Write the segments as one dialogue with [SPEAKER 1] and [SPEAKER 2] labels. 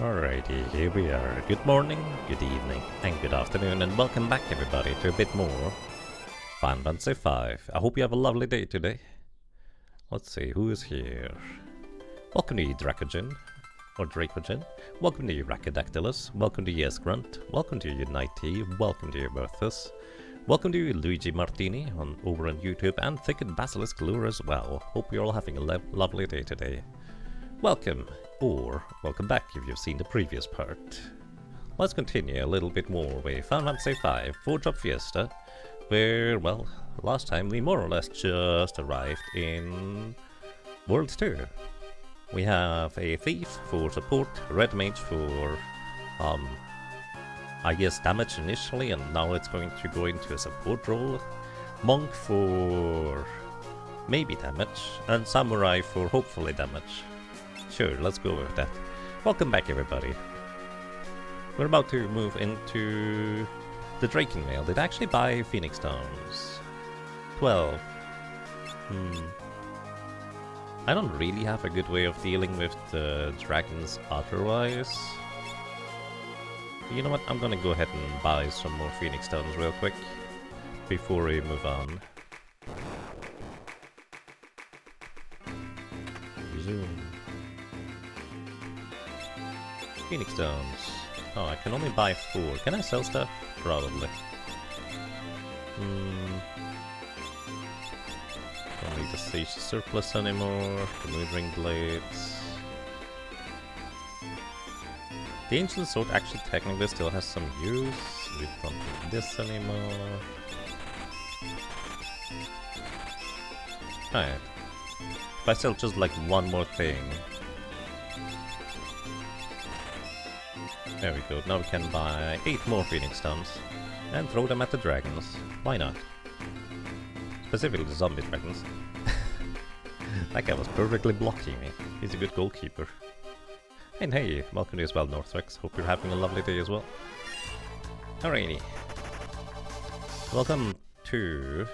[SPEAKER 1] Alrighty, here we are. Good morning, good evening, and good afternoon, and welcome back everybody to a bit more Final Fantasy 5. I hope you have a lovely day today. Let's see, who is here? Welcome to you, Dracogen, or Dracogen. Welcome to you, Racodactylus. Welcome to you, Grunt. Welcome to you, Nighty. Welcome to you, Berthus. Welcome to you, Luigi Martini, over on YouTube, and Thicket Basilisk Lure as well. Hope you're all having a lovely day today. Welcome, or welcome back if you've seen the previous part. Let's continue a little bit more with Final Fantasy 5 for Job Fiesta, where, well, last time we more or less just arrived in World 2. We have a Thief for support, Red Mage for, I guess damage initially, and now it's going to go into a support role, Monk for maybe damage, and Samurai for hopefully damage. Sure, let's go with that. Welcome back everybody. We're about to move into the Draken Mail. Did I actually buy Phoenix Stones? 12. I don't really have a good way of dealing with the dragons otherwise. You know what, I'm gonna go ahead and buy some more Phoenix Stones real quick before we move on. Resume. Phoenix Stones. Oh, I can only buy 4. Can I sell stuff? Probably. Don't need the Sage Surplus anymore. The Moodring Blades. The Ancient Sword actually technically still has some use. We don't need this anymore. Alright. If I sell just like one more thing. There we go, now we can buy 8 more Phoenix Stones and throw them at the dragons. Why not? Specifically the zombie dragons. That guy was perfectly blocking me. He's a good goalkeeper. And hey, welcome to you as well, Northrex. Hope you're having a lovely day as well. Alrighty. Welcome to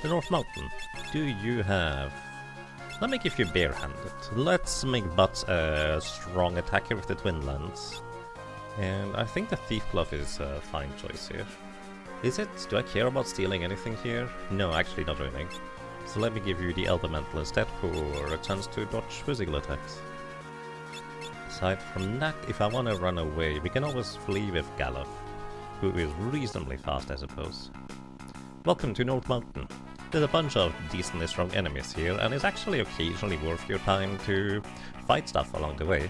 [SPEAKER 1] the North Mountain. Do you have... Let me give you bare-handed. Let's make Butts a strong attacker with the Twin Lance. And I think the Thief Glove is a fine choice here. Is it? Do I care about stealing anything here? No, actually not really. So let me give you the Elemental instead for a chance to dodge physical attacks. Aside from that, if I want to run away, we can always flee with Galuf, who is reasonably fast I suppose. Welcome to North Mountain. There's a bunch of decently strong enemies here, and it's actually occasionally worth your time to fight stuff along the way,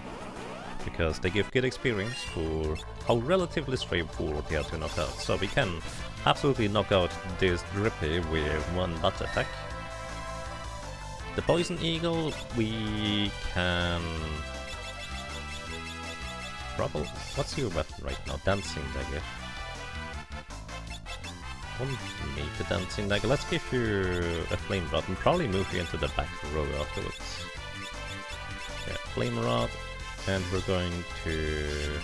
[SPEAKER 1] because they give good experience for how relatively straightforward they are to knock out. So we can absolutely knock out this Drippy with one butt attack. The Poison Eagle, we can... Probably... What's your weapon right now? Dancing Dagger. Don't need the Dancing Dagger. Let's give you a Flame Rod and probably move you into the back row afterwards. Yeah, Flame Rod. And we're going to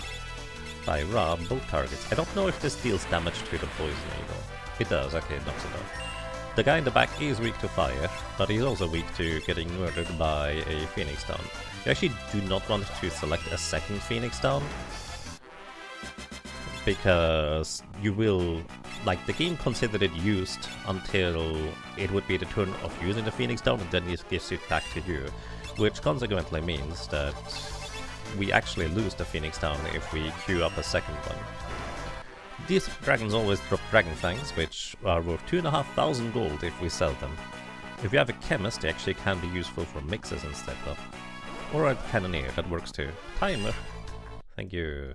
[SPEAKER 1] buy Rob both targets. I don't know if this deals damage to the Poison Eagle. It does, okay, it knocks it off. The guy in the back is weak to fire, but he's also weak to getting murdered by a Phoenix Stone. You actually do not want to select a second Phoenix Stone, because you will, like, the game considered it used until it would be the turn of using the Phoenix Stone, and then it gives it back to you, which consequently means that we actually lose the Phoenix Down if we queue up a second one. These dragons always drop Dragon Fangs, which are worth 2,500 gold if we sell them. If you have a chemist, they actually can be useful for mixes instead of. Or a cannoneer, that works too. Timer! Thank you.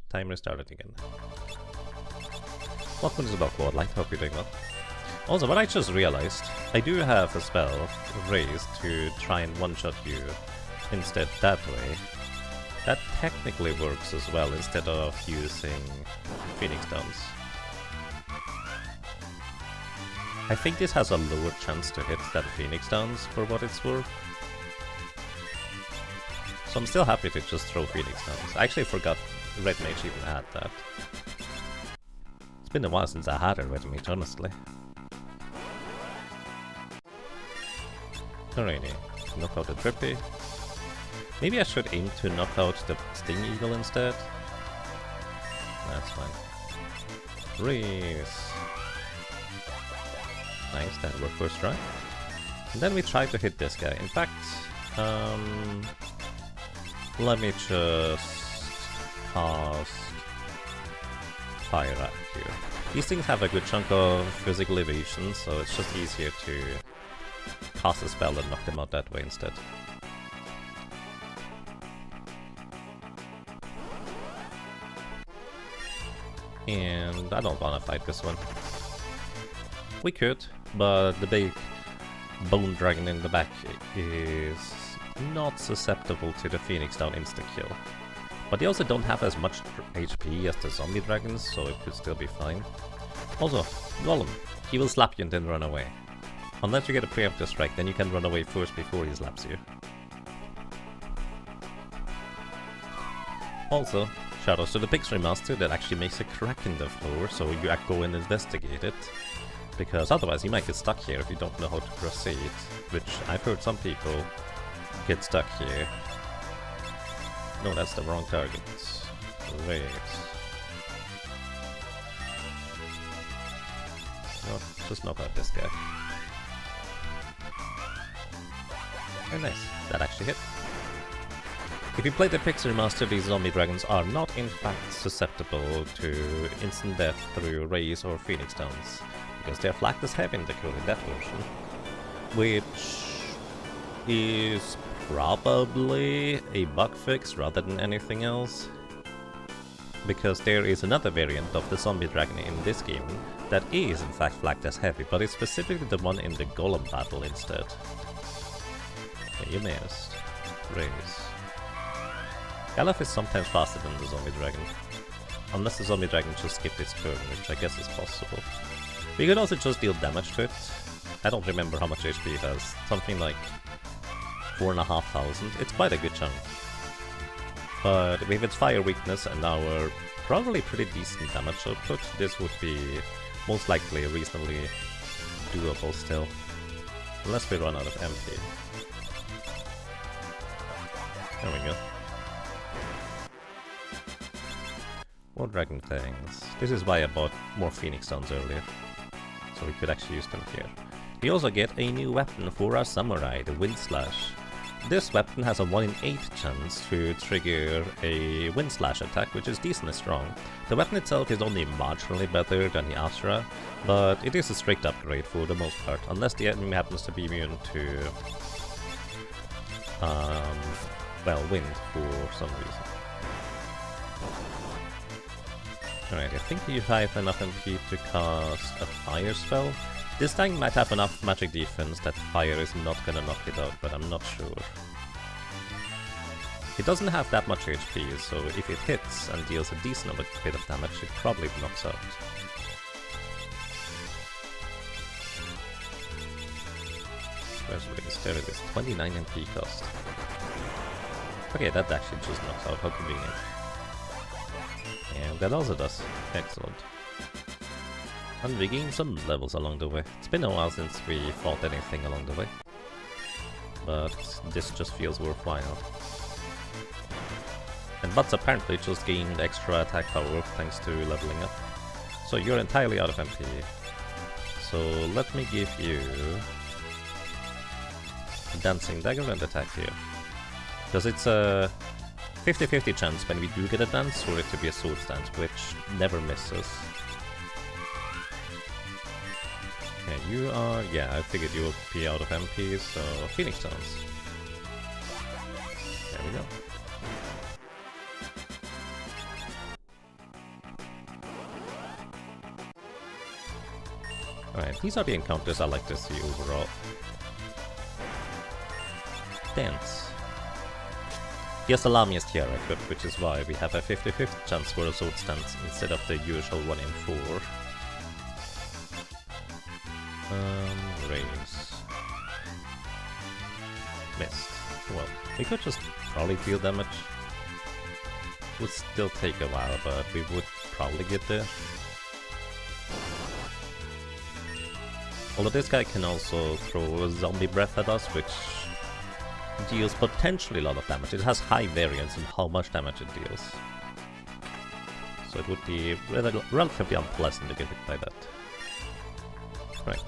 [SPEAKER 1] Timer started again. Welcome to the Block World, hope you're doing well. Also, what I just realized, I do have a spell raised to try and one-shot you instead that way. That technically works as well instead of using Phoenix Stones. I think this has a lower chance to hit than Phoenix Stones for what it's worth. So I'm still happy to just throw Phoenix Stones. I actually forgot Red Mage even had that. It's been a while since I had a Red Mage, honestly. Alrighty, knock out the Drippy. Maybe I should aim to knock out the Sting Eagle instead. That's fine. Raise. Nice, that worked first try. And then we try to hit this guy. In fact, let me just cast Fire at you. These things have a good chunk of physical evasion, so it's just easier to cast a spell and knock them out that way instead. And I don't want to fight this one. We could, but the big bone dragon in the back is not susceptible to the Phoenix Down insta-kill. But they also don't have as much HP as the zombie dragons, so it could still be fine. Also, Golem, he will slap you and then run away. Unless you get a preemptive strike, then you can run away first before he slaps you. Also, shoutouts to the Pixel Master that actually makes a crack in the floor, so you go and investigate it. Because otherwise you might get stuck here if you don't know how to proceed, which I've heard some people get stuck here. No, that's the wrong target. Wait. No, just knock out this guy. Very nice. That actually hit. If you play the Pixel Master, these zombie dragons are not in fact susceptible to instant death through Rays or Phoenix Downs, because they are flagged as heavy in the current death version, which is probably a bug fix rather than anything else, because there is another variant of the zombie dragon in this game that is in fact flagged as heavy, but it's specifically the one in the golem battle instead. Okay, you missed. Raise. Galuf is sometimes faster than the zombie dragon, unless the zombie dragon just skipped its turn, which I guess is possible. We could also just deal damage to it. I don't remember how much HP it has, something like 4,500. It's quite a good chunk. But with its fire weakness and our probably pretty decent damage output, this would be most likely reasonably doable still. Unless we run out of MP. There we go. More dragon things. This is why I bought more Phoenix Stones earlier, so we could actually use them here. We also get a new weapon for our samurai, the Wind Slash. This weapon has a 1 in 8 chance to trigger a Wind Slash attack, which is decently strong. The weapon itself is only marginally better than the Asura, but it is a strict upgrade for the most part, unless the enemy happens to be immune to well, wind for some reason. Alright, I think you have enough MP to cast a fire spell. This thing might have enough magic defense that fire is not gonna knock it out, but I'm not sure. It doesn't have that much HP, so if it hits and deals a decent bit of damage, it probably knocks out. Where's Race? There it is, 29 MP cost. Okay, that actually just knocks out, how convenient. And that also does. Excellent. And we gained some levels along the way. It's been a while since we fought anything along the way, but this just feels worthwhile. And Butts apparently just gained extra attack power thanks to leveling up. So you're entirely out of MP. So let me give you a Dancing Dagger and attack here. Because it's a 50-50 chance when we do get a dance for it to be a sword stance, which never misses. Okay, you are... yeah, I figured you would be out of MP, so Phoenix Stones. There we go. Alright, these are the encounters I like to see overall. Dance. He has the Lamia's Tiara equipped, which is why we have a 50-50 chance for a sword stance instead of the usual 1 in 4. Raise. Missed. Well, we could just probably deal damage. Would still take a while, but we would probably get there. Although this guy can also throw a zombie breath at us, which deals potentially a lot of damage. It has high variance in how much damage it deals. So it would be relatively unpleasant to get hit by that. Right.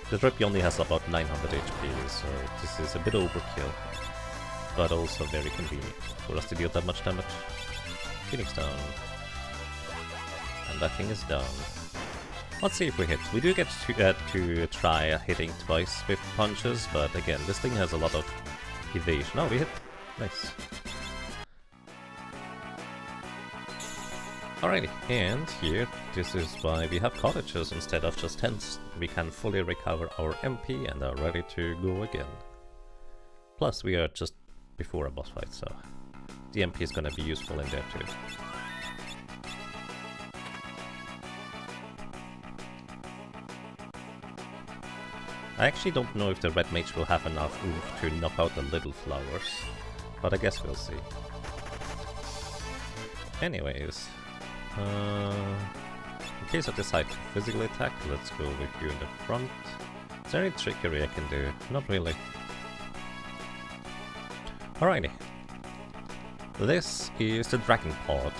[SPEAKER 1] The Drippy only has about 900 HP, so this is a bit overkill. But also very convenient for us to deal that much damage. Phoenix down. And that thing is down. Let's see if we hit. We do get to try hitting twice with punches, but again, this thing has a lot of evasion. Oh, we hit. Nice. Alrighty, and here, this is why we have cottages instead of just tents. We can fully recover our MP and are ready to go again. Plus, we are just before a boss fight, so the MP is gonna be useful in there too. I actually don't know if the red mage will have enough oomph to knock out the little flowers, but I guess we'll see. Anyways, in case I decide to physically attack, let's go with you in the front. Is there any trickery I can do? Not really. Alrighty. This is the Dragon Pod.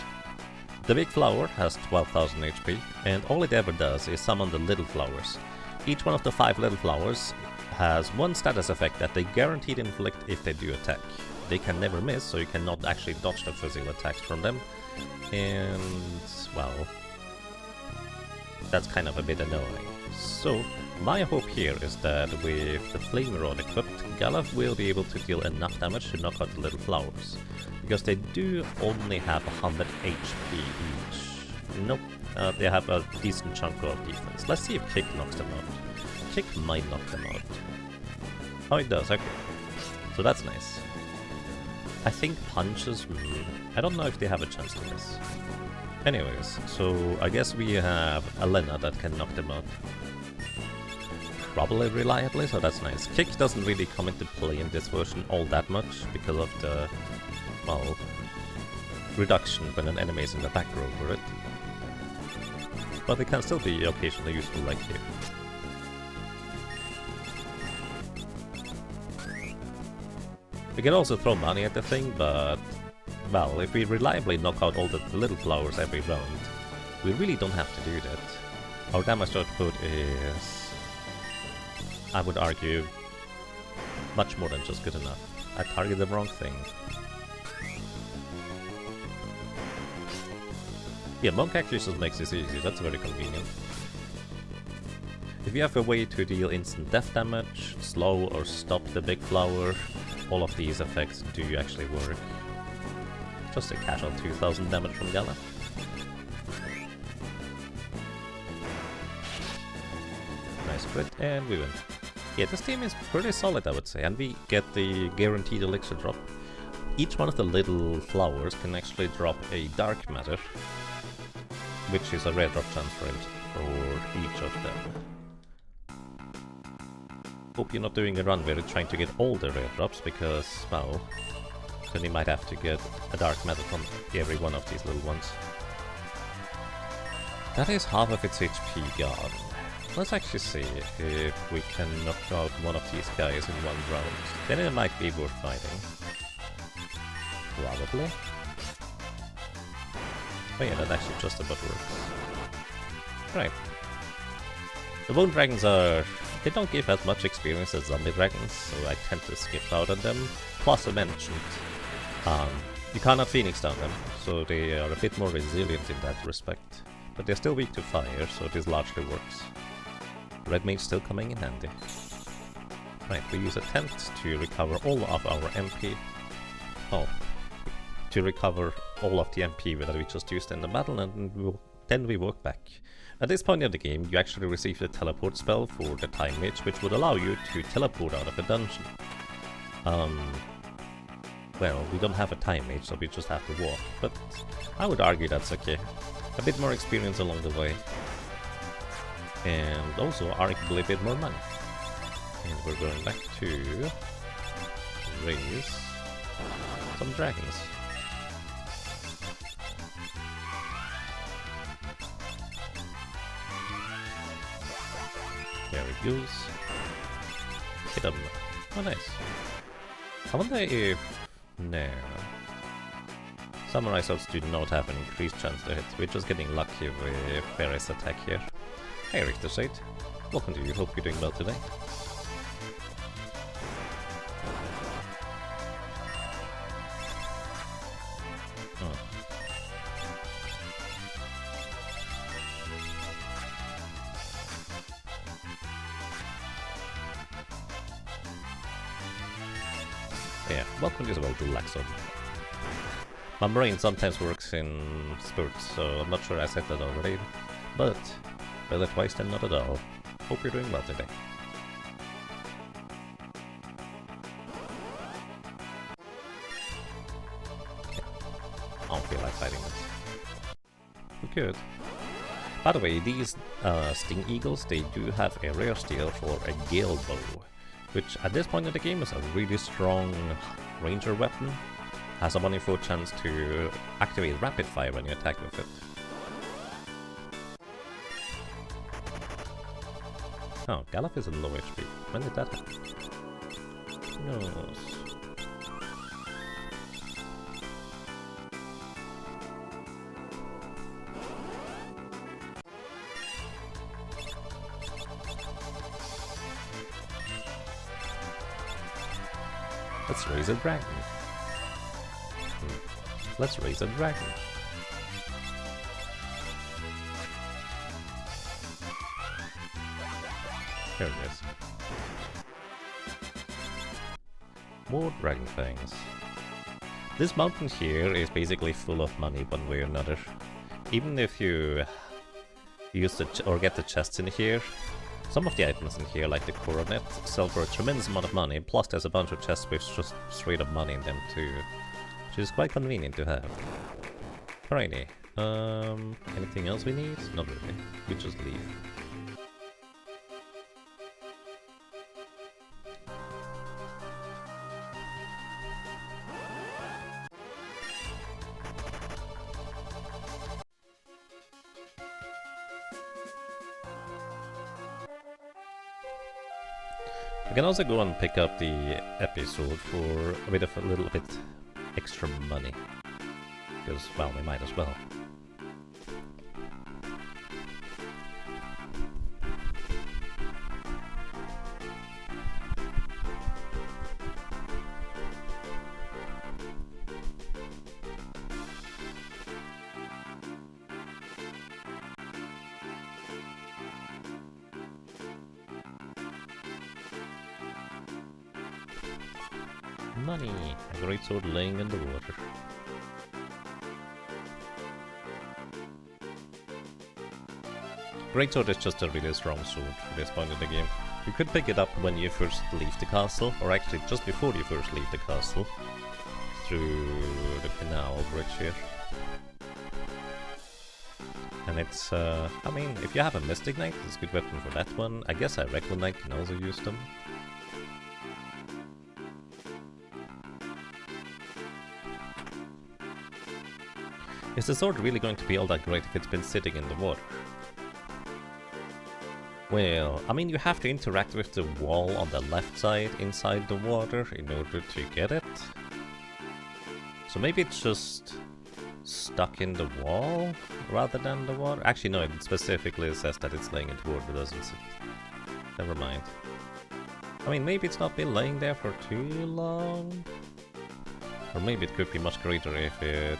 [SPEAKER 1] The big flower has 12,000 HP, and all it ever does is summon the little flowers. Each one of the 5 little flowers has one status effect that they guaranteed inflict if they do attack. They can never miss, so you cannot actually dodge the physical attacks from them. And, well, that's kind of a bit annoying. So, my hope here is that with the Flame Rod equipped, Galaf will be able to deal enough damage to knock out the little flowers. Because they do only have 100 HP each. Nope, they have a decent chunk of defense. Let's see if Kick knocks them out. Kick might knock them out. Oh, it does, okay. So that's nice. I think punches, I don't know if they have a chance to miss. Anyways, so I guess we have Elena that can knock them out. Probably reliably, so that's nice. Kick doesn't really come into play in this version all that much because of the, well, reduction when an enemy is in the back row for it. But it can still be occasionally useful like here. We can also throw money at the thing, but, well, if we reliably knock out all the little flowers every round, we really don't have to do that. Our damage output is, I would argue, much more than just good enough. I targeted the wrong thing. Yeah, Monk actually just makes this easy, that's very convenient. If you have a way to deal instant death damage, slow or stop the big flower, all of these effects do actually work. Just a casual 2000 damage from Gala. Nice crit, and we win. Yeah, this team is pretty solid, I would say, and we get the guaranteed elixir drop. Each one of the little flowers can actually drop a dark matter, which is a rare drop chance for each of them. Hope you're not doing a run where you're trying to get all the rare drops, because, well, then you might have to get a dark matter from every one of these little ones. That is half of its HP gone. Let's actually see if we can knock out one of these guys in one round. Then it might be worth fighting. Probably. Oh yeah, that actually just about works. Right. The Bone Dragons are... they don't give as much experience as Zombie Dragons, so I tend to skip out on them. Plus I mentioned, you cannot Phoenix down them, so they are a bit more resilient in that respect. But they're still weak to fire, so this largely works. Red Mage still coming in handy. Right, we use a tent to recover all of our MP. Oh, to recover all of the MP that we just used in the battle, and then we walk back. At this point in the game, you actually receive the teleport spell for the Time Mage, which would allow you to teleport out of a dungeon. Well, we don't have a Time Mage, so we just have to walk, but I would argue that's okay. A bit more experience along the way. And also arguably a bit more money. And we're going back to raise some dragons. There it goes. Hit him. Oh, nice. I wonder if... No. Samurai swords do not have an increased chance to hit. We're just getting lucky with Barry's attack here. Hey, Richter Shade. Welcome to you. Hope you're doing well today. Yeah, welcome as well to Laxon. My brain sometimes works in spurts, so I'm not sure I said that already. But better twice than not at all. Hope you're doing well today. Okay. I don't feel like fighting this. We could. By the way, these Sting Eagles, they do have a rare steal for a Gale Bow, which at this point in the game is a really strong ranger weapon. Has a 1 in 4 chance to activate rapid fire when you attack with it. Oh, Galuf is in low HP. When did that happen? No. Let's raise a dragon. Let's raise a dragon. Here it is. More dragon fangs. This mountain here is basically full of money one way or another. Even if you use the or get the chests in here, some of the items in here, like the coronet, sell for a tremendous amount of money, plus there's a bunch of chests with just straight up money in them too, which is quite convenient to have. Alrighty, anything else we need? Not really, we just leave. We can also go and pick up the episode for a little bit extra money. Because, well, we might as well. Money! A great sword laying in the water. Greatsword is just a really strong sword for this point in the game. You could pick it up when you first leave the castle, or actually just before you first leave the castle, through the canal bridge here. And it's, I mean, if you have a Mystic Knight, it's a good weapon for that one. I guess a Rectal Knight can also use them. Is the sword really going to be all that great if it's been sitting in the water? Well, I mean, you have to interact with the wall on the left side inside the water in order to get it. So maybe it's just stuck in the wall rather than the water. Actually, no, it specifically says that it's laying in the water, doesn't it? Never mind. I mean, maybe it's not been laying there for too long. Or maybe it could be much greater if it...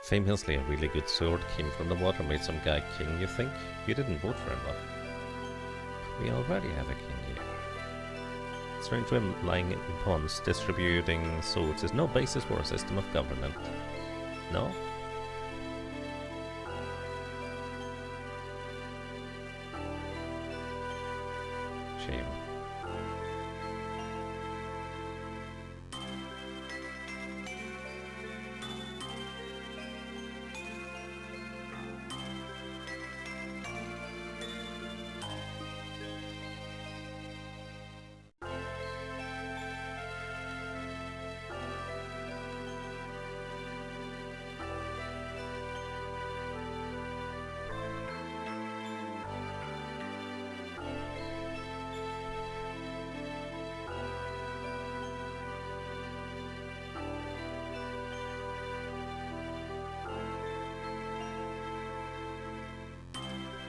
[SPEAKER 1] Famously, a really good sword came from the water, made some guy king, you think? You didn't vote for him, though. We already have a king here. Strange women lying in ponds distributing swords is no basis for a system of government. No? Shame.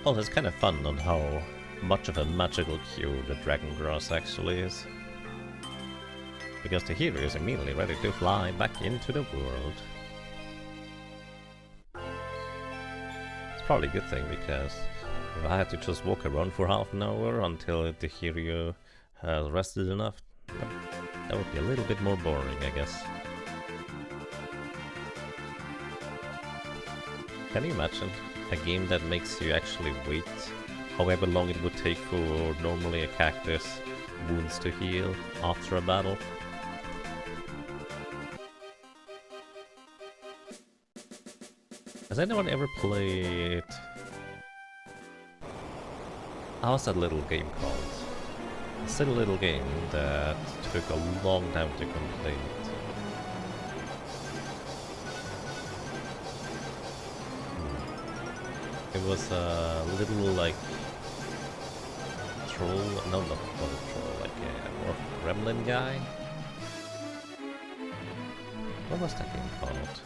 [SPEAKER 1] Oh, that's kind of fun on how much of a magical cue the dragon grass actually is. Because the hero is immediately ready to fly back into the world. It's probably a good thing, because if I had to just walk around for half an hour until the hero has rested enough, that would be a little bit more boring, I guess. Can you imagine a game that makes you actually wait however long it would take for normally a cactus wounds to heal after a battle? Has anyone ever played... How's that little game called? It's a little game that took a long time to complete. It was a little like troll, no, not a troll, like a more gremlin guy. What was that game called?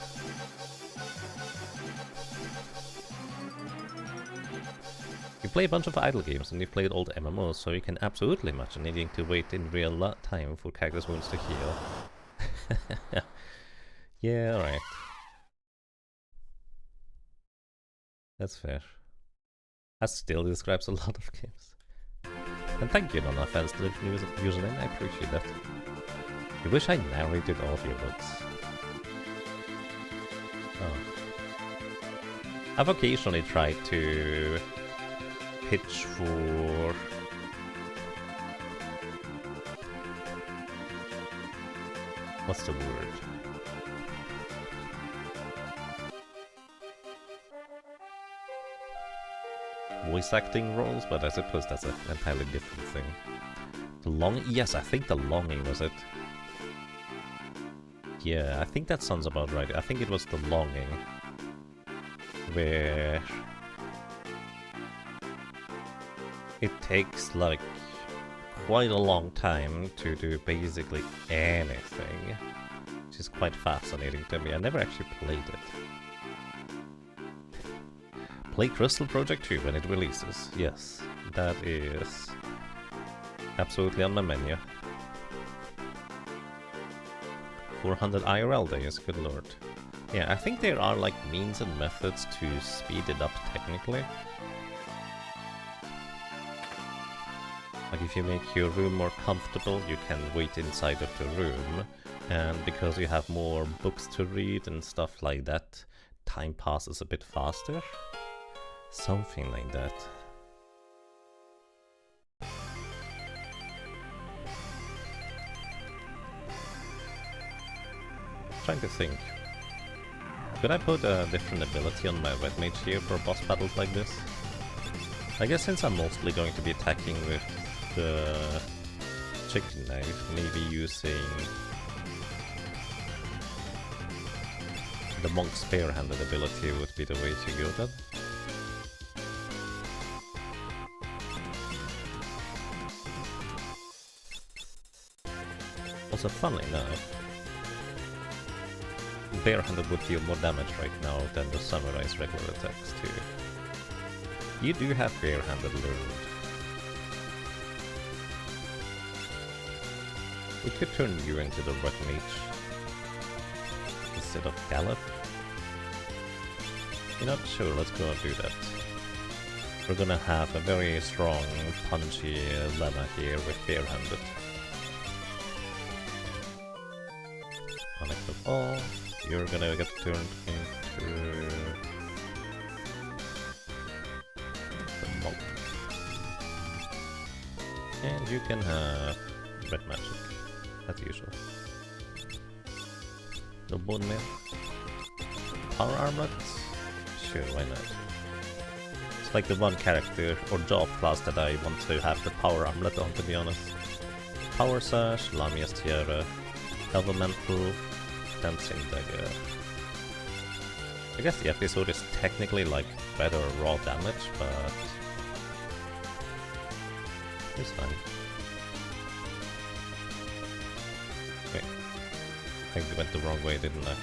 [SPEAKER 1] You play a bunch of idle games and you played old MMOs, so you can absolutely imagine needing to wait in real time for cactus wounds to heal. Yeah, alright. That's fair. That still describes a lot of games. And thank you, non-offensive username, I appreciate that. I wish I narrated audiobooks. Oh. I've occasionally tried to pitch for... What's the word? Voice acting roles, but I suppose that's an entirely different thing. The long... Yes, I think the longing was it. Yeah, I think that sounds about right. I think it was the longing. Where... it takes, like, quite a long time to do basically anything. Which is quite fascinating to me. I never actually played it. Play Crystal Project 2 when it releases. Yes, that is absolutely on my menu. 400 IRL days, good lord. Yeah, I think there are like means and methods to speed it up technically. Like if you make your room more comfortable, you can wait inside of the room. And because you have more books to read and stuff like that, time passes a bit faster. Something like that. Trying to think. Could I put a different ability on my red mage here for boss battles like this? I guess since I'm mostly going to be attacking with the chicken knife, maybe using the monk's bare-handed ability would be the way to go then. Also, funnily enough, bare-handed would deal more damage right now than the samurai's regular attacks too. You do have bare-handed learned. We could turn you into the red mage instead of Gallop. You're not sure, let's go and do that. we're gonna have a very strong, punchy Lena here with barehanded. Unequip all. You're gonna get turned into the mob. And you can have red magic, as usual. No bone mail. Power armlet? Sure, why not? It's like the one character or job class that I want to have the power armlet on, to be honest. Power sash, Lamia's tiara, elemental, dancing dagger. I guess the episode is technically like better raw damage, but it's fine. Wait, I think we went the wrong way, didn't I?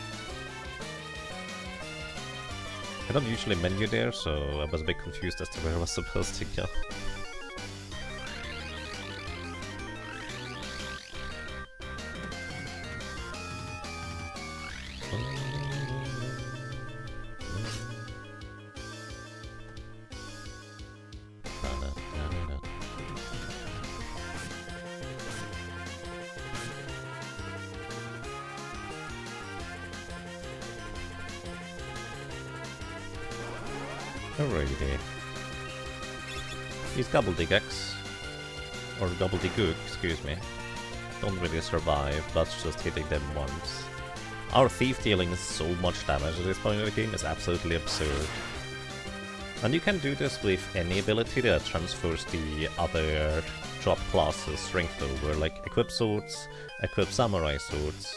[SPEAKER 1] I don't usually menu there, so I was a bit confused as to where I was supposed to go. Alrighty. These gobbledygooks, or gobbledygook, excuse me, don't really survive, that's just hitting them once. Our thief dealing so much damage at this point in the game is absolutely absurd. And you can do this with any ability that transfers the other drop classes strength over, like equip swords, equip samurai swords,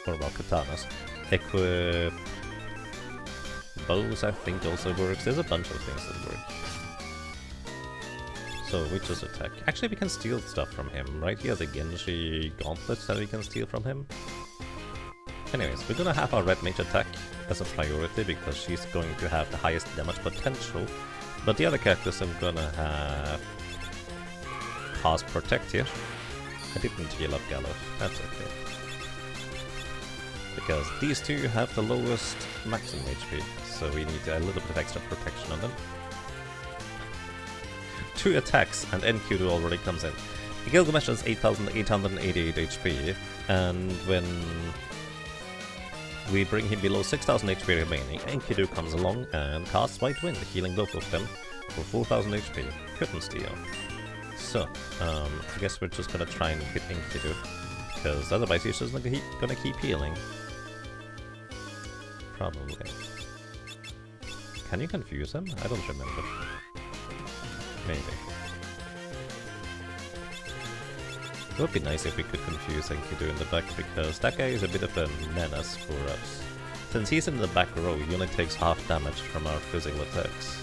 [SPEAKER 1] or well, katanas, equip bows I think also works. There's a bunch of things that work. So we just attack. Actually we can steal stuff from him, right? He has a Genji gauntlet that we can steal from him. Anyways, we're gonna have our red mage attack as a priority because she's going to have the highest damage potential. But the other characters I'm gonna have cast protect here. I didn't heal up Gallo, that's okay. Because these two have the lowest maximum HP, so we need a little bit of extra protection on them. 2 attacks and Enkidu already comes in. Gilgamesh has 8,888 HP, and when we bring him below 6,000 HP remaining, Enkidu comes along and casts White Wind, healing both of them for 4,000 HP. Couldn't steal. So, I guess we're just gonna try and hit Enkidu, because otherwise he's just gonna keep healing. Probably. Can you confuse him? I don't remember. Maybe. It would be nice if we could confuse Enkidu in the back, because that guy is a bit of a menace for us. Since he's in the back row, he only takes half damage from our physical attacks.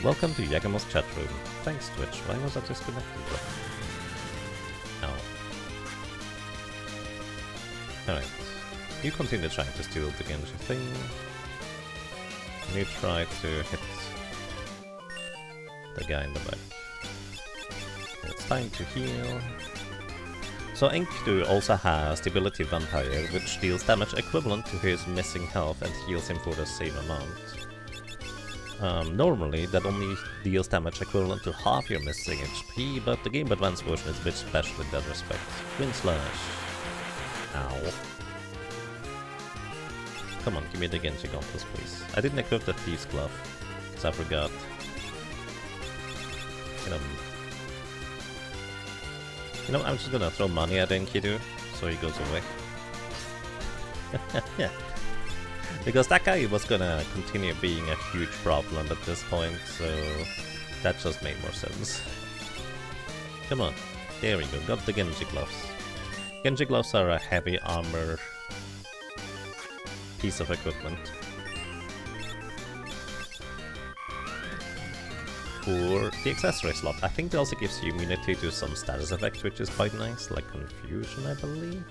[SPEAKER 1] Welcome to Yagamo's chat room. Thanks, Twitch. Why was I disconnected? Ow. Alright. You continue trying to steal the Genji thing. You try to hit the guy in the back. It's time to heal. So Enkidu also has the ability Vampire, which deals damage equivalent to his missing health and heals him for the same amount. Normally, that only deals damage equivalent to half your missing HP, but the Game Advance version is a bit special in that respect. Wind Slash. Ow. Come on, give me the Genji Gauntlets, please. I didn't equip the Thief's Glove, because I forgot. You know, I'm just gonna throw money at Enkidu, so he goes away. Yeah. Because that guy was gonna continue being a huge problem at this point, so that just made more sense. Come on, there we go, got the Genji Gloves. Genji Gloves are a heavy armor piece of equipment. For the accessory slot, I think it also gives you immunity to some status effect, which is quite nice, like Confusion, I believe.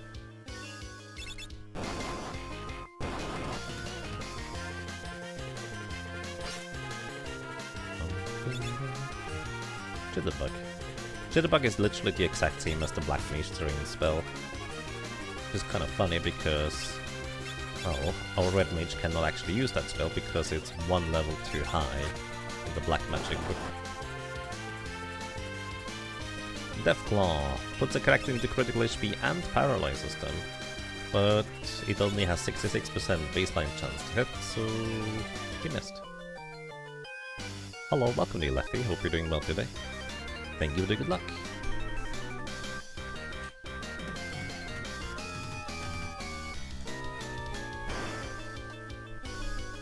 [SPEAKER 1] Jitterbug. Jitterbug is literally the exact same as the Black Mage Terrain spell. Which is kind of funny because Well, our red mage cannot actually use that spell because it's one level too high in the black magic book. Death Claw puts a character into critical HP and paralyzes them, but it only has 66% baseline chance to hit, so he missed. Hello, welcome to you, Lefty. Hope you're doing well today. Thank you for the good luck.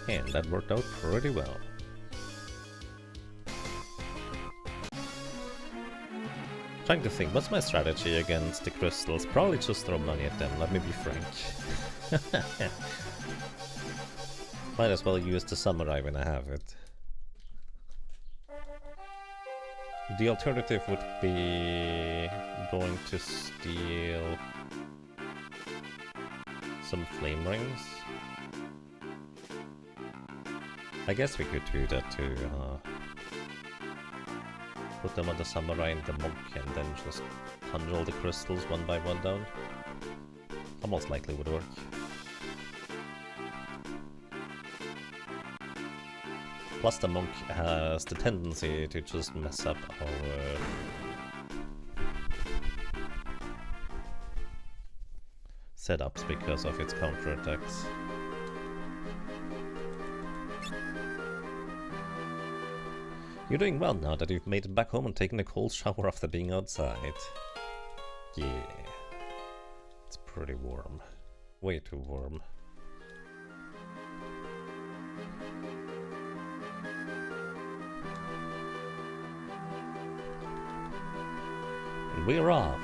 [SPEAKER 1] And that worked out pretty well. Trying to think, what's my strategy against the crystals? Probably just throw money at them, let me be frank. Might as well use the samurai when I have it. The alternative would be going to steal some flame rings. I guess we could do that too, put them on the samurai and the monk and then just punch all the crystals one by one down. That most likely would work. Plus the monk has the tendency to just mess up our setups because of its counterattacks. You're doing well now that you've made it back home and taken a cold shower after being outside. Yeah. It's pretty warm. Way too warm. And we're off.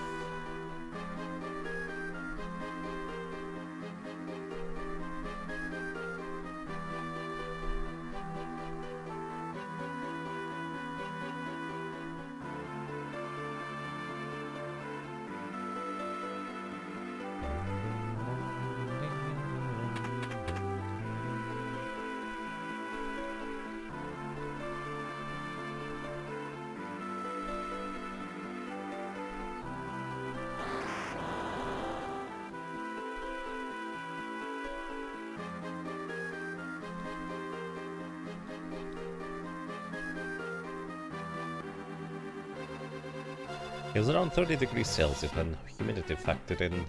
[SPEAKER 1] It was around 30 degrees Celsius and humidity factored in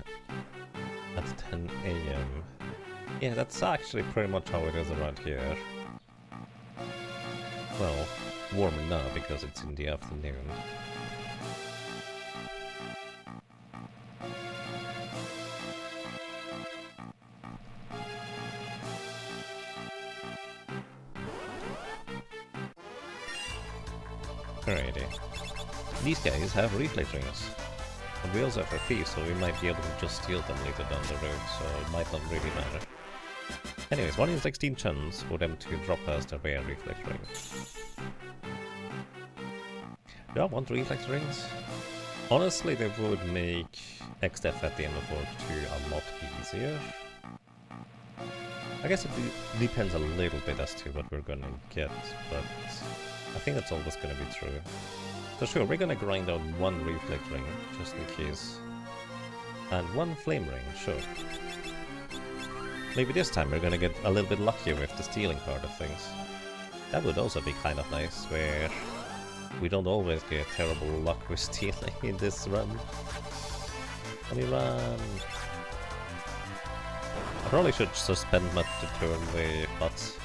[SPEAKER 1] at 10 AM. Yeah, that's actually pretty much how it is around here. Well, warmer now because it's in the afternoon. Alrighty. These guys have reflex rings. And we also have FF5, so we might be able to just steal them later down the road, so it might not really matter. Anyways, 1 in 16 chance for them to drop us the rare reflex ring. Do I want reflex rings? Honestly, they would make XDF at the end of World 2 a lot easier. I guess it depends a little bit as to what we're gonna get, but I think that's always gonna be true. So sure, we're gonna grind out 1 reflect ring, just in case. And 1 flame ring, sure. Maybe this time we're gonna get a little bit luckier with the stealing part of things. That would also be kind of nice, where we don't always get terrible luck with stealing in this run. Let me run! I probably should suspend my turn with bots.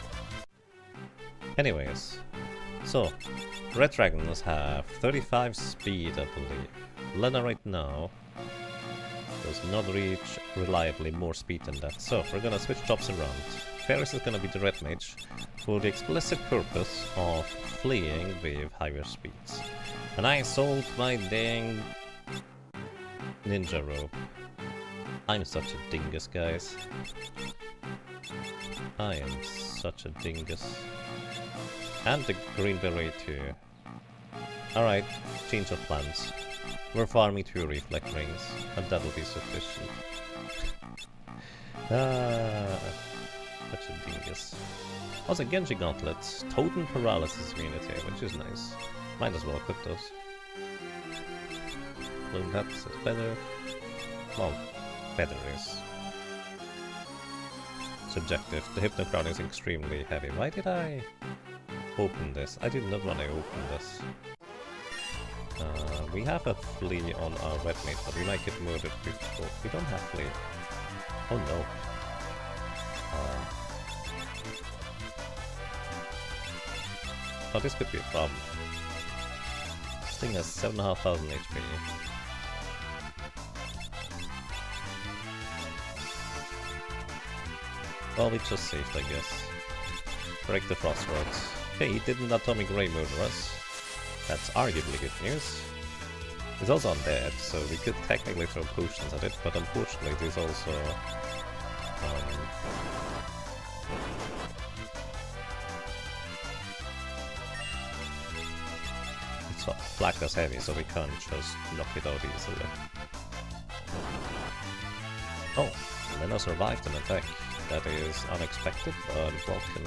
[SPEAKER 1] Anyways, so red dragons have 35 speed, I believe. Lena right now does not reach reliably more speed than that, so we're gonna switch jobs around. Ferris is gonna be the red mage for the explicit purpose of fleeing with higher speeds. And I sold my dang ninja robe. I'm such a dingus, guys. I am such a dingus. And the green beret too. Alright, change of plans. We're farming 2 reflect rings, and that'll be sufficient. Such a dingus. Also, Genji gauntlets, totem paralysis immunity, which is nice. Might as well equip those. Balloon hats, that's better. Well, better is subjective. The Hypno Crown is extremely heavy. Why did I open this? I did not want to open this. We have a flea on our red mate, but we might get murdered before. We don't have flea. Oh no. Oh, this could be a problem. This thing has 7,500 HP. Well, we just saved, I guess. Break the frost rods. Okay, he didn't atomic ray murder us. That's arguably good news. He's also undead, so we could technically throw potions at it, but unfortunately there's also... it's black as heavy, so we can't just knock it out easily. Oh, Lena survived an attack. That is unexpected, but broken.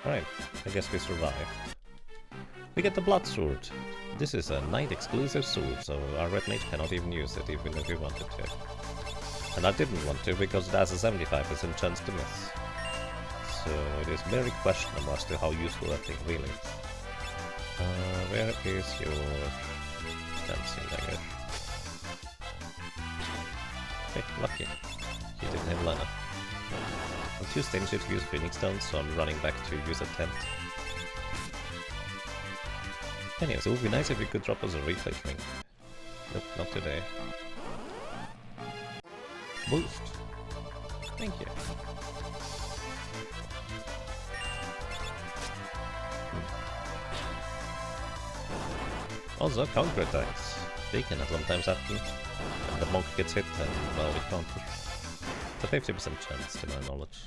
[SPEAKER 1] Alright, I guess we survived. We get the blood sword. This is a knight exclusive sword, so our red mage cannot even use it even if we wanted to. And I didn't want to because it has a 75% chance to miss. So it is very questionable as to how useful that thing really is. Where is your dancing dagger? Okay, lucky. He didn't have Lena. I'm too stingy to use Phoenix Stones, so I'm running back to use a tent. Anyways, it would be nice if you could drop us a reflex ring. Nope, not today. Boost. Thank you. Also, counterattacks. They can sometimes happen. And the monk gets hit and, well, we counter. It's a 50% chance, to my knowledge.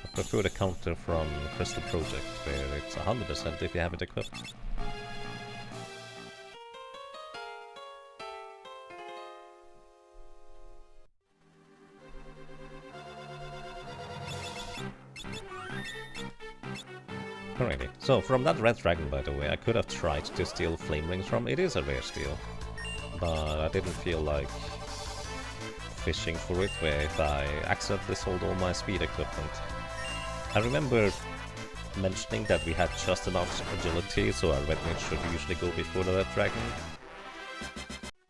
[SPEAKER 1] I prefer the counter from Crystal Project, where it's 100% if you have it equipped. Alrighty, so from that red dragon, by the way, I could have tried to steal flame rings from. It is a rare steal, but I didn't feel like fishing for it, where if I accidentally sold all my speed equipment. I remember mentioning that we had just enough agility, so our red mage should usually go before the red dragon.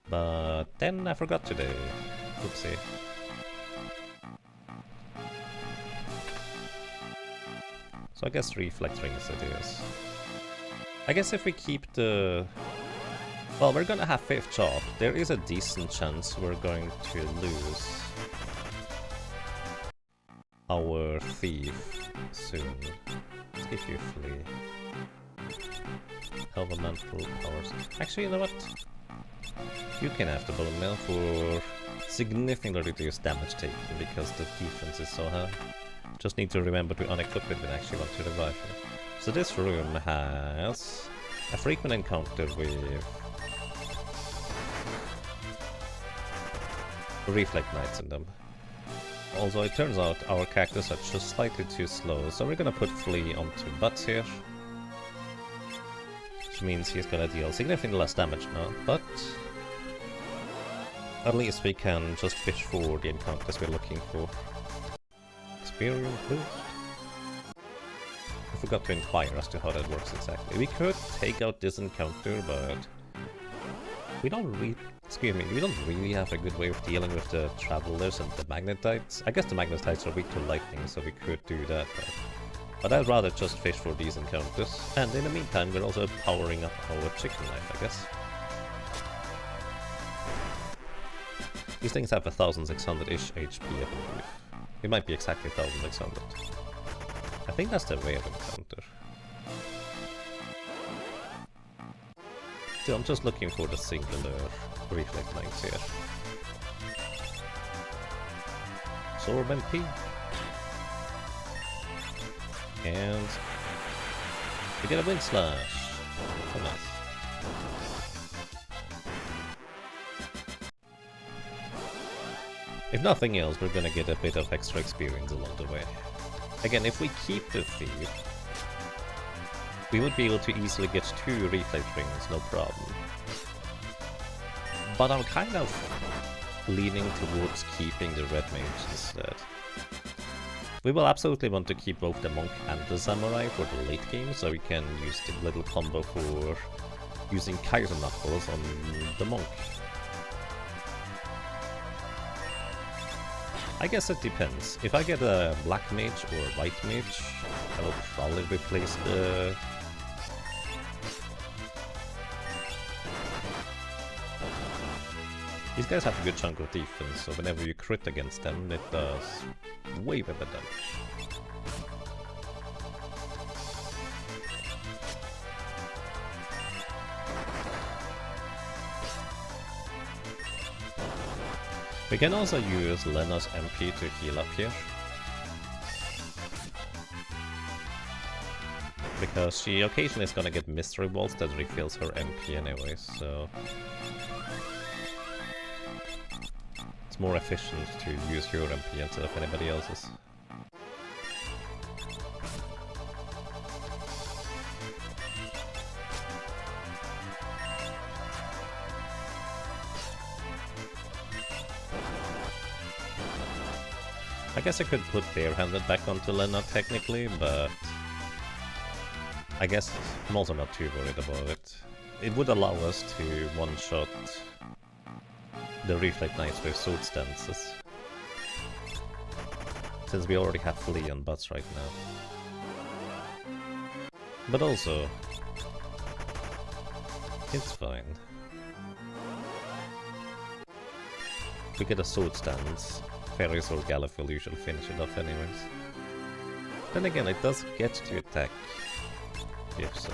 [SPEAKER 1] But then I forgot today. Oopsie. So I guess reflect rings it is. I guess if we keep the... Well, we're gonna have 5th job. There is a decent chance we're going to lose our thief soon. Let's give you flee. Elemental powers. Actually, you know what? You can have the bone mail for significantly reduced damage taken because the defense is so high. Just need to remember to unequip it when I actually want to revive it. So this room has a frequent encounter with reflect knights in them. Also, it turns out our characters are just slightly too slow, so we're gonna put Flea onto Butts here. Which means he's gonna deal significantly less damage now, but at least we can just fish for the encounters we're looking for. Experience boost. I forgot to inquire as to how that works exactly. We could take out this encounter, but we don't really have a good way of dealing with the travelers and the magnetites. I guess the magnetites are weak to lightning, so we could do that, but I'd rather just fish for these encounters. And in the meantime, we're also powering up our chicken life, I guess. These things have 1,600-ish HP, I believe. It might be exactly 1,600. I think that's the rare encounter. Still, I'm just looking for the singular reflect knights here. Sorb and P. And we get a wind slash. Oh, nice. If nothing else, we're gonna get a bit of extra experience along the way. Again, if we keep the thief, we would be able to easily get 2 reflect rings, no problem. But I'm kind of leaning towards keeping the red mage instead. We will absolutely want to keep both the monk and the samurai for the late game, so we can use the little combo for using Kaiser Knuckles on the monk. I guess it depends. If I get a black mage or a white mage, I will probably replace the... These guys have a good chunk of defense, so whenever you crit against them, it does way better damage. We can also use Lena's MP to heal up here. Because she occasionally is gonna get mystery balls that refills her MP anyway, so... It's more efficient to use your MP instead of anybody else's. I guess I could put barehanded back onto Lena technically, but I guess I'm also not too worried about it. It would allow us to one-shot the Reflect Knights with sword stances, since we already have Flea on butts right now. But also, it's fine. We get a sword stance. Fairies or Gallif will usually finish it off anyways. Then again, it does get to attack, if so.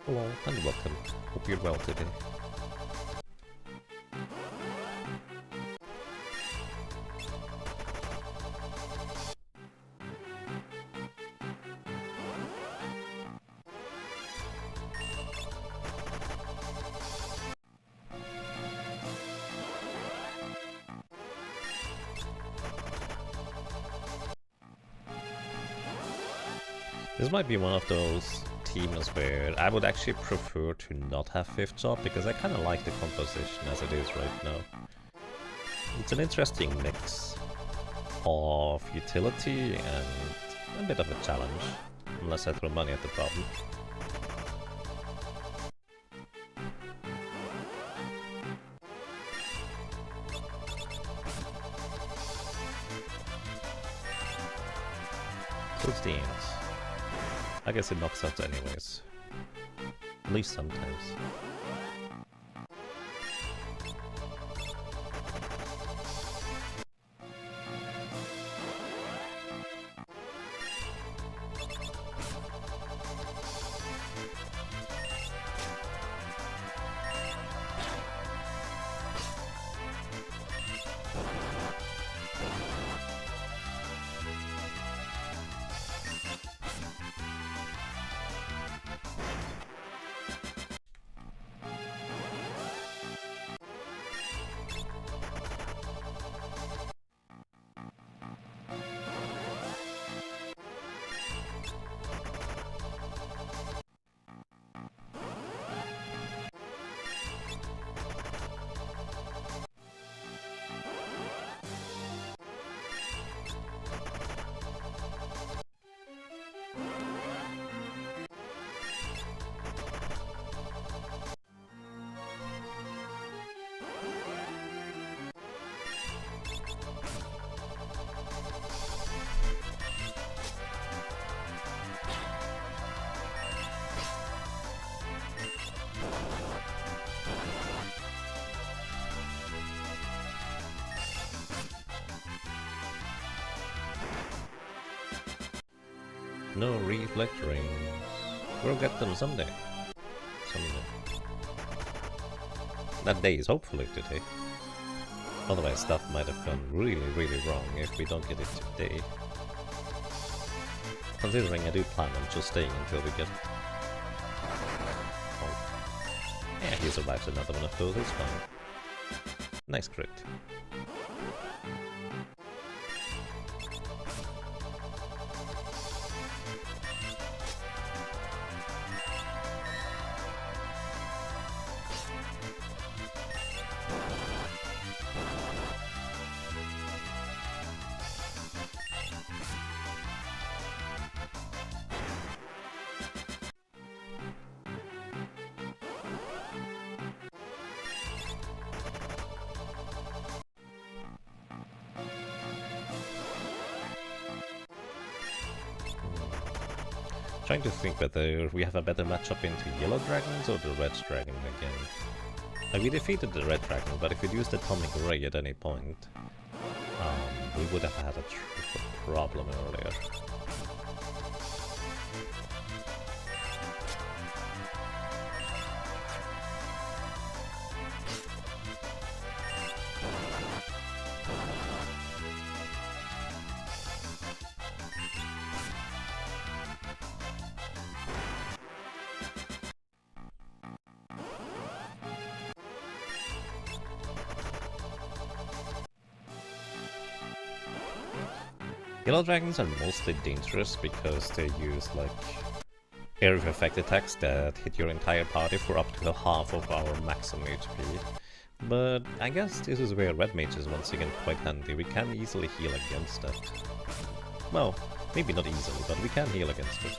[SPEAKER 1] Hello and welcome. Hope you're well today. This might be one of those teams where I would actually prefer to not have 5th job, because I kind of like the composition as it is right now. It's an interesting mix of utility and a bit of a challenge, unless I throw money at the problem. So it's the ends. I guess it knocks out anyways. At least sometimes. No reflect rings. We'll get them someday. Someday. That day is hopefully today. Otherwise stuff might have gone really, really wrong if we don't get it today. Considering I do plan on just staying until we get it. Oh. Yeah, he survives another one of those, it's fine. Nice crit. Trying to think whether we have a better matchup into yellow dragons or the red dragon again. We defeated the red dragon, but if we'd used atomic ray at any point, we would have had a problem earlier. Yellow dragons are mostly dangerous because they use like area effect attacks that hit your entire party for up to half of our maximum HP. But I guess this is where red mage is once again quite handy. We can easily heal against that. Well, maybe not easily, but we can heal against it.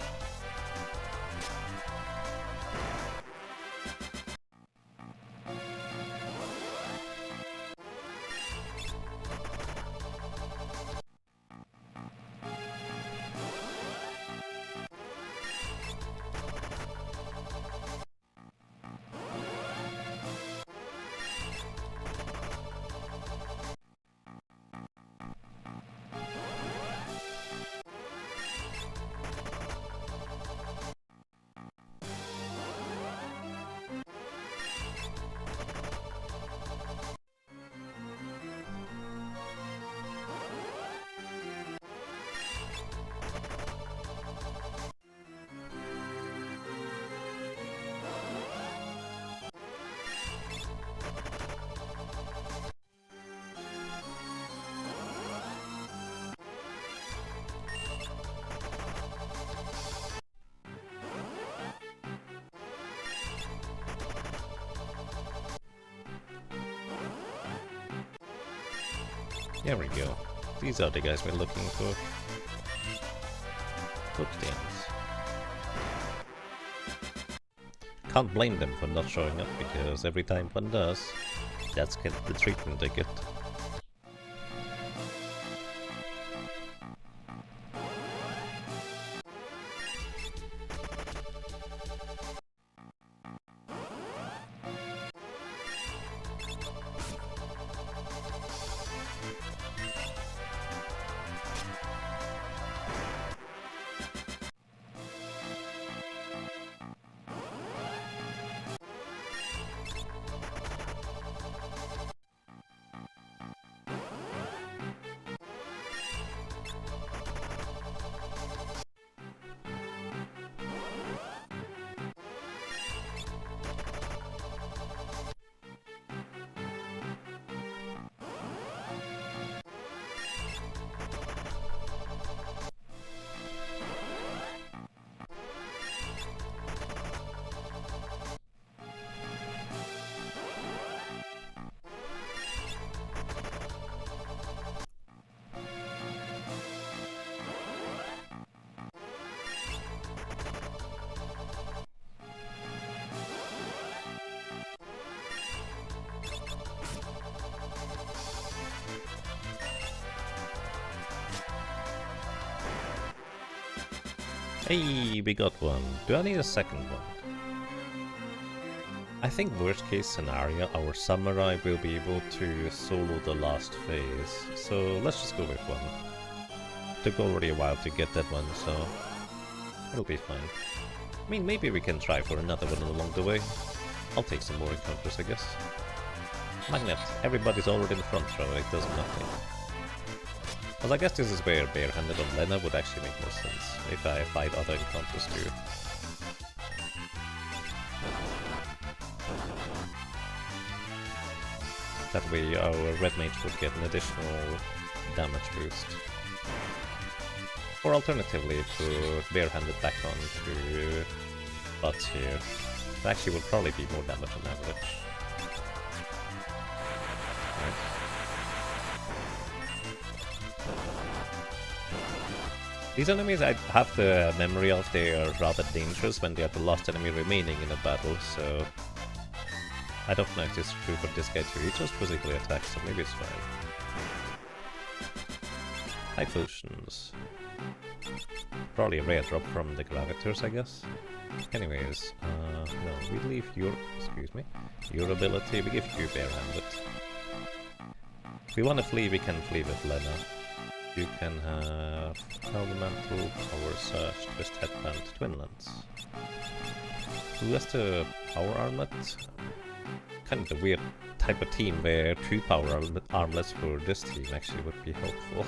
[SPEAKER 1] There we go. These are the guys we're looking for. Footsteps. Can't blame them for not showing up, because every time one does, that's the treatment they get. Hey, we got one. Do I need a second one? I think worst case scenario, our samurai will be able to solo the last phase. So let's just go with one. Took already a while to get that one, so it'll be fine. I mean, maybe we can try for another one along the way. I'll take some more encounters, I guess. Magnet, everybody's already in the front row, it does nothing. Well, I guess this is where barehanded on Lena would actually make more sense, if I fight other encounters too. That way our red mage would get an additional damage boost. Or alternatively, put barehanded back on to butts here. It actually would probably be more damage on average. Right. These enemies I have the memory of, they are rather dangerous when they are the last enemy remaining in a battle, so I don't know if it's true for this guy too. He just physically attacks, so maybe it's fine. High potions. Probably a rare drop from the Gravitors, I guess. Anyways, no, we leave your, your ability, we give you barehanded. If we want to flee, we can flee with Lena. You can have Elemental, Power Surge, Twist Headband, Twinlands. Who has the Power Armlet? Kind of the weird type of team where 2 Power Armlets for this team actually would be helpful.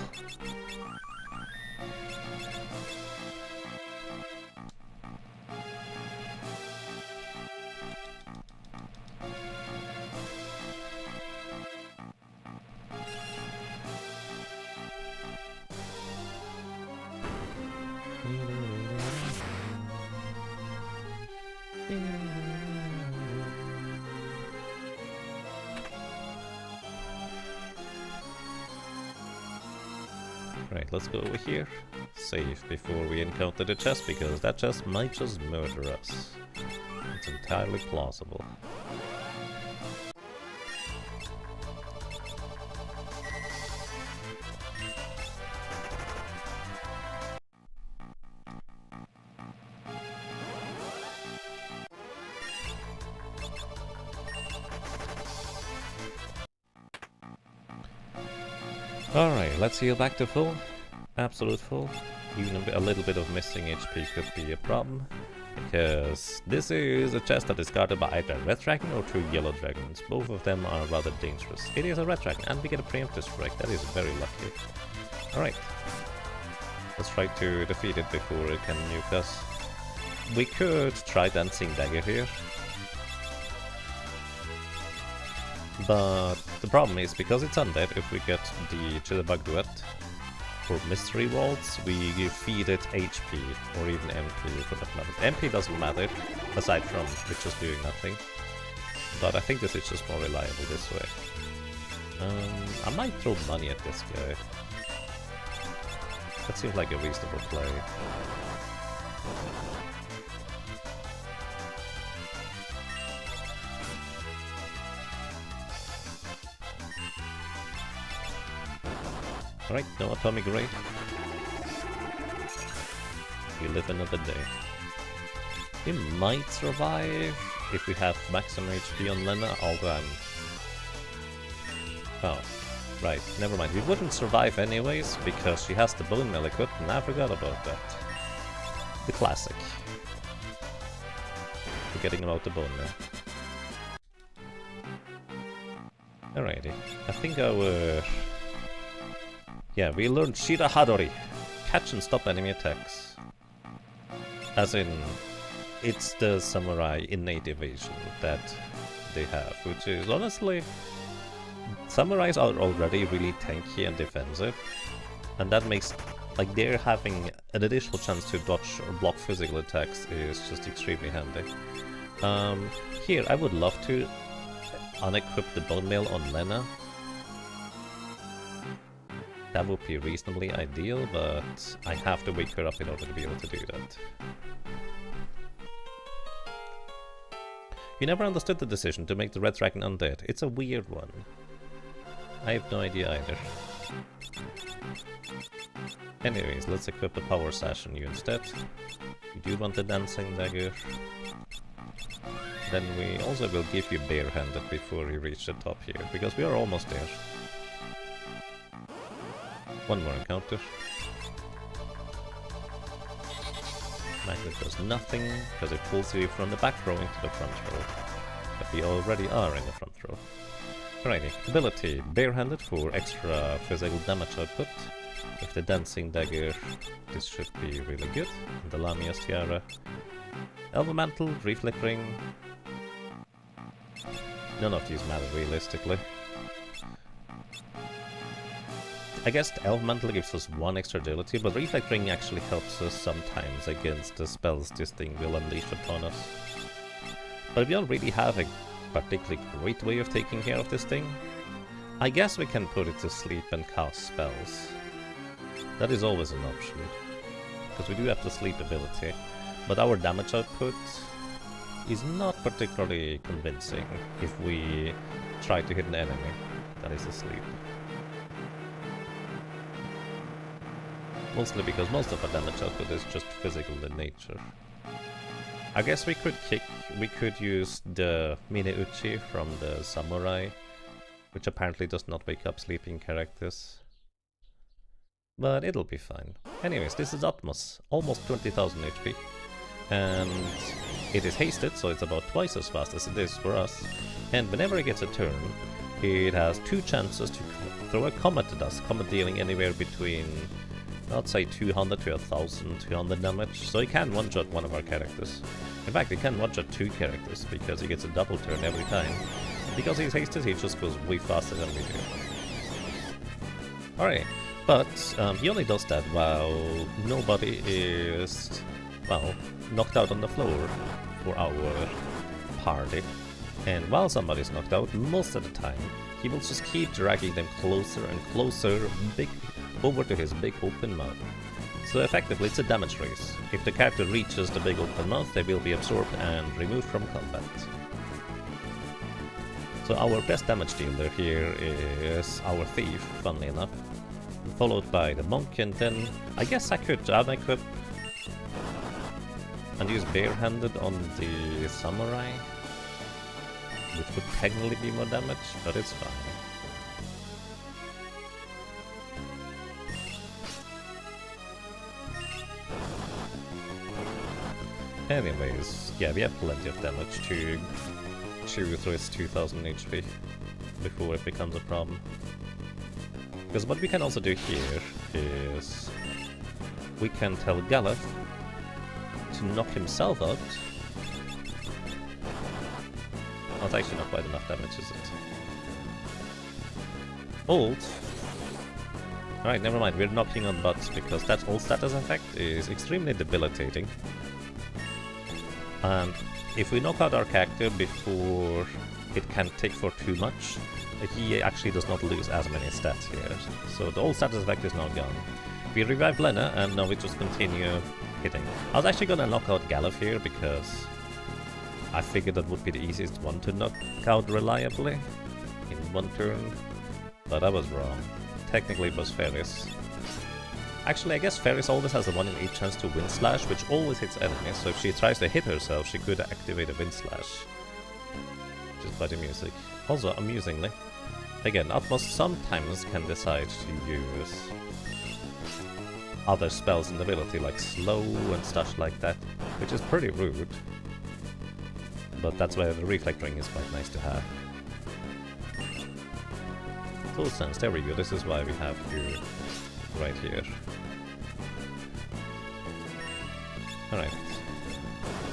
[SPEAKER 1] Right, let's go over here. Save before we encounter the chest, because that chest might just murder us. It's entirely plausible. Alright, let's heal back to full. Absolute full. Even a little bit of missing HP could be a problem, because this is a chest that is guarded by either a red dragon or 2 yellow dragons. Both of them are rather dangerous. It is a red dragon, and we get a preemptive strike. That is very lucky. Alright. Let's try to defeat it before it can nuke us. We could try Dancing Dagger here. But the problem is, because it's undead, if we get the Jitterbug Duet for Mystery Waltz, we feed it HP, or even MP for that matter. MP doesn't matter, aside from it just doing nothing. But I think this is just more reliable this way. I might throw money at this guy. That seems like a reasonable play. Alright, no atomic ray. We live another day. We might survive if we have maximum HP on Lena, although I'm... Oh, right, never mind. We wouldn't survive anyways, because she has the bone meal equipped, and I forgot about that. The classic. Forgetting about the bone meal. Alrighty, I think our... Yeah, we learned Shira Hadori. Catch and stop enemy attacks. As in, it's the samurai innate evasion that they have, which is honestly... Samurais are already really tanky and defensive, and that makes... Like, they're having an additional chance to dodge or block physical attacks is just extremely handy. Here, I would love to unequip the bone mail on Lena. That would be reasonably ideal, but I have to wake her up in order to be able to do that. You never understood the decision to make the red dragon undead. It's a weird one. I have no idea either. Anyways, let's equip the power sash on you instead. You do want the dancing dagger. Then we also will give you barehanded before you reach the top here, because we are almost there. One more encounter. Magnet does nothing, because it pulls you from the back row into the front row. But we already are in the front row. Alrighty, ability, barehanded for extra physical damage output. With the dancing dagger, this should be really good. And the Lamia's tiara. Elemental, reflickering. None of these matter realistically. I guess the Elemental gives us 1 extra agility, but Reflect Ring actually helps us sometimes against the spells this thing will unleash upon us. But we don't really have a particularly great way of taking care of this thing. I guess we can put it to sleep and cast spells. That is always an option, because we do have the sleep ability, but our damage output is not particularly convincing if we try to hit an enemy that is asleep. Mostly because most of our damage output is just physical in nature. I guess we could use the Mini Uchi from the Samurai, which apparently does not wake up sleeping characters. But it'll be fine. Anyways, this is Atmos, almost 20,000 HP. And it is hasted, so it's about twice as fast as it is for us. And whenever it gets a turn, it has 2 chances to throw a comet at us, comet dealing anywhere between, I'd say 200 to 1,200 damage, so it can one-shot one of our characters. In fact, it can one-shot 2 characters, because he gets a double turn every time. Because he's hasted, he just goes way faster than we do. Alright, but he only does that while nobody is, well, knocked out on the floor for our party. And while somebody's knocked out, most of the time, he will just keep dragging them closer and closer over to his big open mouth. So effectively it's a damage race. If the character reaches the big open mouth, they will be absorbed and removed from combat. So our best damage dealer here is our thief, funnily enough, followed by the monk, and then I guess I could unequip and use barehanded on the samurai, which would technically be more damage, but it's fine. Anyways, yeah, we have plenty of damage to chew through its 2000 HP before it becomes a problem. Because what we can also do here is we can tell Galef to knock himself out. That's actually not quite enough damage, is it? Ult. Alright, never mind, we're knocking on butts because that ult status effect is extremely debilitating. And if we knock out our character before it can take for too much, he actually does not lose as many stats here. So the old status effect is now gone. We revive Lena, and now we just continue hitting. I was actually gonna knock out Galef here because I figured that would be the easiest one to knock out reliably in one turn, but I was wrong. Technically it was Ferris. Actually, I guess Ferris always has a 1 in 8 chance to Wind Slash, which always hits enemies, so if she tries to hit herself, she could activate a Wind Slash. Just by the music. Also, amusingly, again, Atmos sometimes can decide to use other spells and ability, like slow and stuff like that, which is pretty rude. But that's why the Reflect Ring is quite nice to have. Full sense, there we go, this is why we have you right here. Alright.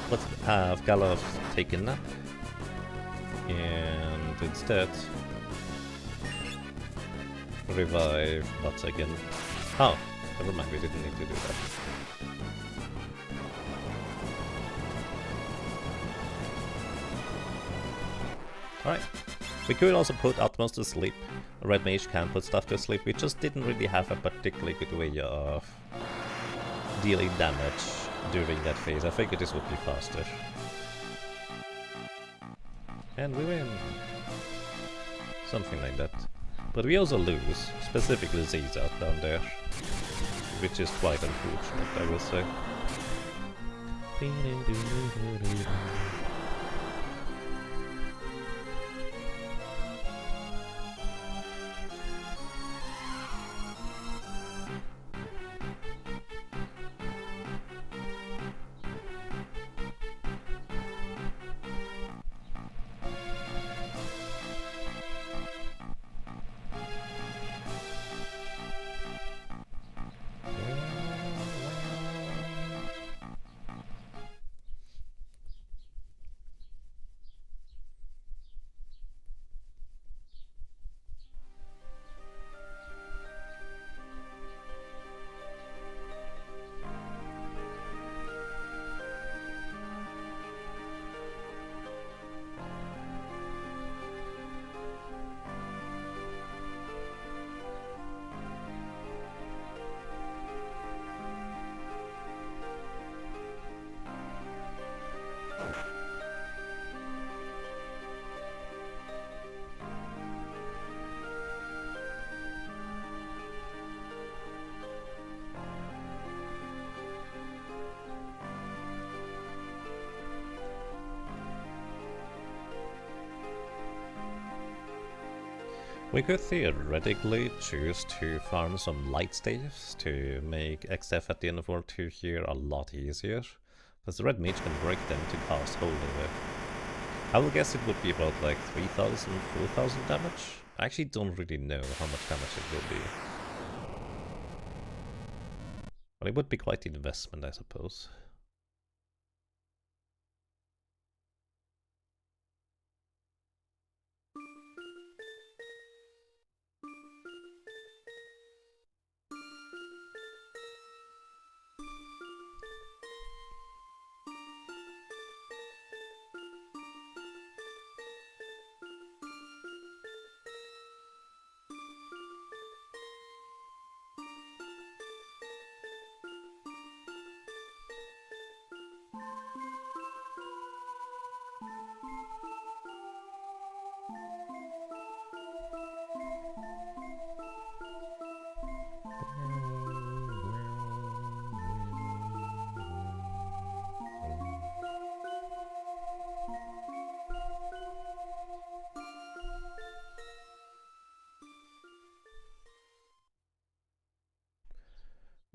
[SPEAKER 1] Let's have Galef take a nap. And instead revive Butts again. Oh, never mind, we didn't need to do that. Alright. We could also put Atmos to sleep. A Red Mage can put stuff to sleep. We just didn't really have a particularly good way of dealing damage during that phase. I figured this would be faster. And we win. Something like that. But we also lose, specifically Z's out down there. Which is quite unfortunate, I will say. We could theoretically choose to farm some light staves to make XF at the end of World 2 here a lot easier, because the red mage can break them to cast Holy with. I will guess it would be about like 3000, 4000 damage. I actually don't really know how much damage it will be. But it would be quite the investment, I suppose.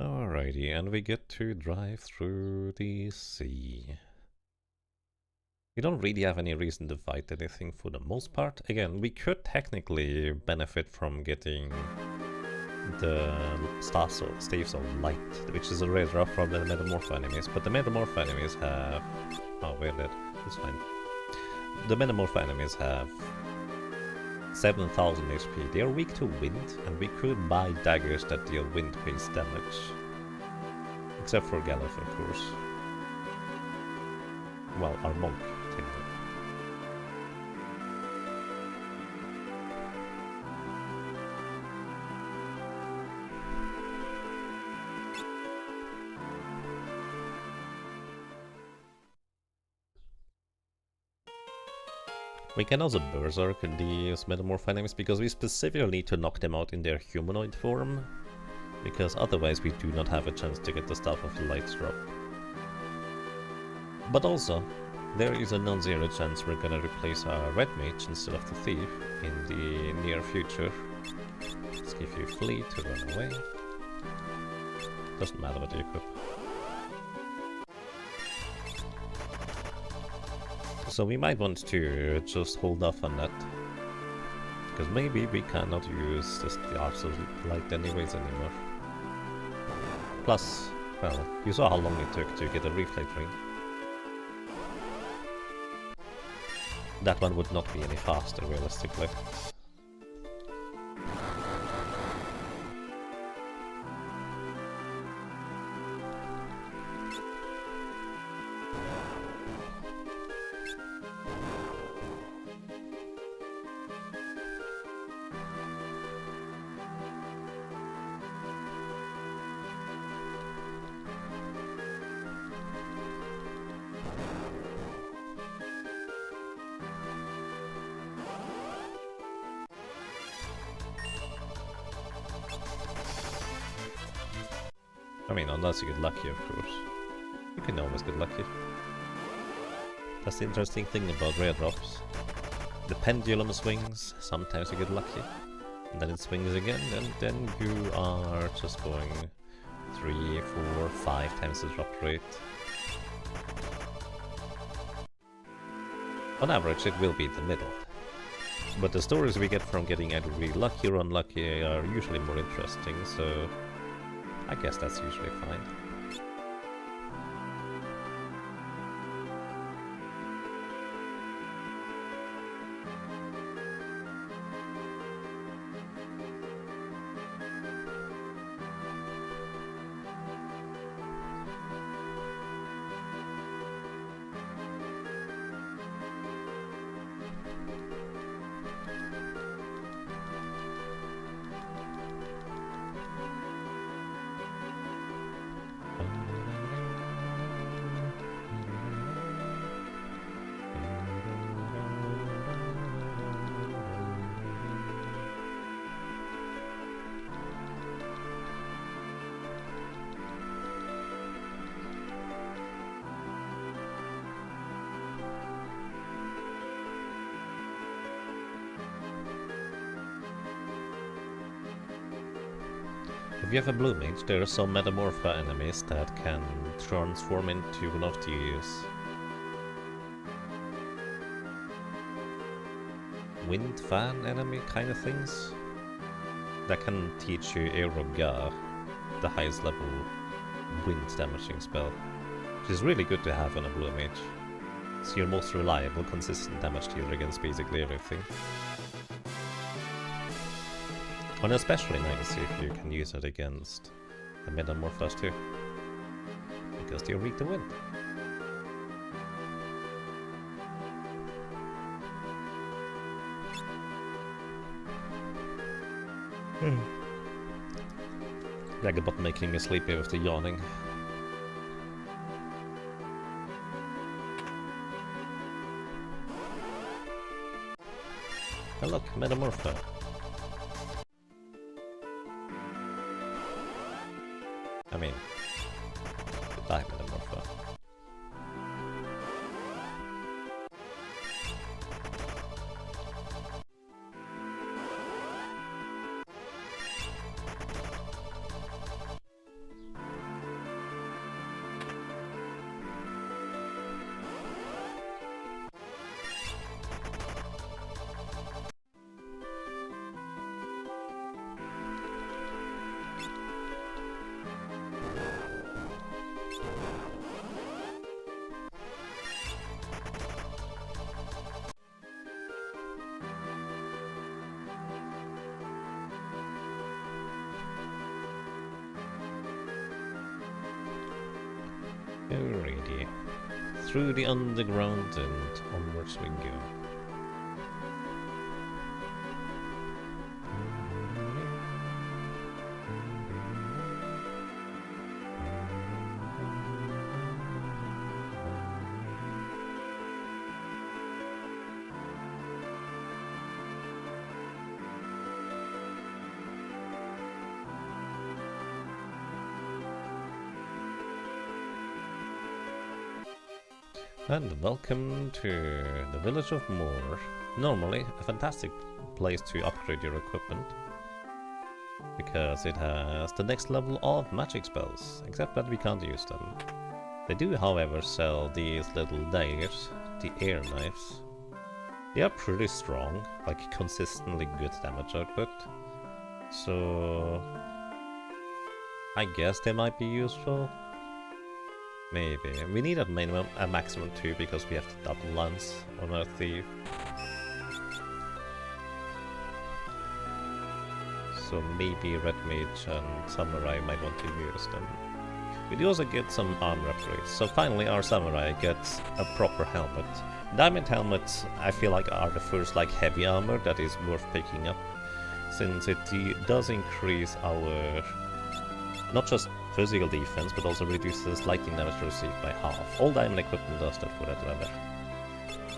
[SPEAKER 1] Alrighty, and we get to drive through the sea. We don't really have any reason to fight anything for the most part. Again, we could technically benefit from getting the Staves of Light, which is a rare drop from the Metamorph enemies, but the Metamorph enemies have... Oh, we're dead. It's fine. The Metamorph enemies have 7000 HP. They are weak to wind, and we could buy daggers that deal wind-based damage. Except for Galuf, of course. Well, our monk, technically. We can also berserk these Metamorph enemies because we specifically need to knock them out in their humanoid form, because otherwise we do not have a chance to get the Staff of the Light drop. But also, there is a non-zero chance we're gonna replace our Red Mage instead of the Thief in the near future. Let's give you Flee to run away. Doesn't matter what you equip. So we might want to just hold off on that, because maybe we cannot use the Absolute Light anyways anymore. Plus, well, you saw how long it took to get a Reflect Ring. That one would not be any faster, realistically. I mean, unless you get lucky, of course. You can always get lucky. That's the interesting thing about rare drops. The pendulum swings, sometimes you get lucky. And then it swings again, and then you are just going 3, 4, 5 times the drop rate. On average, it will be the middle. But the stories we get from getting either really lucky or unlucky are usually more interesting, so I guess that's usually fine. If you have a blue mage, there are some metamorpha enemies that can transform into one of these wind fan enemy kind of things that can teach you Aeroga, the highest level wind damaging spell, which is really good to have on a blue mage. It's your most reliable, consistent damage dealer against basically everything. And especially nice if you can use it against the metamorphos too, because they read the wind. Daggerbot making me sleepy with the yawning. And look, Metamorpho. I mean, goodbye, Metamorpho. Alrighty. Through the underground and onwards we go. And welcome to the village of Moor. Normally a fantastic place to upgrade your equipment, because it has the next level of magic spells, except that we can't use them. They do, however, sell these little daggers, the air knives. They are pretty strong, like consistently good damage output, so I guess they might be useful. Maybe. We need a minimum, a maximum 2, because we have the double lance on our thief. So maybe Red Mage and Samurai might want to use them. We do also get some armor upgrades. So finally our Samurai gets a proper helmet. Diamond helmets, I feel like, are the first like heavy armor that is worth picking up, since it does increase our not just physical defense, but also reduces lightning damage received by half. All diamond equipment does that for that level.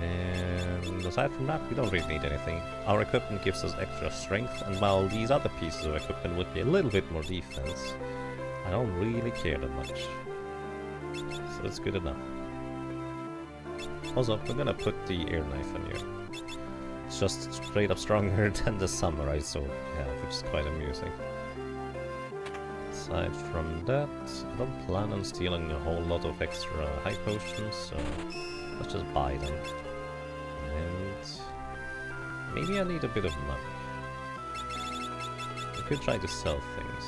[SPEAKER 1] And aside from that, we don't really need anything. Our equipment gives us extra strength, and while these other pieces of equipment would be a little bit more defense, I don't really care that much. So it's good enough. Also, we're gonna put the air knife on you. It's just straight up stronger than the samurai sword, yeah, which is quite amusing. Aside from that, I don't plan on stealing a whole lot of extra high potions, so let's just buy them. And maybe I need a bit of money. We could try to sell things.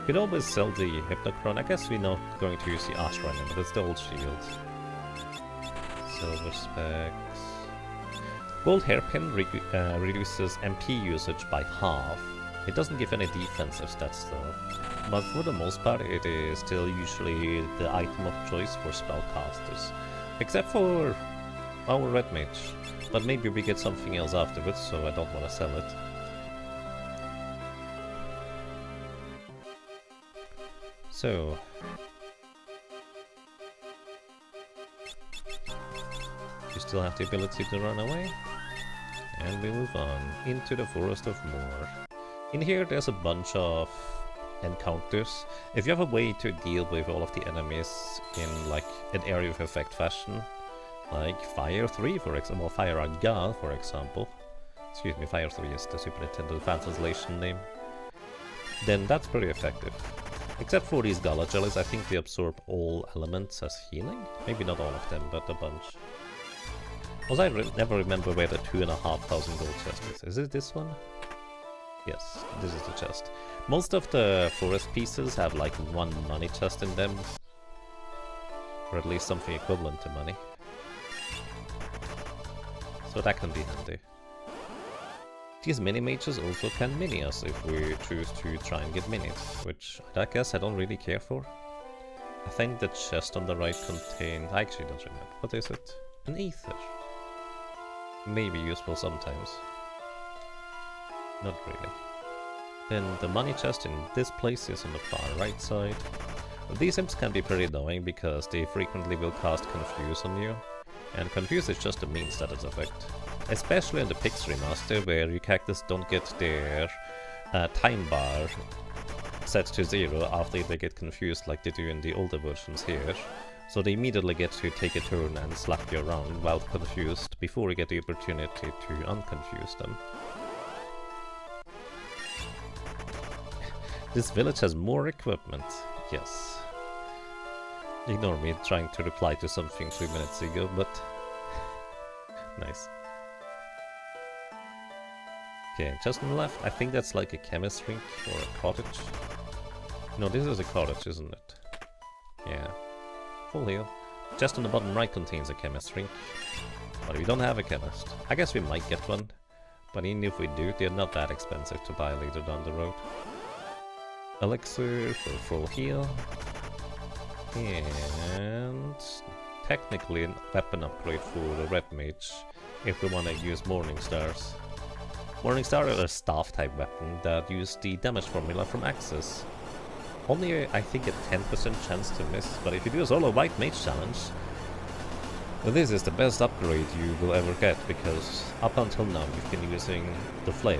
[SPEAKER 1] We could always sell the Hypnocron. I guess we're not going to use the Ashra, but it's the old shield. Silver specs. Gold hairpin reduces MP usage by half. It doesn't give any defensive stats though, but for the most part it is still usually the item of choice for spellcasters. Except for our red mage, but maybe we get something else afterwards, so I don't want to sell it. So... you still have the ability to run away? And we move on into the Forest of Moor. In here there's a bunch of encounters. If you have a way to deal with all of the enemies in like an area of effect fashion, like Fire 3 for example, Fire Aga for example. Excuse me, Fire 3 is the Super Nintendo fan translation name. then that's pretty effective. Except for these Gala Jellies, I think they absorb all elements as healing. Maybe not all of them, but a bunch. Also, I never remember where the 2,500 gold chest is. Is it this one? Yes, this is the chest. Most of the forest pieces have like one money chest in them. Or at least something equivalent to money. So that can be handy. These mini-mages also can mini us if we choose to try and get minis, which I guess I don't really care for. I think the chest on the right contained... I actually don't remember. What is it? An ether. Maybe useful sometimes. Not really. Then the money chest in this place is on the far right side. These imps can be pretty annoying because they frequently will cast Confuse on you. And Confuse is just a mean status effect. Especially in the Pix remaster, where you cactus don't get their time bar set to 0 after they get confused like they do in the older versions here. So they immediately get to take a turn and slap you around while confused before you get the opportunity to unconfuse them. This village has more equipment. Yes. Ignore me trying to reply to something 3 minutes ago, but... nice. Okay, just on the left, I think that's like a chemist rink or a cottage. No, this is a cottage, isn't it? Yeah. Full heal. Just on the bottom right contains a chemist rink. But we don't have a chemist. I guess we might get one. But even if we do, they're not that expensive to buy later down the road. Elixir for full heal. And technically a weapon upgrade for the red mage if we want to use Morning Stars. Morning Star is a staff type weapon that uses the damage formula from Axis. Only I think a 10% chance to miss, but if you do a solo white mage challenge, this is the best upgrade you will ever get, because up until now you've been using the flail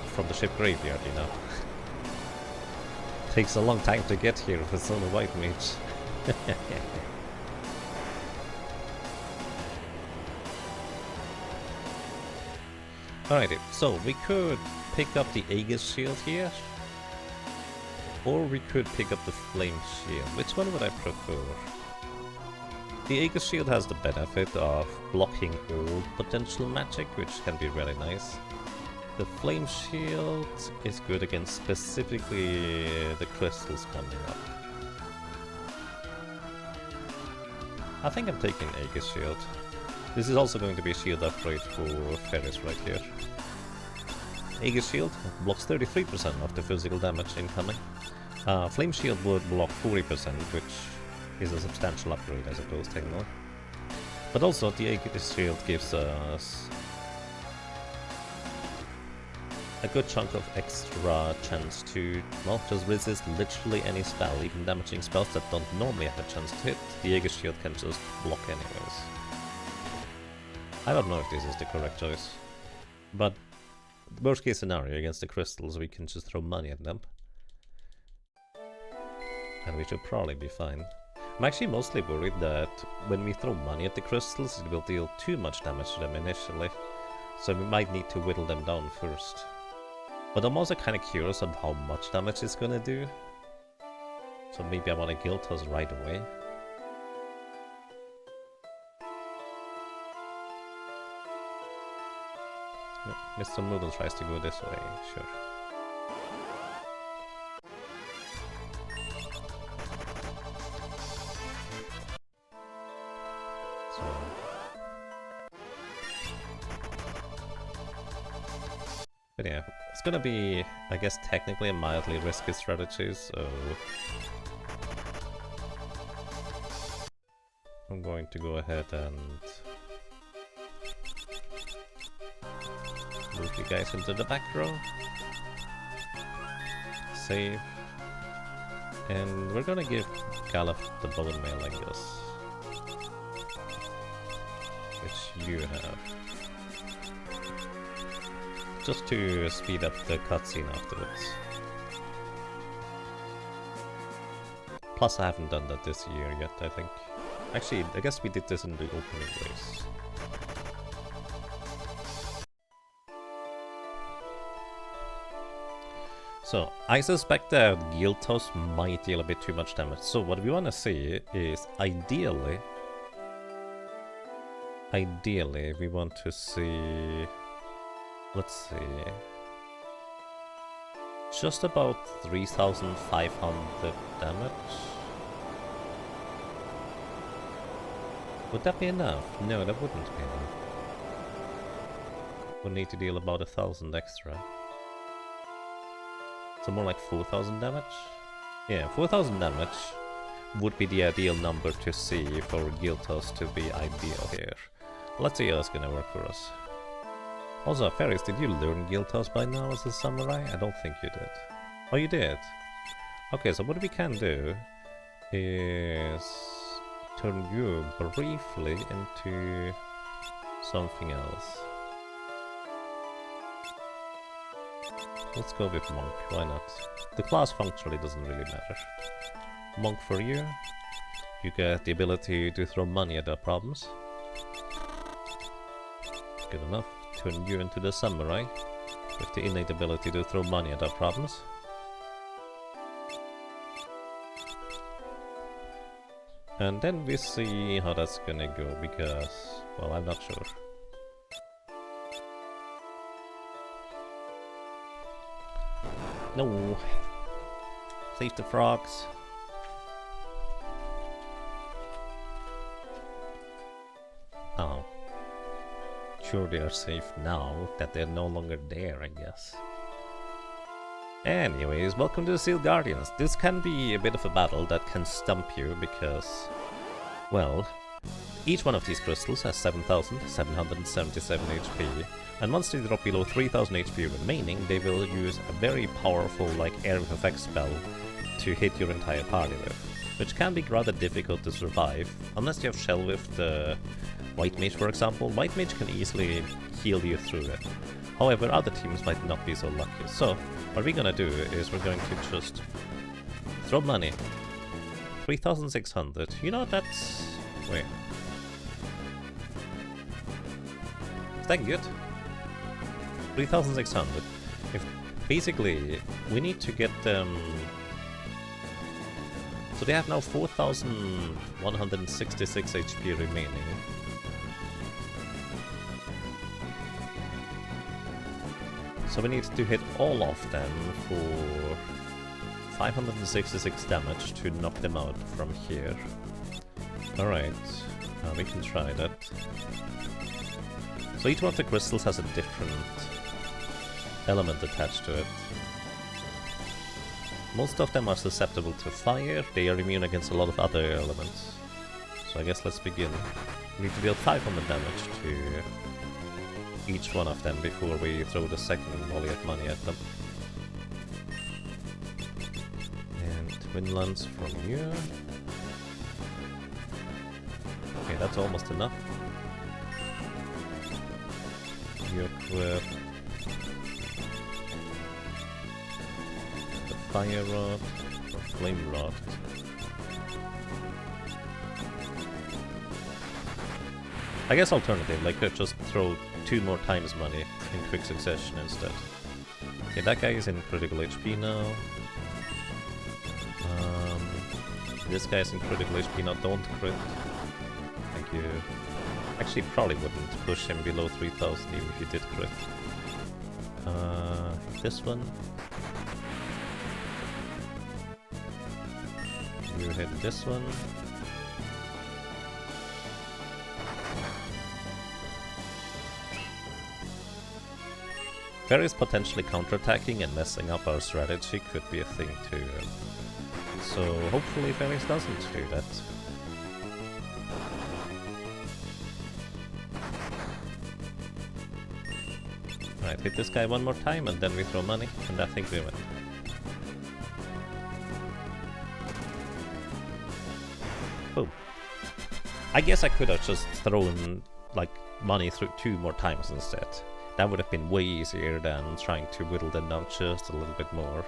[SPEAKER 1] from the ship graveyard, you know. Takes a long time to get here with a solo white mage. Alrighty, so we could pick up the Aegis shield here, or we could pick up the flame shield. Which one would I prefer? The Aegis shield has the benefit of blocking all potential magic, which can be really nice. The flame shield is good against specifically the crystals coming up. I think I'm taking Aegis shield. This is also going to be a shield upgrade for Ferris right here. Aegis shield blocks 33% of the physical damage incoming. Flame shield would block 40%, which is a substantial upgrade, I suppose, technically. But also, the Aegis shield gives us a good chunk of extra chance to, well, just resist literally any spell, even damaging spells that don't normally have a chance to hit. The Aegis shield can just block anyways. I don't know if this is the correct choice, but worst case scenario against the crystals, we can just throw money at them. And we should probably be fine. I'm actually mostly worried that when we throw money at the crystals, it will deal too much damage to them initially. So we might need to whittle them down first. But I'm also kind of curious on how much damage it's gonna do. So maybe I want to guilt us right away. No, Mr. Noodle tries to go this way, sure. So... but yeah, it's gonna be, I guess, technically a mildly risky strategy, so... I'm going to go ahead and... move you guys into the back row. Save. And we're gonna give Galuf the bone mail, I guess. Which you have. Just to speed up the cutscene afterwards. Plus I haven't done that this year yet, I think. Actually, I guess we did this in the opening race. So, I suspect that Guild Toast might deal a bit too much damage. So what we want to see is, ideally, we want to see, let's see, just about 3,500 damage. Would that be enough? No, that wouldn't be enough. We'll need to deal about 1,000 extra. So more like 4,000 damage? Yeah, 4,000 damage would be the ideal number to see for Guild Toast to be ideal here. Let's see how that's gonna work for us. Also, Ferris, did you learn Guild Toast by now as a samurai? I don't think you did. Oh, you did? Okay, so what we can do is turn you briefly into something else. Let's go with Monk, why not? The class functionally doesn't really matter. Monk for you. You get the ability to throw money at our problems. Good enough. Turn you into the samurai with the innate ability to throw money at our problems. And then we see how that's gonna go, because, well, I'm not sure. No. Save the frogs. Oh. Sure, they are safe now that they're no longer there, I guess. Anyways, welcome to the Seal Guardians. This can be a bit of a battle that can stump you because, well, each one of these crystals has 7,777 HP, and once they drop below 3,000 HP remaining, they will use a very powerful, like, area of effect spell to hit your entire party with, which can be rather difficult to survive, unless you have Shell with the White Mage, for example. White Mage can easily heal you through it. However, other teams might not be so lucky. So, what we're gonna do is we're going to just throw money. 3,600. You know, that's... wait. Is that good? 3,600. If basically, we need to get them... So they have now 4,166 HP remaining. So we need to hit all of them for 566 damage to knock them out from here. Alright, we can try that. So each one of the crystals has a different element attached to it. Most of them are susceptible to fire, they are immune against a lot of other elements. So I guess let's begin. We need to deal 500 damage to each one of them before we throw the second volley of money at them. And Twin Lance from you. Okay, that's almost enough. You equip the Fire Rod or Flame Rod. I guess alternative, like just throw 2 more times money in quick succession instead. Okay, that guy is in critical HP now. This guy is in critical HP now, don't crit. Thank you. Actually, probably wouldn't push him below 3,000 even if you did crit. This one. You hit this one. Ferris potentially counterattacking and messing up our strategy could be a thing too. So hopefully Ferris doesn't do that. Right, hit this guy one more time and then we throw money, and I think we win. Boom. I guess I could have just thrown like money through 2 more times instead. That would have been way easier than trying to whittle them down just a little bit more.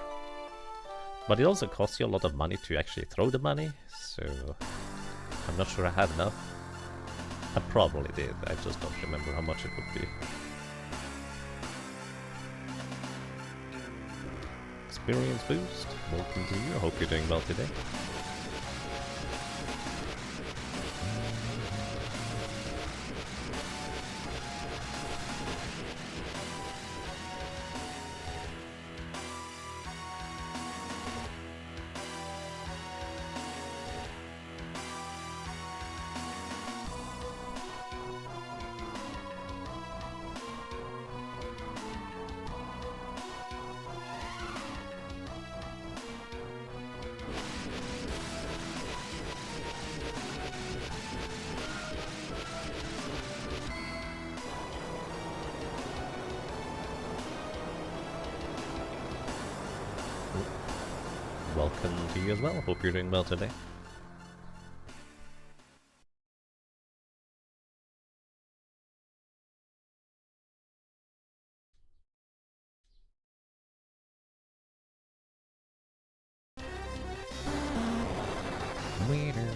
[SPEAKER 1] But it also costs you a lot of money to actually throw the money, so I'm not sure I had enough. I probably did, I just don't remember how much it would be. experience boost. Welcome to you. I hope you're doing well today. Welcome to you as well. Hope you're doing well today. Waiter.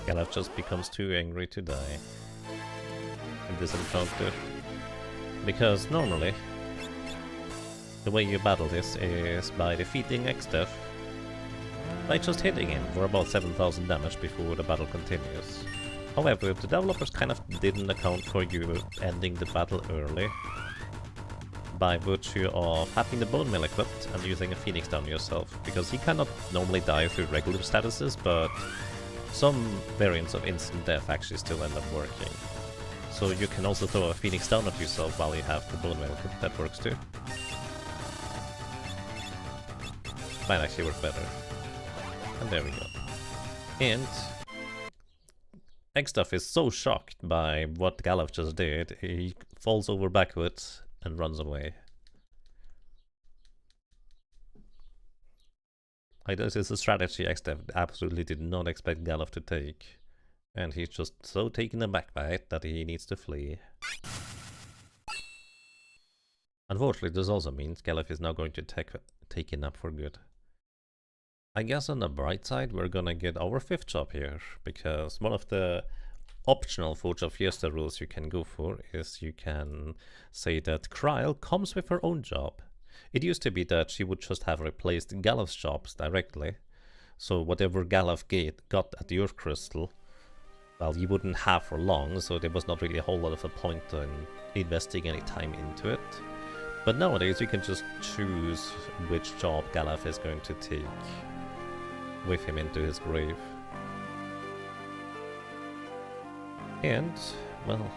[SPEAKER 1] Galaf just becomes too angry to die in this encounter. Because normally, the way you battle this is by defeating X-Death by just hitting him for about 7,000 damage before the battle continues. However, the developers kind of didn't account for you ending the battle early by virtue of having the bone mill equipped and using a phoenix down yourself, because he cannot normally die through regular statuses, but some variants of instant death actually still end up working. So you can also throw a phoenix down at yourself while you have the bone mill equipped. That works too. Might actually work better. And there we go. And X-Stuff is so shocked by what Galaf just did, he falls over backwards and runs away. This is a strategy X-Dev absolutely did not expect Galaf to take. And he's just so taken aback by it that he needs to flee. Unfortunately, this also means Galaf is now going to take a nap for good. I guess on the bright side, we're gonna get our 5th job here, because one of the optional for Job Fiesta rules you can go for is you can say that Kryl comes with her own job. It used to be that she would just have replaced Galaf's jobs directly, so whatever Galaf got at the Earth Crystal, well, you wouldn't have for long, so there was not really a whole lot of a point in investing any time into it. But nowadays you can just choose which job Galaf is going to take with him into his grave. And, well,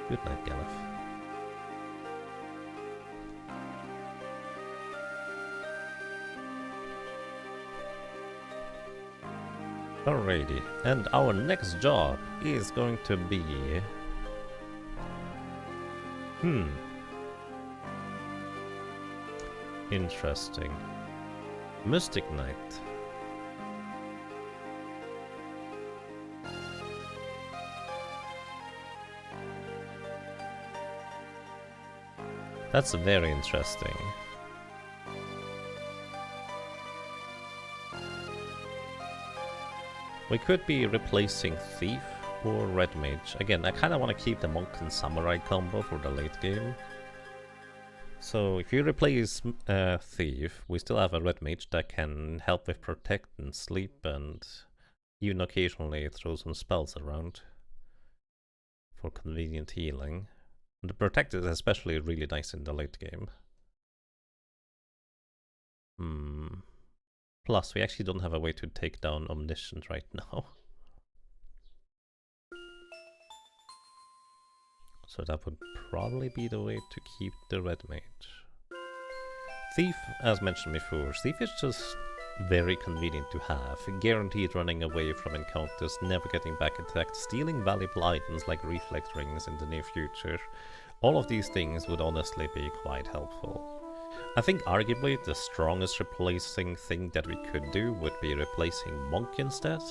[SPEAKER 1] good night, Galaf. Alrighty, and our next job is going to be... Interesting. Mystic Knight. That's very interesting. We could be replacing Thief or Red Mage. Again, I kind of want to keep the Monk and Samurai combo for the late game. So if you replace Thief, we still have a Red Mage that can help with Protect and Sleep, and even occasionally throw some spells around for convenient healing. The Protect is especially really nice in the late game. Plus, we actually don't have a way to take down Omniscient right now. So that would probably be the way to keep the red mage. Thief, as mentioned before, Thief is just very convenient to have. Guaranteed running away from encounters, never getting back attacked, stealing valuable items like reflect rings in the near future. All of these things would honestly be quite helpful. I think arguably the strongest replacing thing that we could do would be replacing monk instead,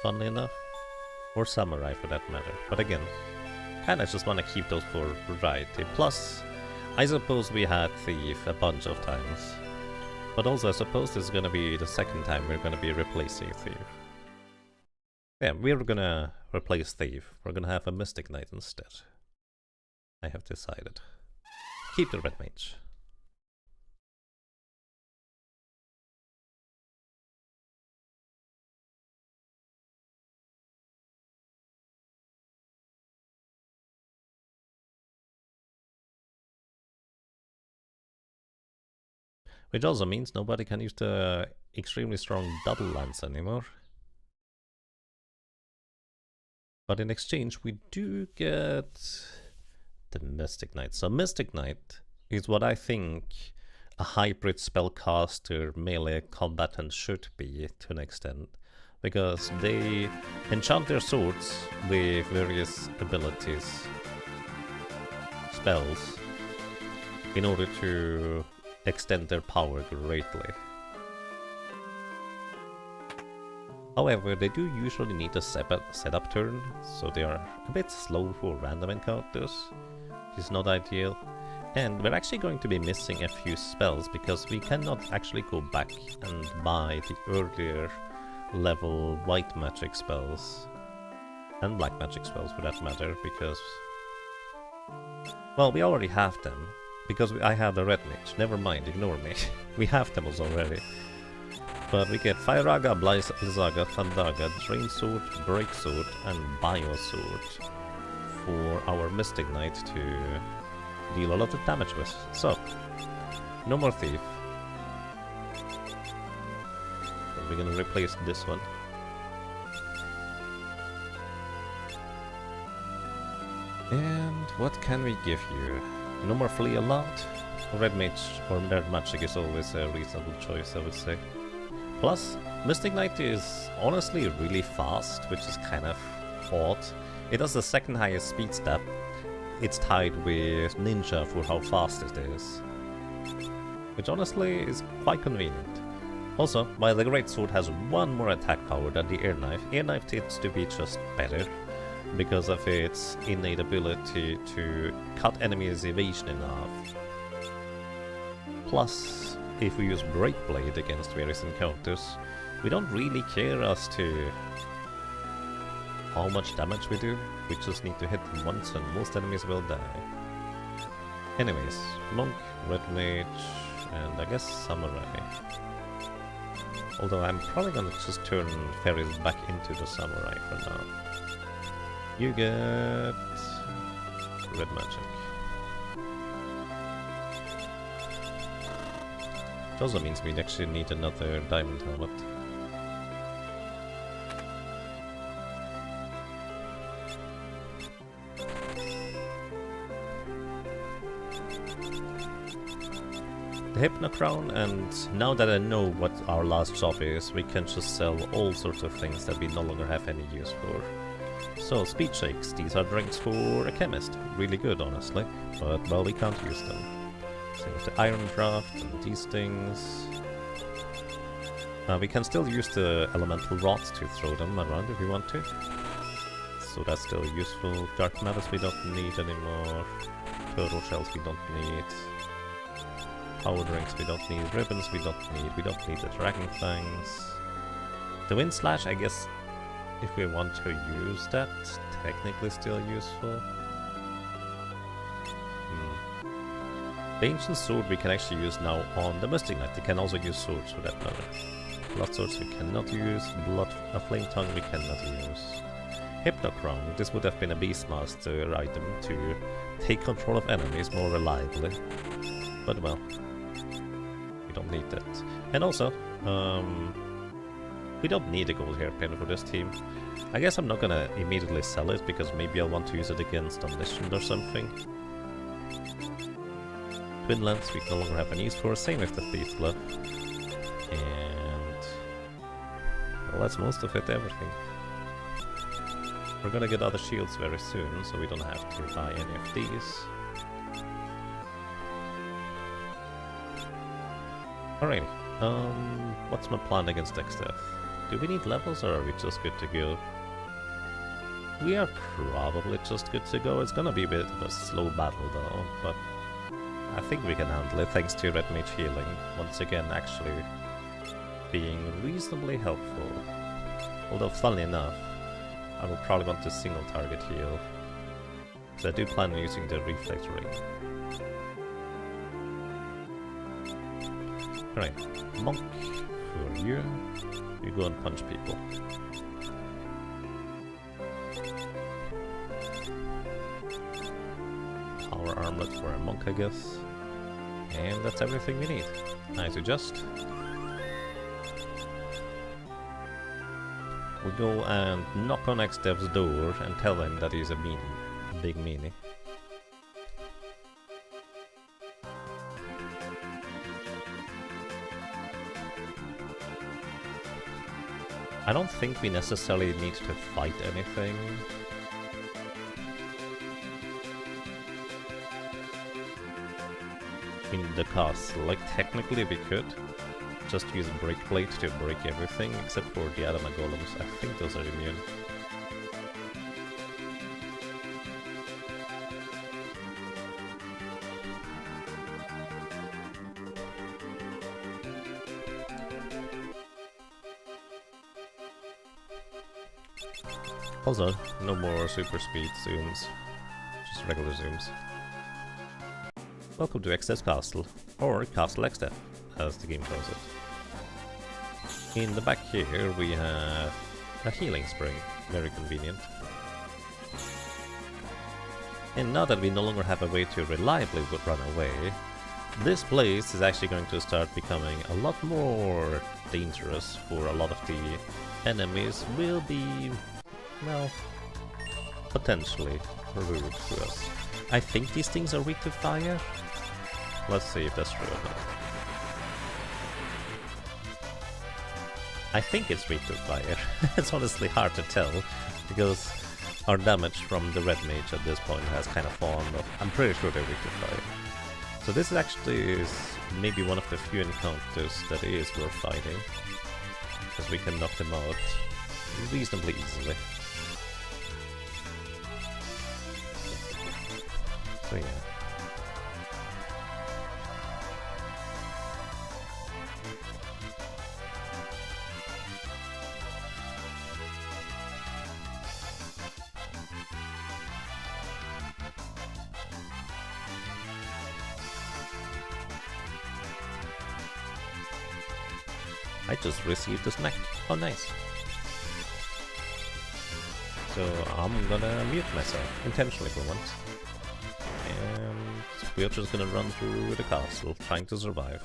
[SPEAKER 1] funnily enough, or samurai for that matter. But again, kinda just wanna keep those for variety. Plus, I suppose we had Thief a bunch of times. But also I suppose this is gonna be the second time we're gonna be replacing Thief. Yeah, we're gonna replace Thief. We're gonna have a Mystic Knight instead. I have decided. Keep the red mage. Which also means nobody can use the extremely strong double lance anymore. But in exchange we do get the Mystic Knight. So Mystic Knight is what I think a hybrid spellcaster melee combatant should be to an extent. Because they enchant their swords with various abilities, spells, in order to extend their power greatly. However, they do usually need a setup turn, so they are a bit slow for random encounters, which is not ideal. And we're actually going to be missing a few spells because we cannot actually go back and buy the earlier level white magic spells, and black magic spells for that matter, because, well, we already have them. Because I have the red mage. Never mind, ignore me. We have them already. But we get Firaga, Blizzaga, Thandaga, Drain Sword, Break Sword, and Bio Sword for our Mystic Knight to deal a lot of damage with. So, no more Thief. We're gonna replace this one. And what can we give you? No more Flee a lot. Red Mage or Red Magic is always a reasonable choice, I would say. Plus, Mystic Knight is honestly really fast, which is kind of odd. It has the second highest speed stat. It's tied with Ninja for how fast it is, which honestly is quite convenient. Also, while the Great Sword has one more attack power than the Air Knife tends to be just better, because of its innate ability to cut enemies' evasion in half. Plus, if we use Breakblade against various encounters, we don't really care as to how much damage we do. We just need to hit them once and most enemies will die. Anyways, Monk, Red Mage, and I guess Samurai. Although I'm probably gonna just turn Ferris back into the Samurai for now. You get red magic. Which also means we actually need another diamond helmet. The Hypno Crown, and now that I know what our last job is, we can just sell all sorts of things that we no longer have any use for. So, speed shakes, these are drinks for a chemist. Really good, honestly, but, well, we can't use them. Same with the iron draft and these things. We can still use the elemental rods to throw them around if we want to. So that's still useful. Dark matters we don't need anymore. Turtle shells we don't need. Power drinks we don't need. Ribbons we don't need. We don't need the dragon fangs. The wind slash, I guess, if we want to use that, technically still useful. The ancient sword we can actually use now on the Mystic Knight. They can also use swords for that matter. Blood swords we cannot use. A flame tongue we cannot use. Hypno Crown. This would have been a Beastmaster item to take control of enemies more reliably. But well, we don't need that. And also, We don't need a gold hairpin for this team. I guess I'm not gonna immediately sell it, because maybe I'll want to use it against Omniscient or something. Twinlands we no longer have any use for, same with the Thief Blood. And... well, that's most of it, everything. We're gonna get other shields very soon, so we don't have to buy any of these. Alrighty, what's my plan against Dexter? Do we need levels, or are we just good to go? We are probably just good to go. It's gonna be a bit of a slow battle though, but I think we can handle it thanks to Red Mage healing. Once again, actually being reasonably helpful. Although, funnily enough, I will probably want to single target heal, so I do plan on using the reflex ring. Alright, Monk, for you. You go and punch people. Power armlet for a monk, I guess. And that's everything we need. Nice adjust. We go and knock on X-Dev's door and tell him that he's a big meanie. I don't think we necessarily need to fight anything. In the castle, like technically we could just use Breakblade to break everything except for the Adama Golems. I think those are immune. Also, no more super speed zooms, just regular zooms. Welcome to X-Dev's Castle, or Castle X-Dev, as the game calls it. In the back here we have a healing spring, very convenient. And now that we no longer have a way to reliably run away, this place is actually going to start becoming a lot more dangerous, for a lot of the enemies will be, well, potentially rude to us. I think these things are weak to fire. Let's see if that's true or not. I think it's weak to fire. It's honestly hard to tell, because our damage from the red mage at this point has kind of fallen off. I'm pretty sure they're weak to fire. So this actually is maybe one of the few encounters that is worth fighting, because we can knock them out reasonably easily. So yeah. I just received a snack. Oh, nice. So I'm gonna mute myself, intentionally for once. And we're just gonna run through the castle, trying to survive.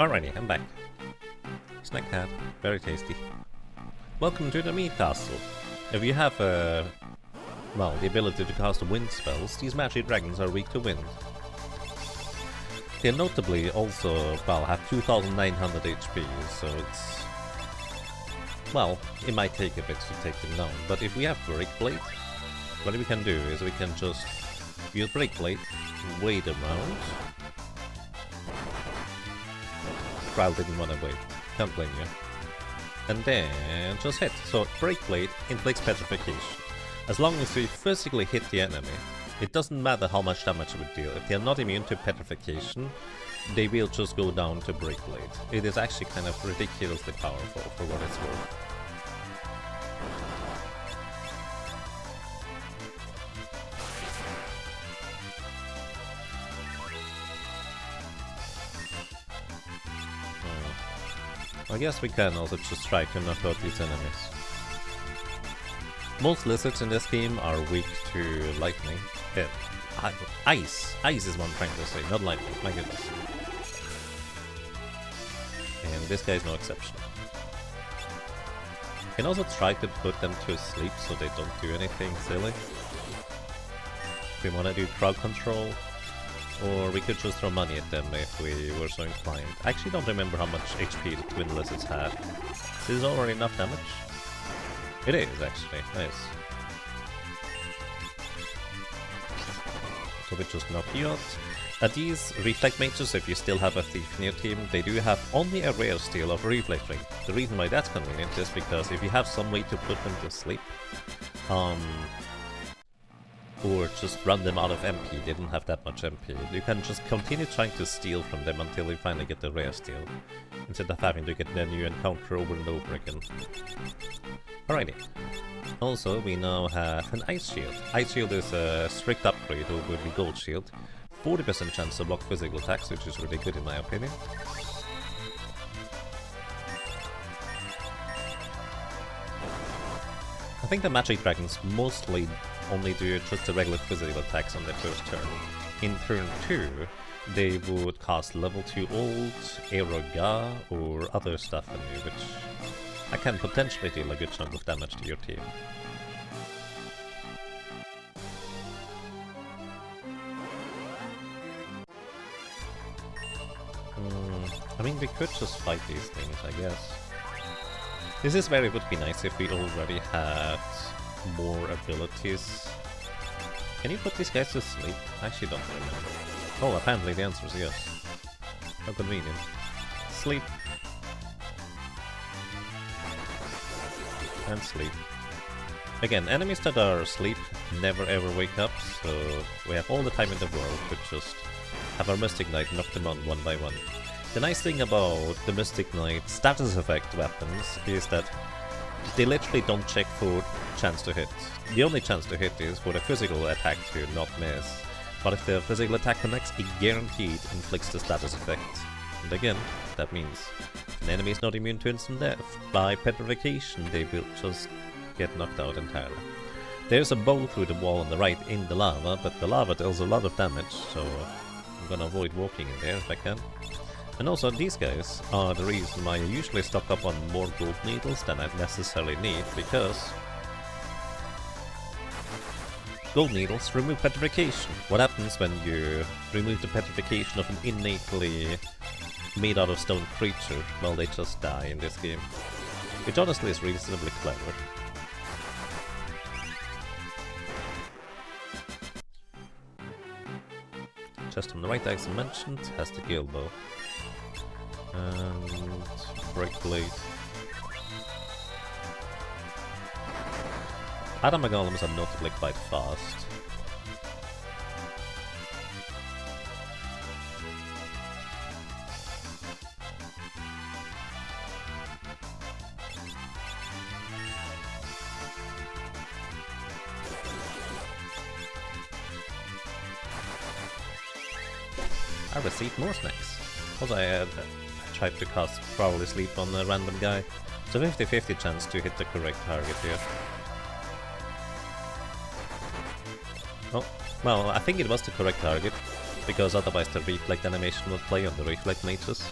[SPEAKER 1] Alrighty, I'm back. Snack hat, very tasty. Welcome to the meat castle. If you have well, the ability to cast wind spells, these magic dragons are weak to wind. They notably also, well, have 2900 HP, so it's... Well, it might take a bit to take them down, but if we have Breakblade, what we can do is we can just use Breakblade, wait around. Kral didn't want to wait, can't blame you. And then just hit. So Breakblade inflicts petrification. As long as we physically hit the enemy, it doesn't matter how much damage it would deal. If they are not immune to petrification, they will just go down to Breakblade. It is actually kind of ridiculously powerful for what it's worth. I guess we can also just try to knock out these enemies. Most lizards in this game are weak to lightning. Ice! Ice is what I'm trying to say, not lightning, my goodness. And this guy is no exception. You can also try to put them to sleep so they don't do anything silly. If we want to do crowd control, or we could just throw money at them if we were so inclined. I actually don't remember how much HP the twin lizards have. Is this already enough damage? It is, actually. Nice. So we just knock you out. These Reflect Mages, if you still have a Thief in your team, they do have only a rare steal of Reflect Ring. The reason why that's convenient is because if you have some way to put them to sleep, or just run them out of MP, they don't have that much MP. You can just continue trying to steal from them until you finally get the rare steal, instead of having to get a new encounter over and over again. Alrighty. Also, we now have an Ice Shield. Ice Shield is a strict upgrade over the Gold Shield. 40% chance to block physical attacks, which is really good in my opinion. I think the magic dragons mostly only do just the regular physical attacks on their first turn. In turn 2, they would cast level 2 ult, Aeroga, or other stuff on you, which I can potentially deal a good chunk of damage to your team. I mean, we could just fight these things, I guess. This is where it would be nice if we already had more abilities. Can you put these guys to sleep? I actually don't remember. Oh, apparently the answer is yes. How convenient. Sleep. And sleep. Again, enemies that are asleep never ever wake up, so we have all the time in the world to just have our Mystic Knight knock them out one by one. The nice thing about the Mystic Knight status effect weapons is that they literally don't check for chance to hit. The only chance to hit is for the physical attack to not miss. But if the physical attack connects, it guaranteed inflicts the status effect. And again, that means if an enemy is not immune to instant death, by petrification they will just get knocked out entirely. There's a bow through the wall on the right in the lava, but the lava deals a lot of damage, so I'm gonna avoid walking in there if I can. And also, these guys are the reason why I usually stock up on more gold needles than I necessarily need, because gold needles remove petrification. What happens when you remove the petrification of an innately made out of stone creature? Well, they just die in this game. Which honestly is reasonably clever. Just on the right, as I mentioned, has the guild bow. And Breakblade. Adama golems are notably quite fast. I received more snacks. Also, I tried to cast Probably Sleep on a random guy. So 50-50 chance to hit the correct target here. Oh, well, I think it was the correct target, because otherwise the reflect animation would play on the reflect mages.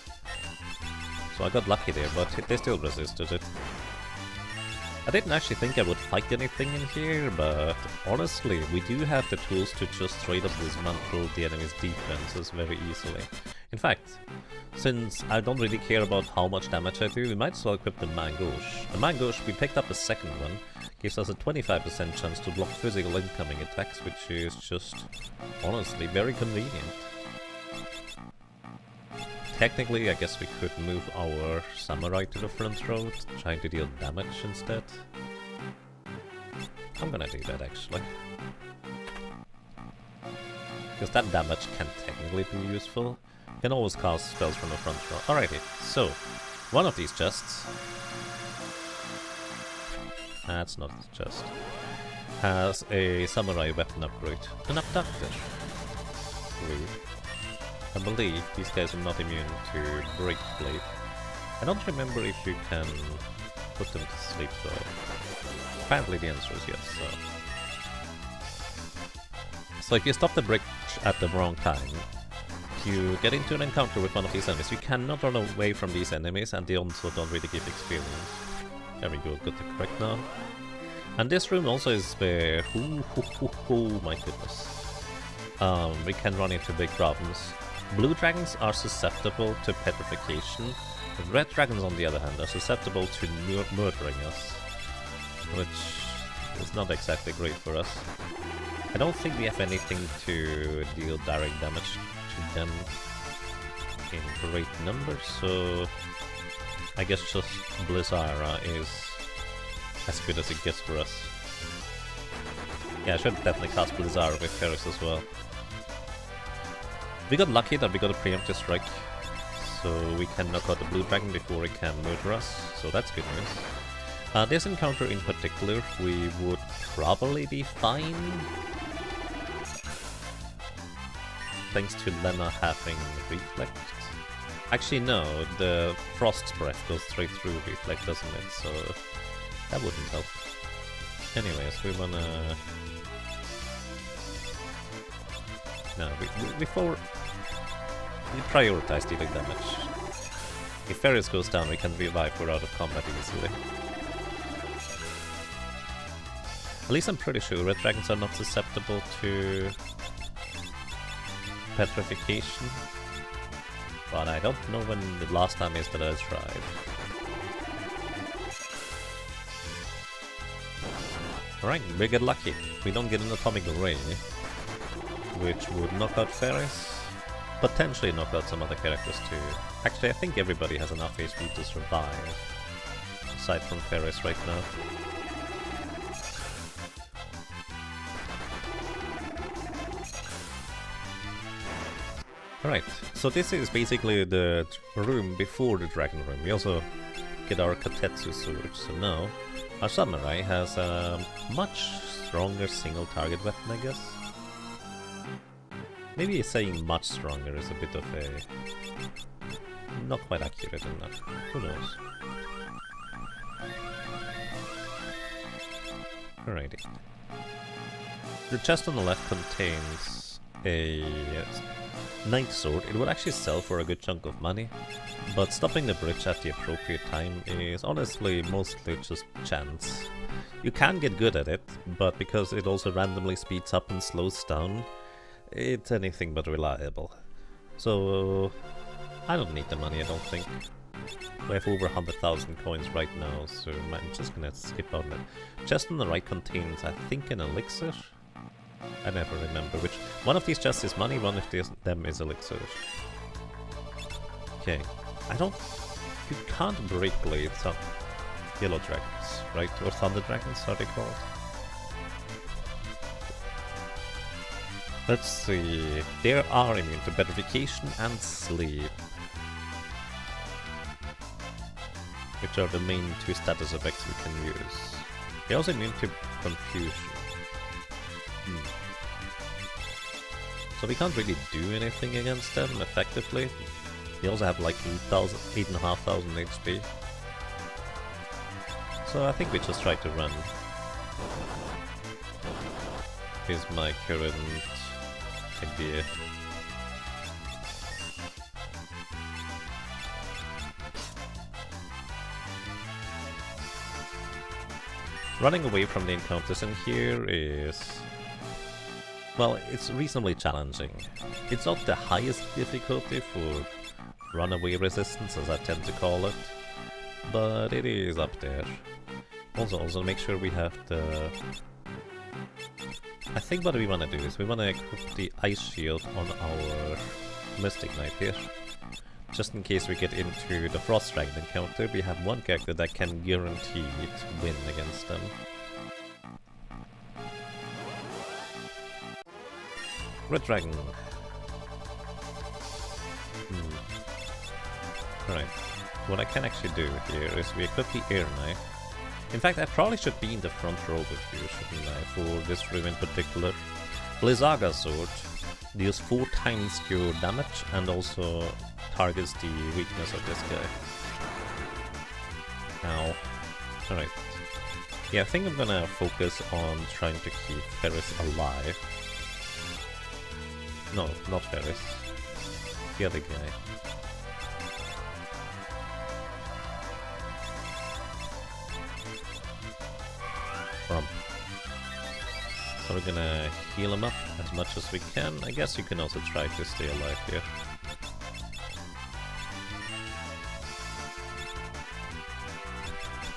[SPEAKER 1] So I got lucky there, but they still resisted it. I didn't actually think I would fight anything in here, but honestly, we do have the tools to just straight up dismantle the enemy's defenses very easily. In fact, since I don't really care about how much damage I do, we might as well equip the Mangouche. The Mangouche, we picked up the second one, gives us a 25% chance to block physical incoming attacks, which is just, honestly, very convenient. Technically, I guess we could move our samurai to the front row, trying to deal damage instead. I'm gonna do that, actually. Because that damage can technically be useful. You can always cast spells from the front row. Alrighty, so, one of these chests... That's not the chest. Has a samurai weapon upgrade. An abductor. Rude. I believe these guys are not immune to Break Blade. I don't remember if you can put them to sleep though. Apparently the answer is yes, so if you stop the bridge at the wrong time, you get into an encounter with one of these enemies. You cannot run away from these enemies, and they also don't really give experience. There we go, got the correct now. And this room also is where... Oh my goodness. We can run into big problems. Blue dragons are susceptible to petrification. Red dragons, on the other hand, are susceptible to murdering us, which is not exactly great for us. I don't think we have anything to deal direct damage to them in great numbers, so I guess just Blizzara is as good as it gets for us. Yeah, I should definitely cast Blizzara with Ferris as well. We got lucky that we got a preemptive strike, so we can knock out the blue dragon before it can murder us, so that's good news. This encounter in particular, we would probably be fine, thanks to Lena having Reflect. Actually no, the Frost's Breath goes straight through Reflect, doesn't it, so that wouldn't help. Anyways, we wanna... No, we prioritize dealing damage. If Ferris goes down, we can revive her out of combat easily. At least I'm pretty sure red dragons are not susceptible to petrification. But I don't know when the last time is that I tried. Alright, we get lucky. We don't get an atomic ray, which would knock out Ferris. Potentially knock out some other characters too. Actually, I think everybody has enough HP to survive, aside from Ferris right now. Alright, so this is basically the room before the dragon room. We also get our Katetsu sword, so now our samurai has a much stronger single target weapon, I guess. Maybe saying much stronger is a bit of a... not quite accurate enough. Who knows? Alrighty. The chest on the left contains a knight sword. It would actually sell for a good chunk of money, but stopping the bridge at the appropriate time is honestly mostly just chance. You can get good at it, but because it also randomly speeds up and slows down, it's anything but reliable. So I don't need the money, I don't think. We have over 100,000 coins right now, so I'm just gonna skip on it. Chest on the right contains, I think, an elixir? I never remember which. One of these chests is money, one of them is elixir. Okay, I don't... You can't break blades on yellow dragons, right? Or thunder dragons, are they called? Let's see... They are immune to petrification and sleep, which are the main two status effects we can use. They're also immune to confusion. So we can't really do anything against them effectively. They also have like 8,500 HP. So I think we just try to run. Here's my current idea. Running away from the encounters in here is... well, it's reasonably challenging. It's not the highest difficulty for runaway resistance, as I tend to call it, but it is up there. Also make sure we have the... I think what we want to do is we want to equip the ice shield on our Mystic Knight here. Just in case we get into the Frost Dragon encounter, we have one character that can guarantee to win against them. Red Dragon. Alright, what I can actually do here is we equip the Air Knife. In fact, I probably should be in the front row with you, shouldn't I, for this room in particular. Blizzaga Sword deals 4 times your damage and also targets the weakness of this guy. Now, alright. Yeah, I think I'm gonna focus on trying to keep Ferris alive. No, not Ferris. The other guy. So we're gonna heal him up as much as we can. I guess you can also try to stay alive here.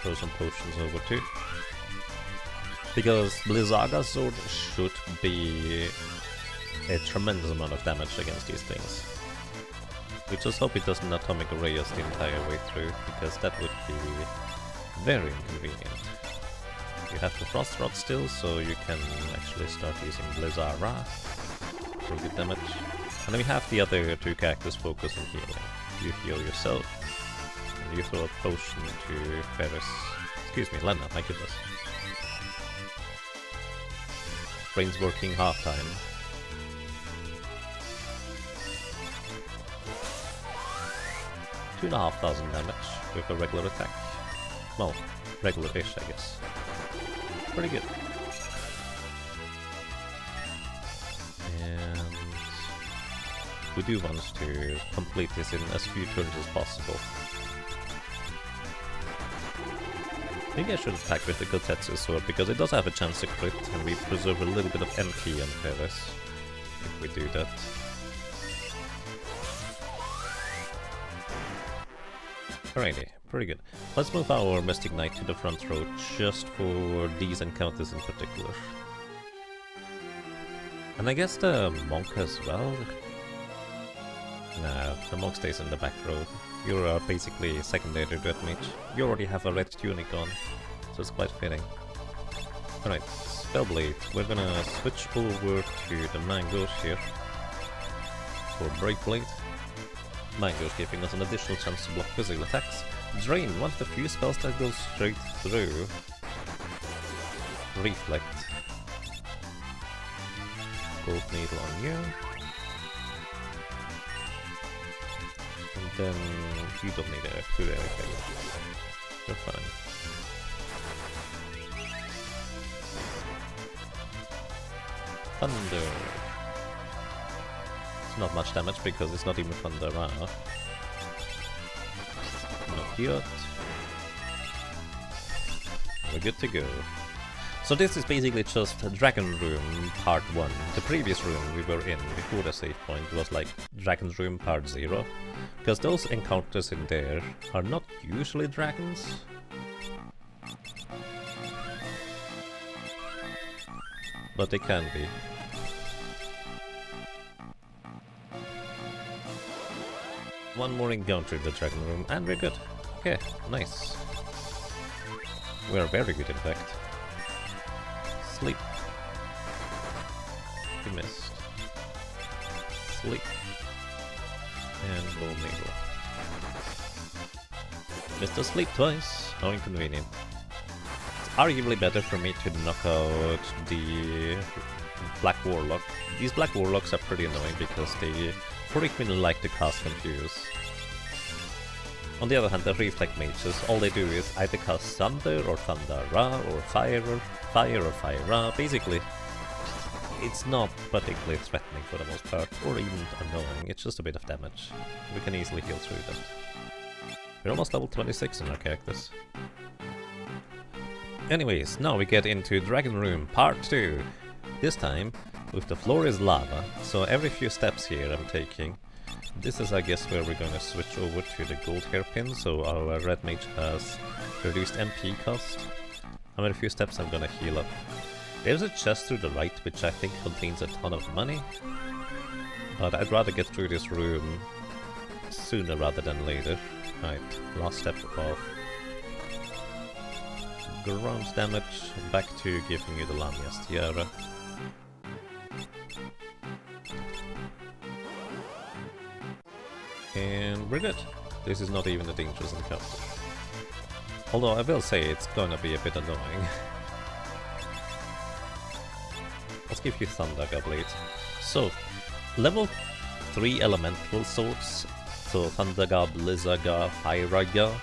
[SPEAKER 1] Throw some potions over too. Because Blizzaga Sword should be a tremendous amount of damage against these things. We just hope it doesn't atomic ray us the entire way through, because that would be very inconvenient. You have the Frost Rod still, so you can actually start using Blizzara for good damage. And then we have the other 2 characters focus on healing. You heal yourself, and you throw a potion to Ferris. Excuse me, Lena, my goodness. Brain's working half-time. $2,500 damage with a regular attack. Well, regular-ish, I guess. Pretty good. And we do want to complete this in as few turns as possible. Maybe I should attack with the Kotetsu sword, because it does have a chance to crit, and we preserve a little bit of MP on Ferris if we do that. Alrighty, pretty good. Let's move our Mystic Knight to the front row, just for these encounters in particular. And I guess the Monk as well? Nah, the Monk stays in the back row. You're basically secondary Death Mage. You already have a red tunic on, so it's quite fitting. Alright, Spellblade. We're gonna switch over to the Mangoes here for Breakblade. Mangoes giving us an additional chance to block physical attacks. Drain, one of the few spells that goes straight through. Reflect. Gold Needle on you. And then you don't need to do anything. You're fine. Thunder. Not much damage because it's not even Thunder. Not yet. We're good to go. So this is basically just Dragon Room Part 1. The previous room we were in before the save point was like Dragon's Room Part 0. Because those encounters in there are not usually dragons. But they can be. One more encounter in the Dragon Room and we're good. Okay, nice. We're very good in fact. Sleep. You missed. Sleep. And Gold Needle. Missed a sleep twice. How inconvenient. It's arguably better for me to knock out the Black Warlock. These Black Warlocks are pretty annoying because they frequently like to cast Confuse. On the other hand, the Reflect Mages, all they do is either cast Thunder or Thundara or Fire or Fire. Basically, it's not particularly threatening for the most part, or even annoying, it's just a bit of damage. We can easily heal through that. We're almost level 26 in our characters. Anyways, now we get into Dragon Room Part 2. This time, with the floor is lava, so every few steps here I'm taking. This is, I guess, where we're gonna switch over to the gold hairpin, so our red mage has reduced MP cost. And with a few steps I'm gonna heal up. There's a chest to the right, which I think contains a ton of money. But I'd rather get through this room sooner rather than later. Right, last step off. Ground damage, back to giving you the Lamia's Tiara. And we're good. This is not even a dangerous encounter. Although I will say it's gonna be a bit annoying. Let's give you Thunder Blade. So, level 3 elemental swords, so Thundaga, Blizzaga, Fyraga,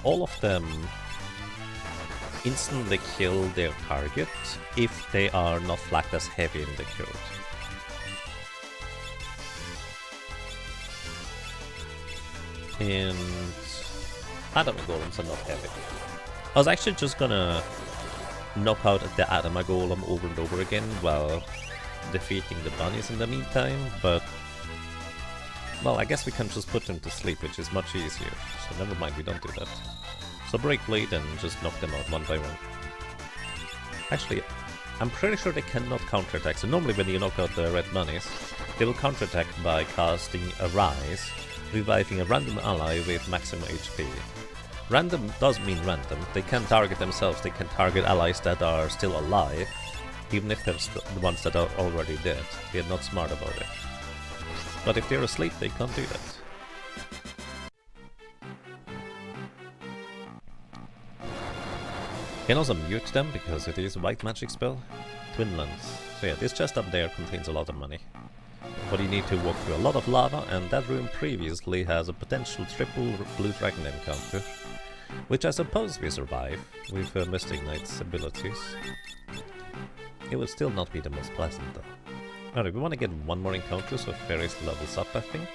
[SPEAKER 1] all of them instantly kill their target if they are not flagged as heavy in the code. And Adama Golems are not heavy. I was actually just gonna knock out the Adama Golem over and over again while defeating the bunnies in the meantime, but well, I guess we can just put them to sleep, which is much easier, so never mind, we don't do that. So break blade and just knock them out one by one. Actually, I'm pretty sure they cannot counterattack, so normally when you knock out the red bunnies, they will counterattack by casting a Rise, reviving a random ally with maximum HP. Random does mean random. They can target themselves, they can target allies that are still alive, even if they're the ones that are already dead. They're not smart about it. But if they're asleep, they can't do that. You can also mute them because it is a white magic spell. Twin Lens. So yeah, this chest up there contains a lot of money. But you need to walk through a lot of lava, and that room previously has a potential triple blue dragon encounter, which I suppose we survive with Mystic Knight's abilities. It would still not be the most pleasant though. Alright, we want to get one more encounter so Ferris levels up, I think,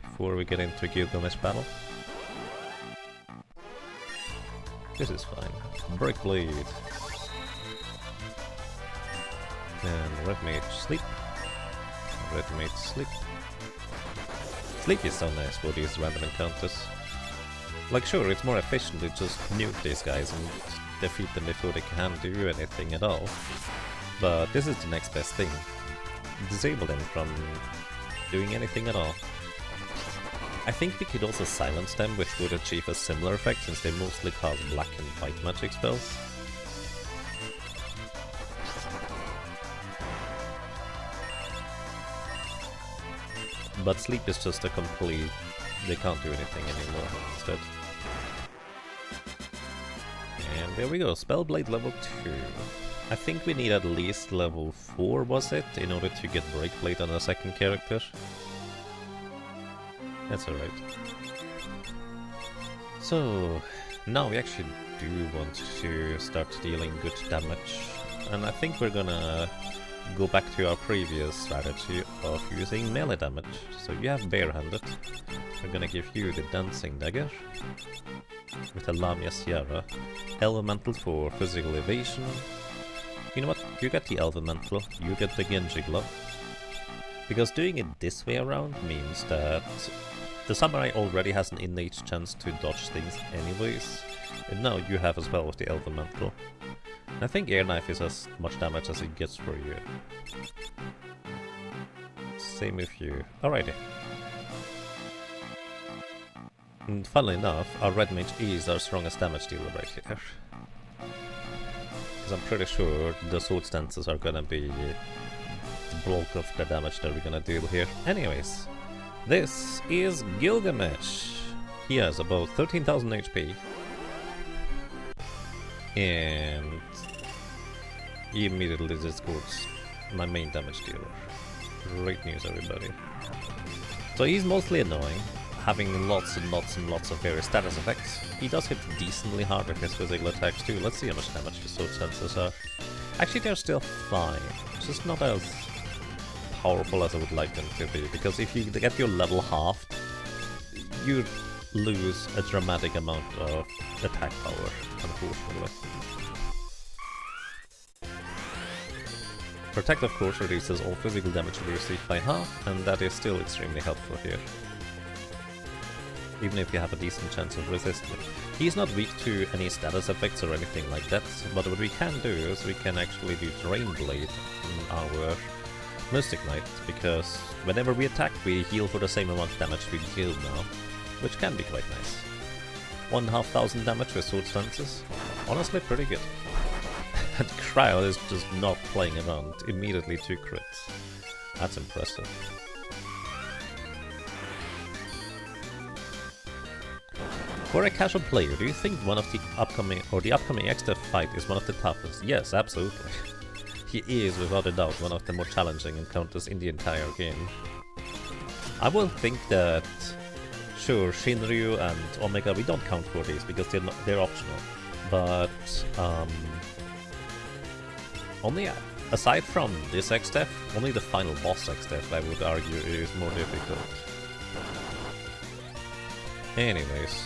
[SPEAKER 1] before we get into Gilgamesh battle. This is fine. Break blade. And red mage sleep. Red mage sleep. Sleep is so nice for these random encounters. Like sure, it's more efficient to just nuke these guys and defeat them before they can do anything at all. But this is the next best thing. Disable them from doing anything at all. I think we could also silence them, which would achieve a similar effect since they mostly cause black and white magic spells. But sleep is just a complete... they can't do anything anymore instead. And there we go, Spellblade level 2. I think we need at least level 4, was it, in order to get Breakblade on a second character. That's alright. So, now we actually do want to start dealing good damage. And I think we're gonna go back to our previous strategy of using melee damage. So you have barehanded. We're gonna give you the Dancing Dagger with a Lamia's Tiara. Elemental for physical evasion. You know what? You get the Elemental, you get the Genji Glove. Because doing it this way around means that the Samurai already has an innate chance to dodge things anyways. And now you have as well with the Elemental. I think Air Knife is as much damage as it gets for you. Same with you. Alrighty. And funnily enough, our Red Mage is our strongest damage dealer right here. Because I'm pretty sure the sword stances are gonna be the bulk of the damage that we're gonna deal here. Anyways, this is Gilgamesh. He has about 13,000 HP. And he immediately discords my main damage dealer. Great news, everybody. So he's mostly annoying, having lots and lots and lots of various status effects. He does hit decently hard with his physical attacks too. Let's see how much damage his sword stances are. Actually, they're still fine, just not as powerful as I would like them to be, because if you get your level halved, you're lose a dramatic amount of attack power, unfortunately. Protect, of course, reduces all physical damage received by half, and that is still extremely helpful here. Even if you have a decent chance of resisting. He's not weak to any status effects or anything like that, but what we can do is we can actually do Drain Blade in our Mystic Knight, because whenever we attack we heal for the same amount of damage we deal now, which can be quite nice. 1,500 damage with sword stances. Honestly, pretty good. And Cryo is just not playing around, immediately 2 crits. That's impressive. For a casual player, do you think one of the upcoming XF fight is one of the toughest? Yes, absolutely. He is, without a doubt, one of the more challenging encounters in the entire game. I will think that, sure, Shinryu and Omega, we don't count for these because they're optional, but only aside from this XF, only the final boss XF, I would argue, is more difficult. Anyways,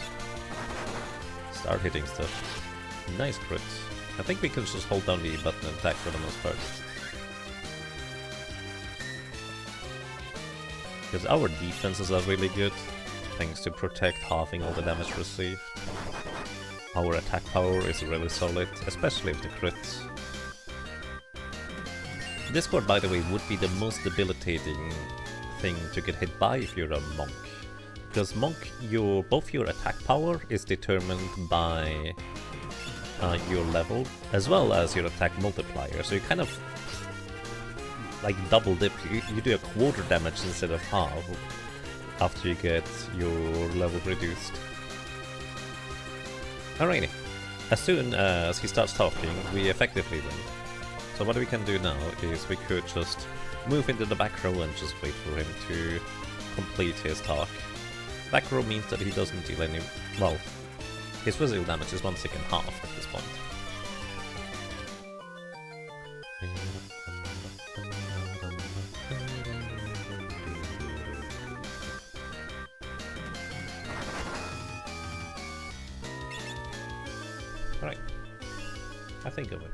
[SPEAKER 1] start hitting stuff. Nice crits. I think we can just hold down the button and attack for the most part. Because our defenses are really good, thanks to Protect halving all the damage received. Our attack power is really solid, especially with the crits. Discord, by the way, would be the most debilitating thing to get hit by if you're a monk. Because monk, both your attack power is determined by your level, as well as your attack multiplier. So you kind of like double dip. You do a quarter damage instead of half after you get your level reduced. Alrighty. As soon as he starts talking, we effectively win. So what we can do now is we could just move into the back row and just wait for him to complete his talk. Back row means that he doesn't deal any... well, his physical damage is 1/2 half at this point. Alright. I think of it.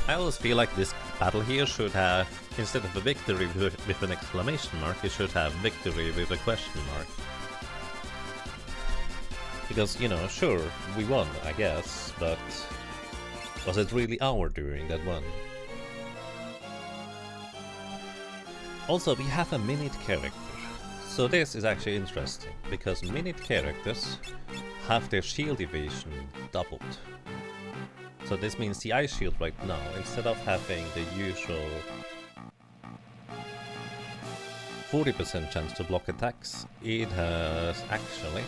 [SPEAKER 1] I always feel like this battle here should have, instead of a victory with an exclamation mark, it should have victory with a question mark. Because, you know, sure, we won, I guess, but was it really our doing that won? Also, we have a minute character. So this is actually interesting, because minute characters have their shield evasion doubled. So this means the ice shield right now, instead of having the usual 40% chance to block attacks, it has actually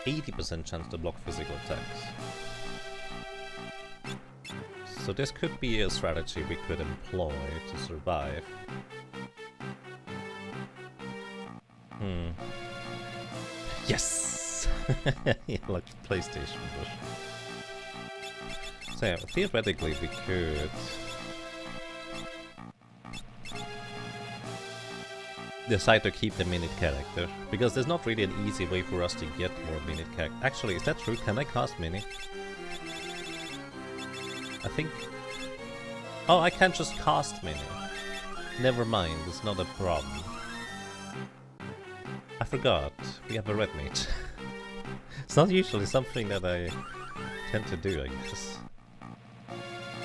[SPEAKER 1] 80% chance to block physical attacks. So this could be a strategy we could employ to survive. Yes! Yeah, like PlayStation. So yeah, theoretically we could decide to keep the minute character, because there's not really an easy way for us to get more minute character. Actually, is that true? Can I cast mini? I think... Oh, I can't just cast mini. Never mind, it's not a problem. I forgot, we have a red mage. It's not usually something that I tend to do, I guess.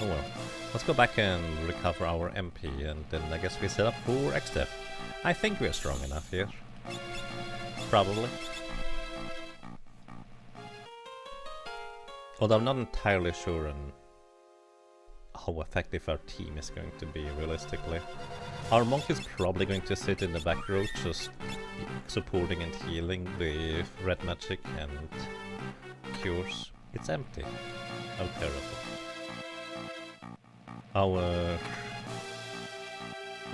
[SPEAKER 1] Oh well. Let's go back and recover our MP, and then I guess we set up for XDEF. I think we're strong enough here. Probably. Although I'm not entirely sure on how effective our team is going to be, realistically. Our monk is probably going to sit in the back row, just supporting and healing with red magic and cures. It's empty. How terrible. Our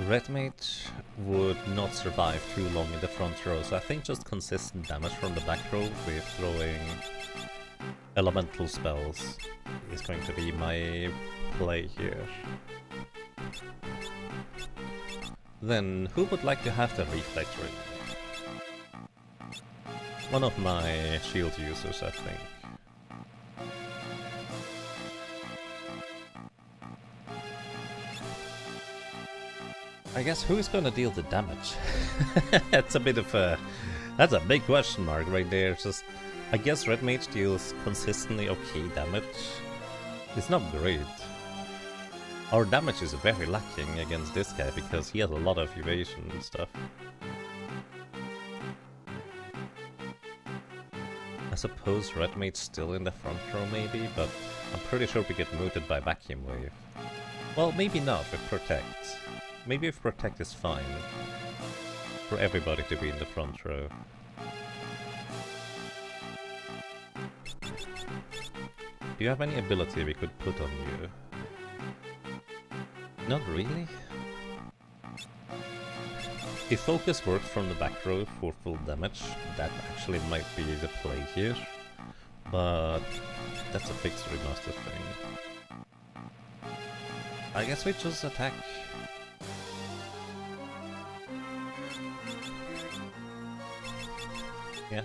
[SPEAKER 1] red mage would not survive too long in the front row, so I think just consistent damage from the back row with throwing elemental spells is going to be my play here. Then, who would like to have the reflect ring? One of my shield users, I think. I guess who's gonna deal the damage? That's a bit of a... That's a big question mark right there. Just, I guess red mage deals consistently okay damage. It's not great. Our damage is very lacking against this guy because he has a lot of evasion and stuff. I suppose red mage's still in the front row maybe, but I'm pretty sure we get mooted by vacuum wave. Well, maybe not with protect. Maybe if protect is fine for everybody to be in the front row. Do you have any ability we could put on you? Not really. If focus works from the back row for full damage, that actually might be the play here. But that's a fixed remaster thing. I guess we just attack. Yeah.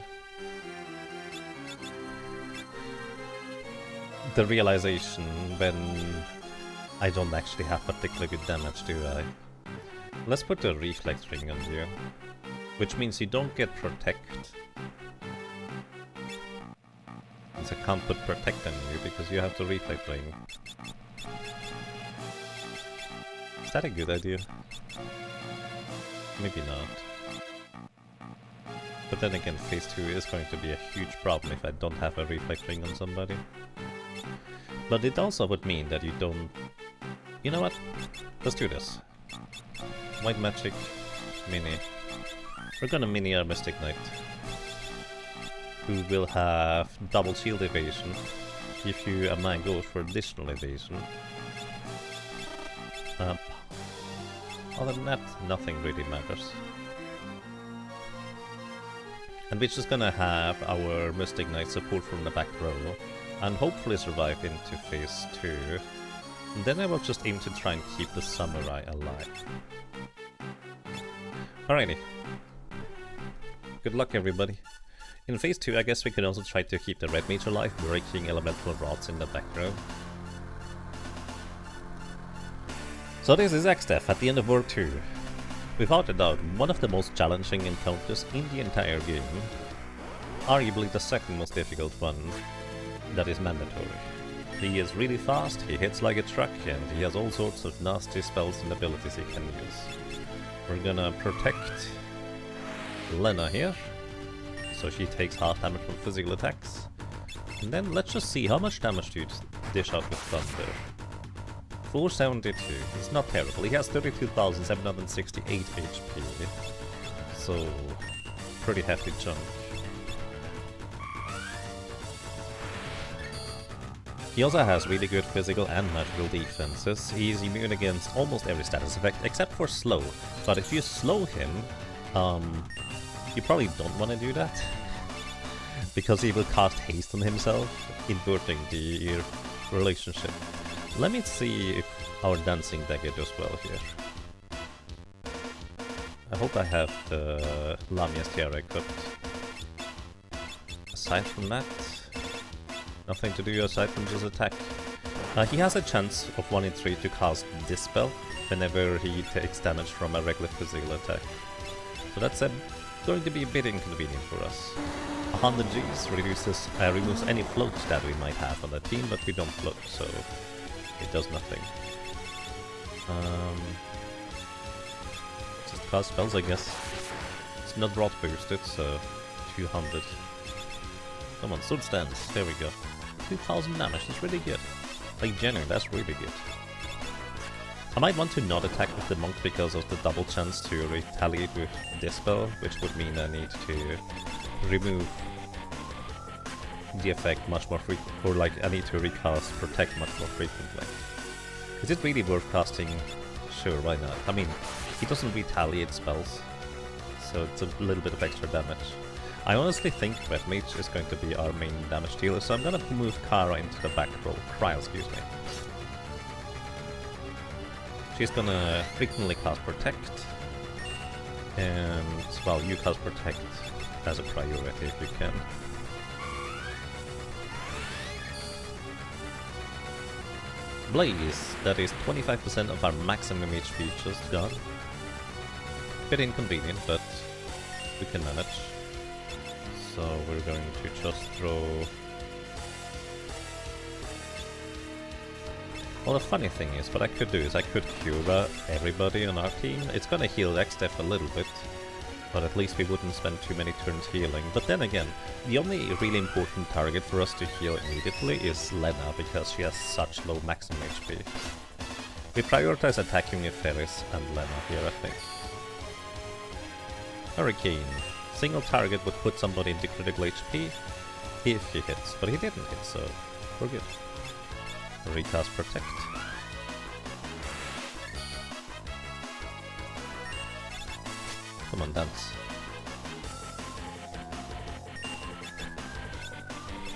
[SPEAKER 1] The realization when I don't actually have particularly good damage, do I? Let's put a reflex ring on you, which means you don't get protect. Since I can't put protect on you because you have the reflex ring. Is that a good idea? Maybe not. But then again, phase 2 is going to be a huge problem if I don't have a reflex ring on somebody. But it also would mean that you don't... You know what? Let's do this. White magic, mini. We're gonna mini our Mystic Knight, who will have double shield evasion if you a man goes for additional evasion. Other than that, nothing really matters. And we're just gonna have our Mystic Knight support from the back row, and hopefully survive into phase 2. And then I will just aim to try and keep the samurai alive. Alrighty. Good luck, everybody. In phase 2, I guess we could also try to keep the red mage alive, breaking elemental rods in the back row. So this is XDEF at the end of World 2. Without a doubt, one of the most challenging encounters in the entire game. Arguably the second most difficult one that is mandatory. He is really fast, he hits like a truck, and he has all sorts of nasty spells and abilities he can use. We're gonna protect Lena here, so she takes half damage from physical attacks. And then let's just see how much damage do you dish out with Thunder. 472, it's not terrible. He has 32,768 HP, so pretty hefty chunk. He also has really good physical and magical defenses. He's immune against almost every status effect except for slow. But if you slow him, you probably don't want to do that. Because he will cast haste on himself, inverting the relationship. Let me see if our dancing dagger does well here. I hope I have the Lamia's tiara equipped. Aside from that, nothing to do aside from just attack. He has a chance of 1 in 3 to cast Dispel whenever he takes damage from a regular physical attack. So that's going to be a bit inconvenient for us. 100 Gs removes any floats that we might have on the team, but we don't float, so it does nothing. Just cast spells, I guess. It's not rot boosted, so 200. Come on, sword stance. There we go. 2000 damage. That's really good. Like, genuinely, that's really good. I might want to not attack with the monk because of the double chance to retaliate with Dispel, which would mean I need to remove the effect much more frequently, or like I need to recast Protect much more frequently. Is it really worth casting? Sure, why not? I mean, he doesn't retaliate spells, so it's a little bit of extra damage. I honestly think Red Mage is going to be our main damage dealer, so I'm gonna move Kara into the back row. Cryo, excuse me. She's gonna frequently cast Protect, and, well, you cast Protect as a priority if you can. Blaze, that is 25% of our maximum HP just gone. Bit inconvenient, but we can manage. So we're going to just throw... Well, the funny thing is, what I could do is I could Cura everybody on our team. It's gonna heal Xdef a little bit, but at least we wouldn't spend too many turns healing. But then again, the only really important target for us to heal immediately is Lena, because she has such low maximum HP. We prioritize attacking with Ferris and Lena here, I think. Hurricane. Single target would put somebody into critical HP if he hits, but he didn't hit, so we're good. Recast Protect. Come on, dance.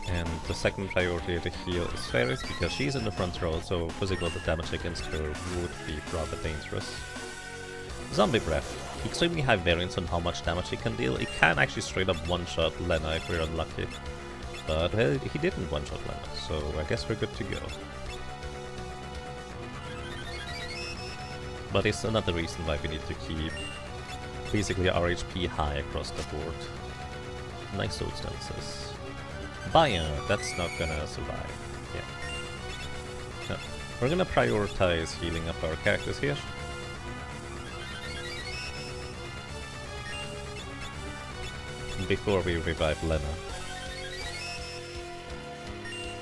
[SPEAKER 1] And the second priority to heal is Ferris, because she's in the front row, so physical damage against her would be rather dangerous. Zombie Breath. Extremely high variance on how much damage he can deal. It can actually straight up one-shot Lena if we're unlucky. But he didn't one-shot Lena, so I guess we're good to go. But it's another reason why we need to keep basically our HP high across the board. Nice sword stances. Bio, that's not gonna survive. Yeah. No. We're gonna prioritize healing up our characters here. Before we revive Lena.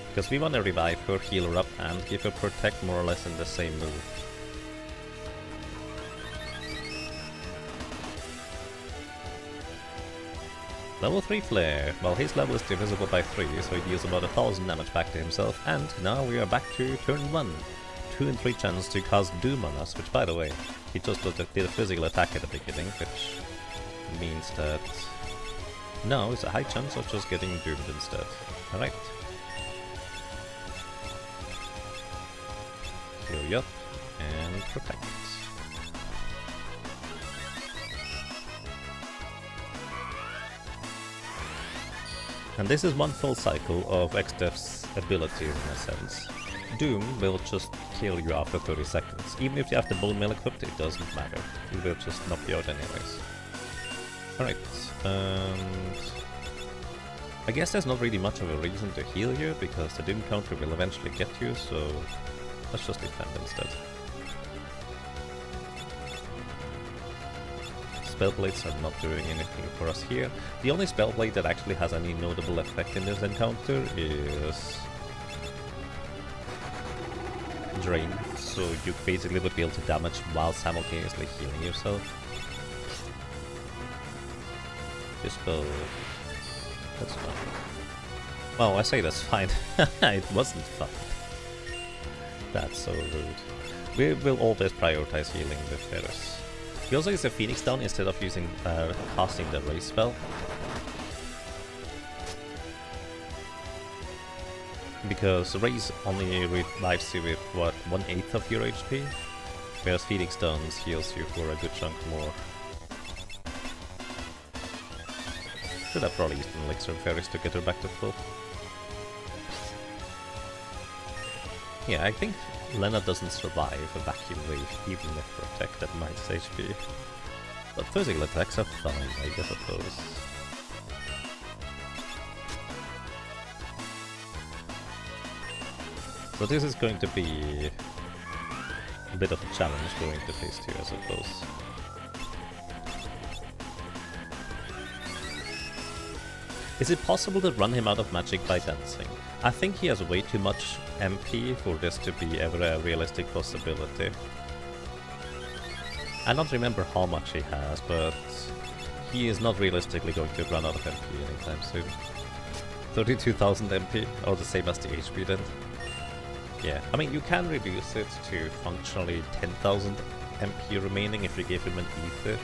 [SPEAKER 1] Because we want to revive her, heal her up, and give her Protect more or less in the same move. Level 3 Flare. Well, his level is divisible by 3, so he deals about 1000 damage back to himself, and now we are back to turn 1. 2 in 3 chance to cast Doom on us, which by the way, he just did a physical attack at the beginning, which means that now it's a high chance of just getting doomed instead. Alright. Heal you up, and Protect. And this is one full cycle of Xdef's ability in a sense. Doom will just kill you after 30 seconds. Even if you have the Bone Mail equipped, it doesn't matter. It will just knock you out anyways. Alright, and I guess there's not really much of a reason to heal you, because the Doom counter will eventually get you, so let's just defend instead. Spellblades are not doing anything for us here. The only Spellblade that actually has any notable effect in this encounter is Drain, so you basically would be able to damage while simultaneously healing yourself. Dispel. That's fine. Well, I say that's fine. It wasn't fun. That's so rude. We will always prioritize healing with Ferris. He also uses a Phoenix down instead of using casting the raise spell. Because raise only revives you with what, 1/8 of your HP, whereas Phoenix Stones heals you for a good chunk more. Should have probably used an Elixir Fairies to get her back to full. Yeah, I think Lena doesn't survive a vacuum wave even if protected minus HP. But physical attacks are fine, I suppose. So this is going to be a bit of a challenge going to phase 2, I suppose. Is it possible to run him out of magic by dancing? I think he has way too much MP for this to be ever a realistic possibility. I don't remember how much he has, but he is not realistically going to run out of MP anytime soon. 32,000 MP, or the same as the HP then. Yeah, I mean you can reduce it to functionally 10,000 MP remaining if you give him an ether,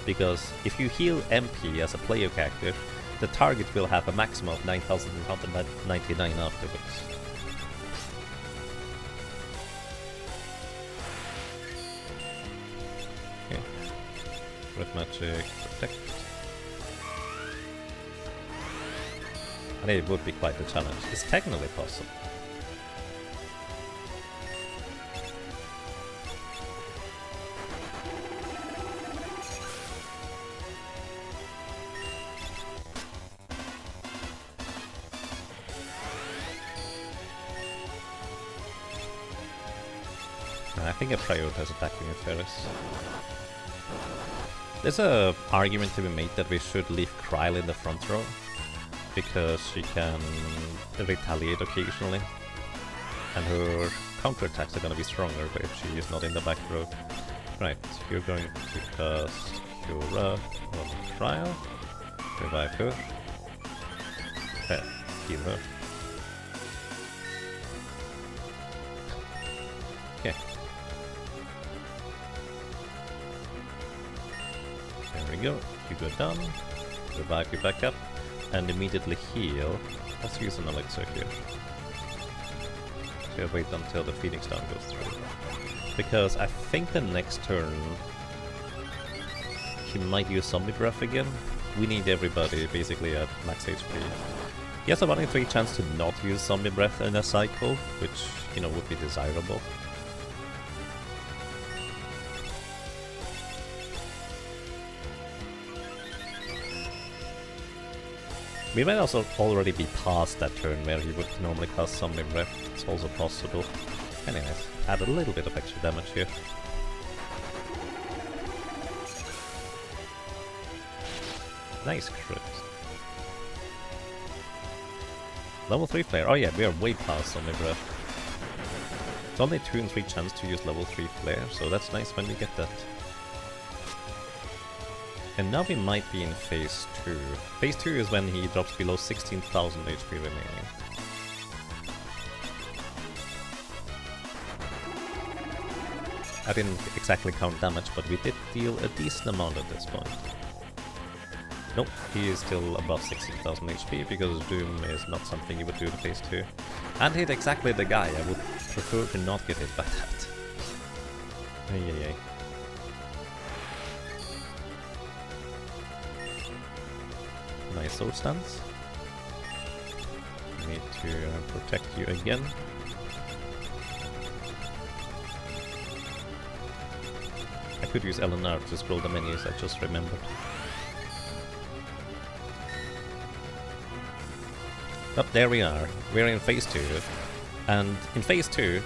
[SPEAKER 1] because if you heal MP as a player character, the target will have a maximum of 9,199 afterwards. Okay. Red magic, protect. I think it would be quite a challenge. It's technically possible. I think I prioritize attacking with Ferris. There's a argument to be made that we should leave Kryl in the front row, because she can retaliate occasionally, and her counterattacks are gonna be stronger if she is not in the back row. Right, you're going to cast Cura on Kryl, revive her, heal her. Okay. There we go, you go down, revive you back up, and immediately heal. Let's use an elixir here. So wait until the Phoenix Down goes through. Because I think the next turn he might use Zombie Breath again. We need everybody basically at max HP. He has a 1 in 3 chance to not use Zombie Breath in a cycle, which, you know, would be desirable. We might also already be past that turn where he would normally cast Zombie Breath. It's also possible. Anyways, add a little bit of extra damage here. Nice crit. Level 3 flare. Oh yeah, we are way past Zombie Breath. It's only 2 in 3 chance to use level 3 flare, so that's nice when we get that. And now we might be in phase 2. Phase 2 is when he drops below 16,000 HP remaining. I didn't exactly count damage, but we did deal a decent amount at this point. Nope, he is still above 16,000 HP, because Doom is not something you would do in phase 2. And hit exactly the guy. I would prefer to not get hit by that. Ay. Nice sword stance. Need to protect you again. I could use LNR to scroll the menus, I just remembered. Oh, there we are. We're in phase 2. And in phase 2,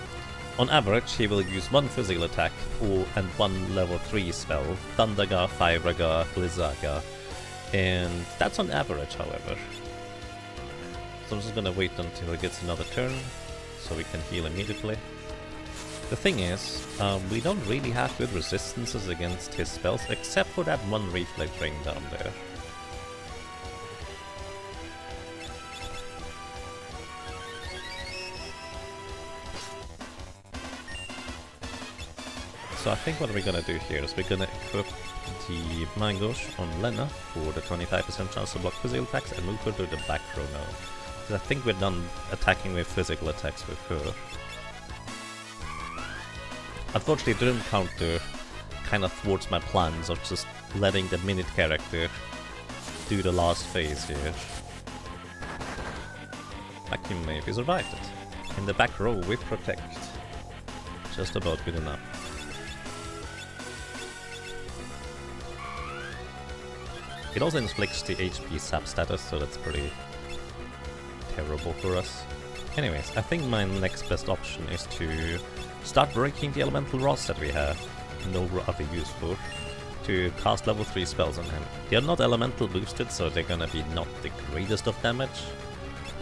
[SPEAKER 1] on average, he will use 1 physical attack and 1 level 3 spell. Thundaga, Firaga, Blizzaga. And that's on average, however. So I'm just gonna wait until he gets another turn, so we can heal immediately. The thing is, we don't really have good resistances against his spells, except for that 1 reflex ring down there. So I think what we're gonna do here is we're gonna equip the mangoes on Lena for the 25% chance to block physical attacks and move her to the back row now. Because I think we're done attacking with physical attacks with her. Unfortunately, the Doom counter kind of thwarts my plans of just letting the minute character do the last phase here. Vacuum maybe survived it. In the back row with Protect. Just about good enough. It also inflicts the HP sap status, so that's pretty terrible for us. Anyways, I think my next best option is to start breaking the elemental rods that we have no other use for, to cast level 3 spells on him. They are not elemental boosted, so they're gonna be not the greatest of damage,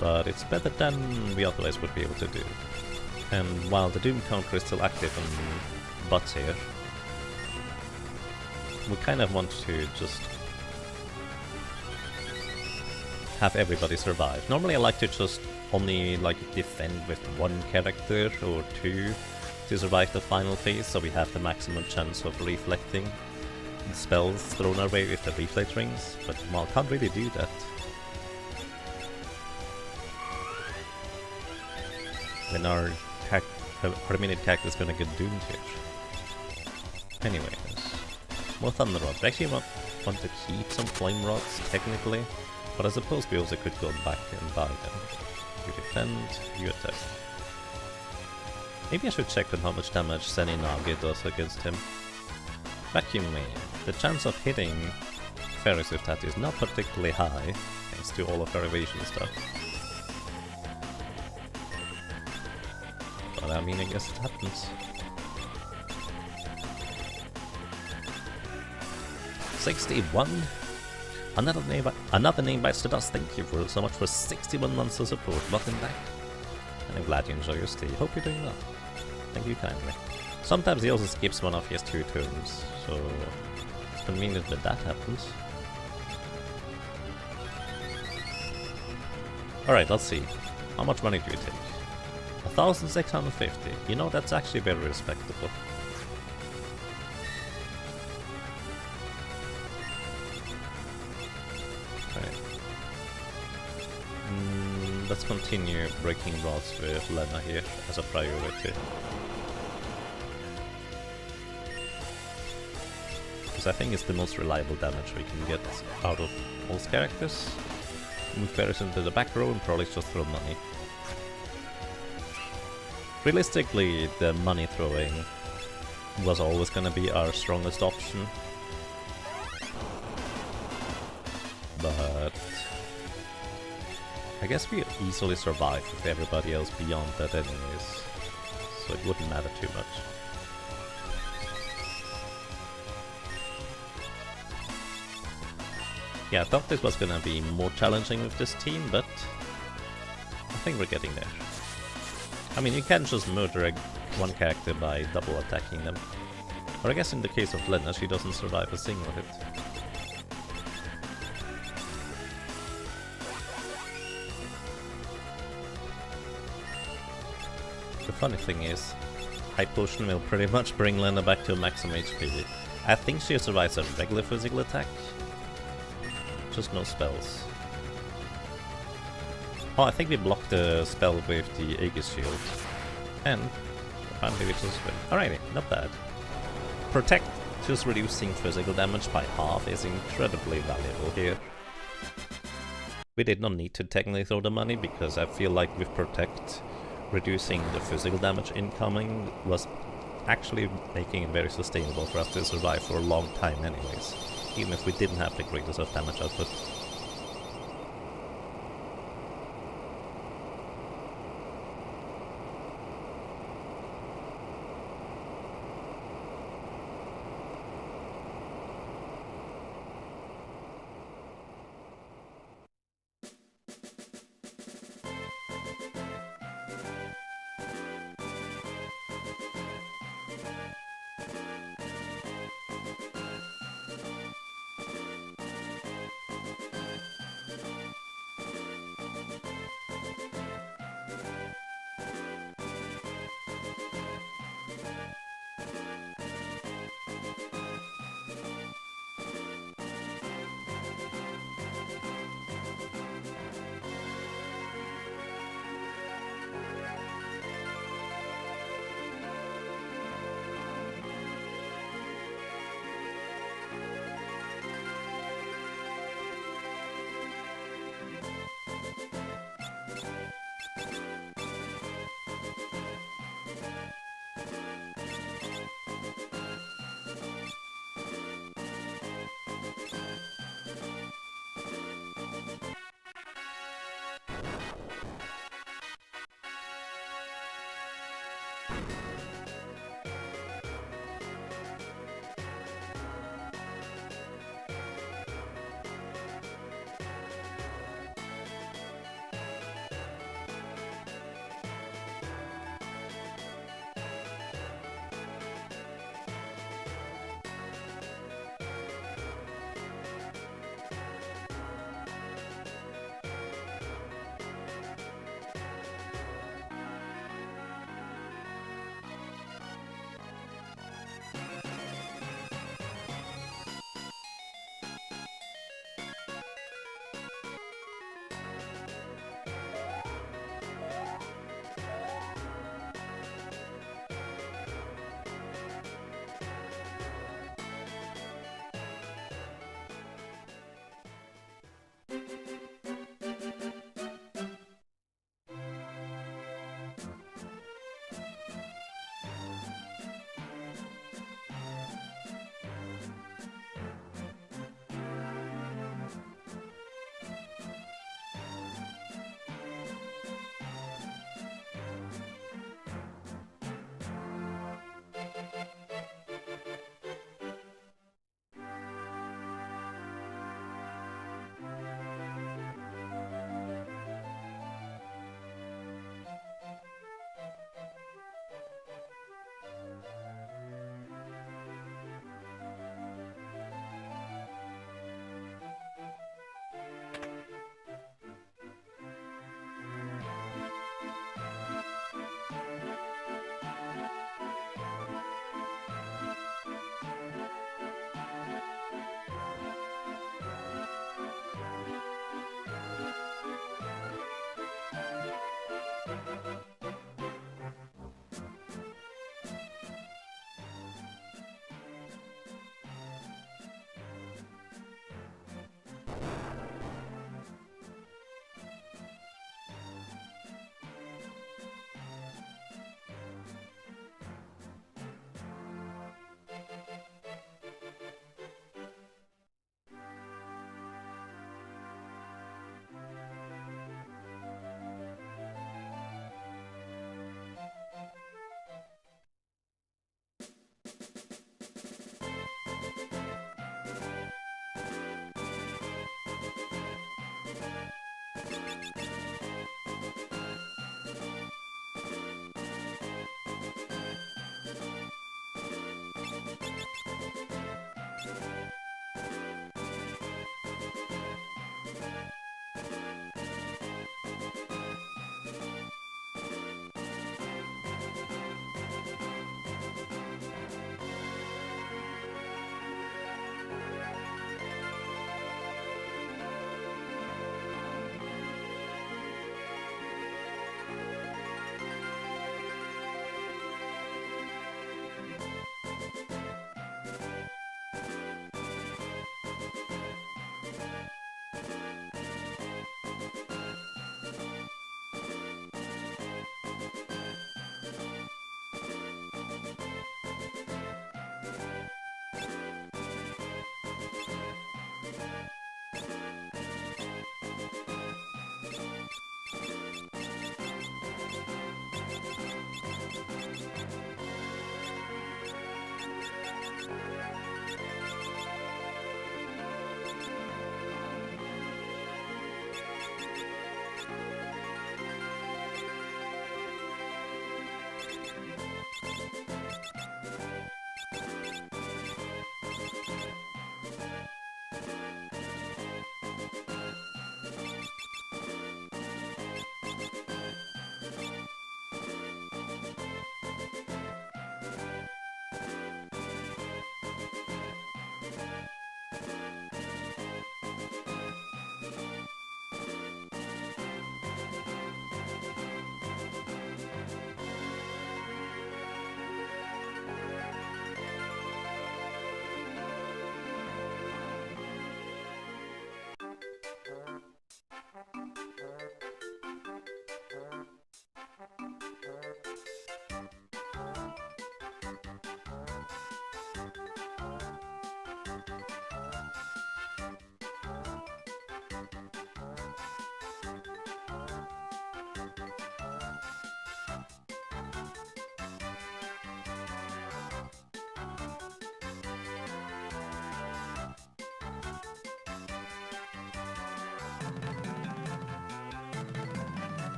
[SPEAKER 1] but it's better than we otherwise would be able to do. And while the Doom counter is still active on Butts here, we kind of want to just have everybody survive. Normally I like to just only like defend with one character or two to survive the final phase, so we have the maximum chance of reflecting spells thrown our way with the reflect rings, but well, can't really do that. When our minute character is gonna get doomed here. Anyways, more thunder rods. We actually want to keep some flame rods technically, but I suppose we also could go back and buy them. You defend, you attack. Maybe I should check on how much damage Seninage does against him. Vacuum Main. The chance of hitting Ferris with that is not particularly high, thanks to all of our evasion stuff. But I mean, I guess it happens. 61? Another name bites the dust. Thank you for so much for 61 months of support. Welcome back. And I'm glad you enjoy your stay. Hope you're doing well. Thank you kindly. Sometimes he also skips one of his 2 turns, so it's convenient that that happens. Alright, let's see. How much money do you take? 1,650. You know, that's actually very respectable. Let's continue breaking rods with Lena here as a priority. Because I think it's the most reliable damage we can get out of most characters. Move Ferris into the back row and probably just throw money. Realistically, the money throwing was always gonna be our strongest option. But I guess we easily survive with everybody else beyond that anyways, so it wouldn't matter too much. Yeah, I thought this was gonna be more challenging with this team, but I think we're getting there. I mean, you can't just murder one character by double attacking them. Or I guess in the case of Lena, she doesn't survive a single hit. The funny thing is, High Potion will pretty much bring Lena back to maximum HP. I think she survives a regular physical attack. Just no spells. Oh, I think we blocked the spell with the Aegis Shield. And apparently we just win. Alrighty, not bad. Protect, just reducing physical damage by half, is incredibly valuable here. We did not need to technically throw the money, because I feel like with Protect, reducing the physical damage incoming was actually making it very sustainable for us to survive for a long time anyways, even if we didn't have the greatest of damage output.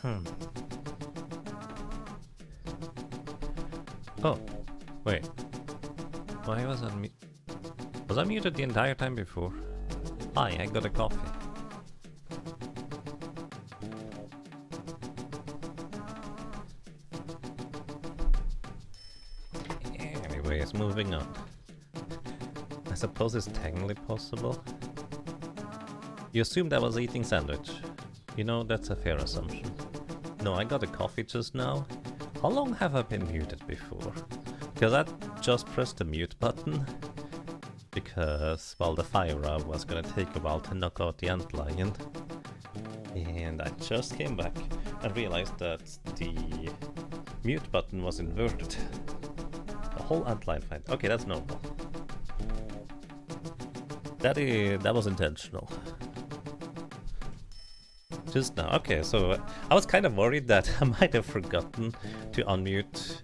[SPEAKER 1] Oh, wait. Why was I Was I muted the entire time before? Hi, I got a coffee. Anyways, moving on. I suppose it's technically possible. You assumed I was eating sandwich. You know, that's a fair assumption. No, I got a coffee just now. How long have I been muted before? Because I just pressed the mute button. Because, well, the fire up was gonna take a while to knock out the antlion. And I just came back and realized that the mute button was inverted. The whole antlion fight. Okay, that's normal. That was intentional. Just now. Okay, so I was kind of worried that I might have forgotten to unmute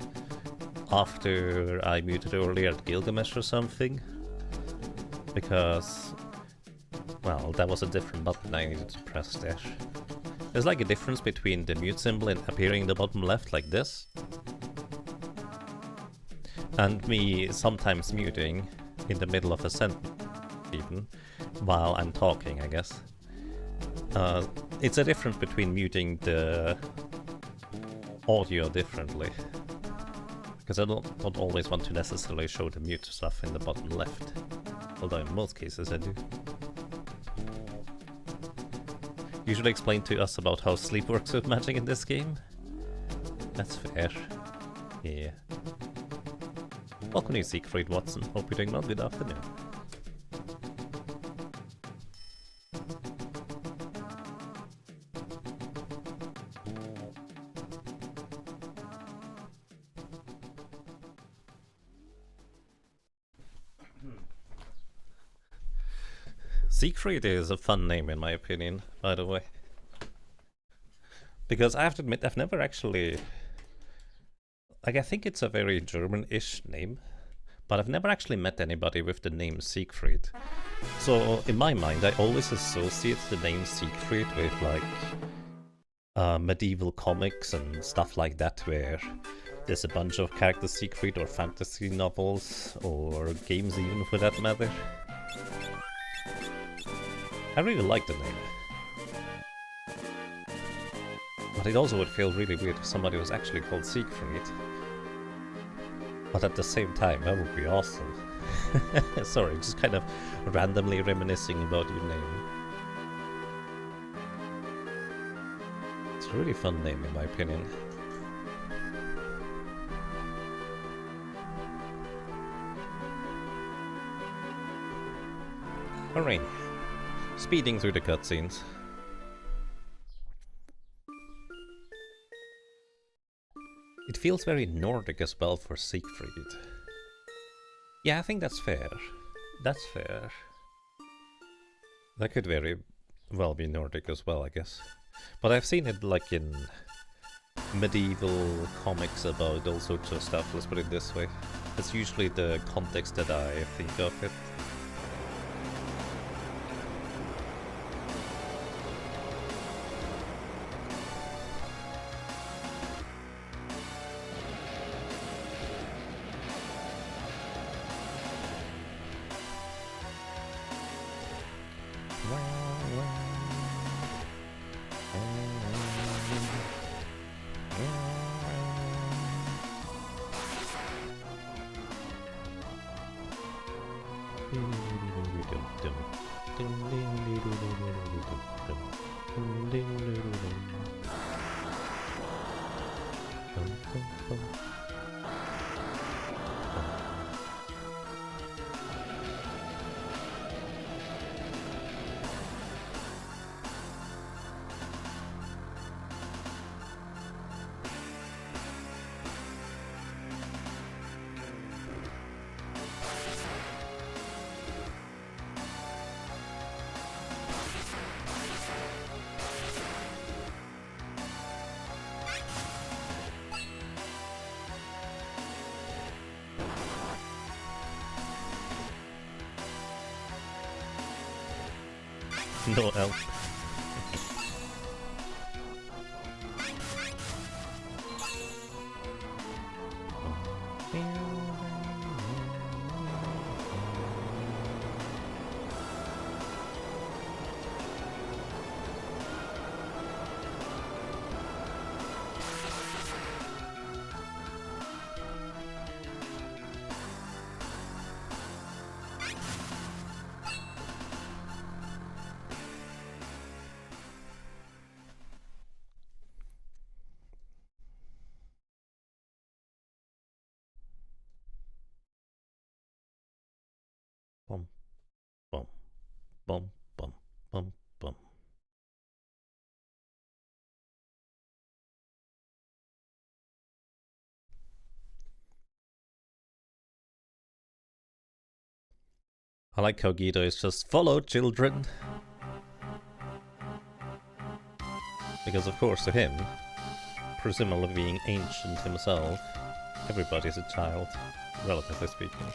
[SPEAKER 1] after I muted earlier at Gilgamesh or something. Because, well, that was a different button I needed to press there. There's like a difference between the mute symbol and appearing in the bottom left like this, and me sometimes muting in the middle of a sentence even, while I'm talking, I guess. It's a difference between muting the audio differently, because I don't always want to necessarily show the mute stuff in the bottom left, although in most cases I do. You should explain to us about how sleep works with magic in this game. That's fair. Yeah. Welcome to Siegfried, Watson. Hope you're doing well. Good afternoon. Siegfried is a fun name in my opinion, by the way. Because I have to admit, I've never actually... Like, I think it's a very German-ish name, but I've never actually met anybody with the name Siegfried. So, in my mind, I always associate the name Siegfried with, like, medieval comics and stuff like that, where there's a bunch of characters Siegfried, or fantasy novels, or games even for that matter. I really like the name. But it also would feel really weird if somebody was actually called Siegfried. But at the same time, that would be awesome. Sorry, just kind of randomly reminiscing about your name. It's a really fun name in my opinion. Alright. Speeding through the cutscenes. It feels very Nordic as well for Siegfried. Yeah, I think that's fair. That's fair. That could very well be Nordic as well, I guess. But I've seen it like in medieval comics about all sorts of stuff, let's put it this way. That's usually the context that I think of it. No help. bum, bum, bum, bum. I like how Guido is just follow children. Because of course to him, presumably being ancient himself, everybody's a child, relatively speaking.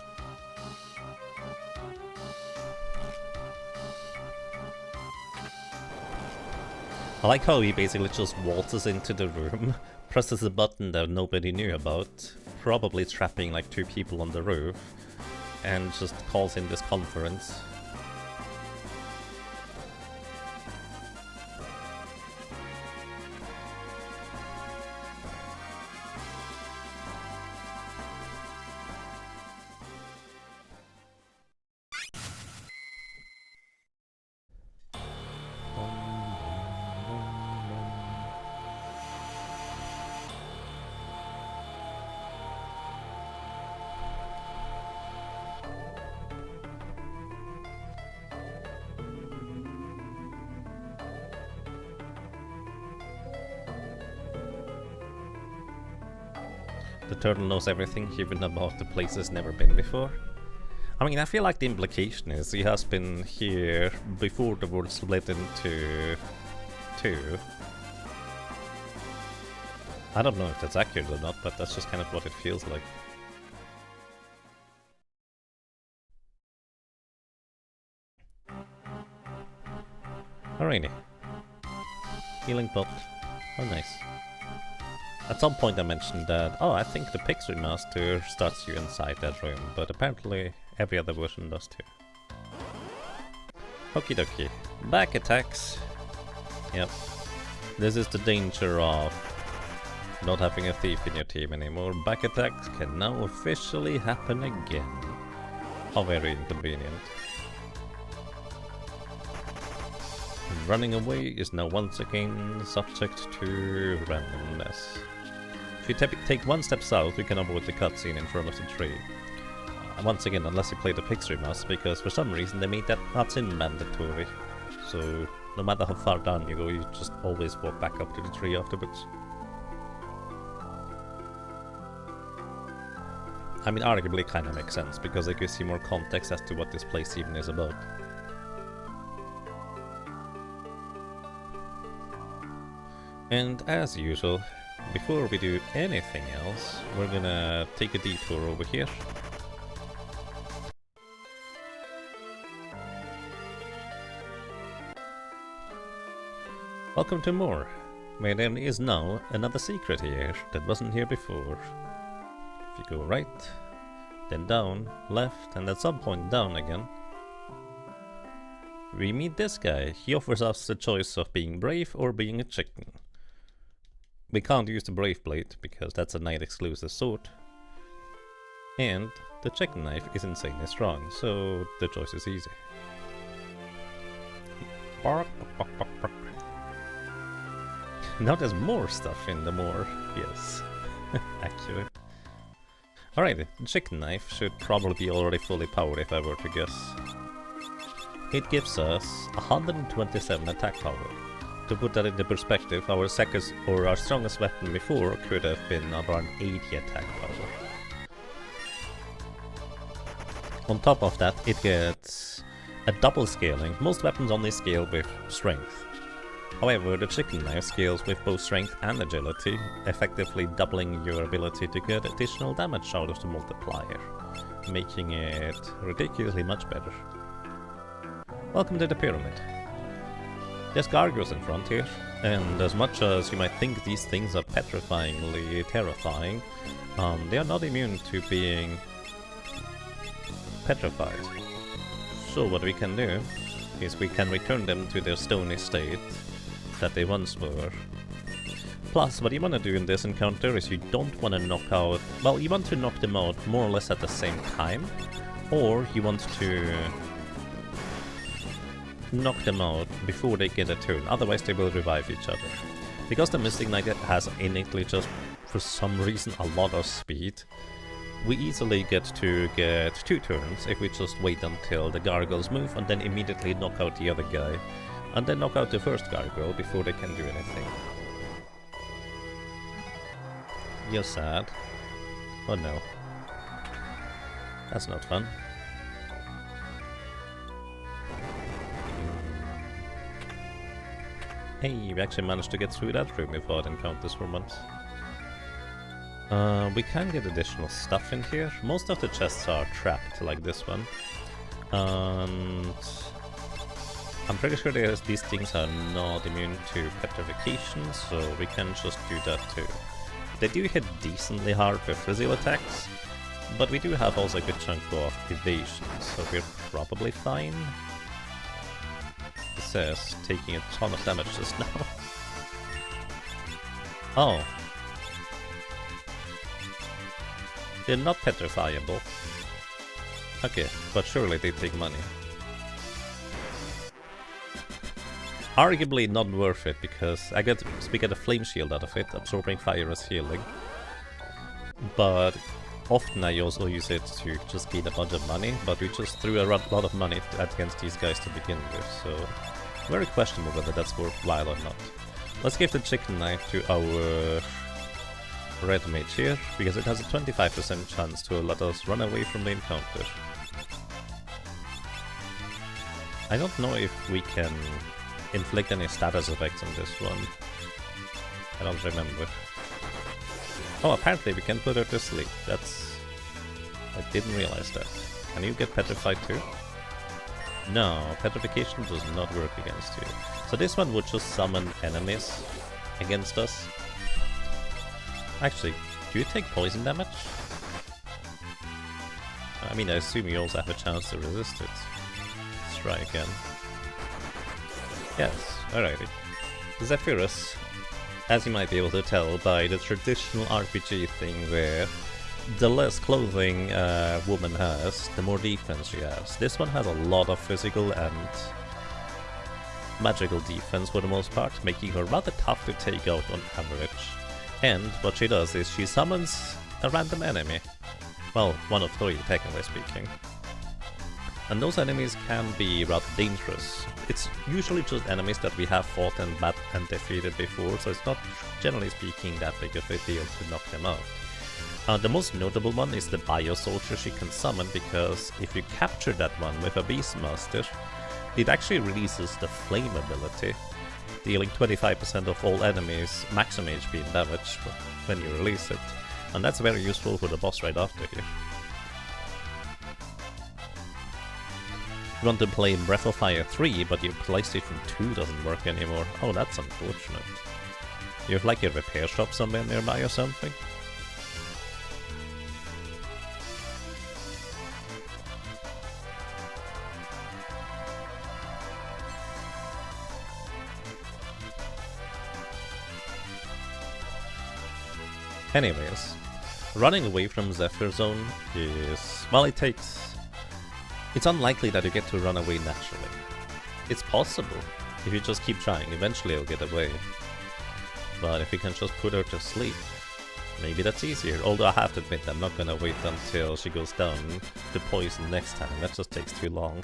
[SPEAKER 1] I like how he basically just waltzes into the room, presses a button that nobody knew about, probably trapping like 2 people on the roof, and just calls in this conference. The turtle knows everything, even about the places never been before. I mean, I feel like the implication is he has been here before the world split into 2. I don't know if that's accurate or not, but that's just kind of what it feels like. Alrighty. Healing pot. Oh, nice. At some point I mentioned that, oh, I think the Pixie Master starts you inside that room, but apparently every other version does too. Okie dokie. Back attacks. Yep. This is the danger of not having a thief in your team anymore. Back attacks can now officially happen again. How very inconvenient. Running away is now once again subject to randomness. If you take 1 step south, you can avoid the cutscene in front of the tree. Once again, unless you play the Pixie Mask, because for some reason they made that cutscene mandatory. So no matter how far down you go, you just always walk back up to the tree afterwards. I mean, arguably it kinda makes sense, because it gives you more context as to what this place even is about. And as usual, before we do anything else, we're gonna take a detour over here. Welcome to more, where there is now another secret here that wasn't here before. If you go right, then down, left, and at some point down again, we meet this guy. He offers us the choice of being brave or being a chicken. We can't use the Brave Blade, because that's a knight exclusive sword. And the chicken knife is insanely strong, so the choice is easy. Bark, bark, bark, bark. Now there's more stuff in the more, yes, accurate. Alright, the chicken knife should probably be already fully powered if I were to guess. It gives us 127 attack power. To put that into perspective, our strongest weapon before could have been around 80 attack power. On top of that, it gets a double scaling. Most weapons only scale with strength. However, the chicken knife scales with both strength and agility, effectively doubling your ability to get additional damage out of the multiplier, making it ridiculously much better. Welcome to the pyramid. There's gargoyles in front here, and as much as you might think these things are petrifyingly terrifying, they are not immune to being petrified. So what we can do is we can return them to their stony state that they once were. Plus, what you want to do in this encounter is you don't want to knock out... Well, you want to knock them out more or less at the same time, or you want to knock them out before they get a turn, otherwise they will revive each other. Because the Mystic Knight has innately just, for some reason, a lot of speed, we easily get 2 turns if we just wait until the gargoyles move and then immediately knock out the other guy. And then knock out the first gargoyle before they can do anything. You're sad. Oh no. That's not fun. Hey, we actually managed to get through that room without encounters for months. We can get additional stuff in here. Most of the chests are trapped, like this one. And I'm pretty sure these things are not immune to petrification, so we can just do that too. They do hit decently hard with physical attacks, but we do have also a good chunk of evasion, so we're probably fine. It says taking a ton of damage just now. Oh. They're not petrifiable. Okay, but surely they take money. Arguably not worth it, because we get a flame shield out of it, absorbing fire as healing. But often I also use it to just gain a bunch of money, but we just threw a lot of money against these guys to begin with, so very questionable whether that's worthwhile or not. Let's give the chicken knife to our red mage here, because it has a 25% chance to let us run away from the encounter. I don't know if we can inflict any status effects on this one. I don't remember. Oh, apparently we can put her to sleep. I didn't realize that. Can you get petrified too? No, petrification does not work against you. So this one would just summon enemies against us. Actually, do you take poison damage? I mean, I assume you also have a chance to resist it. Let's try again. Yes, alrighty. Zephyrus, as you might be able to tell by the traditional RPG thing where the less clothing a woman has, the more defense she has. This one has a lot of physical and magical defense for the most part, making her rather tough to take out on average. And what she does is she summons a random enemy. Well, one of 3, technically speaking. And those enemies can be rather dangerous. It's usually just enemies that we have fought and defeated before, so it's not, generally speaking, that big of a deal to knock them out. The most notable one is the Bio Soldier she can summon, because if you capture that one with a Beastmaster, it actually releases the Flame ability, dealing 25% of all enemies maximum HP and damage when you release it. And that's very useful for the boss right after here. You want to play Breath of Fire 3, but your PlayStation 2 doesn't work anymore. Oh, that's unfortunate. You have like a repair shop somewhere nearby or something? Anyways, running away from Zephyr Zone is... well, it's unlikely that you get to run away naturally. It's possible. If you just keep trying, eventually you'll get away. But if you can just put her to sleep, maybe that's easier. Although I have to admit, I'm not gonna wait until she goes down to poison next time. That just takes too long.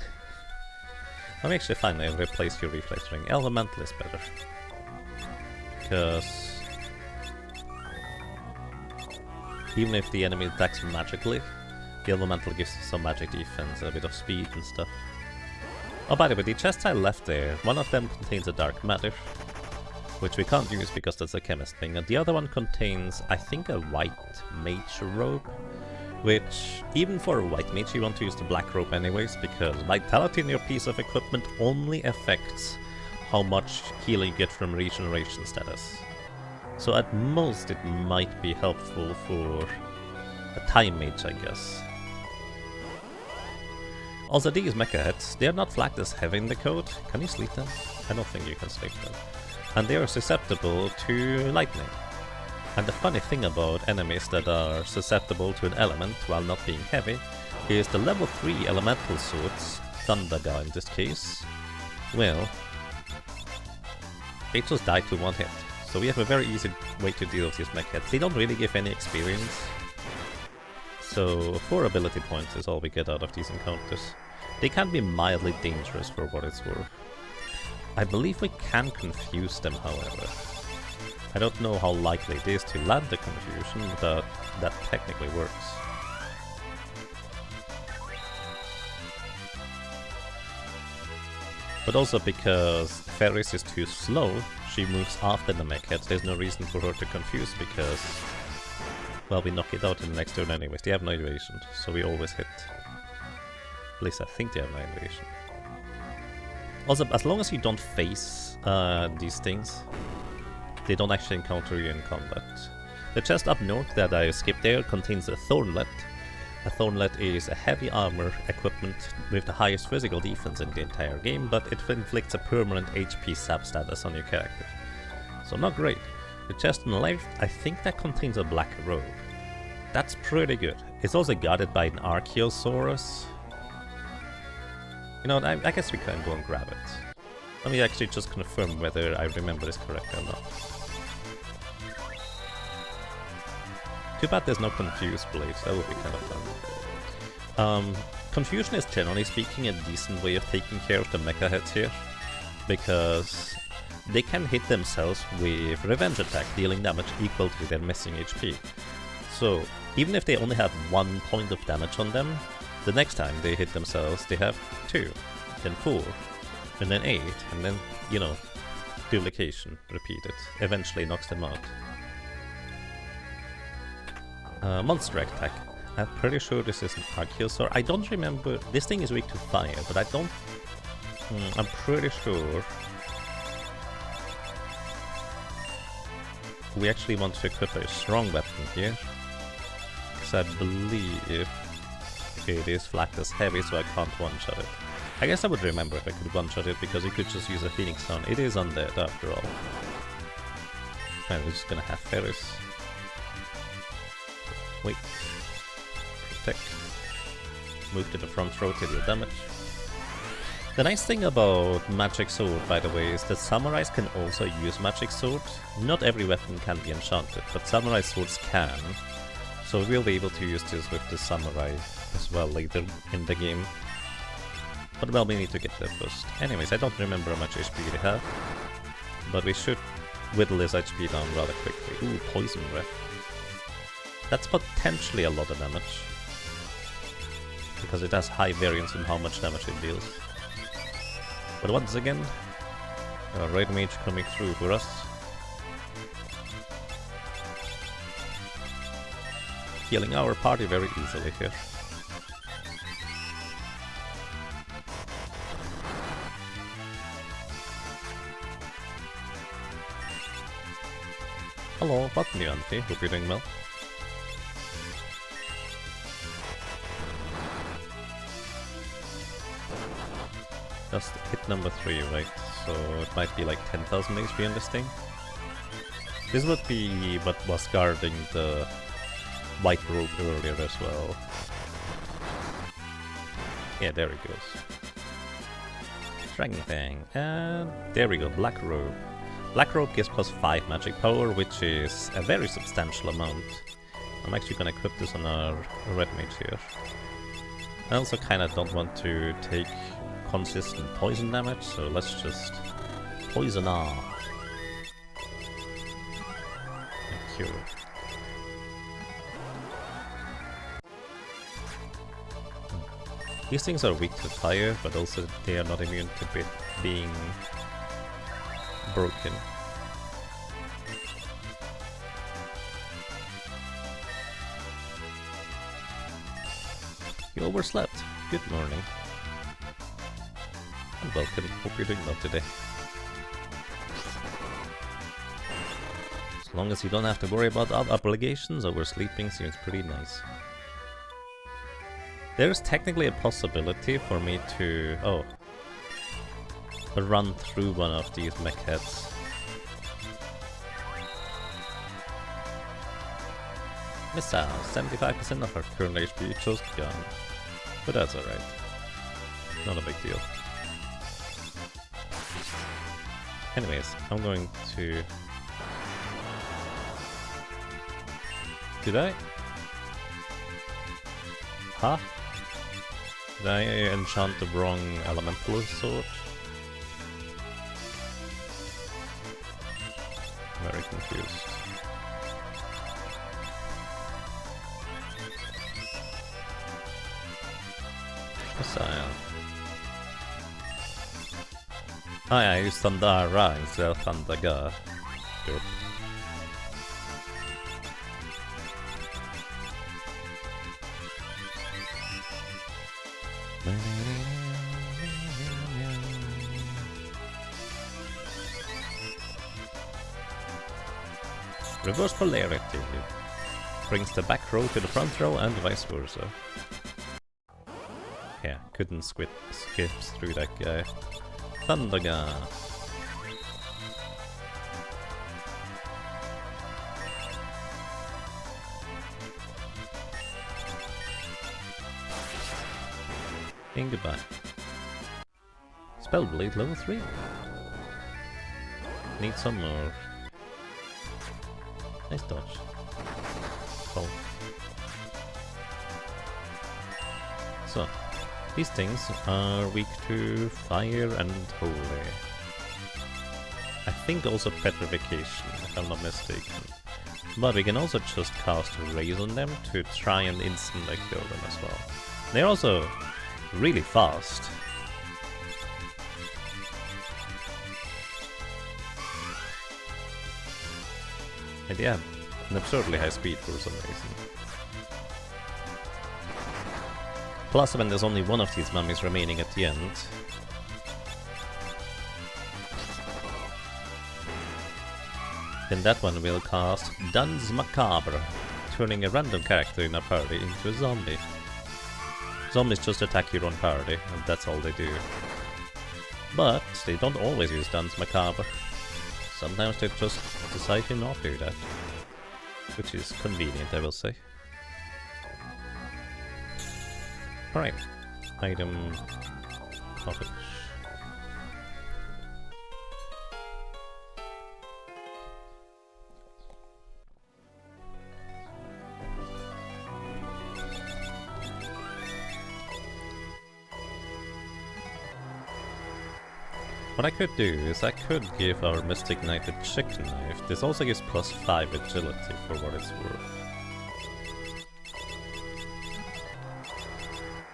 [SPEAKER 1] Let me actually find a replace your reflex ring. Elemental is better. Because even if the enemy attacks magically, the elemental gives some magic defense, a bit of speed and stuff. Oh, by the way, the chests I left there, one of them contains a dark matter, which we can't use because that's a chemist thing, and the other one contains, I think, a white mage robe, which, even for a white mage, you want to use the black robe anyways, because vitality in your piece of equipment only affects how much healing you get from regeneration status. So at most it might be helpful for a time mage, I guess. Also, these mecha heads, they are not flagged as heavy in the code. Can you sleep them? I don't think you can sleep them. And they are susceptible to lightning. And the funny thing about enemies that are susceptible to an element while not being heavy is the level 3 elemental swords, Thundaga in this case, well, they just die to one hit. So we have a very easy way to deal with these mech heads. They don't really give any experience, So 4 ability points is all we get out of these encounters. They can be mildly dangerous for what it's worth. I believe we can confuse them, however. I don't know how likely it is to land the confusion, but that technically works. But also because Ferris is too slow, she moves after the mech heads. There's no reason for her to confuse because, well, we knock it out in the next turn anyways. They have no evasion, so we always hit. At least I think they have no evasion. Also, as long as you don't face these things, they don't actually encounter you in combat. The chest up north that I skipped there contains a Thornlet. A Thornlet is a heavy armor equipment with the highest physical defense in the entire game, but it inflicts a permanent HP sap status on your character. So not great. The chest on the left, I think that contains a black robe. That's pretty good. It's also guarded by an Archaeosaurus. You know what, I guess we can go and grab it. Let me actually just confirm whether I remember this correctly or not. Too bad there's no confused blades, that would be kind of fun. Confusion is generally speaking a decent way of taking care of the mecha heads here, because they can hit themselves with revenge attack, dealing damage equal to their missing HP. So even if they only have 1 point of damage on them, the next time they hit themselves they have 2, then 4, and then 8, and then, you know, duplication repeated, eventually knocks them out. Monster attack. I'm pretty sure this is an Archaeosaur. I don't remember. This thing is weak to fire, but I don't. I'm pretty sure we actually want to equip a strong weapon here, because I believe it is flagged as heavy, so I can't one-shot it. I guess I would remember if I could one-shot it, because you could just use a Phoenix Stone. It is undead after all. And we're just gonna have Ferris. Wait. Protect. Move to the front row to deal damage. The nice thing about Magic Sword, by the way, is that samurais can also use Magic Sword. Not every weapon can be enchanted, but samurai swords can. So we'll be able to use this with the samurai as well later in the game. But well, we need to get there first. Anyways, I don't remember how much HP they have, but we should whittle his HP down rather quickly. Ooh, Poison Breath. That's potentially a lot of damage, because it has high variance in how much damage it deals. But once again, a Raid Mage coming through for us. Healing our party very easily here. Hello, welcome you, Anthony. Hope you're doing well. Just hit number 3, right? So it might be like 10,000 HP in this thing. This would be what was guarding the white robe earlier as well. Yeah, there it goes. Dragon Fang. And there we go, Black Robe. Black Robe gives plus 5 magic power, which is a very substantial amount. I'm actually gonna equip this on our Red Mage here. I also kinda don't want to take consistent poison damage, so let's just poison R. And cure. These things are weak to fire, but also they are not immune to being broken. You overslept. Good morning. And welcome. Hope you're doing well today. As long as you don't have to worry about obligations, oversleeping seems pretty nice. There's technically a possibility for me to run through one of these mech heads. Miss out, 75% of our current HP just gone. But that's alright. Not a big deal. Anyways, I'm going to... Did I? Huh? Did I enchant the wrong elemental sword? Very confused. Messiah. Ah ja, just Thundara instead of Thundaga. Good. Reverse polarity brings the back row to the front row and vice versa. Yeah, couldn't skip through that guy. Thundaga. And goodbye. Spellblade level 3. Need some more. Nice dodge. Oh. So, these things are weak to fire and holy. I think also petrification, if I'm not mistaken. But we can also just cast Raise on them to try and instantly kill them as well. They're also really fast. And yeah, an absurdly high speed for some reason. Plus, when there's only one of these mummies remaining at the end, then that one will cast Duns Macabre, turning a random character in a party into a zombie. Zombies just attack your own party, and that's all they do. But they don't always use Duns Macabre. Sometimes they just decide to not do that. Which is convenient, I will say. Alright. Item... cottage. What I could do is I could give our Mystic Knight a chicken knife. This also gives +5 agility for what it's worth.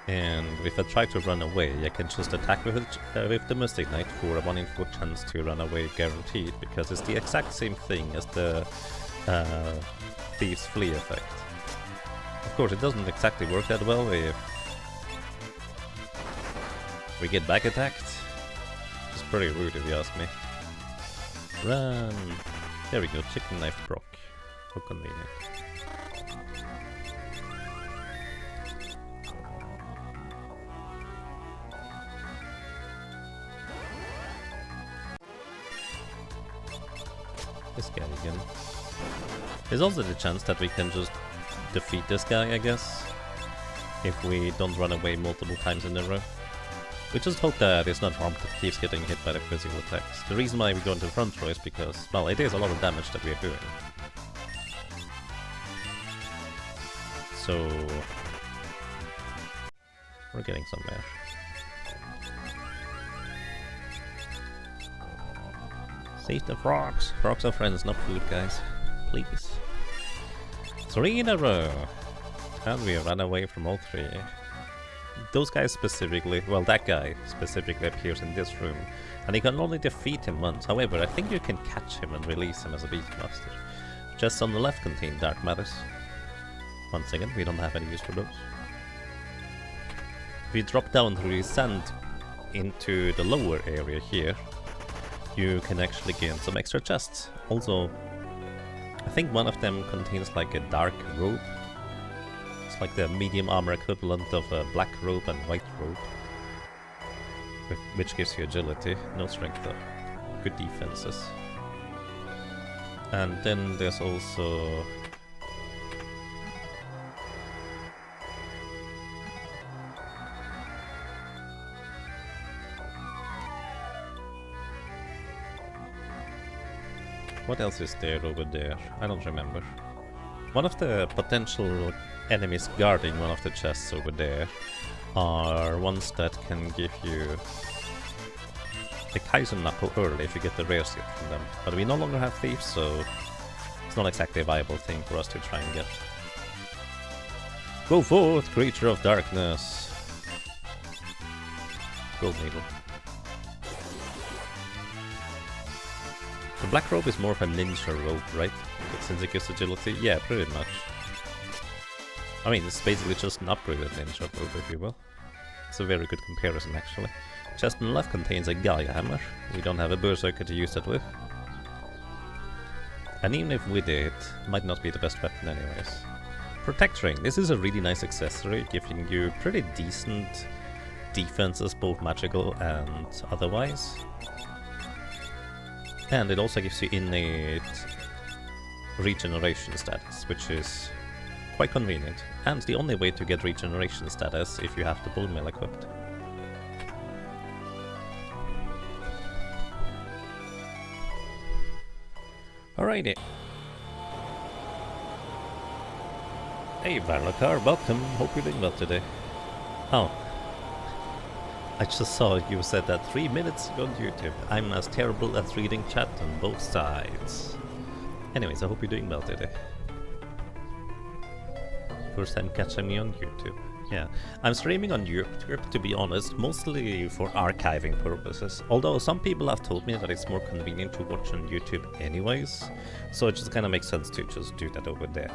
[SPEAKER 1] And if I try to run away, I can just attack with the Mystic Knight for a 1 in 4 chance to run away guaranteed, because it's the exact same thing as the Thief's Flee effect. Of course, it doesn't exactly work that well if we get back attacked. It's pretty rude if you ask me. Run! There we go, chicken knife proc. How convenient. This guy again. There's also the chance that we can just defeat this guy, I guess, if we don't run away multiple times in a row. We just hope that it's not harmed that keeps getting hit by the physical attacks. The reason why we go into the front row is because, well, it is a lot of damage that we are doing. So... we're getting somewhere. Save the frogs! Frogs are friends, not food, guys. Please. 3 in a row! And we ran away from all 3. Those guys specifically, well, that guy specifically appears in this room, and you can only defeat him once. However, I think you can catch him and release him as a Beastmaster. Chests on the left contain dark matters. Once again, we don't have any use for those. If you drop down through the sand into the lower area here, you can actually gain some extra chests. Also, I think one of them contains like a dark robe. It's like the medium armor equivalent of a black robe and white robe, which gives you agility, no strength though. Good defenses. And then there's also... what else is there over there? I don't remember. One of the potential enemies guarding one of the chests over there are ones that can give you the Kaizen Knuckle early if you get the rare seed from them. But we no longer have thieves, so it's not exactly a viable thing for us to try and get. Go forth, creature of darkness! Gold needle. The black robe is more of a ninja robe, right? Since it gives agility? Yeah, pretty much. I mean, it's basically just an upgraded ninja robe, if you will. It's a very good comparison, actually. Chest on the left contains a Gaia hammer. We don't have a berserker to use that with. And even if we did, it might not be the best weapon anyways. Protect ring. This is a really nice accessory, giving you pretty decent defenses, both magical and otherwise. And it also gives you innate regeneration status, which is quite convenient. And the only way to get regeneration status if you have the bone mail equipped. Alrighty. Hey Varlokar, welcome. Hope you're doing well today. Oh. I just saw you said that 3 minutes ago on YouTube. I'm as terrible at reading chat on both sides. Anyways, I hope you're doing well today. First time catching me on YouTube. Yeah, I'm streaming on YouTube, to be honest, mostly for archiving purposes. Although some people have told me that it's more convenient to watch on YouTube anyways, so it just kind of makes sense to just do that over there.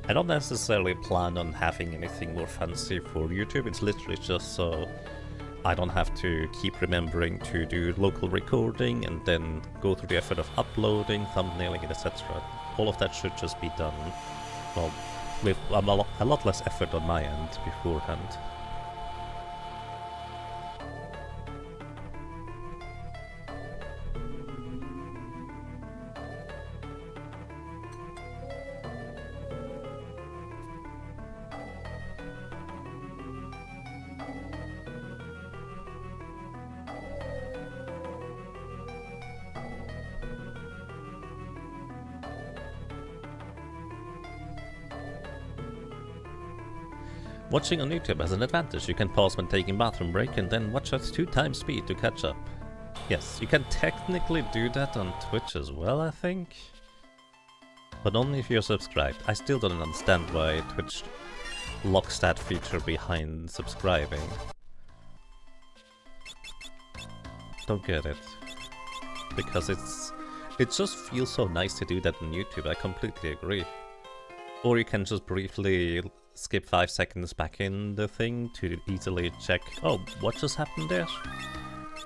[SPEAKER 1] I don't necessarily plan on having anything more fancy for YouTube, it's literally just so I don't have to keep remembering to do local recording and then go through the effort of uploading, thumbnailing, etc. All of that should just be done, well, with a lot less effort on my end beforehand. Watching on YouTube has an advantage. You can pause when taking bathroom break and then watch at 2 times speed to catch up. Yes, you can technically do that on Twitch as well, I think. But only if you're subscribed. I still don't understand why Twitch locks that feature behind subscribing. Don't get it. Because it just feels so nice to do that on YouTube, I completely agree. Or you can just briefly skip 5 seconds back in the thing to easily check, oh, what just happened there?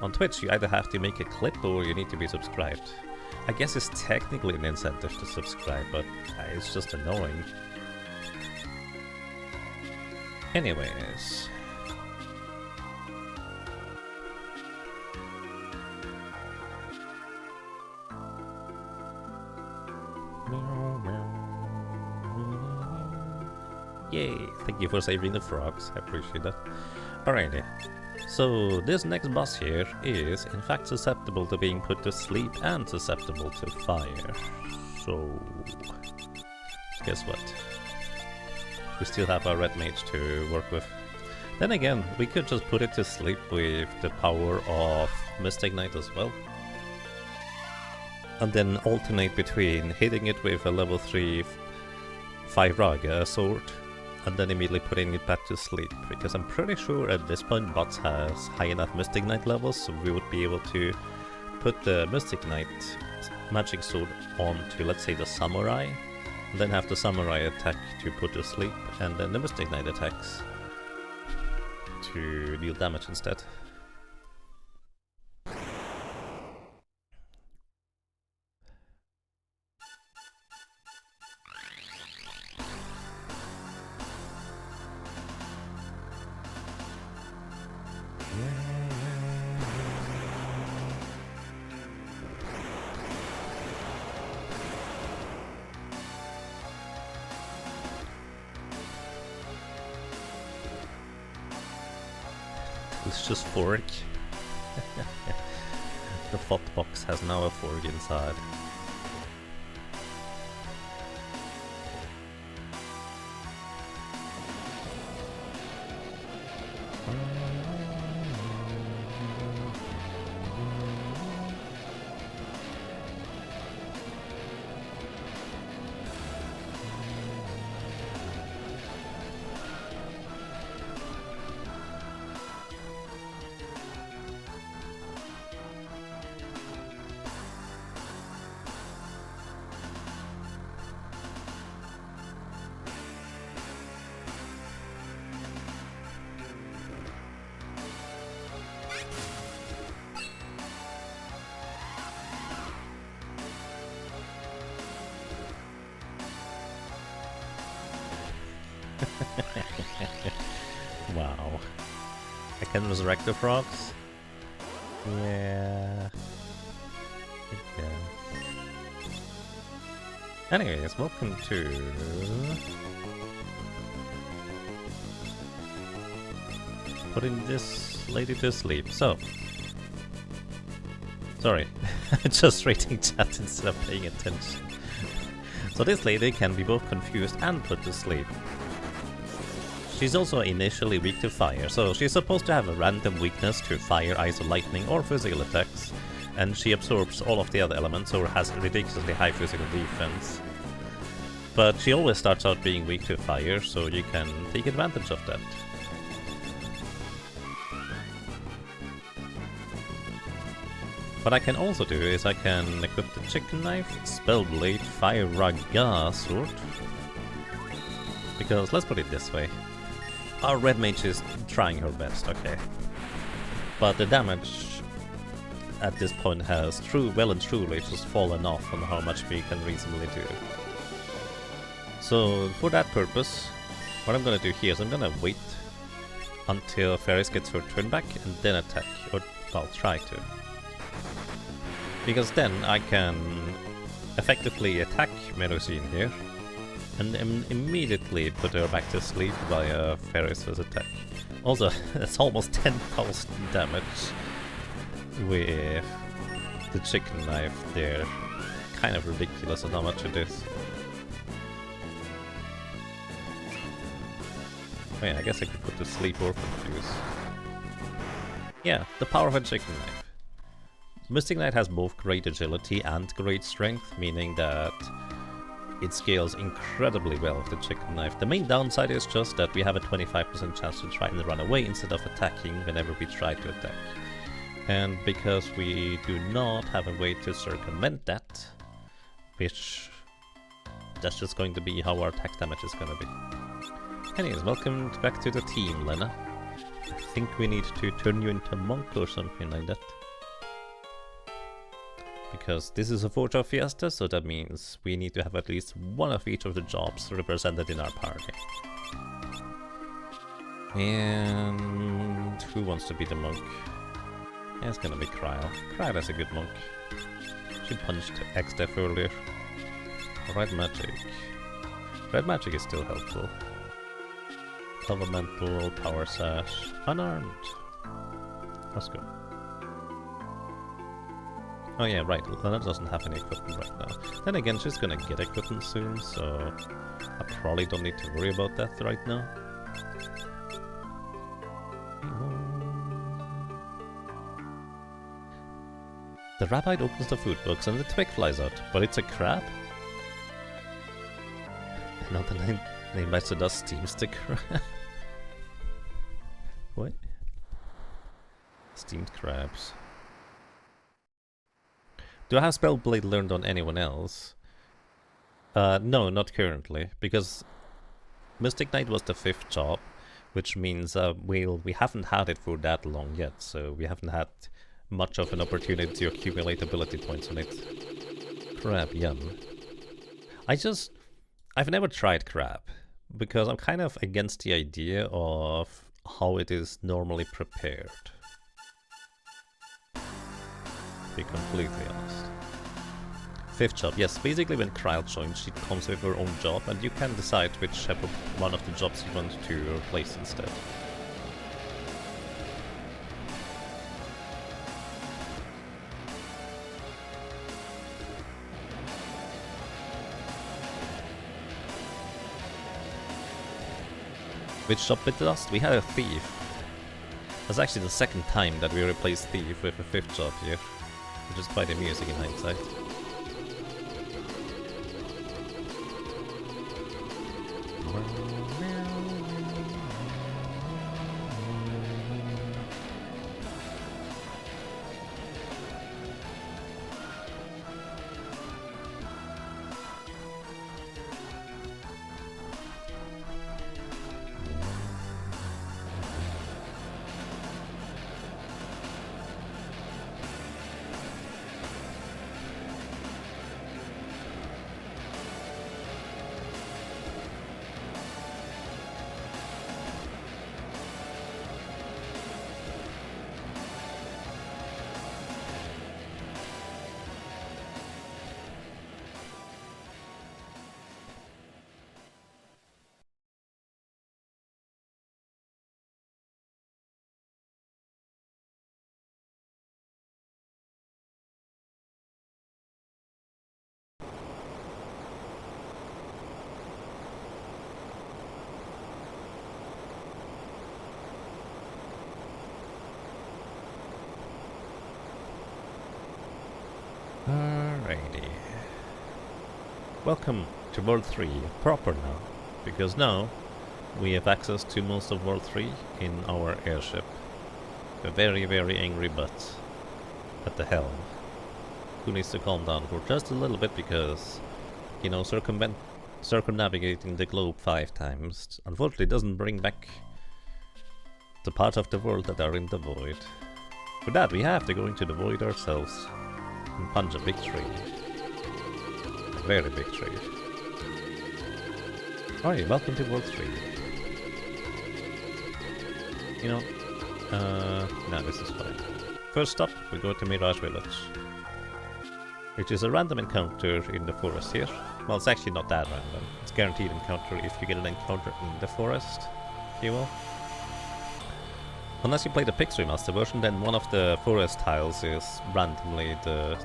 [SPEAKER 1] On Twitch, you either have to make a clip or you need to be subscribed. I guess it's technically an incentive to subscribe, but it's just annoying. Anyways. Yay! Thank you for saving the frogs, I appreciate that. Alrighty. So, this next boss here is, in fact, susceptible to being put to sleep and susceptible to fire. So, guess what? We still have our red mage to work with. Then again, we could just put it to sleep with the power of Mystic Knight as well. And then alternate between hitting it with a level 3 5 Raga sword and then immediately putting it back to sleep, because I'm pretty sure at this point Bots has high enough Mystic Knight levels, so we would be able to put the Mystic Knight magic sword onto, let's say, the Samurai, and then have the Samurai attack to put to sleep, and then the Mystic Knight attacks to deal damage instead. It's just fork. The thought box has now a fork inside. Wow. I can resurrect the frogs? Yeah. Yeah. Anyways, welcome to... putting this lady to sleep. So... Sorry, just reading chat instead of paying attention. So this lady can be both confused and put to sleep. She's also initially weak to fire, so she's supposed to have a random weakness to fire, ice or lightning or physical attacks, and she absorbs all of the other elements or has ridiculously high physical defense. But she always starts out being weak to fire, so you can take advantage of that. What I can also do is I can equip the chicken knife, spellblade, fire raga sword. Because let's put it this way. Our red mage is trying her best, okay? But the damage at this point has well and truly just fallen off on how much we can reasonably do. So for that purpose, what I'm gonna do here is I'm gonna wait until Ferris gets her turn back and then attack, or I'll try to. Because then I can effectively attack Melusine here and immediately put her back to sleep via Ferris's attack. Also, that's almost 10,000 damage with the chicken knife there. Kind of ridiculous on how much it is. Oh yeah, I guess I could put to sleep or confuse. Yeah, the power of a chicken knife. Mystic Knight has both great agility and great strength, meaning that it scales incredibly well with the chicken knife. The main downside is just that we have a 25% chance to try and run away instead of attacking whenever we try to attack. And because we do not have a way to circumvent that, which that's just going to be how our attack damage is going to be. Anyways, welcome back to the team, Lena. I think we need to turn you into a monk or something like that. Because this is a Job Fiesta, so that means we need to have at least one of each of the jobs represented in our party. And who wants to be the monk? Yeah, it's gonna be Kryle. Kryle is a good monk. She punched X-Def earlier. Red magic. Red magic is still helpful. Elemental, power sash, unarmed. Let's go. Oh yeah, right, Lena doesn't have any equipment right now. Then again, she's gonna get equipment soon, so I probably don't need to worry about that right now. The rabbit opens the food box and the twig flies out, but it's a crab? Not the name by does steams the crab. What? Steamed crabs. Do I have Spellblade learned on anyone else? No, not currently, because Mystic Knight was the 5th job, which means we haven't had it for that long yet, so we haven't had much of an opportunity to accumulate ability points on it. Crab, yum. I've never tried crab, because I'm kind of against the idea of how it is normally prepared. Be completely honest. 5th job, yes, basically when Kryle joins, she comes with her own job, and you can decide which one of the jobs you want to replace instead. Which job did last? We had a thief. That's actually the 2nd time that we replaced thief with a 5th job here, which is quite amusing in hindsight. Alrighty. Welcome to World 3, proper now, because now we have access to most of World 3 in our airship. A very, very angry butt at the helm, who needs to calm down for just a little bit because, you know, circumnavigating the globe 5 times unfortunately doesn't bring back the part of the world that are in the void. For that we have to go into the void ourselves and punch a big tree. A very big tree. Alright, welcome to World 3. You know, no, this is fine. First stop, we go to Mirage Village, which is a random encounter in the forest here. Well, it's actually not that random. It's guaranteed encounter if you get an encounter in the forest, if you will. Unless you play the Pixel Master version, then one of the forest tiles is randomly the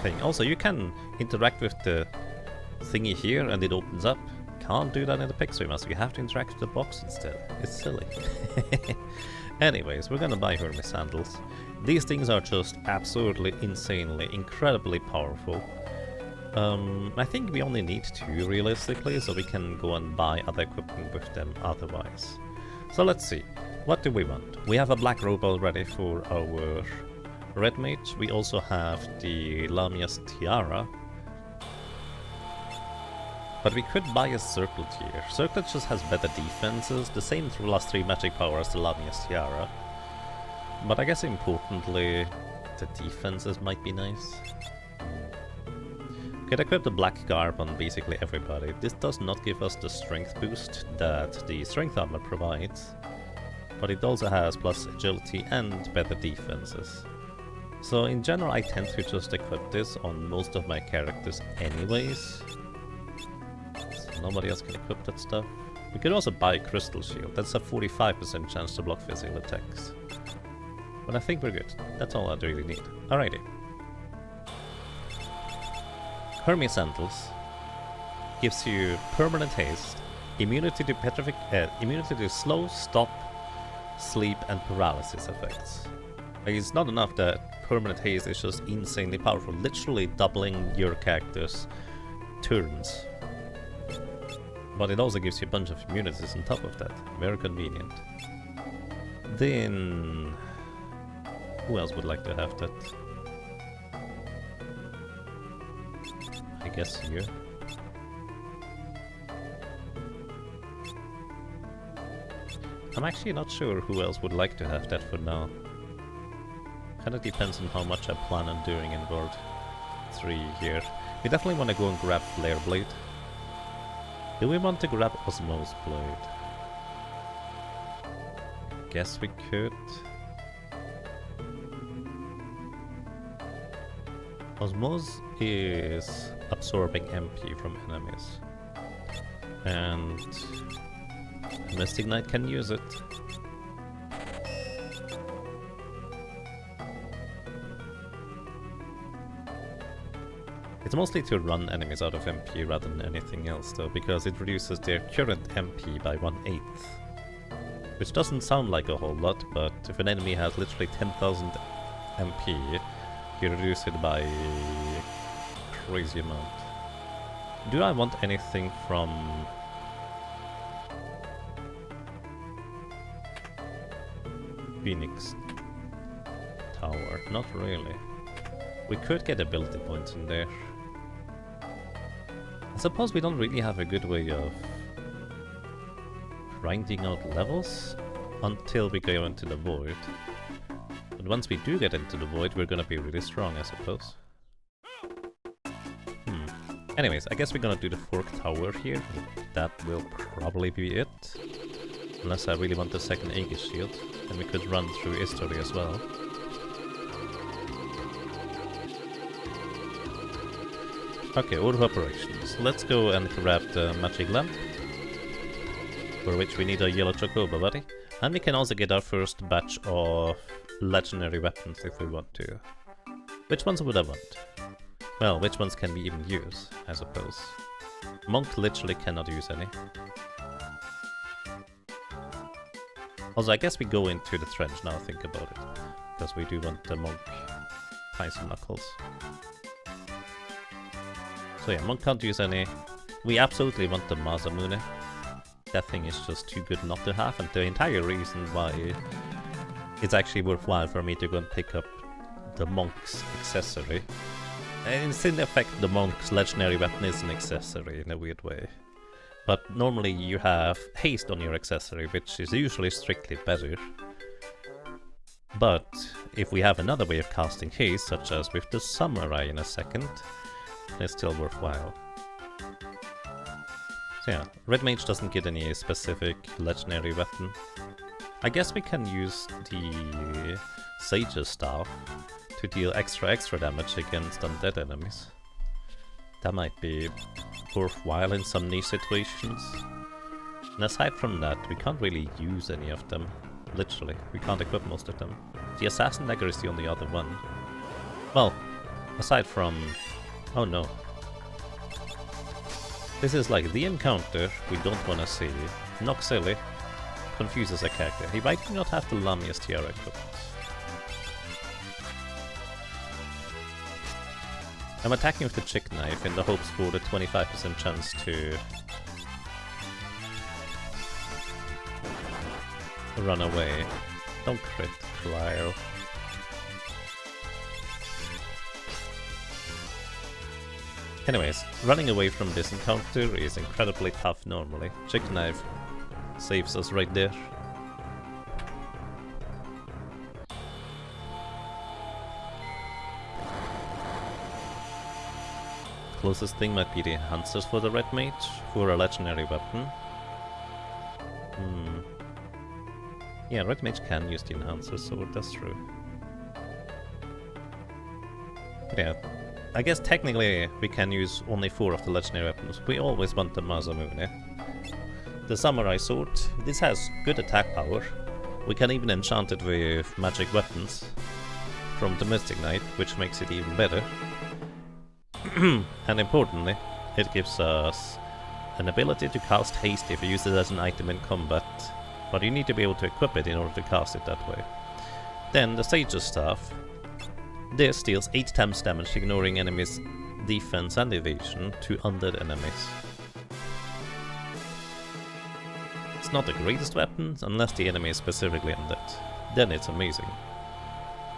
[SPEAKER 1] thing. Also, you can interact with the thingy here and it opens up. Can't do that in the Pixel Master, you have to interact with the box instead. It's silly. Anyways, we're gonna buy Hermes sandals. These things are just absolutely insanely, incredibly powerful. I think we only need 2 realistically, so we can go and buy other equipment with them otherwise. So let's see. What do we want? We have a black robe already for our red mage. We also have the Lamia's tiara. But we could buy a circlet here. Circlet just has better defenses, the same +3 magic power as the Lamia's tiara. But I guess importantly, the defenses might be nice. Could equip the black garb on basically everybody. This does not give us the strength boost that the strength armor provides, but it also has plus agility and better defenses. So in general I tend to just equip this on most of my characters anyways. So nobody else can equip that stuff. We could also buy a crystal shield. That's a 45% chance to block physical attacks. But I think we're good. That's all I really need. Alrighty. Hermes Sandals gives you permanent haste, immunity to immunity to slow, stop, sleep and paralysis effects. Like, it's not enough that permanent haste is just insanely powerful, literally doubling your character's turns. But it also gives you a bunch of immunities on top of that. Very convenient. Then who else would like to have that? I guess you. I'm actually not sure who else would like to have that for now. Kinda depends on how much I plan on doing in World 3 here. We definitely want to go and grab Flare Blade. Do we want to grab Osmose Blade? Guess we could. Osmose is absorbing MP from enemies. And Mystic Knight can use it. It's mostly to run enemies out of MP rather than anything else though, because it reduces their current MP by 1/8. Which doesn't sound like a whole lot, but if an enemy has literally 10,000 MP, you reduce it by a crazy amount. Do I want anything from Phoenix Tower? Not really. We could get ability points in there. I suppose we don't really have a good way of grinding out levels until we go into the void. But once we do get into the void, we're gonna be really strong, I suppose. Anyways, I guess we're gonna do the Fork Tower here. That will probably be it. Unless I really want the second Aegis Shield. And we could run through History as well. Okay, order of operations. Let's go and grab the magic lamp, for which we need a yellow chocobo buddy. And we can also get our first batch of legendary weapons if we want to. Which ones would I want? Well, which ones can we even use, I suppose? Monk literally cannot use any. Also, I guess we go into the trench now, think about it. Because we do want the monk Tyson Knuckles. So yeah, Monk can't use any. We absolutely want the Masamune. That thing is just too good not to have, and the entire reason why it's actually worthwhile for me to go and pick up the Monk's accessory. And in effect, the Monk's legendary weapon is an accessory in a weird way. But normally you have haste on your accessory, which is usually strictly better. But if we have another way of casting haste, such as with the samurai in a second, it's still worthwhile. So yeah, Red Mage doesn't get any specific legendary weapon. I guess we can use the Sage's Staff to deal extra damage against undead enemies. That might be worthwhile in some niche situations. And aside from that, we can't really use any of them. Literally, we can't equip most of them. The Assassin Dagger is the only other one. Well, aside from... oh no. This is like the encounter we don't want to see. Noxilly confuses a character. He might not have the Lamia's Tiara equipped. I'm attacking with the Chick Knife in the hopes for the 25% chance to run away. Don't crit, Clio. Anyways, running away from this encounter is incredibly tough normally. Chick Knife saves us right there. Closest thing might be the enhancers for the Red Mage, for a legendary weapon. Yeah, Red Mage can use the enhancers, so that's true. But yeah, I guess technically we can use only 4 of the legendary weapons. We always want the Masamune. The Samurai Sword, this has good attack power. We can even enchant it with magic weapons from the Mystic Knight, which makes it even better. And importantly, it gives us an ability to cast haste if you use it as an item in combat, but you need to be able to equip it in order to cast it that way. Then the Sage's Staff. This deals 8 times damage, ignoring enemies' defense and evasion to undead enemies. It's not the greatest weapon, unless the enemy is specifically undead. Then it's amazing.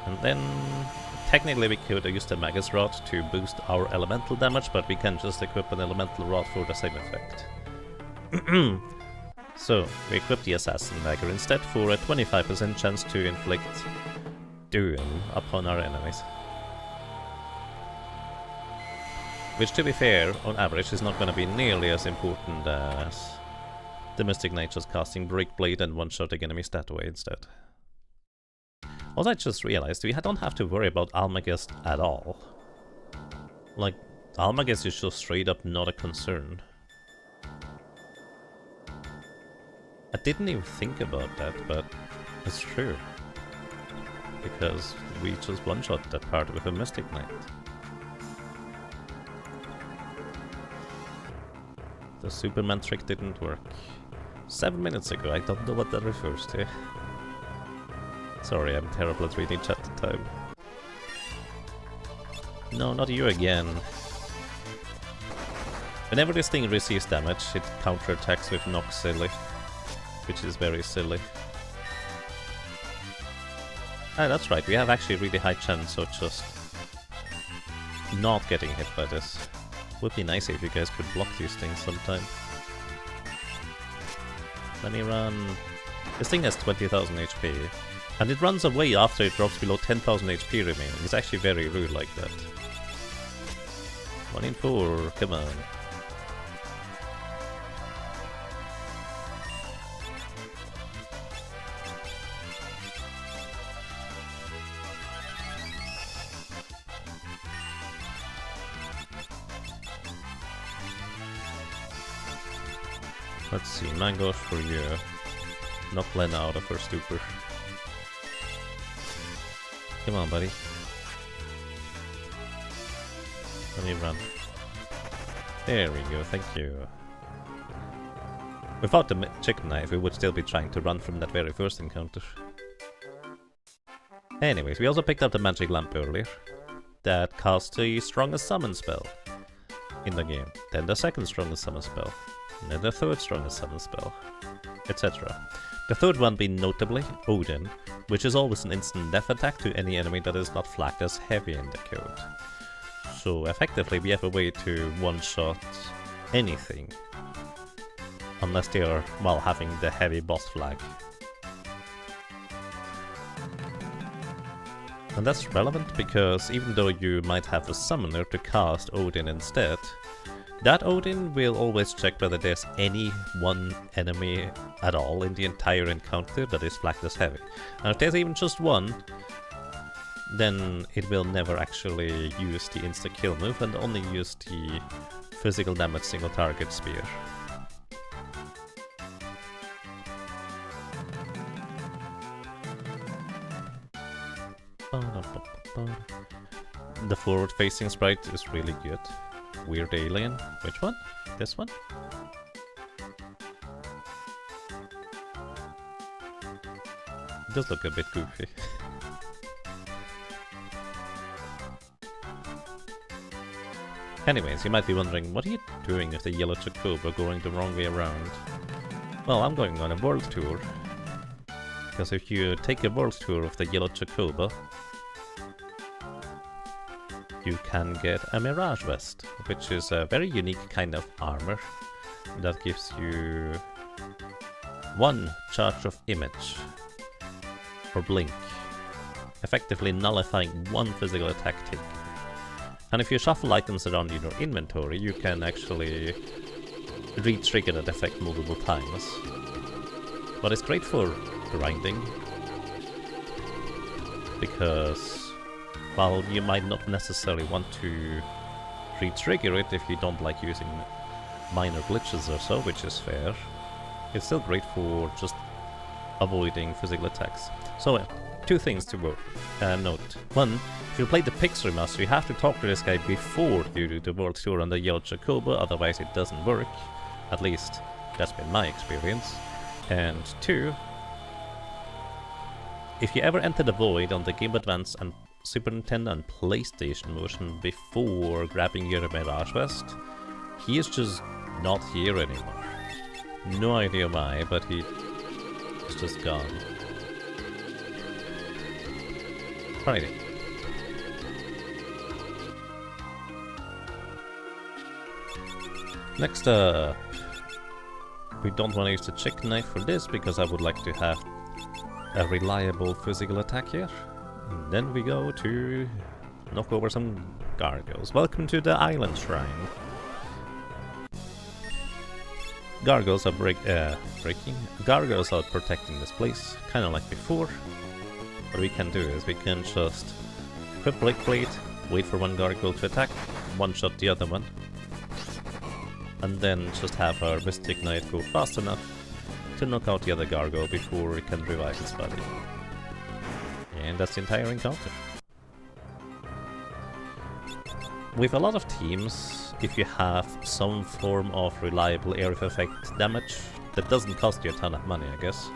[SPEAKER 1] And then technically we could use the Magus Rod to boost our elemental damage, but we can just equip an elemental rod for the same effect. So, we equip the Assassin Dagger instead for a 25% chance to inflict doom upon our enemies. Which, to be fair, on average is not going to be nearly as important as the Mystic Knight just casting Breakblade and one-shotting enemies that way instead. Also, I just realized we don't have to worry about Almagest at all. Like, Almagest is just straight up not a concern. I didn't even think about that, but it's true. Because we just one-shot that part with a Mystic Knight. The Superman trick didn't work. 7 minutes ago, I don't know what that refers to. Sorry, I'm terrible at reading chat time. No, not you again. Whenever this thing receives damage, it counterattacks with Noxilly, which is very silly. Ah, that's right, we have actually really high chance of just not getting hit by this. Would be nice if you guys could block these things sometime. Let me run... This thing has 20,000 HP. And it runs away after it drops below 10,000 HP remaining. It's actually very rude like that. 1 in 4, come on. Let's see, Mangosh for you. Knock Lena out of her stupor. Come on, buddy. Let me run. There we go, thank you. Without the chicken knife, we would still be trying to run from that very first encounter. Anyways, we also picked up the magic lamp earlier. That casts the strongest summon spell. in the game, then the second strongest summon spell, and then the third strongest summon spell, etc. The third one being notably Odin, which is always an instant death attack to any enemy that is not flagged as heavy in the code. So effectively we have a way to one-shot anything, unless they are, well, having the heavy boss flag. And that's relevant because even though you might have a summoner to cast Odin instead, that Odin will always check whether there's any one enemy at all in the entire encounter that is flagged as heavy. And if there's even just one, then it will never actually use the insta-kill move and only use the physical damage single target spear. The forward-facing sprite is really good. Weird alien. Which one? This one? It does look a bit goofy. Anyways, you might be wondering, what are you doing with the yellow Chocobo going the wrong way around? Well, I'm going on a world tour. Because if you take a world tour of the yellow Chocobo, you can get a Mirage Vest, which is a very unique kind of armor that gives you 1 charge of image or blink, effectively nullifying 1 physical attack take. And if you shuffle items around in your inventory, you can actually re-trigger that effect multiple times. But it's great for grinding, because while you might not necessarily want to re-trigger it if you don't like using minor glitches or so, which is fair, it's still great for just avoiding physical attacks. So, 2 things to note. 1, if you play the Pix Remaster, you have to talk to this guy before you do the world tour on the yellow Chocobo, otherwise it doesn't work. At least, that's been my experience. And 2, if you ever enter the Void on the Game Boy Advance and Super Nintendo and PlayStation version before grabbing your Mirage Vest, he is just not here anymore. No idea why, but he is just gone. Alrighty. Next up, we don't want to use the chicken knife for this because I would like to have a reliable physical attack here. And then we go to knock over some gargoyles. Welcome to the Island Shrine. Gargoyles are breaking. Gargoyles are protecting this place, kind of like before. What we can do is we can just equip Break Blade, wait for 1 gargoyle to attack, one-shot the other one, and then just have our Mystic Knight go fast enough to knock out the other gargoyle before it can revive his body. And that's the entire encounter. With a lot of teams, if you have some form of reliable area of effect damage, that doesn't cost you a ton of money, I guess.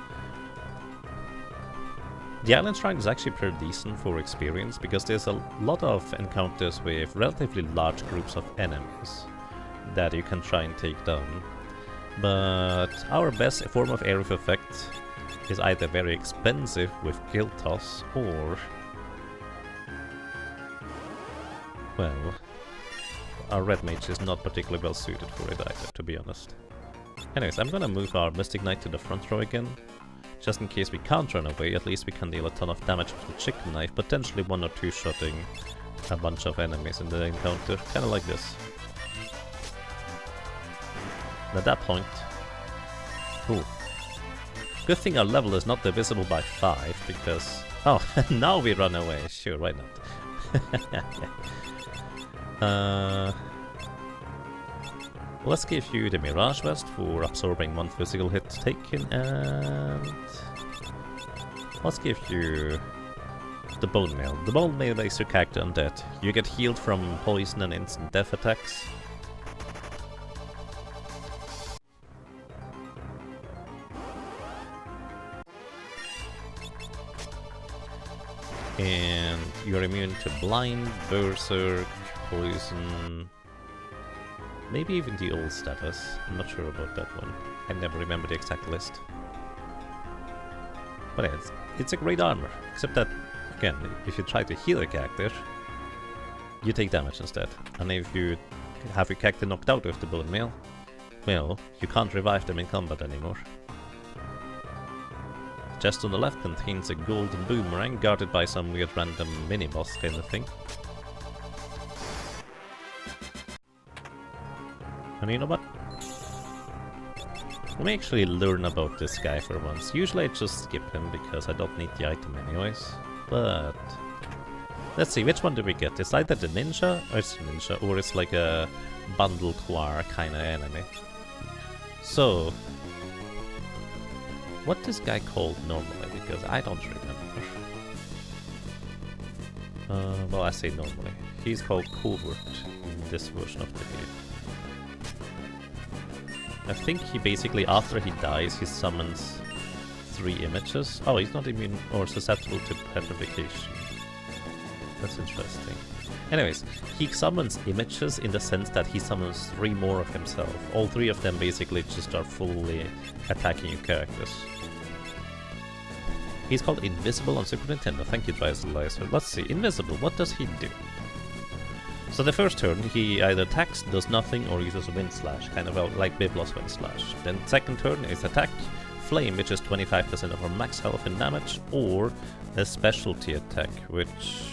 [SPEAKER 1] The Island Shrine is actually pretty decent for experience, because there's a lot of encounters with relatively large groups of enemies that you can try and take down. But our best form of area of effect is either very expensive with Guild Toss, or, well, our Red Mage is not particularly well suited for it either, to be honest. Anyways, I'm gonna move our Mystic Knight to the front row again. Just in case we can't run away, at least we can deal a ton of damage with the chicken knife, potentially 1 or 2 shotting a bunch of enemies in the encounter, kinda like this. And at that point... Ooh. Good thing our level is not divisible by 5, because... Oh, now we run away, sure, why not? Let's give you the Mirage Vest for absorbing 1 physical hit taken, and let's give you the Bone Mail. The Bone Mail makes your character undead. You get healed from poison and instant death attacks. And you're immune to blind, berserk, poison, Maybe even the old status. I'm not sure about that one. I never remember the exact list. But yeah, it's a great armor. Except that, again, if you try to heal a character, you take damage instead. And if you have your character knocked out with the bone meal, well, you can't revive them in combat anymore. The chest on the left contains a golden boomerang guarded by some weird random mini-boss kind of thing. And you know what? Let me actually learn about this guy for once. Usually I just skip him because I don't need the item anyways. But let's see, which one do we get? It's either the ninja, or it's like a bundle claw kind of enemy. So, what this guy called normally? Because I don't remember. Well, I say normally. He's called Covert in this version of the game. I think he basically, after he dies, he summons 3 images. Oh, he's not immune or susceptible to petrification. That's interesting. Anyways, he summons images in the sense that he summons 3 more of himself. All 3 of them basically just start fully attacking your characters. He's called Invisible on Super Nintendo. Thank you, Dryslaser. Let's see, Invisible, what does he do? So the first turn, he either attacks, does nothing, or uses a Wind Slash, kind of like Biblos Wind Slash. Then second turn is attack, Flame, which is 25% of our max health and damage, or a specialty attack, which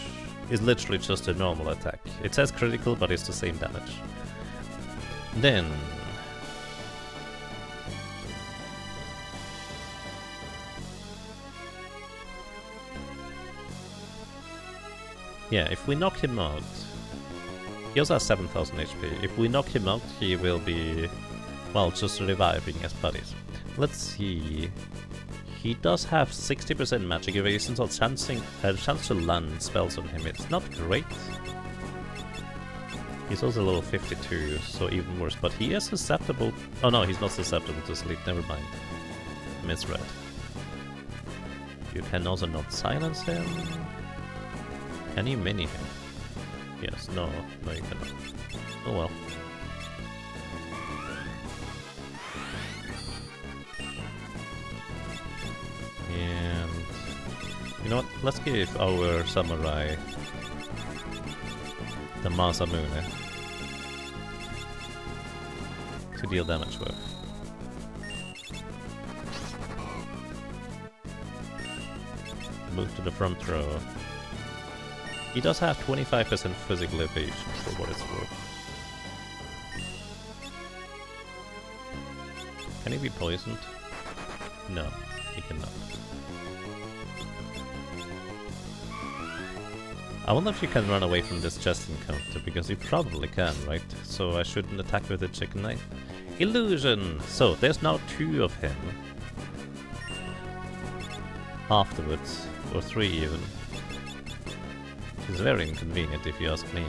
[SPEAKER 1] is literally just a normal attack. It says critical, but it's the same damage. Then yeah, if we knock him out, he also has 7000 HP. If we knock him out, he will be, well, just reviving as buddies. Let's see. He does have 60% magic evasion, so a chance to land spells on him. It's not great. He's also level 52, so even worse. But he is susceptible. Oh no, he's not susceptible to sleep. Never mind. Misread. You can also not silence him. Can you mini him? Yes, no, you cannot. Oh well. And you know what? Let's give our samurai the Masamune to deal damage with. Move to the front row. He does have 25% physical evasion, for what it's worth. Can he be poisoned? No, he cannot. I wonder if you can run away from this chest encounter, because you probably can, right? So I shouldn't attack with a chicken knife. Illusion! So, there's now 2 of him. Afterwards, or 3 even. It's very inconvenient if you ask me.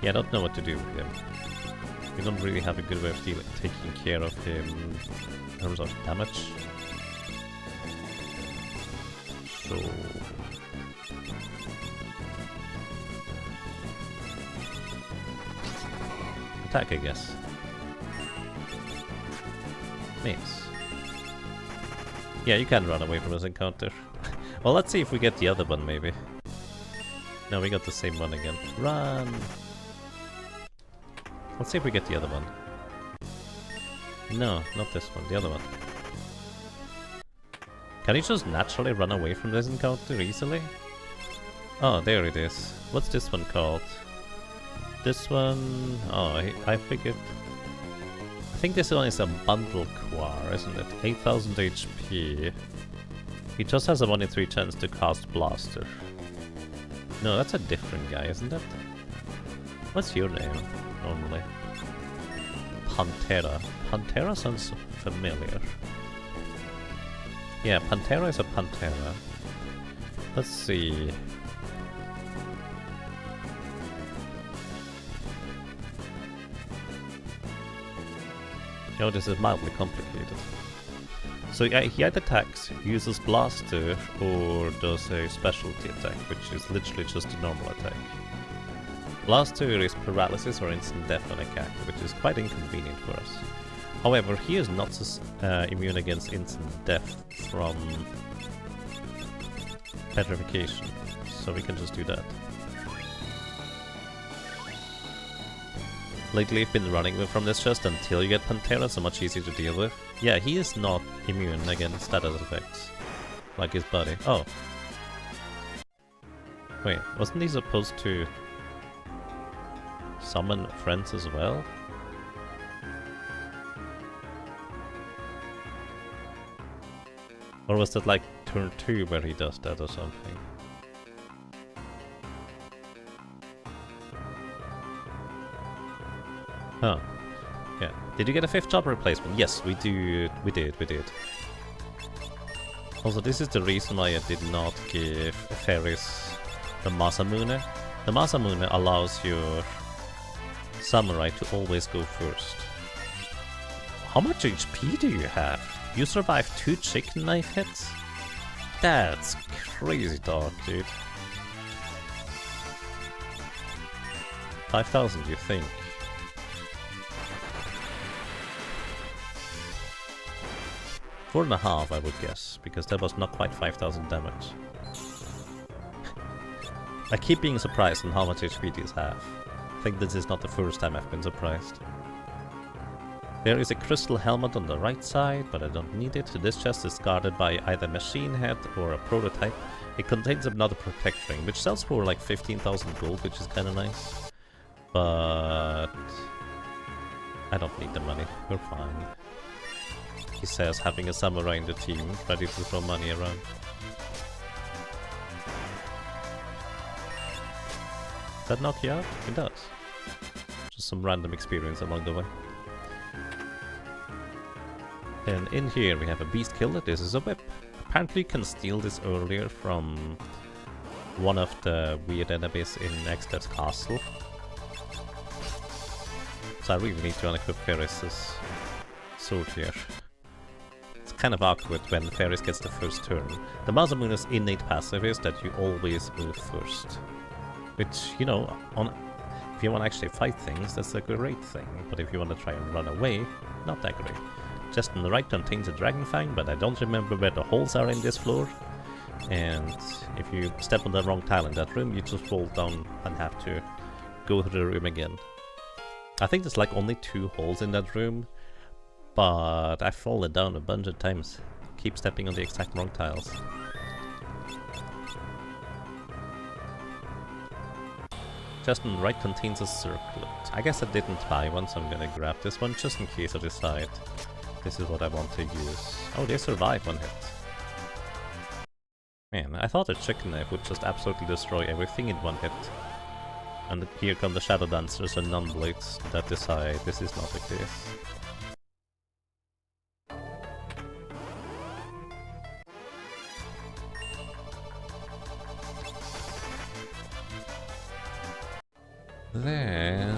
[SPEAKER 1] Yeah, I don't know what to do with him. We don't really have a good way of taking care of him in terms of damage. So attack, I guess. Miss. Yeah, you can run away from this encounter. Well, let's see if we get the other one, maybe. No, we got the same one again. Run! Let's see if we get the other one. No, not this one, the other one. Can you just naturally run away from this encounter easily? Oh, there it is. What's this one called? This one... Oh, I figured... I think this one is a bundle quar, isn't it? 8000 HP. He just has a 1 in 3 chance to cast Blaster. No, that's a different guy, isn't it? What's your name, normally? Pantera. Pantera sounds familiar. Yeah, Pantera is a Pantera. Let's see... Oh, this is mildly complicated. So yeah, he either attacks, uses Blaster, or does a specialty attack, which is literally just a normal attack. Last two is paralysis or instant death on a character, which is quite inconvenient for us. However, he is not immune against instant death from petrification, so we can just do that. Lately I've been running away from this chest until you get Pantera, so much easier to deal with. Yeah, he is not immune against status effects, like his buddy. Oh. Wait, wasn't he supposed to summon friends as well? Or was that like turn 2 where he does that or something? Huh. Yeah. Did you get a 5th job replacement? Yes, we did. Also, this is the reason why I did not give Ferris the Masamune. The Masamune allows your samurai to always go first. How much HP do you have? You survived 2 chicken knife hits? That's crazy talk, dude. 5,000, you think? Four and a half, I would guess, because that was not quite 5,000 damage. I keep being surprised on how much HP these have. I think this is not the first time I've been surprised. There is a crystal helmet on the right side, but I don't need it. This chest is guarded by either machine head or a prototype. It contains another protect ring, which sells for like 15,000 gold, which is kinda nice. But I don't need the money, we're fine. He says, having a samurai in the team, ready to throw money around. Does that knock you out? It does. Just some random experience along the way. And in here we have a beast killer. This is a whip. Apparently you can steal this earlier from one of the weird enemies in Extev's castle. So I really need to unequip Ferris's sword here. Kind of awkward when Ferris gets the first turn. The Masamune's innate passive is that you always move first. Which, you know, if you want to actually fight things, that's a great thing. But if you want to try and run away, not that great. Just on the right contains a dragon fang, but I don't remember where the holes are in this floor. And if you step on the wrong tile in that room, you just fall down and have to go through the room again. I think there's like only 2 holes in that room. But I've fallen down a bunch of times. Keep stepping on the exact wrong tiles. Just on the right contains a circlet. I guess I didn't buy one, so I'm gonna grab this one just in case I decide this is what I want to use. Oh, they survive one hit. Man, I thought a chicken knife would just absolutely destroy everything in one hit. And here come the Shadow Dancers and non-blades that decide this is not the case. Then,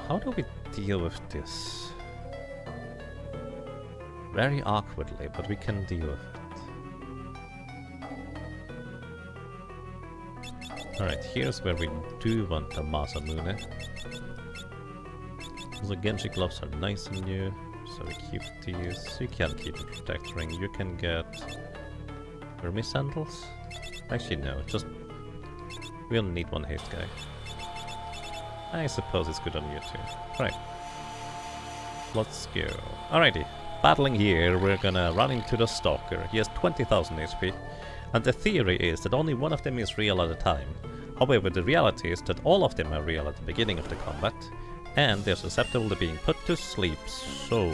[SPEAKER 1] how do we deal with this? Very awkwardly, but we can deal with it. Alright, here's where we do want the Masamune. Also, Genji gloves are nice on you, so we keep these. You can keep a protect ring. You can get Hermes sandals? Actually, no, just we only need one hit guy. I suppose it's good on you too. Right. Let's go. Alrighty. Battling here, we're gonna run into the Stalker. He has 20,000 HP. And the theory is that only one of them is real at a time. However, the reality is that all of them are real at the beginning of the combat. And they're susceptible to being put to sleep. So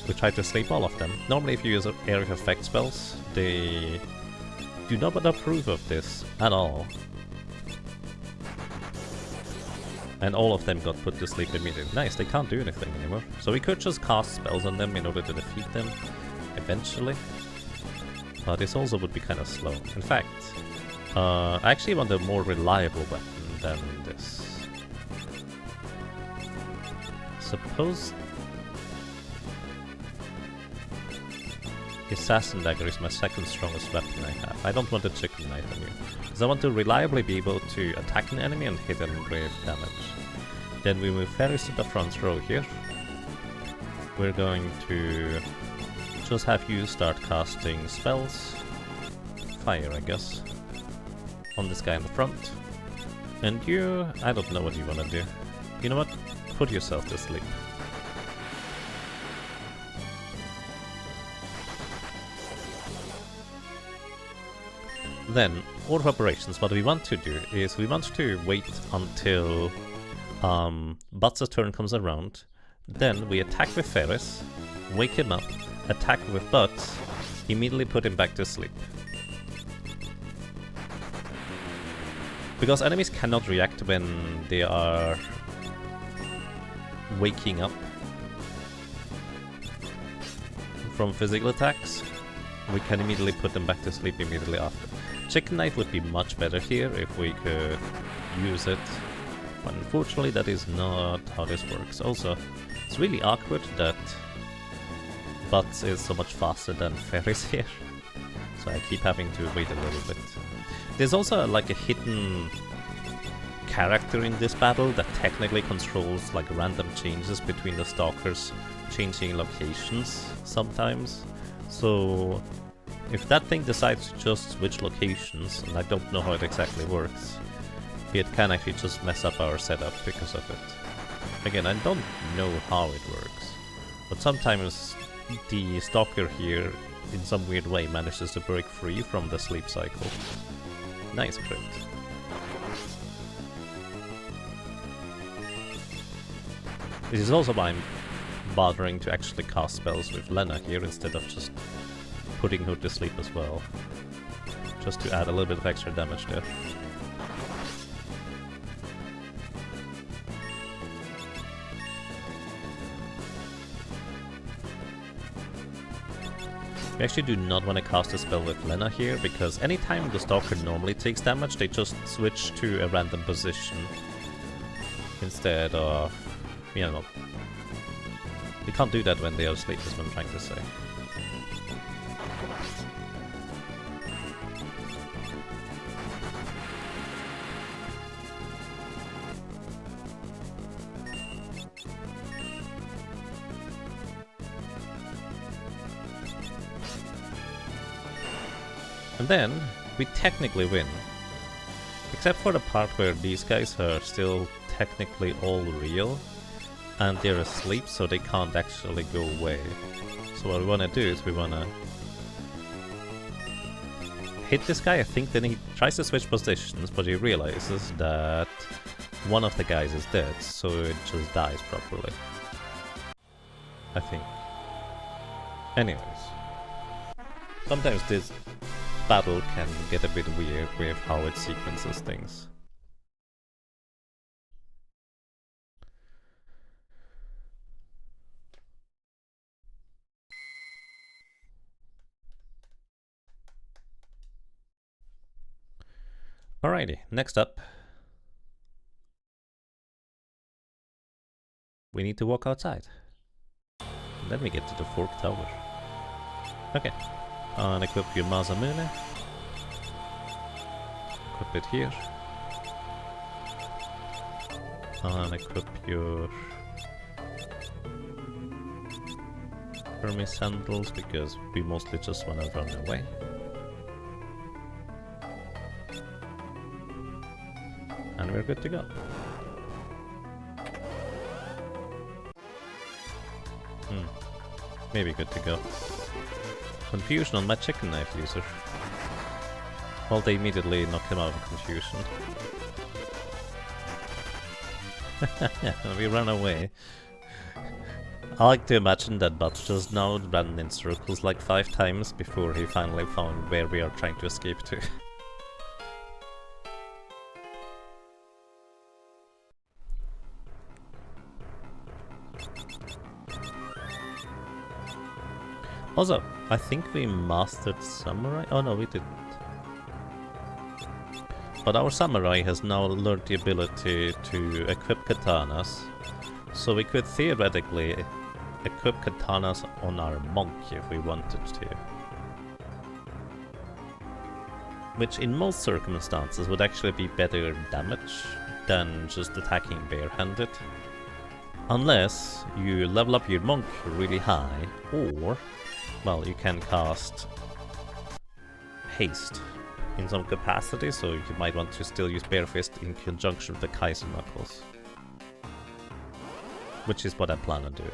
[SPEAKER 1] we try to sleep all of them. Normally if you use area effect spells, they do not approve of this at all. And all of them got put to sleep immediately. Nice, they can't do anything anymore. So we could just cast spells on them in order to defeat them eventually. But this also would be kind of slow. In fact, I actually want a more reliable weapon than this. Suppose... Assassin dagger is my second strongest weapon I have. I don't want a chicken knife on you, because I want to reliably be able to attack an enemy and hit them with damage. Then we move Ferris to the front row here. We're going to just have you start casting spells. Fire, I guess. On this guy in the front. And you... I don't know what you want to do. You know what? Put yourself to sleep. Then, order of operations, what we want to do is we want to wait until Butts' turn comes around. Then we attack with Ferris, wake him up, attack with Butts, immediately put him back to sleep. Because enemies cannot react when they are waking up from physical attacks, we can immediately put them back to sleep immediately after. Chicken knife would be much better here if we could use it. But unfortunately that is not how this works. Also, it's really awkward that Butts is so much faster than Ferris here. So I keep having to wait a little bit. There's also like a hidden character in this battle that technically controls like random changes between the stalkers changing locations sometimes. So if that thing decides to just switch locations, and I don't know how it exactly works, it can actually just mess up our setup because of it. Again, I don't know how it works, but sometimes the stalker here in some weird way manages to break free from the sleep cycle. Nice crit. This is also why I'm bothering to actually cast spells with Lena here instead of just putting her to sleep as well. Just to add a little bit of extra damage there. We actually do not want to cast a spell with Lena here, because anytime the stalker normally takes damage, they just switch to a random position instead of, you know, we can't do that when they are asleep, is what I'm trying to say. And then, we technically win. Except for the part where these guys are still technically all real, and they're asleep, so they can't actually go away. So what we want to do is we want to hit this guy. I think then he tries to switch positions, but he realizes that one of the guys is dead, so it just dies properly. I think. Anyways. Sometimes this battle can get a bit weird with how it sequences things. Alrighty, next up. We need to walk outside. Then we get to the Fork Tower. Okay. Unequip your Mazamune. Equip it here. Unequip your Hermes sandals, because we mostly just want to run away. And we're good to go. Maybe good to go. Confusion on my chicken knife user. Well, they immediately knock him out of confusion. We ran away. I like to imagine that Butch just now ran in circles like 5 times before he finally found where we are trying to escape to. Also, I think we mastered Samurai. Oh no, we didn't. But our Samurai has now learned the ability to equip katanas. So we could theoretically equip katanas on our monk if we wanted to. which in most circumstances would actually be better damage than just attacking barehanded. Unless you level up your monk really high, or, well, you can cast haste in some capacity, so you might want to still use Bare Fist in conjunction with the Kaiser Knuckles. Which is what I plan on doing.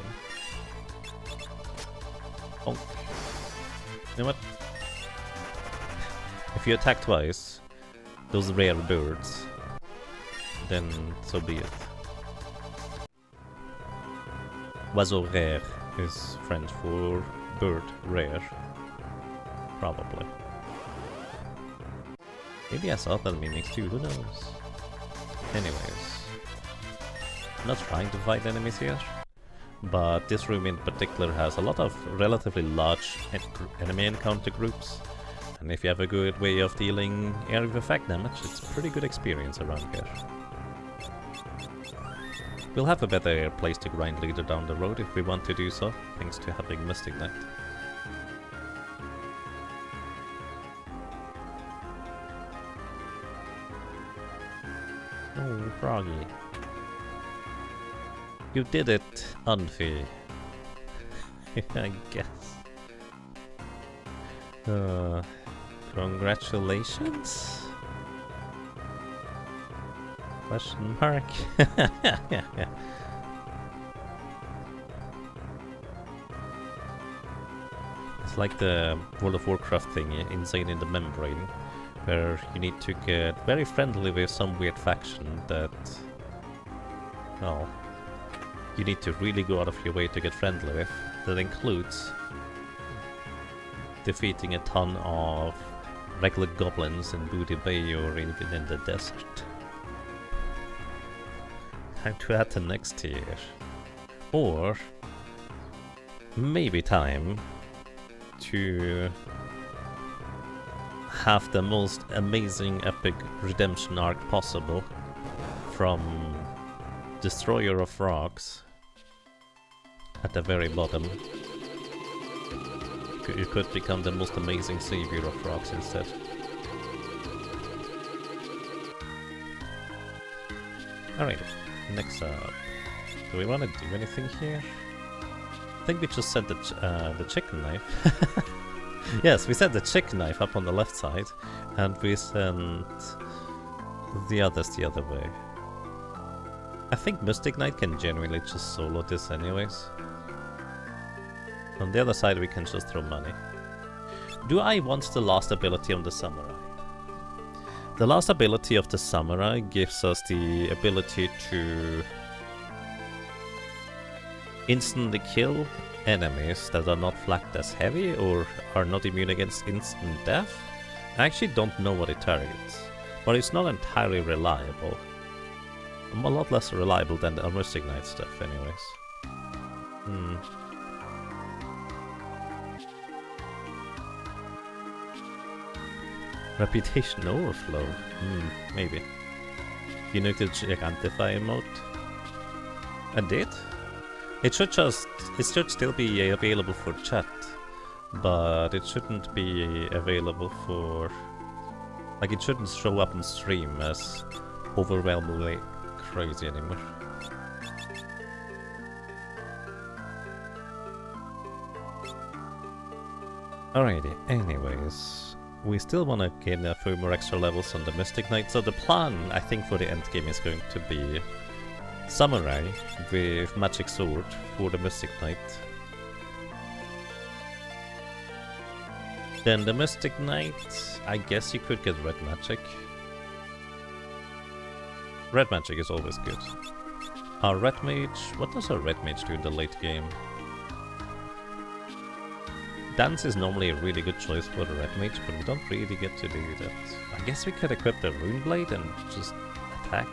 [SPEAKER 1] Oh. You know what? If you attack twice, those rare birds, then so be it. Oiseau rare is French for bird rare. Probably. Maybe I saw that mimics too, who knows? Anyways. I'm not trying to fight enemies here, but this room in particular has a lot of relatively large enemy encounter groups. And if you have a good way of dealing area of effect damage, it's a pretty good experience around here. We'll have a better place to grind later down the road if we want to do so, thanks to having Mystic Knight. Oh, Froggy. You did it, Unfi. I guess. Congratulations? Question mark? It's like the World of Warcraft thing, Insane in the Membrane, where you need to get very friendly with some weird faction that... well, you need to really go out of your way to get friendly with. That includes defeating a ton of regular goblins in Booty Bay or even in the desert. Time to add the next tier. Or maybe time to have the most amazing epic redemption arc possible from Destroyer of Rocks at the very bottom. You could become the most amazing savior of rocks instead. Alrighty, next up. Do we want to do anything here? I think we just set the chicken knife. Yes, we set the chicken knife up on the left side, and we sent the others the other way. I think Mystic Knight can genuinely just solo this anyways. On the other side we can just throw money. Do I want the last ability on the Samurai? The last ability of the Samurai gives us the ability to instantly kill enemies that are not flagged as heavy or are not immune against instant death. I actually don't know what it targets, but it's not entirely reliable. A lot less reliable than the Mystic Knight stuff anyways. Reputation overflow? Maybe. You know the Gigantify emote? I did? It should still be available for chat, but it shouldn't be available for... like, it shouldn't show up on stream as overwhelmingly crazy anymore. Alrighty, anyways. We still want to gain a few more extra levels on the Mystic Knight, so the plan, I think, for the end game is going to be Samurai with Magic Sword for the Mystic Knight. Then the Mystic Knight, I guess you could get Red Magic. Red Magic is always good. Red Mage, what does a Red Mage do in the late game? Dance is normally a really good choice for the Red Mage, but we don't really get to do that. I guess we could equip the Rune Blade and just attack.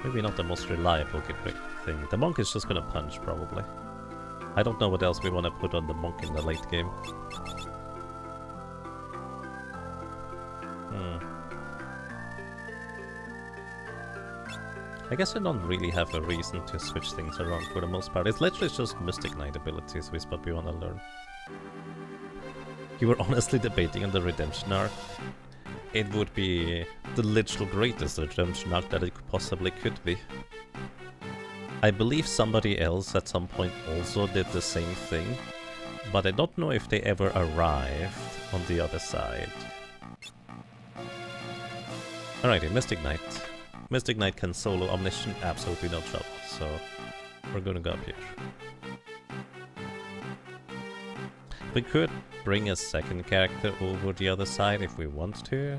[SPEAKER 1] Maybe not the most reliable thing. The Monk is just gonna punch, probably. I don't know what else we want to put on the Monk in the late game. I guess I don't really have a reason to switch things around for the most part. It's literally just Mystic Knight abilities is what we want to learn. You were honestly debating on the redemption arc. It would be the literal greatest redemption arc that it possibly could be. I believe somebody else at some point also did the same thing, but I don't know if they ever arrived on the other side. Alrighty, Mystic Knight. Mystic Knight can solo Omniscient, absolutely no trouble, so we're gonna go up here. We could bring a second character over the other side if we want to.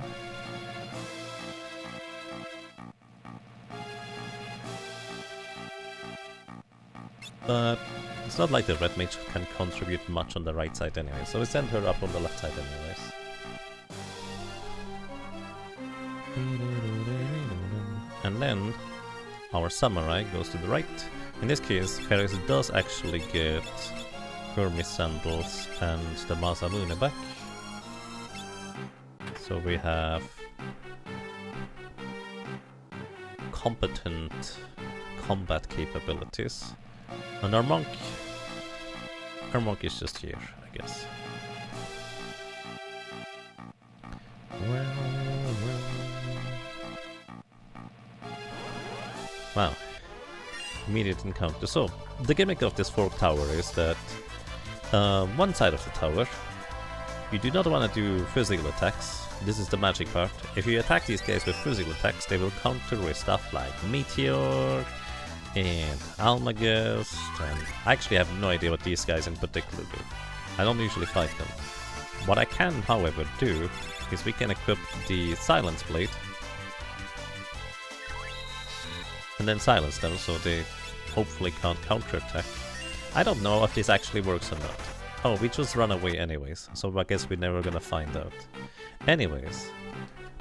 [SPEAKER 1] But it's not like the red mage can contribute much on the right side anyway, so we send her up on the left side anyways. And then our samurai goes to the right. In this case, Ferris does actually get Hermes Sandals and the Masamune back. So we have competent combat capabilities. And our monk is just here, I guess. Wow. Immediate encounter. So, the gimmick of this fork tower is that one side of the tower, you do not want to do physical attacks. This is the magic part. If you attack these guys with physical attacks, they will counter with stuff like Meteor and Almagest, and I actually have no idea what these guys in particular do. I don't usually fight them. What I can, however, do is we can equip the Silence Blade and then silence them so they hopefully can't counterattack. I don't know if this actually works or not. Oh, we just run away anyways, so I guess we're never gonna find out. Anyways,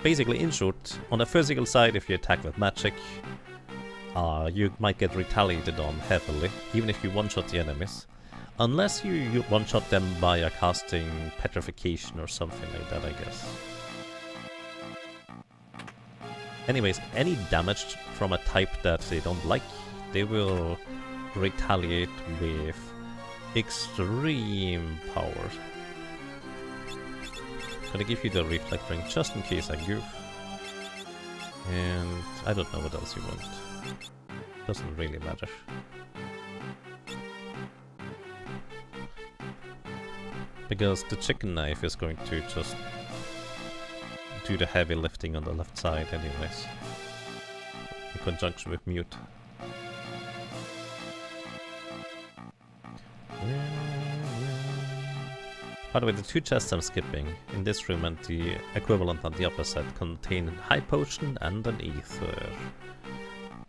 [SPEAKER 1] basically in short, on the physical side, if you attack with magic, you might get retaliated on heavily, even if you one-shot the enemies. Unless you one-shot them by casting Petrification or something like that, I guess. Anyways, any damage from a type that they don't like, they will retaliate with extreme power. Gonna give you the Reflect Ring just in case I goof. And I don't know what else you want. Doesn't really matter. Because the chicken knife is going to just do the heavy lifting on the left side anyways. In conjunction with Mute. By the way, the two chests I'm skipping in this room and the equivalent on the opposite contain High Potion and an Ether.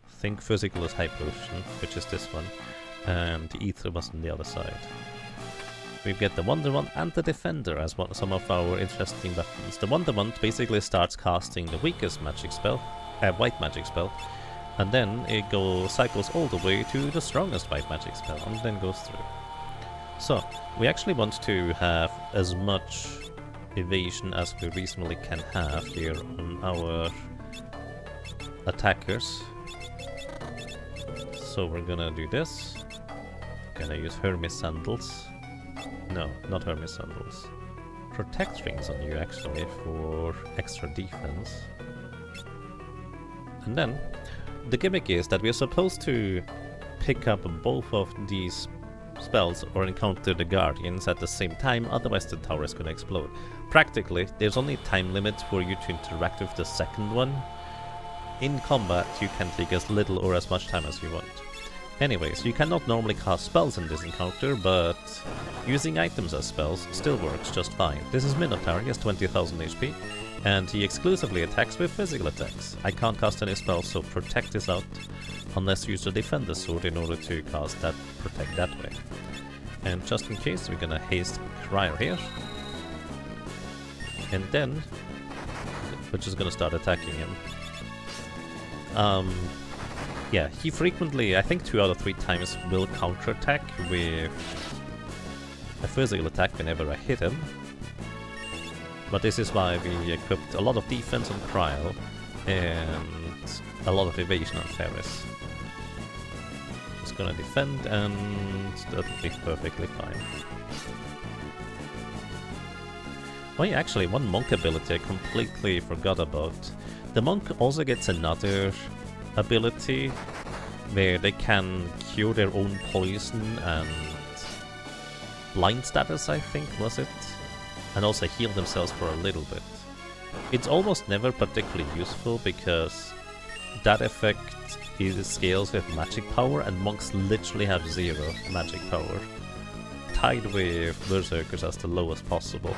[SPEAKER 1] Think physical is High Potion, which is this one, and the Ether was on the other side. We get the Wonder Wand and the Defender as some of our interesting weapons. The Wonder Wand basically starts casting the weakest magic spell, white magic spell, and then it cycles all the way to the strongest white magic spell, and then goes through. So, we actually want to have as much evasion as we reasonably can have here on our attackers. So we're gonna do this. Gonna use Hermes Sandals. No, not Hermes Sandals. Protect Rings on you actually for extra defense. And then, the gimmick is that we're supposed to pick up both of these spells or encounter the Guardians at the same time, otherwise the tower is gonna explode. Practically, there's only a time limit for you to interact with the second one. In combat, you can take as little or as much time as you want. Anyways, you cannot normally cast spells in this encounter, but using items as spells still works just fine. This is Minotaur, he has 20,000 HP, and he exclusively attacks with physical attacks. I can't cast any spells, so Protect is out, unless you use the Defender Sword in order to cast that Protect that way. And just in case, we're gonna haste Crier here, and then we're just gonna start attacking him. Yeah, he frequently, I think 2 out of 3 times, will counterattack with a physical attack whenever I hit him. But this is why we equipped a lot of defense on Cryo and a lot of evasion on Ferris. Just gonna defend and that'll be perfectly fine. Oh yeah, actually, one monk ability I completely forgot about. The monk also gets another ability where they can cure their own poison and blind status, I think, was it? And also heal themselves for a little bit. It's almost never particularly useful because that effect scales with magic power, and monks literally have 0 magic power, tied with berserkers as the lowest possible.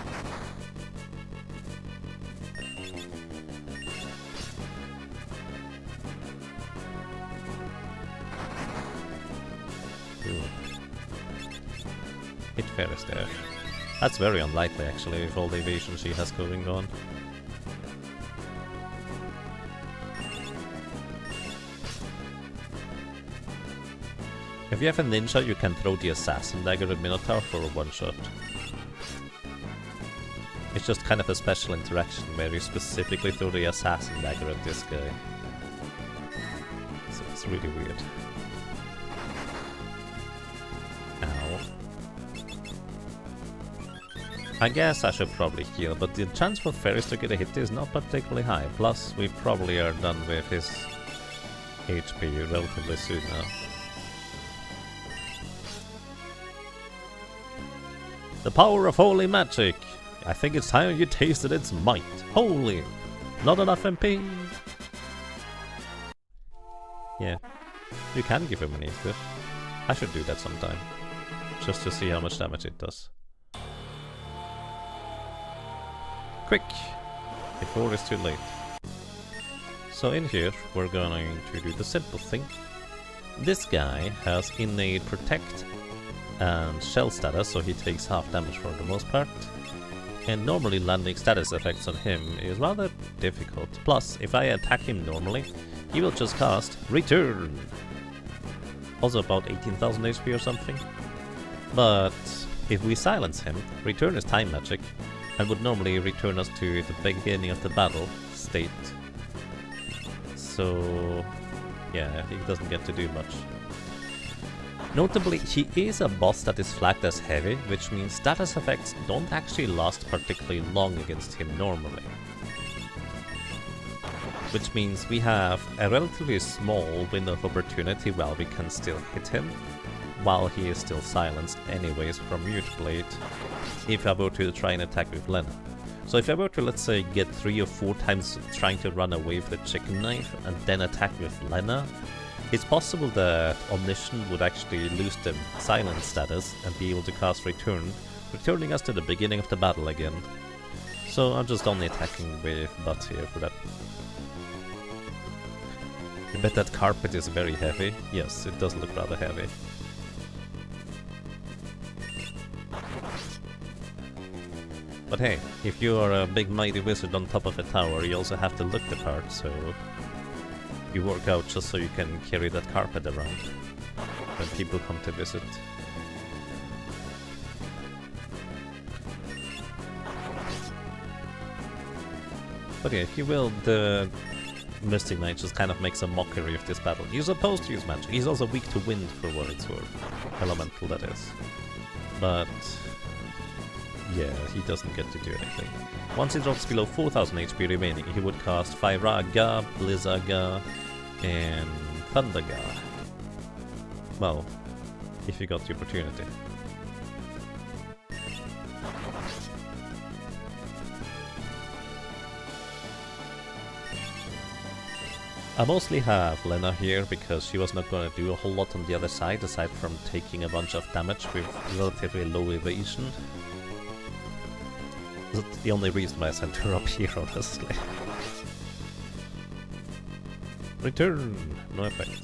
[SPEAKER 1] Hit fair is there. That's very unlikely actually with all the evasion she has going on. If you have a ninja, you can throw the assassin dagger at Minotaur for a one-shot. It's just kind of a special interaction where you specifically throw the assassin dagger at this guy. So it's really weird. Ow. I guess I should probably heal, but the chance for Ferris to get a hit is not particularly high. Plus, we probably are done with his HP relatively soon now. The power of holy magic! I think it's time you tasted its might. Holy! Not enough MP! Yeah, you can give him an ether. I should do that sometime. Just to see how much damage it does. Quick! Before it's too late. So in here, we're going to do the simple thing. This guy has innate protect and shell status, so he takes half damage for the most part. And normally landing status effects on him is rather difficult. Plus, if I attack him normally, he will just cast Return! Also about 18,000 HP or something. But if we silence him, Return is time magic, and would normally return us to the beginning of the battle state. So yeah, he doesn't get to do much. Notably, he is a boss that is flagged as heavy, which means status effects don't actually last particularly long against him normally. Which means we have a relatively small window of opportunity while we can still hit him, while he is still silenced anyways from Mute Blade, if I were to try and attack with Lena. So if I were to, let's say, get 3 or 4 times trying to run away with the chicken knife and then attack with Lena, it's possible that Omniscient would actually lose the silence status and be able to cast Return, returning us to the beginning of the battle again. So I'm just only attacking with Butt here for that. I bet that carpet is very heavy. Yes, it does look rather heavy. But hey, if you are a big mighty wizard on top of a tower, you also have to look the part, so you work out just so you can carry that carpet around when people come to visit. But yeah, if you will, the Mystic Knight just kind of makes a mockery of this battle. He's supposed to use magic. He's also weak to wind for what it's worth. Elemental, that is. But yeah, he doesn't get to do anything. Once he drops below 4000 HP remaining, he would cast Firaga, Blizzaga, and Thundaga. Well, if you got the opportunity. I mostly have Lena here because she was not going to do a whole lot on the other side aside from taking a bunch of damage with relatively low evasion. That's the only reason why I sent her up here, honestly. Return! No effect.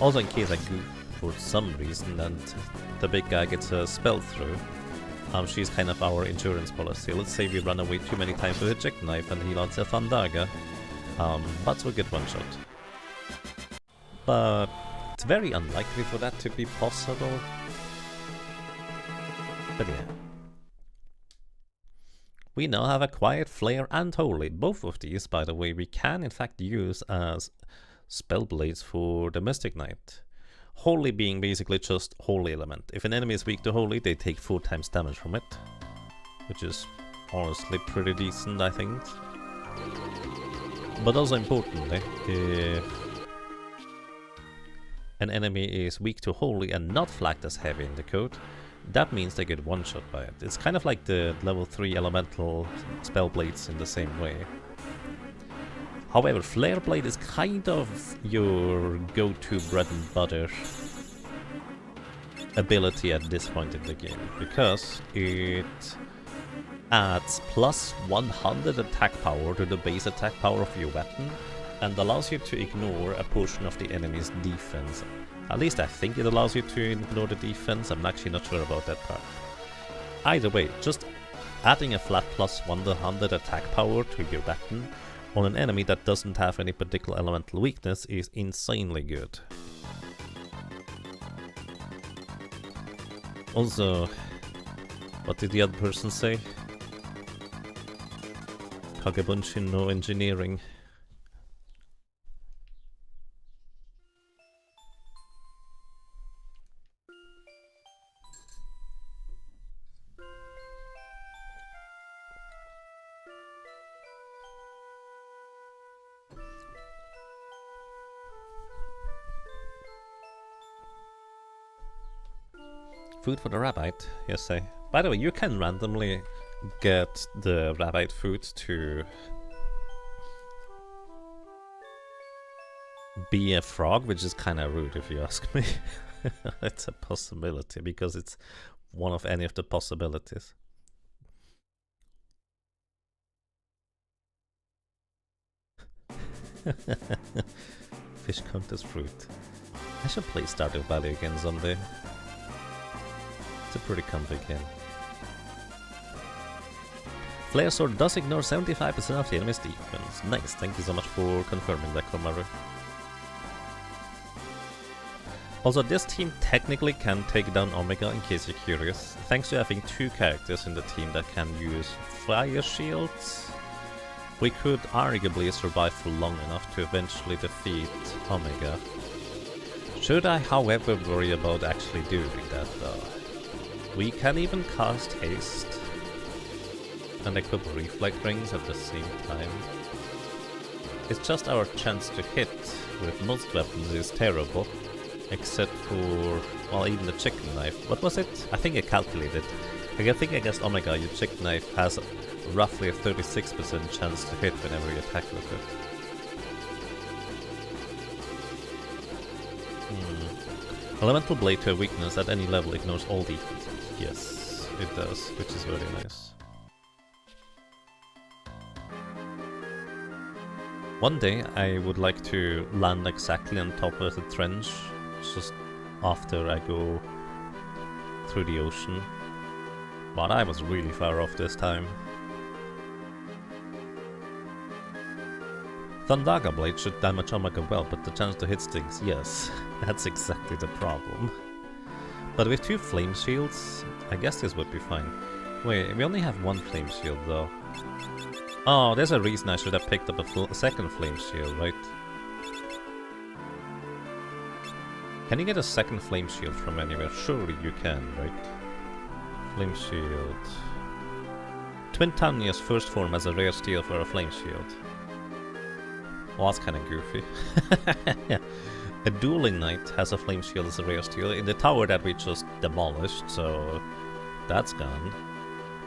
[SPEAKER 1] Also, in case I goof for some reason and the big guy gets a spell through, she's kind of our insurance policy. Let's say we run away too many times with a chicken knife and he lands a Thundaga, Butts will get one shot. But it's very unlikely for that to be possible. But yeah. We now have a Quiet Flare and Holy. Both of these, by the way, we can in fact use as spell blades for the Mystic Knight. Holy being basically just Holy Element. If an enemy is weak to Holy, they take 4 times damage from it. which is honestly pretty decent, I think. But also importantly, if an enemy is weak to holy and not flagged as heavy in the code, that means they get one-shot by it. It's kind of like the level 3 elemental spell blades in the same way. However, Flare Blade is kind of your go-to bread and butter ability at this point in the game, because it adds plus 100 attack power to the base attack power of your weapon and allows you to ignore a portion of the enemy's defense. At least I think it allows you to ignore the defense. I'm actually not sure about that part. Either way, just adding a flat plus 100 attack power to your weapon on an enemy that doesn't have any particular elemental weakness is insanely good. Also, what did the other person say? Kagebunshin no engineering. Food for the rabbit, yes I. By the way, you can randomly get the rabbit food to be a frog, which is kind of rude if you ask me. It's a possibility, because it's one of any of the possibilities. Fish count as fruit. I should play Stardew Valley again someday. It's a pretty comfy game. Flare Sword does ignore 75% of the enemy's defense. Nice, thank you so much for confirming that, Komaru. Also, this team technically can take down Omega in case you're curious, thanks to having 2 characters in the team that can use fire shields. We could arguably survive for long enough to eventually defeat Omega. Should I, however, worry about actually doing that though? We can even cast haste and equip reflect rings at the same time. It's just our chance to hit with most weapons is terrible, except for, well, even the chicken knife. What was it? I think I calculated. I think against Omega your chicken knife has roughly a 36% chance to hit whenever you attack with it. Elemental Blade to a weakness at any level ignores all defenses. Yes, it does, which is very nice. One day I would like to land exactly on top of the trench, just after I go through the ocean. But I was really far off this time. Thundaga Blade should damage Omega well, but the chance to hit stings, yes. That's exactly the problem. But with 2 flame shields, I guess this would be fine. Wait, we only have 1 flame shield though. Oh, there's a reason I should have picked up a second flame shield, right? Can you get a second flame shield from anywhere? Surely you can, right? Flame shield. Twin Tanya's first form has a rare steel for a flame shield. Well, that's kinda goofy. Yeah. A Dueling Knight has a flame shield as a rare steel in the tower that we just demolished, so that's gone.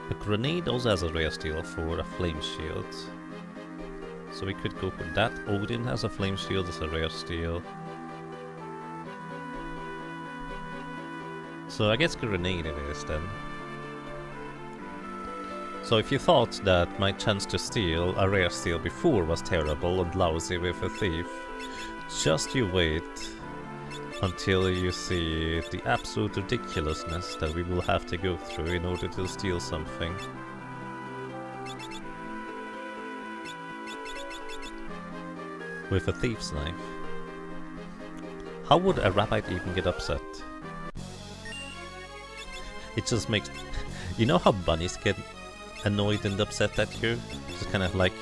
[SPEAKER 1] A Grenade also has a rare steel for a flame shield, so we could go for that. Odin has a flame shield as a rare steel. So I guess Grenade it is then. So if you thought that my chance to steal a rare steel before was terrible and lousy with a thief, just you wait until you see the absolute ridiculousness that we will have to go through in order to steal something. With a thief's knife. How would a rabbit even get upset? It just makes... You know how bunnies get annoyed and upset at you? Just kind of like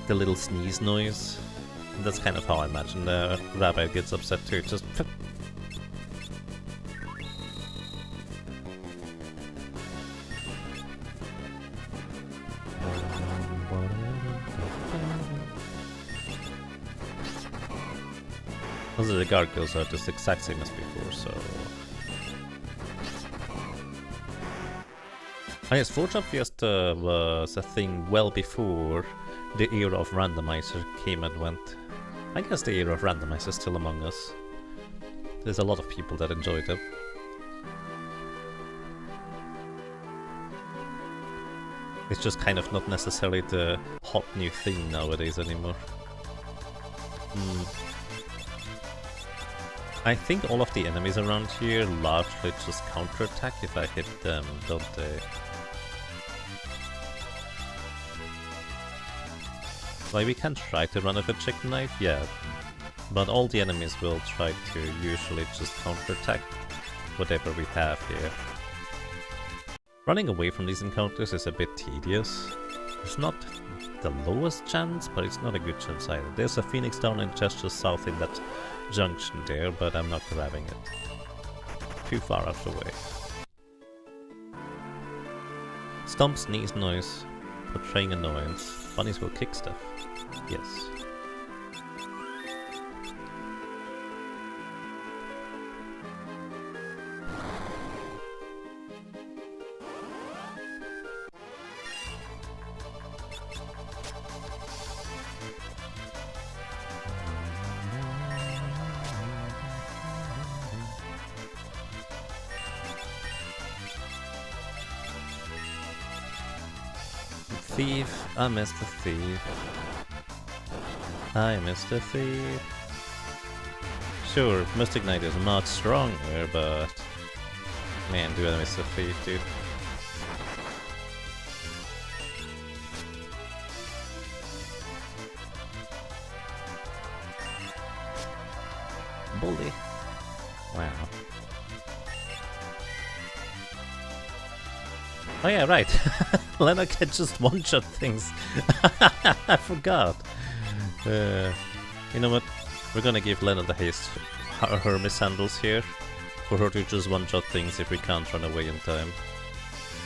[SPEAKER 1] the little sneeze noise. That's kind of how I imagine the rabbit gets upset too. Just... Also the gargoyles are just exact same as before, so... I guess Job Fiesta was a thing well before the era of randomizer came and went. I guess the era of randomizer is still among us. There's a lot of people that enjoy them. It's just kind of not necessarily the hot new thing nowadays anymore. I think all of the enemies around here largely just counterattack if I hit them, don't they? Like, we can try to run with a chicken knife, yeah, but all the enemies will try to usually just counterattack whatever we have here. Running away from these encounters is a bit tedious. It's not the lowest chance, but it's not a good chance either. There's a phoenix down in just south in that junction there, but I'm not grabbing it. Too far out of the way. Stomp, sneeze, noise, portraying annoyance. Bunnies will kick stuff. Yes. Thief, I missed the thief. I missed the thief. Sure, Mystic Knight is much stronger, but... Man, do I miss the thief, dude. Bully. Wow. Oh yeah, right. Lena can just one-shot things. I forgot. You know what? We're gonna give Lena the haste, her mishandles here, for her to just one-shot things if we can't run away in time.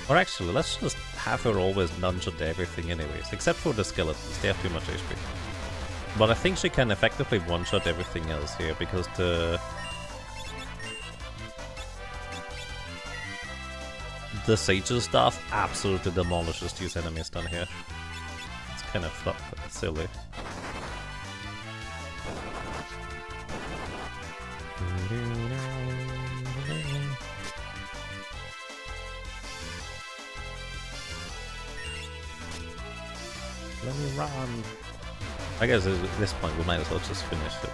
[SPEAKER 1] Or actually, let's just have her always one-shot everything anyways, except for the skeletons, they have too much HP. But I think she can effectively one-shot everything else here, because the Sage's staff absolutely demolishes these enemies down here. It's kind of silly. Let me run! I guess at this point we might as well just finish it.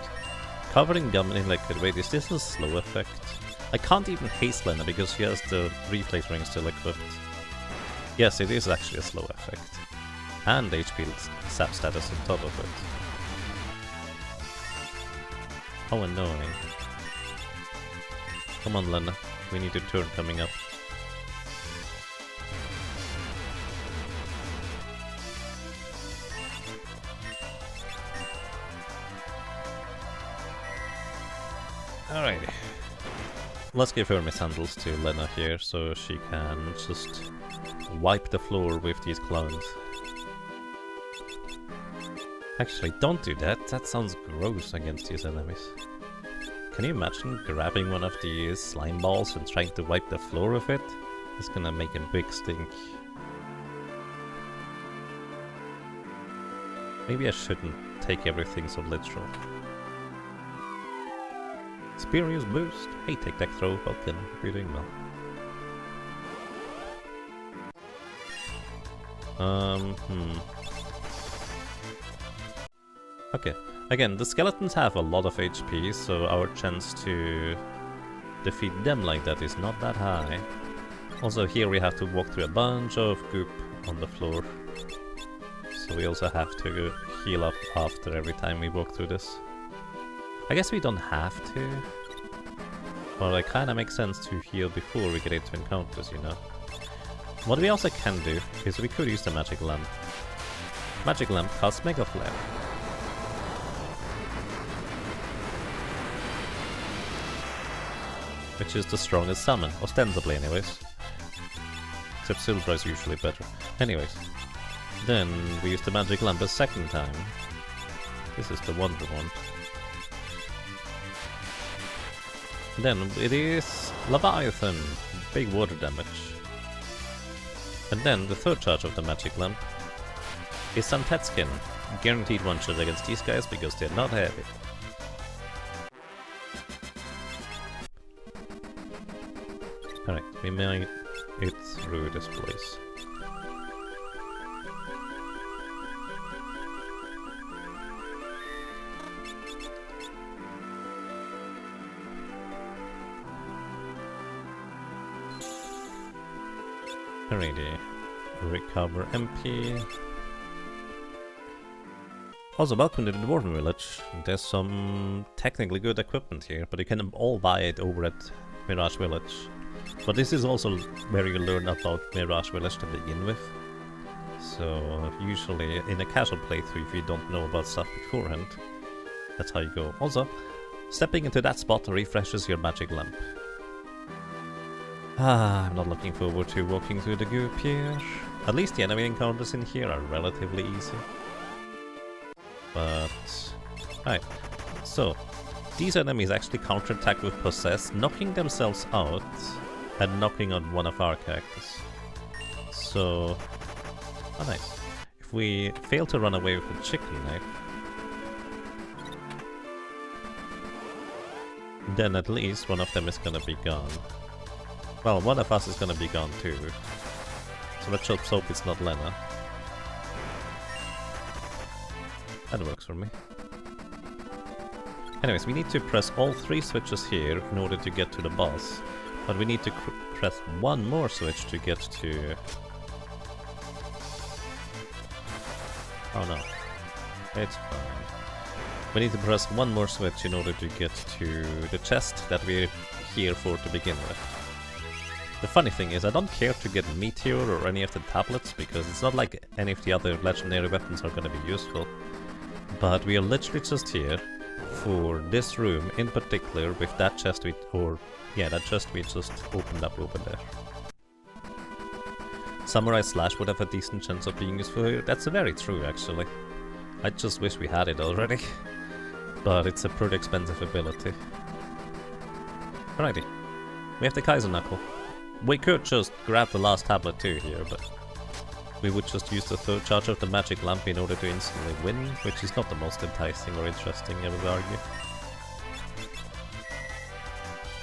[SPEAKER 1] Covering gum in liquid. Wait, is this a slow effect? I can't even haste Lena because she has the replace ring still equipped. Yes, it is actually a slow effect. And HP sap status on top of it. How annoying. Come on, Lena. We need a turn coming up. Alrighty. Let's give her mishandles to Lena here, so she can just wipe the floor with these clowns. Actually, don't do that. That sounds gross against these enemies. Can you imagine grabbing one of these slime balls and trying to wipe the floor with it? It's gonna make a big stink. Maybe I shouldn't take everything so literal. Experience boost. Hey, take that throw. Welcome. You're doing well. Okay. Again, the skeletons have a lot of HP, so our chance to defeat them like that is not that high. Also, here we have to walk through a bunch of goop on the floor. So we also have to heal up after every time we walk through this. I guess we don't have to, but it kinda makes sense to heal before we get into encounters, you know. What we also can do is we could use the magic lamp. Magic lamp casts Mega Flare. Which is the strongest summon, ostensibly anyways. Except Silver is usually better. Anyways. Then we use the magic lamp a second time. This is the Wonder Wand. Then it is Leviathan, big water damage. And then the third charge of the magic lamp is Santetskin, guaranteed one shot against these guys because they're not heavy. Alright, we made it through this place. Alrighty, recover MP. Also, welcome to the Dwarven Village. There's some technically good equipment here, but you can all buy it over at Mirage Village. But this is also where you learn about Mirage Village to begin with. So, usually in a casual playthrough, if you don't know about stuff beforehand, that's how you go. Also, stepping into that spot refreshes your magic lamp. I'm not looking forward to walking through the goop here. At least the enemy encounters in here are relatively easy. But... alright, so these enemies actually counterattack with Possess, knocking themselves out and knocking on one of our characters. So... oh nice. If we fail to run away with the chicken knife, then at least one of them is gonna be gone. Well, one of us is gonna be gone too. So let's just hope it's not Lena. That works for me. Anyways, we need to press all 3 switches here in order to get to the boss. But we need to press one more switch to get to... oh no. It's fine. We need to press one more switch in order to get to the chest that we're here for to begin with. The funny thing is, I don't care to get Meteor or any of the tablets, because it's not like any of the other legendary weapons are gonna be useful. But we are literally just here for this room in particular with that chest that chest we just opened up over there. Samurai Slash would have a decent chance of being useful here. That's very true, actually. I just wish we had it already. But it's a pretty expensive ability. Alrighty. We have the Kaiser Knuckle. We could just grab the last tablet too here, but we would just use the third charge of the magic lamp in order to instantly win, which is not the most enticing or interesting, I would argue.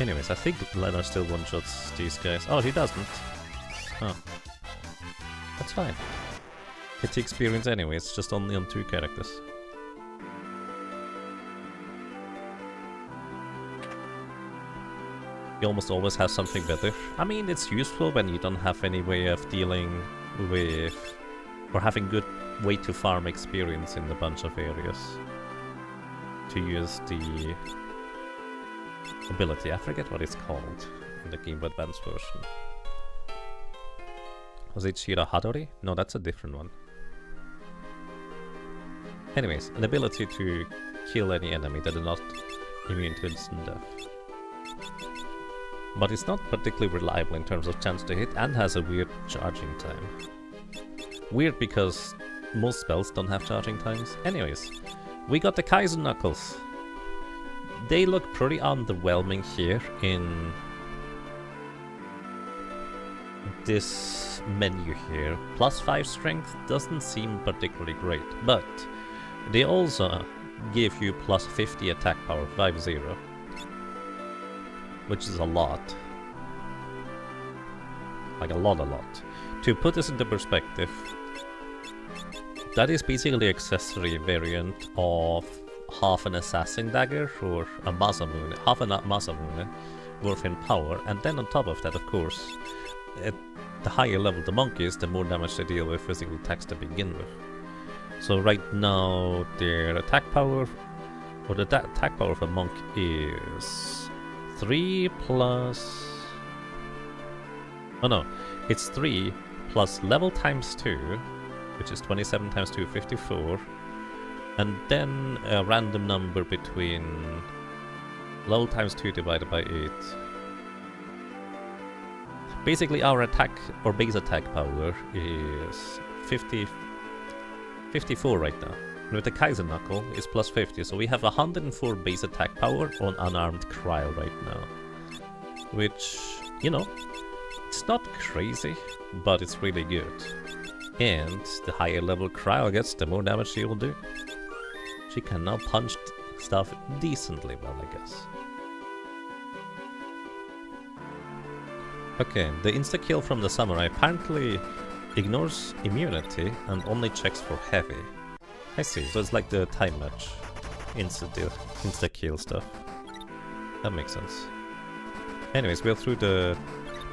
[SPEAKER 1] Anyways, I think Lena still one-shots these guys. Oh, she doesn't. Oh. That's fine. Get the experience anyway, it's just only on 2 characters. You almost always have something better. I mean, it's useful when you don't have any way of dealing with... or having good way to farm experience in a bunch of areas. To use the ability. I forget what it's called in the Game Boy Advance version. Was it Shira Hadori? No, that's a different one. Anyways, an ability to kill any enemy that is not immune to instant death. But it's not particularly reliable in terms of chance to hit and has a weird charging time. Weird because most spells don't have charging times. Anyways, we got the Kaiser Knuckles. They look pretty underwhelming here in this menu here. +5 strength doesn't seem particularly great, but they also give you +50 attack power, 5-0. Which is a lot. Like a lot. To put this into perspective, that is basically the accessory variant of half an assassin dagger or a Masamune, half a Masamune worth in power, and then on top of that, of course, at the higher level the monk is, the more damage they deal with physical attacks to begin with. So right now their attack power, or the attack power of a monk is 3 plus... oh no, it's 3 plus level times 2, which is 27 times 2, 54, and then a random number between level times 2 divided by 8. Basically our attack, or base attack power is 54 right now. And with the Kaiser Knuckle, it's +50, so we have 104 base attack power on unarmed Kryl right now. which, you know, it's not crazy, but it's really good. And the higher level Cryo gets, the more damage she will do. She can now punch stuff decently well, I guess. Okay, the insta-kill from the Samurai apparently ignores immunity and only checks for heavy. I see, so it's like the time match insta-kill stuff. That makes sense. Anyways, we're through the...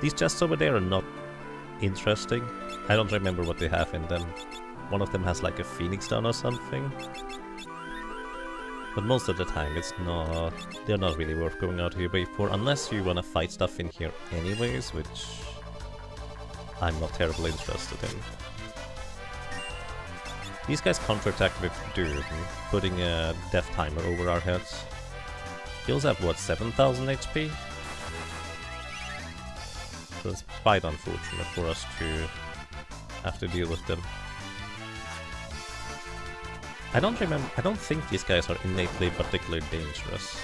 [SPEAKER 1] These chests over there are not interesting. I don't remember what they have in them. One of them has like a phoenix down or something. But most of the time it's not... They're not really worth going out here for, unless you wanna fight stuff in here anyways, which I'm not terribly interested in. These guys counterattack with Doom, putting a death timer over our heads. He also have, what, 7,000 HP? So it's quite unfortunate for us to have to deal with them. I don't think these guys are innately particularly dangerous.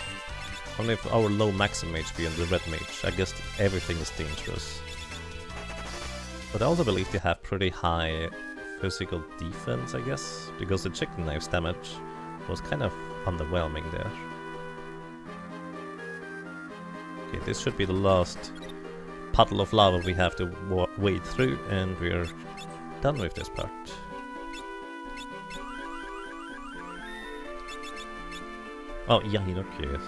[SPEAKER 1] Only if our low maximum HP and the red mage, I guess everything is dangerous. But I also believe they have pretty high physical defense, I guess, because the chicken knife's damage was kind of underwhelming there. Okay, this should be the last puddle of lava we have to wade through, and we're done with this part. Oh, Yahinuki, yes.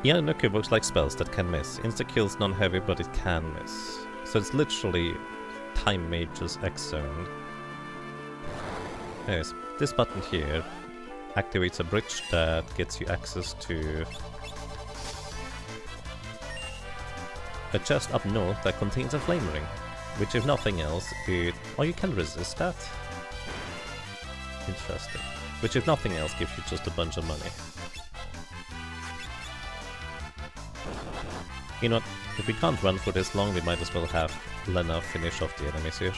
[SPEAKER 1] Yahinuki works like spells that can miss. Insta-kill's non-heavy, but it can miss. So it's literally Time Mage's X-Zone. Yes, this button here activates a bridge that gets you access to a chest up north that contains a flame ring, which if nothing else, oh, you can resist that? Interesting. Which if nothing else gives you just a bunch of money. You know what, if we can't run for this long, we might as well have Lena finish off the enemies here.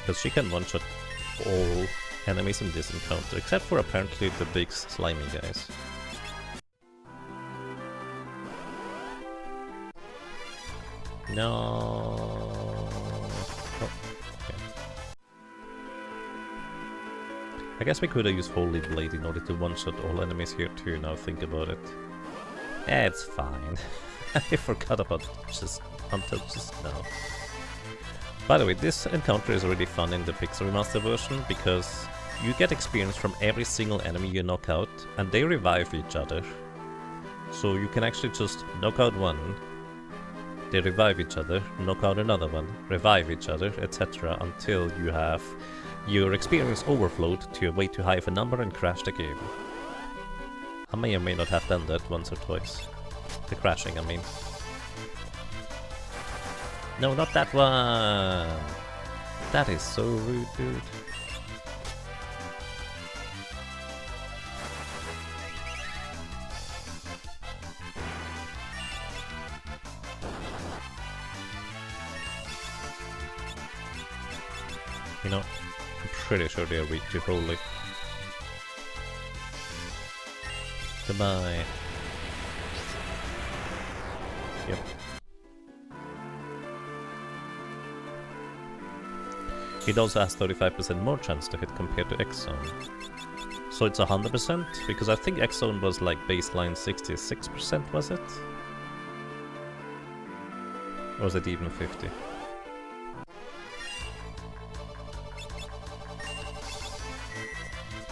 [SPEAKER 1] Because she can one-shot all enemies in this encounter, except for apparently the big slimy guys. No. Oh, okay. I guess we could have used Holy Blade in order to one-shot all enemies here too, now think about it. It's fine. I forgot about it until just now. By the way, this encounter is really fun in the Pixel Remaster version, because you get experience from every single enemy you knock out, and they revive each other. So you can actually just knock out one, they revive each other, knock out another one, revive each other, etc. until you have your experience overflowed to a way too high of a number and crash the game. I may or may not have done that once or twice. The crashing, I mean. No, not that one! That is so rude, dude. You know, I'm pretty sure they are weak to Holy. Goodbye. Yep. It also has 35% more chance to hit compared to X-Zone. So it's 100%? Because I think X-Zone was like baseline 66%, was it? Or was it even 50?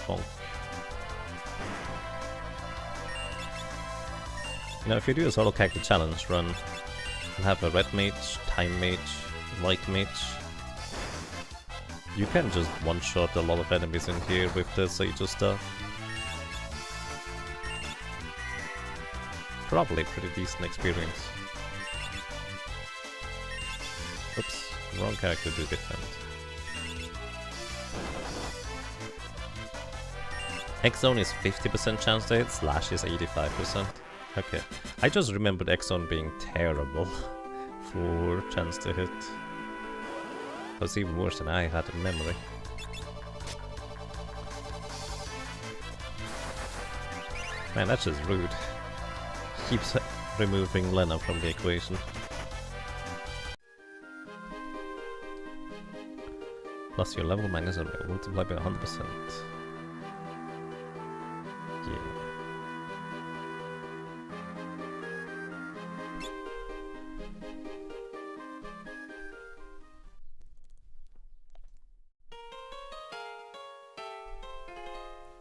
[SPEAKER 1] Bonk. You know, if you do a solo character challenge run and have a red mage, time mage, white mage, you can just one-shot a lot of enemies in here with the Sage stuff. Probably pretty decent experience. Oops, wrong character to defend. X-Zone is 50% chance to hit, Slash is 85%. Okay, I just remembered X-Zone being terrible for chance to hit. That's even worse than I had in memory. Man, that's just rude. keeps removing Lena from the equation. Plus your level minus a multiply by 100%. Yeah.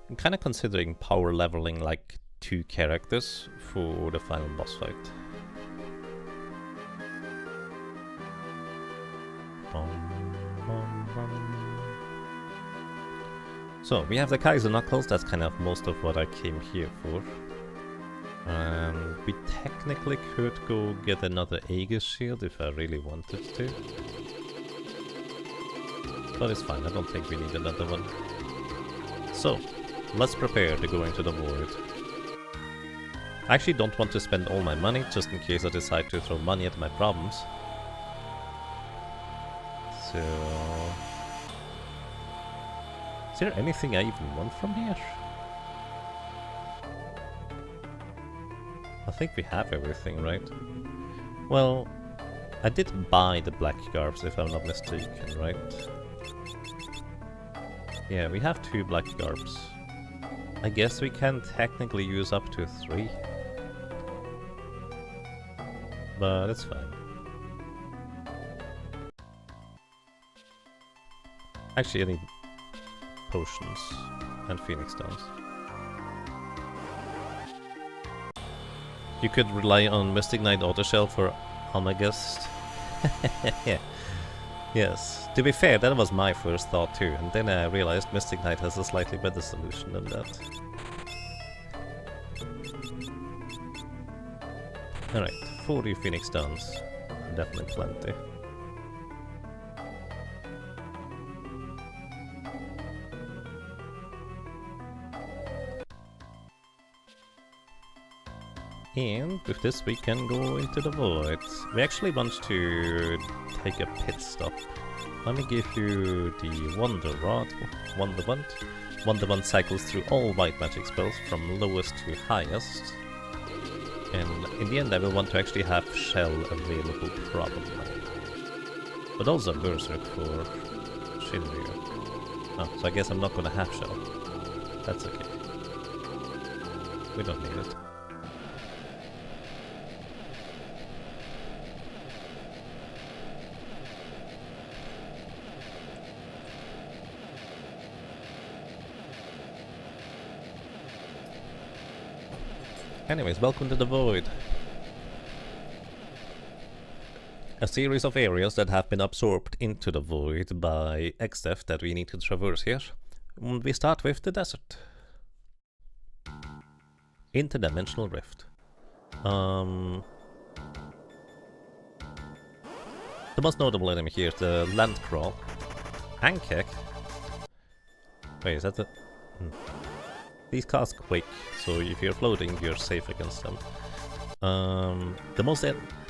[SPEAKER 1] I'm kinda considering power leveling like 2 characters for the final boss fight. So, we have the Kaiser Knuckles, that's kind of most of what I came here for. We technically could go get another Aegis shield if I really wanted to. But it's fine, I don't think we need another one. So, let's prepare to go into the void. I actually don't want to spend all my money, just in case I decide to throw money at my problems. So... is there anything I even want from here? I think we have everything, right? Well, I did buy the black garbs, if I'm not mistaken, right? Yeah, we have 2 black garbs. I guess we can technically use up to 3. But it's fine. Actually, I need potions and phoenix stones. You could rely on Mystic Knight Autoshell for Almagest. Yeah. Yes. To be fair, that was my first thought too, and then I realized Mystic Knight has a slightly better solution than that. Alright, 40 phoenix stones. Definitely plenty. And with this we can go into the void. We actually want to take a pit stop. Let me give you the Wonder Rod. Wonder Wand. Wonder Wand cycles through all white magic spells from lowest to highest. And in the end I will want to actually have Shell available probably. But also Berserk for Shinryu. Oh, so I guess I'm not gonna have Shell. That's okay. We don't need it. Anyways, welcome to the void. A series of areas that have been absorbed into the void by Xdef that we need to traverse here. We start with the desert. Interdimensional rift. The most notable enemy here is the land crawl. Ankek. Wait, is that the... These cast Quake, so if you're floating, you're safe against them. The most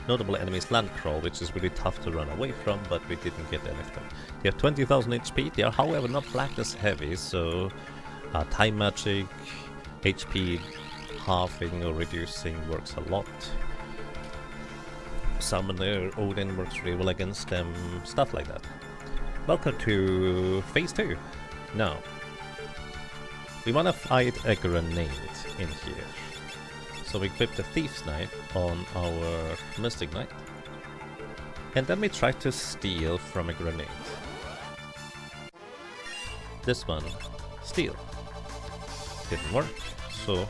[SPEAKER 1] notable enemy is Landcrawl, which is really tough to run away from, but we didn't get any of them. They have 20,000 HP, they are however not flagged as heavy, so time magic, HP halving or reducing works a lot. Summoner, Odin works really well against them, stuff like that. Welcome to Phase 2. Now, we want to fight a grenade in here. So we equip the Thief's Knife on our Mystic Knight. And then we try to steal from a grenade. This one, steal. Didn't work, so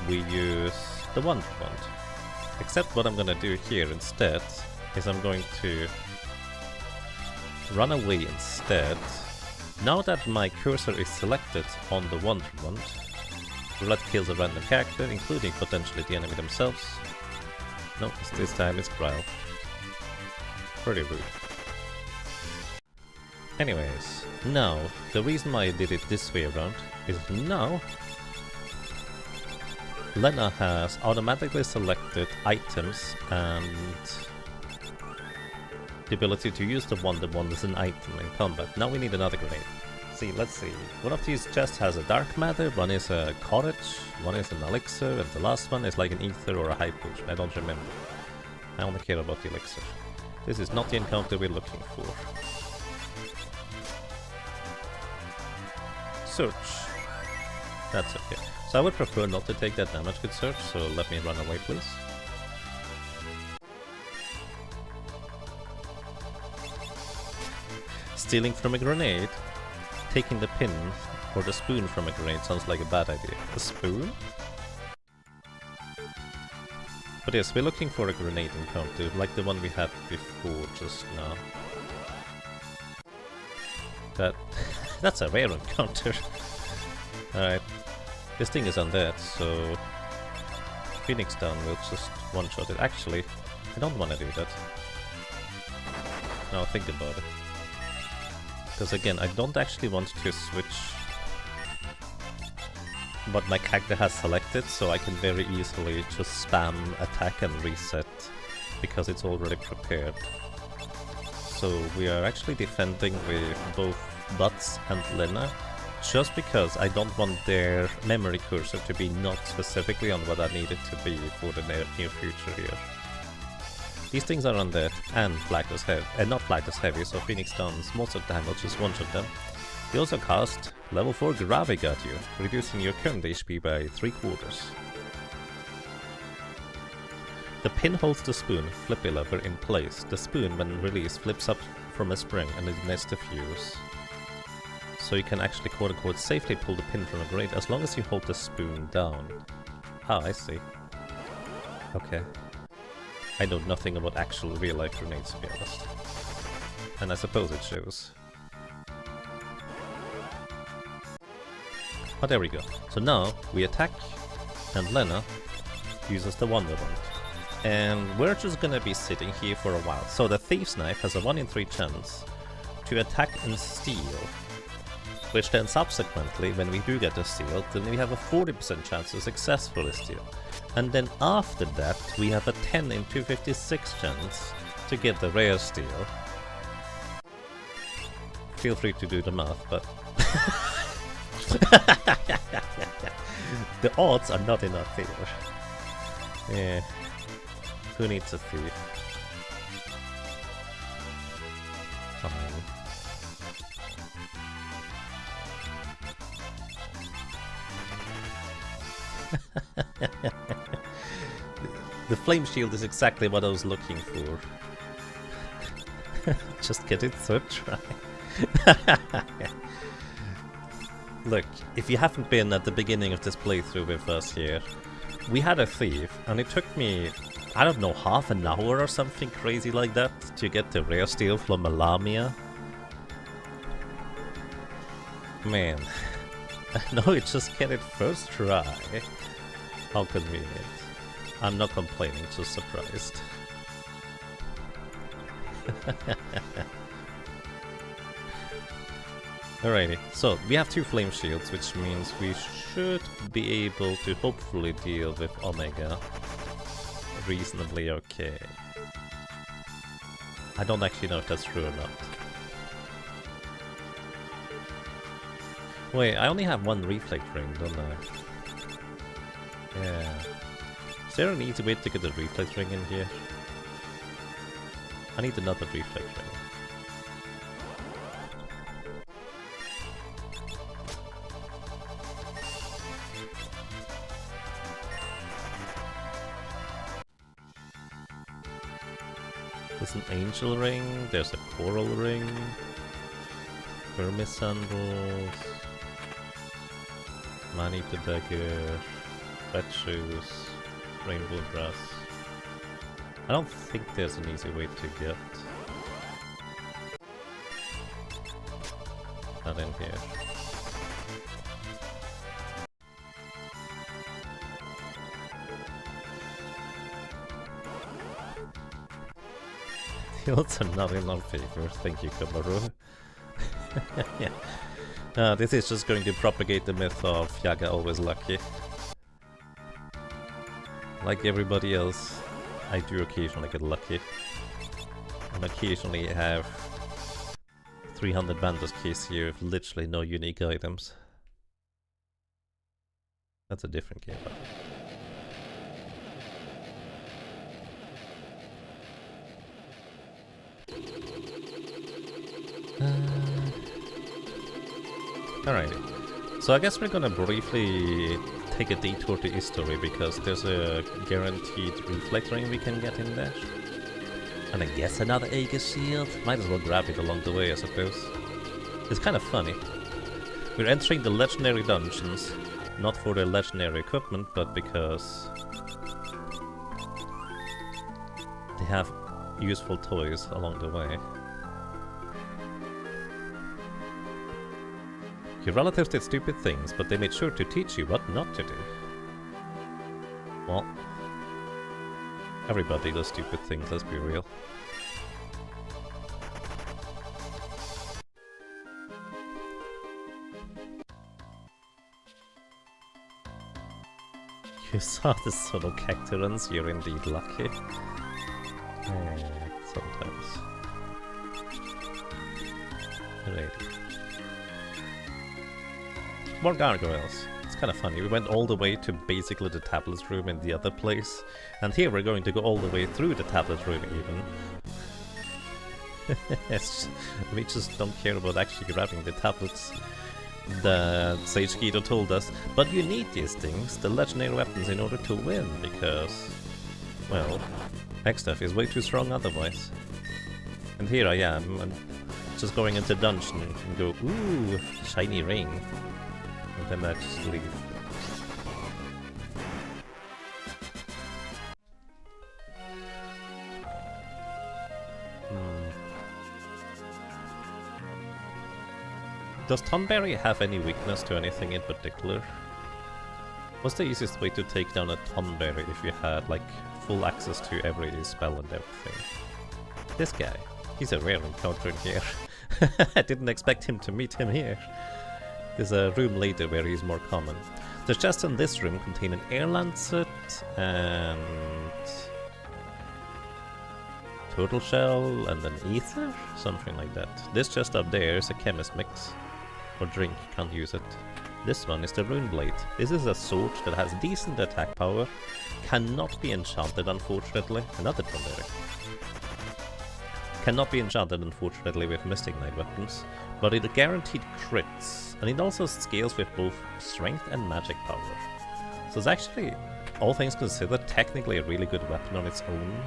[SPEAKER 1] we use the Wonder Wand. Except what I'm gonna do here instead is I'm going to run away instead. Now that my cursor is selected on the Wonder Wand, roulette kills a random character, including potentially the enemy themselves. No, this time it's Gryle. Pretty rude. Anyways, now, the reason why I did it this way around is now Lena has automatically selected items and the ability to use the Wonder Wand as an item in combat. Now we need another grenade. see. One of these chests has a dark matter, one is a cottage, one is an elixir, and the last one is like an ether or a high potion. I don't remember. I only care about the elixir. This is not the encounter we're looking for. Search. That's okay. So I would prefer not to take that damage with search, so let me run away, please. Stealing from a grenade? Taking the pin or the spoon from a grenade sounds like a bad idea. The spoon? But yes, we're looking for a grenade encounter, like the one we had before just now. That's a rare encounter. Alright. This thing is undead, so Phoenix down will just one-shot it. Actually, I don't want to do that. Now think about it. Because again, I don't actually want to switch what my character has selected, so I can very easily just spam attack and reset because it's already prepared. So we are actually defending with both Butts and Lena, just because I don't want their memory cursor to be not specifically on what I need it to be for the near future here. These things are undead and flagged as heavy, not flagged as heavy, so Phoenix Downs most of the time will just one-shot them. They also cast level 4 Gravig at you, reducing your current HP by 3/4. The pin holds the spoon, flippy lever, in place. The spoon, when released, flips up from a spring and it nets the fuse. So you can actually quote-unquote safely pull the pin from a grenade as long as you hold the spoon down. Ah, I see. Okay. I know nothing about actual real-life grenades, to be honest. And I suppose it shows. Oh, there we go. So now we attack, and Lena uses the Wonderwand. And we're just gonna be sitting here for a while. So the Thief's Knife has a 1 in 3 chance to attack and steal. Which then subsequently, when we do get a steal, then we have a 40% chance to successfully steal. And then after that, we have a 10 in 256 chance to get the rare steal. Feel free to do the math, but... the odds are not in our favor. Yeah. Who needs a thief? Fine. The flame shield is exactly what I was looking for. Just get it third try. Look, if you haven't been at the beginning of this playthrough with us here, we had a thief, and it took me, I don't know, half an hour or something crazy like that to get the rare steal from a Lamia. Man. No, you just get it first try. How convenient. I'm not complaining, just surprised. Alrighty, so we have 2 flame shields, which means we should be able to hopefully deal with Omega reasonably okay. I don't actually know if that's true or not. Wait, I only have 1 reflect ring, don't I? Yeah. Is there an easy way to get a reflect ring in here? I need another reflect ring. There's an angel ring, there's a coral ring, Hermes sandals, man-eater dagger, red shoes, rainbow dress. I don't think there's an easy way to get that in here. The odds are not in our favor, thank you, Kamaru. Yeah. This is just going to propagate the myth of Yaga always lucky. Like everybody else, I do occasionally get lucky. And occasionally have 300 bandage keys here with literally no unique items. That's a different game. Alrighty. So I guess we're gonna briefly take a detour to history because there's a guaranteed reflect ring we can get in there. And I guess another Aegis shield. Might as well grab it along the way, I suppose. It's kind of funny. We're entering the legendary dungeons, not for the legendary equipment, but because they have useful toys along the way. Your relatives did stupid things, but they made sure to teach you what not to do. Well, everybody does stupid things, let's be real. You saw the solo cacturans, you're indeed lucky. Sometimes. Alrighty. More gargoyles. It's kind of funny. We went all the way to basically the tablets room in the other place. And here we're going to go all the way through the tablets room even. We just don't care about actually grabbing the tablets that Sage Guido told us. But you need these things, the legendary weapons, in order to win, because, well, X-Stuff is way too strong otherwise. And here I am, and just going into dungeon and go, ooh, shiny ring. And then I just leave. Does Tonberry have any weakness to anything in particular? What's the easiest way to take down a Tonberry if you had, like, full access to every spell and everything? This guy. He's a rare encounter in here. I didn't expect him to meet him here. There's a room later where he's more common. The chests in this room contain an air lancet and turtle shell and an ether? Something like that. This chest up there is a chemist mix. Or drink, can't use it. This one is the rune blade. This is a sword that has decent attack power. Cannot be enchanted, unfortunately. Another Tonberry. Cannot be enchanted, unfortunately, with Mystic Knight weapons. But it guaranteed crits. And it also scales with both strength and magic power. So it's actually, all things considered, technically a really good weapon on its own.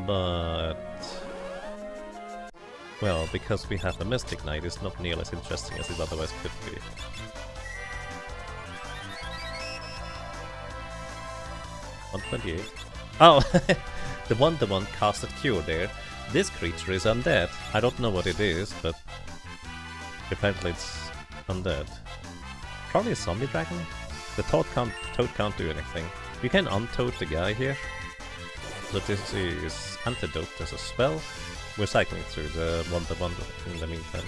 [SPEAKER 1] But, well, because we have a Mystic Knight, it's not nearly as interesting as it otherwise could be. $128. Oh, the one casted Cure there. This creature is undead. I don't know what it is, but apparently it's undead. Probably a zombie dragon? The toad can't do anything. You can untoad the guy here. But this is antidote as a spell. We're cycling through the one in the meantime.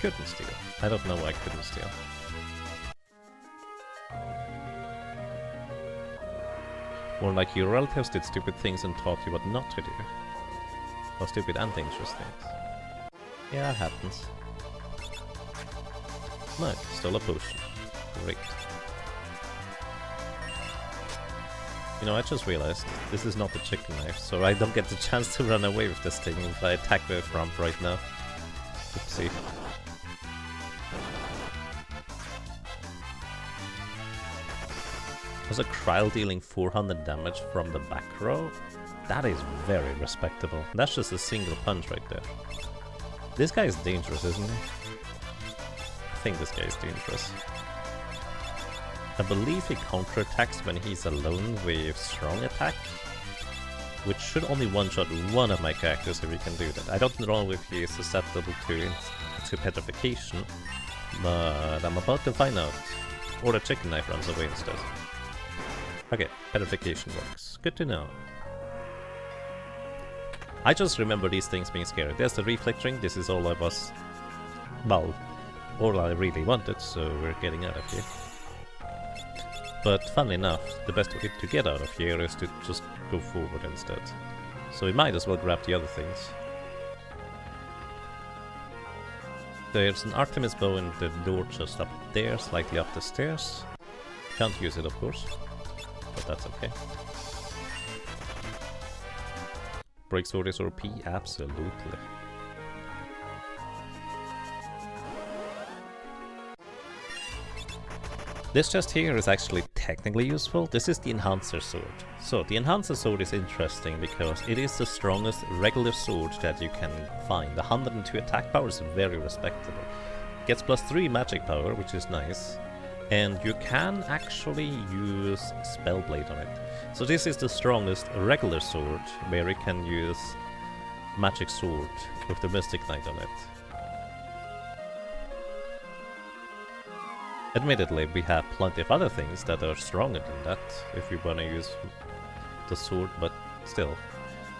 [SPEAKER 1] Couldn't steal. I don't know why I couldn't steal. More like your relatives did stupid things and taught you what not to do. Or stupid and dangerous things. Yeah, it happens. Look, stole a potion. Great. You know, I just realized this is not a chicken knife, so I don't get the chance to run away with this thing if I attack the front right now. Oopsie. Was a Kryl dealing 400 damage from the back row? That is very respectable. That's just a single punch right there. This guy is dangerous, isn't he? I think this guy is dangerous. I believe he counterattacks when he's alone with strong attack, which should only one-shot one of my characters if he can do that. I don't know if he is susceptible to petrification, but I'm about to find out. Or the chicken knife runs away instead. Okay, petrification works. Good to know. I just remember these things being scary. There's the reflect ring. This is all I was... well, all I really wanted, so we're getting out of here. But funnily enough, the best way to get out of here is to just go forward instead. So we might as well grab the other things. There's an Artemis bow in the door just up there, slightly up the stairs. Can't use it, of course, but that's okay. Break sword is OP? Absolutely. This chest here is actually technically useful. This is the Enhancer Sword. So the Enhancer Sword is interesting because it is the strongest regular sword that you can find. The 102 attack power is very respectable. Gets +3 magic power, which is nice. And you can actually use Spellblade on it. So this is the strongest regular sword where you can use Magic Sword with the Mystic Knight on it. Admittedly, we have plenty of other things that are stronger than that, if you wanna use the sword, but still.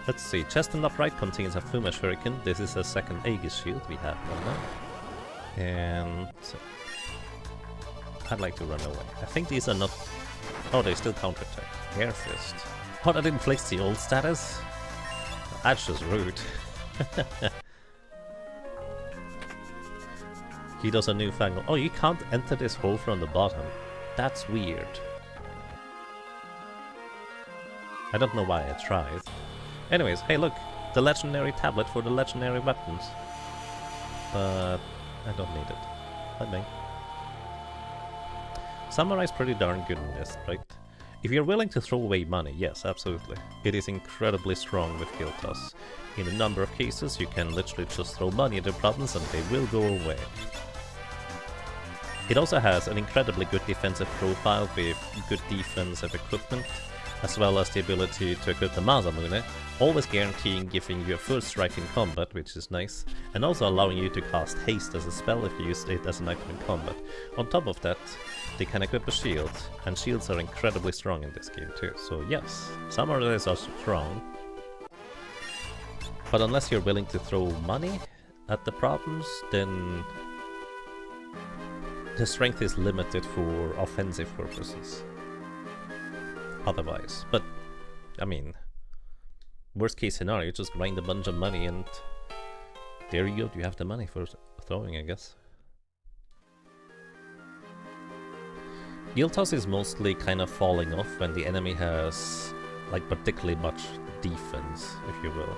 [SPEAKER 1] Let's see, chest and upright contains a Fuma Shuriken. This is a second Aegis shield, we have one now. And I'd like to run away. I think these are not... Oh, they still counterattack. Air Fist. Oh, that inflicts the old status? That's just rude. He does a newfangled... Oh, you can't enter this hole from the bottom. That's weird. I don't know why I tried. Anyways, hey look! The legendary tablet for the legendary weapons. But I don't need it. I think. Samurai's pretty darn good in this, right? If you're willing to throw away money, yes, absolutely. It is incredibly strong with guild toss. In a number of cases, you can literally just throw money at the problems and they will go away. It also has an incredibly good defensive profile with good defensive equipment, as well as the ability to equip the Masamune, always guaranteeing giving you a first strike in combat, which is nice, and also allowing you to cast haste as a spell if you use it as an item in combat. On top of that, they can equip a shield, and shields are incredibly strong in this game too, so yes, samurais are strong. But unless you're willing to throw money at the problems, then the strength is limited for offensive purposes. Otherwise, but I mean, worst case scenario, you just grind a bunch of money and there you go, you have the money for throwing, I guess. Guild toss is mostly kind of falling off when the enemy has like particularly much defense, if you will,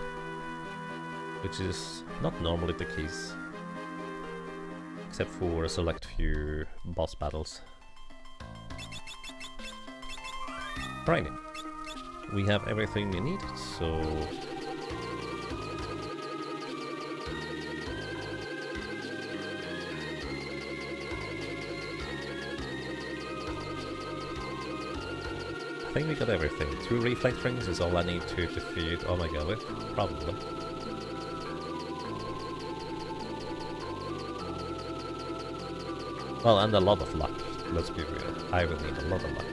[SPEAKER 1] which is not normally the case, except for a select few boss battles. Righty, we have everything we need, so... I think we got everything. 2 reflect rings is all I need to defeat Omega with, probably. Well, and a lot of luck, let's be real. I will need a lot of luck.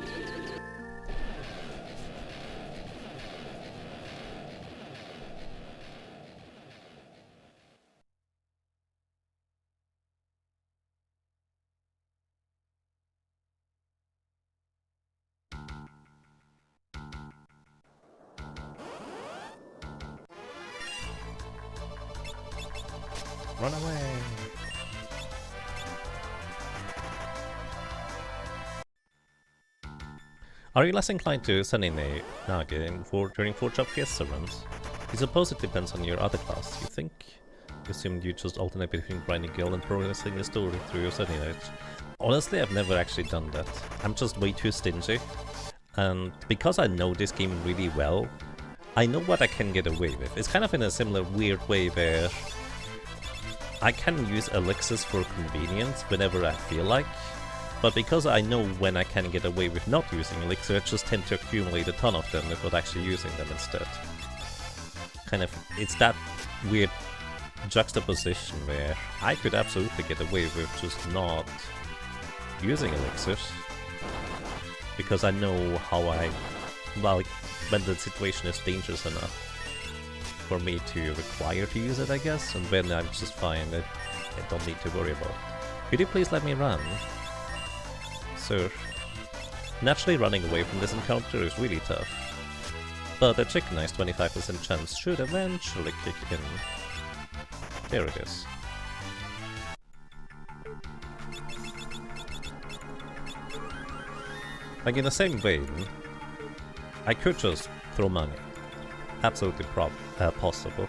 [SPEAKER 1] Run away! Are you less inclined to send in a Nage during 4 Job Fiesta runs? I suppose it depends on your other class, you think? You assumed you just alternate between grinding guild and progressing the story through your setting edge. Honestly, I've never actually done that. I'm just way too stingy. And because I know this game really well, I know what I can get away with. It's kind of in a similar weird way where I can use elixirs for convenience whenever I feel like, but because I know when I can get away with not using elixir, I just tend to accumulate a ton of them without actually using them instead. Kind of, it's that weird juxtaposition where I could absolutely get away with just not using elixirs, because I know how well, when the situation is dangerous enough for me to require to use it, I guess, and when I'm just fine, I don't need to worry about it. Could you please let me run? Sir. Naturally running away from this encounter is really tough. But a chickenized 25% chance should eventually kick in. There it is. Like in the same vein, I could just throw money. Absolutely possible.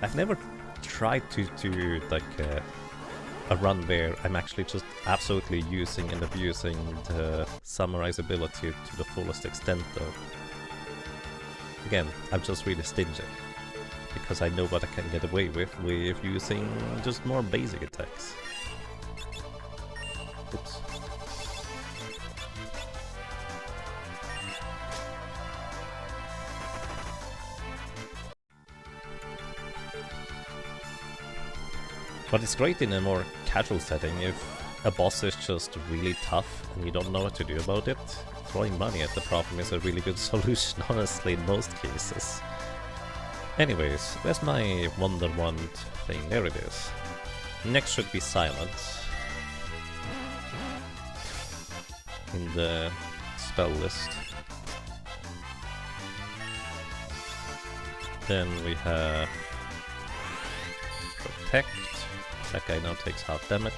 [SPEAKER 1] I've never tried to do like a run where I'm actually just absolutely using and abusing the summarizability to the fullest extent though. Again, I'm just really stingy. Because I know what I can get away with using just more basic attacks. Oops. But it's great in a more casual setting if a boss is just really tough and you don't know what to do about it. Throwing money at the problem is a really good solution, honestly, in most cases. Anyways, there's my Wonder Wand thing, there it is. Next should be Silence. In the spell list. Then we have Protect. That guy now takes half damage.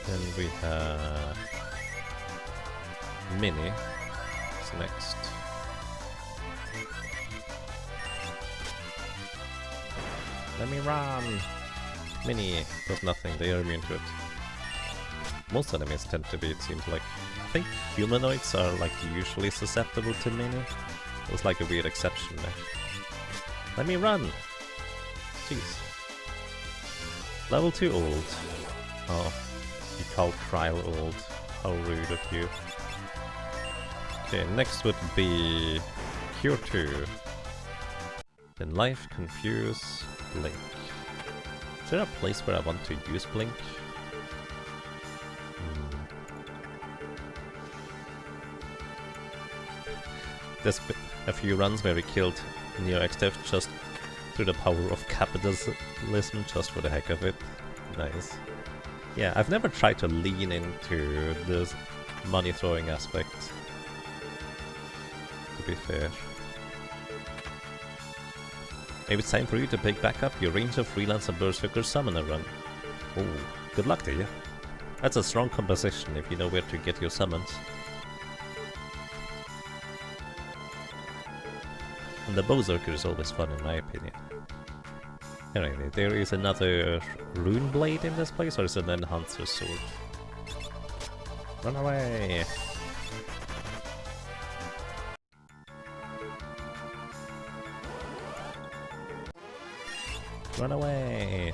[SPEAKER 1] Then we have Mini. What's next? Let me run! Mini does nothing, they are immune to it. Most enemies tend to be, it seems like. I think humanoids are like usually susceptible to Mini. It was like a weird exception there. Let me run! Jeez. Level 2 old. Oh, you call Kryl old. How rude of you. Okay, next would be Cure 2. Then Life, Confuse, Blink. Is there a place where I want to use Blink? There's a few runs where we killed Neo XTF just through the power of capitalism, just for the heck of it. Nice. Yeah, I've never tried to lean into this money throwing aspect, to be fair. Maybe it's time for you to pick back up your Range of Freelance and Berserker Summoner run. Oh, good luck to you. That's a strong composition if you know where to get your summons. And the Berserker is always fun in my opinion. Anyway, there is another Rune Blade in this place, or is it an Enhancer Sword? Run away! Run away!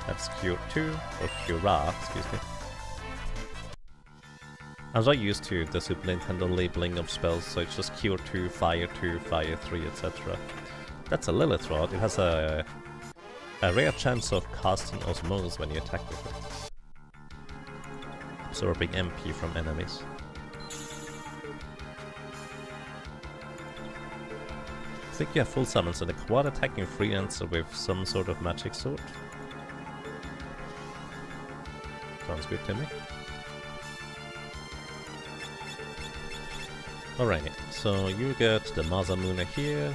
[SPEAKER 1] That's Cure 2, or Cura, excuse me. I'm not used to the Super Nintendo labeling of spells, so it's just Cure 2, Fire 3, etc. That's a Lilith Rod. It has a rare chance of casting Osmose when you attack with it. Absorbing MP from enemies. I think you have full summons and a quad attacking freelancer with some sort of magic sword. Sounds good to me. Alrighty, so you get the Masamune here.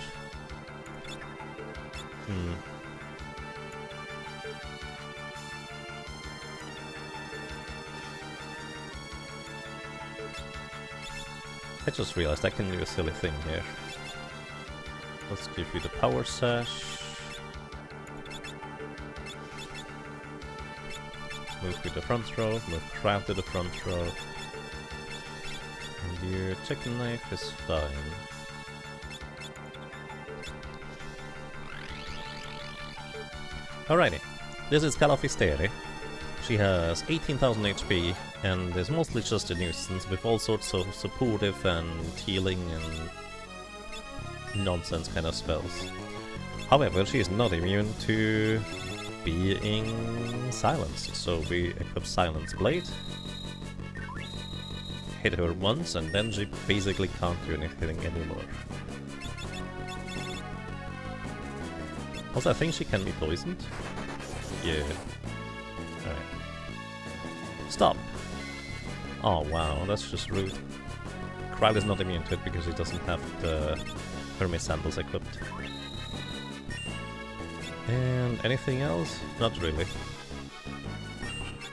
[SPEAKER 1] I just realized I can do a silly thing here. Let's give you the Power Sash. Move to the front row, move Crab to the front row. And your chicken knife is fine. Alrighty, this is Calafisteri. She has 18,000 HP and is mostly just a nuisance with all sorts of supportive and healing and nonsense kind of spells. However, she is not immune to being silenced, so we equip Silence Blade. Hit her once and then she basically can't do anything anymore. Also, I think she can be poisoned. Yeah. Alright. Stop! Oh wow, that's just rude. Krile is not immune to it because he doesn't have the Hermes sandals equipped. And anything else? Not really.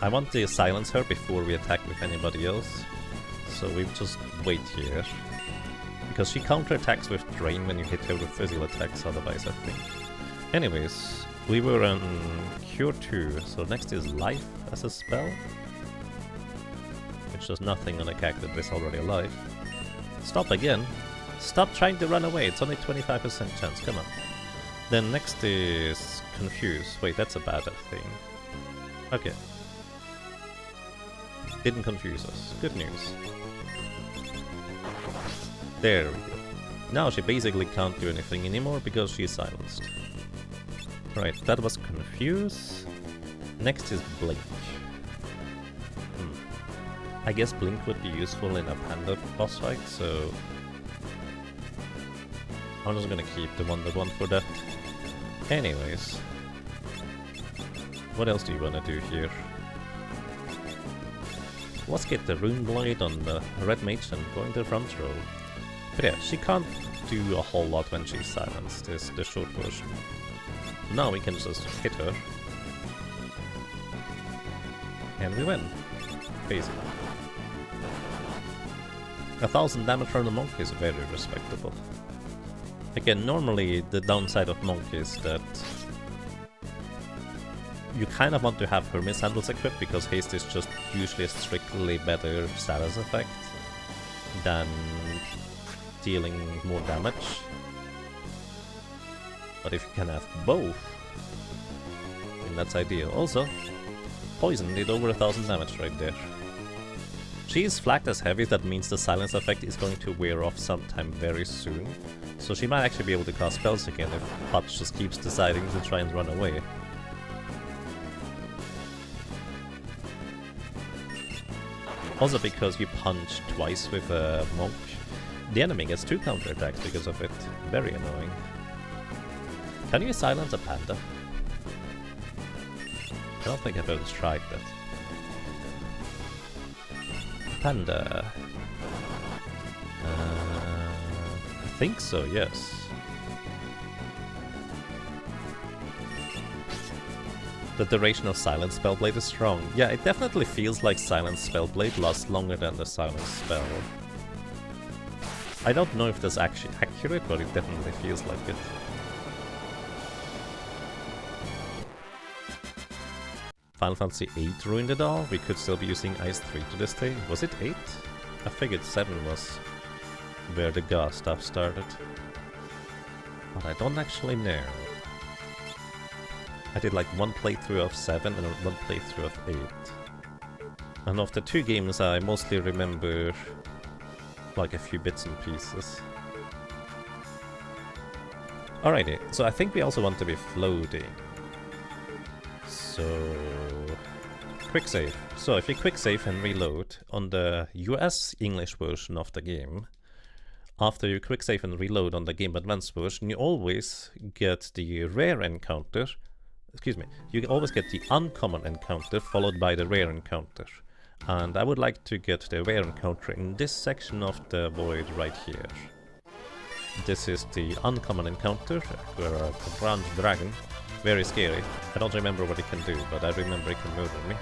[SPEAKER 1] I want to silence her before we attack with anybody else. So we just wait here. Because she counterattacks with Drain when you hit her with physical attacks otherwise, I think. Anyways, we were on Cure 2, so next is Life as a spell. Which does nothing on a character that is already alive. Stop again! Stop trying to run away, it's only 25% chance, come on. Then next is Confuse. Wait, that's a bad thing. Okay. Didn't confuse us. Good news. There we go. Now she basically can't do anything anymore because she's silenced. Right, that was Confuse. Next is Blink. I guess Blink would be useful in a Panda boss fight, so I'm just gonna keep the Wonder one for that. Anyways, what else do you wanna do here? Let's get the Rune Blade on the Red Mage and go into the front row. But yeah, she can't do a whole lot when she's silenced, is the short version. Now we can just hit her. And we win, basically. 1000 damage from the Monk is very respectable. Again, normally the downside of Monk is that you kind of want to have Hermes Sandals equipped because haste is just usually a strictly better status effect than dealing more damage. But if you can have both, then that's ideal. Also, Poison did over 1000 damage right there. She is flagged as heavy, that means the silence effect is going to wear off sometime very soon. So she might actually be able to cast spells again if Hutch just keeps deciding to try and run away. Also because you punch twice with a Monk, the enemy gets 2 counterattacks because of it. Very annoying. Can you silence a Panda? I don't think I've ever tried that. Panda. I think so, yes. The duration of Silence Spellblade is strong. Yeah, it definitely feels like Silence Spellblade lasts longer than the Silence spell. I don't know if that's actually accurate, but it definitely feels like it. Final Fantasy 8 ruined it all. We could still be using Ice 3 to this day. Was it 8? I figured 7 was where the God stuff started. But I don't actually know. I did like 1 playthrough of 7 and 1 playthrough of 8. And of the 2 games I mostly remember like a few bits and pieces. Alrighty, so I think we also want to be floating. So quick save. So if you quick save and reload on the US English version of the game, after you quick save and reload on the Game Advance version, you always get the rare encounter. Excuse me, you always get the uncommon encounter followed by the rare encounter. And I would like to get the rare encounter in this section of the void right here. This is the uncommon encounter, where a grand dragon. Very scary. I don't remember what it can do, but I remember it can murder me.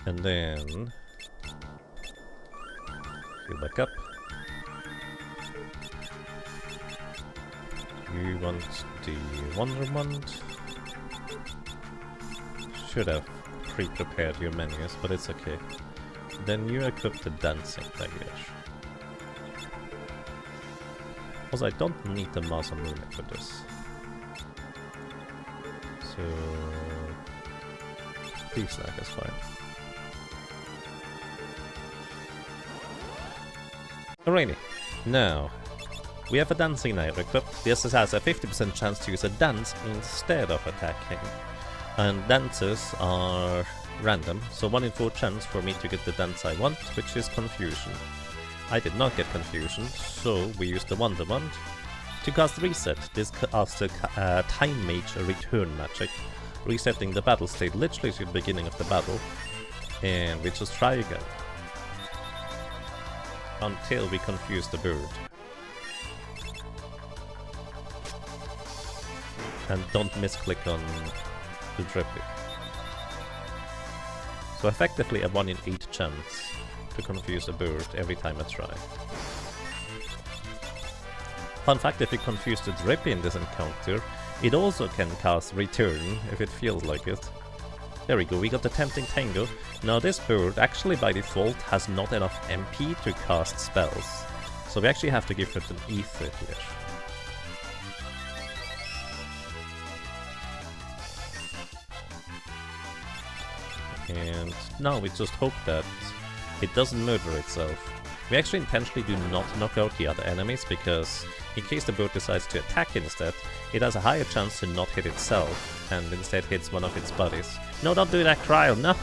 [SPEAKER 1] And then heal back up. You want the Wonderwand. Should have pre-prepared your menus, but it's okay. Then you equip the Dancing Dagger. Also, I don't need the mouse on movement for this. So Thief Snack is fine. Alrighty, now we have a Dancing Knight equipped. This has a 50% chance to use a dance instead of attacking. And dances are random, so 1 in 4 chance for me to get the dance I want, which is Confusion. I did not get Confusion, so we used the Wonder Wand To cast Reset, this casts a Time Mage return magic, resetting the battle state literally to the beginning of the battle, and we just try again. Until we confuse the bird. And don't misclick on the dripping. So effectively a 1 in 8 chance to confuse a bird every time I try. Fun fact, if you confuse the drippy in this encounter, it also can cast Return if it feels like it. There we go, we got the Tempting Tango. Now this bird actually by default has not enough MP to cast spells. So we actually have to give it an ether here. And now we just hope that it doesn't murder itself. We actually intentionally do not knock out the other enemies because in case the bird decides to attack instead, it has a higher chance to not hit itself and instead hits one of its buddies. No, don't do that, Cryle, no!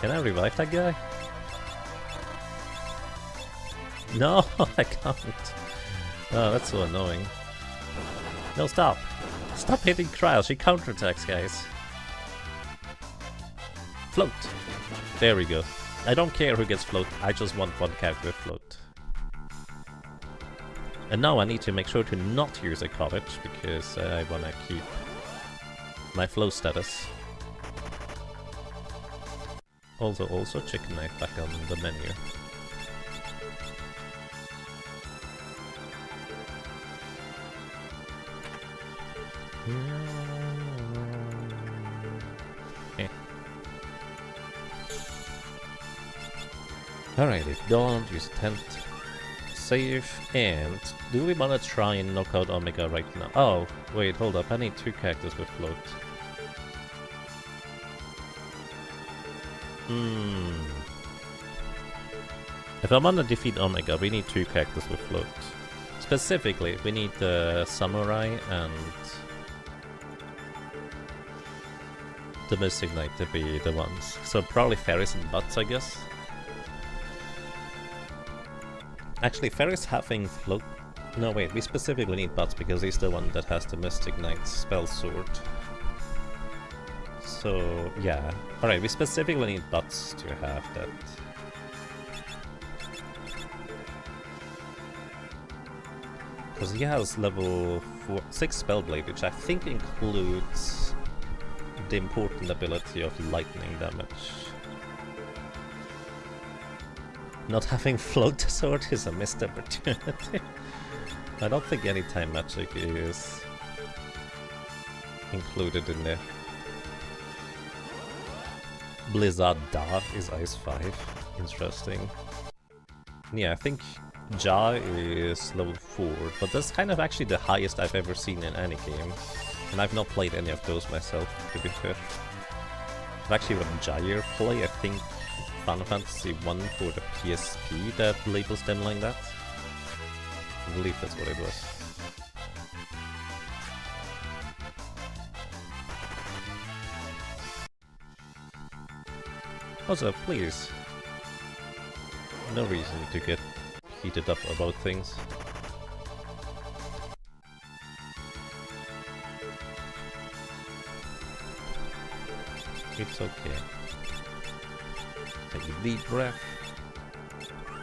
[SPEAKER 1] Can I revive that guy? No, I can't. Oh, that's so annoying. No, stop! Stop hitting Cryle, she counterattacks, guys. Float! There we go. I don't care who gets float, I just want one character with float. And now I need to make sure to not use a cottage, because I wanna keep my flow status. Also chicken knife back on the menu. Alrighty, don't use tent. Save, and do we wanna try and knock out Omega right now? Oh, wait, hold up, I need 2 characters with float. If I wanna defeat Omega, we need 2 characters with float. Specifically, we need the Samurai and the Mystic Knight to be the ones. So probably Ferris and Butts, I guess. Actually, Ferris having float... No, wait, we specifically need Butts because he's the one that has the Mystic Knight's spell sword. So, yeah. Alright, we specifically need Butts to have that. Because he has level 6 Spellblade, which I think includes the important ability of lightning damage. Not having float sword is a missed opportunity. I don't think any time magic is included in there. Blizzard Da is Ice 5. Interesting. Yeah, I think Ja is level 4, but that's kind of actually the highest I've ever seen in any game. And I've not played any of those myself, to be fair. I've actually run Jair play, I think Final Fantasy 1 for the PSP that labels them like that. I believe that's what it was. Also, please. No reason to get heated up about things. It's okay. Take a deep breath,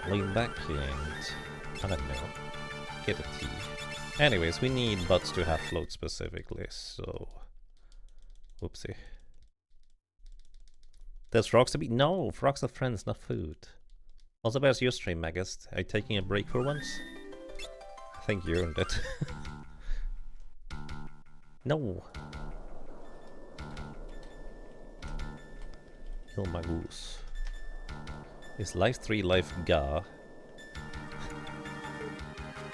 [SPEAKER 1] lean back and, I don't know, get a tea. Anyways, we need Butts to have float specifically, so... Whoopsie. Does frogs to be? No, frogs are friends, not food. Also, where's your stream, Magist? Are you taking a break for once? I think you earned it. No! Kill my goose. Is Life 3 Life Ga?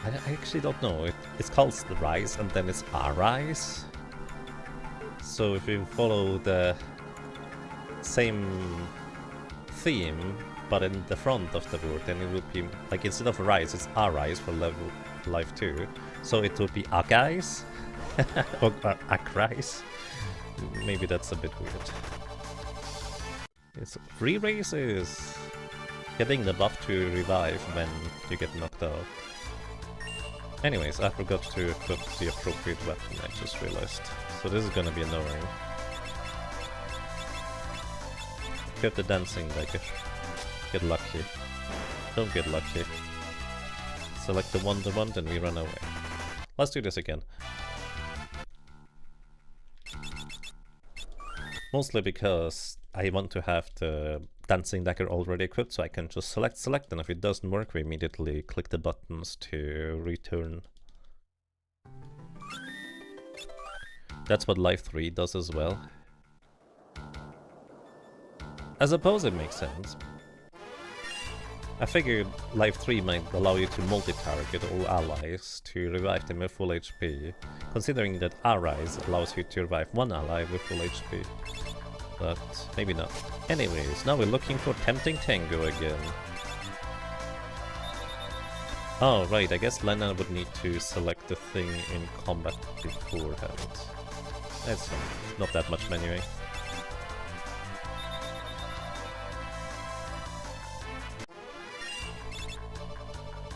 [SPEAKER 1] I actually don't know. It's called the Rise and then it's Arise. So if you follow the same theme but in the front of the word, then it would be like instead of Rise, it's Arise for level Life 2. So it would be Agais or Akrais. Maybe that's a bit weird. It's free races. Getting the buff to revive when you get knocked out. Anyways, I forgot to equip the appropriate weapon, I just realized. So this is gonna be annoying. Get the dancing dagger. Get lucky. Don't get lucky. Select the one, then we run away. Let's do this again. Mostly because I want to have the dancing dagger already equipped, so I can just select, and if it doesn't work, we immediately click the buttons to return. That's what Life 3 does as well. I suppose it makes sense. I figured Life 3 might allow you to multi-target all allies to revive them with full HP, considering that Arise allows you to revive one ally with full HP. But maybe not. Anyways, now we're looking for Tempting Tango again. Oh right, I guess Lena would need to select the thing in combat beforehand. That's not that much anyway.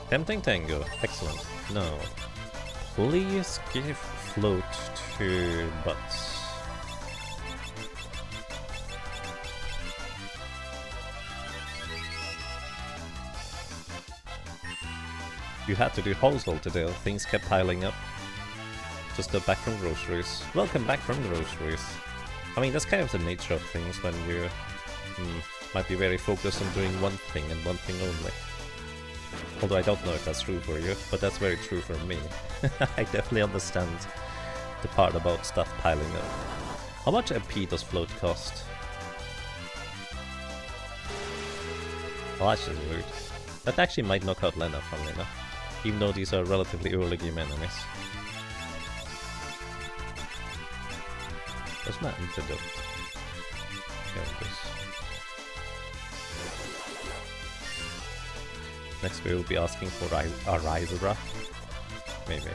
[SPEAKER 1] Tempting Tango, excellent. Now, please give float to Butts. You had to do household today, things kept piling up. Just got back from groceries. Welcome back from groceries. I mean, that's kind of the nature of things when you might be very focused on doing one thing and one thing only. Although I don't know if that's true for you, but that's very true for me. I definitely understand the part about stuff piling up. How much MP does float cost? Oh, that's just rude. That actually might knock out Lena, funnily enough. Even though these are relatively early game enemies. Where's my antidote? There it is. Next we will be asking for Arizura. Maybe.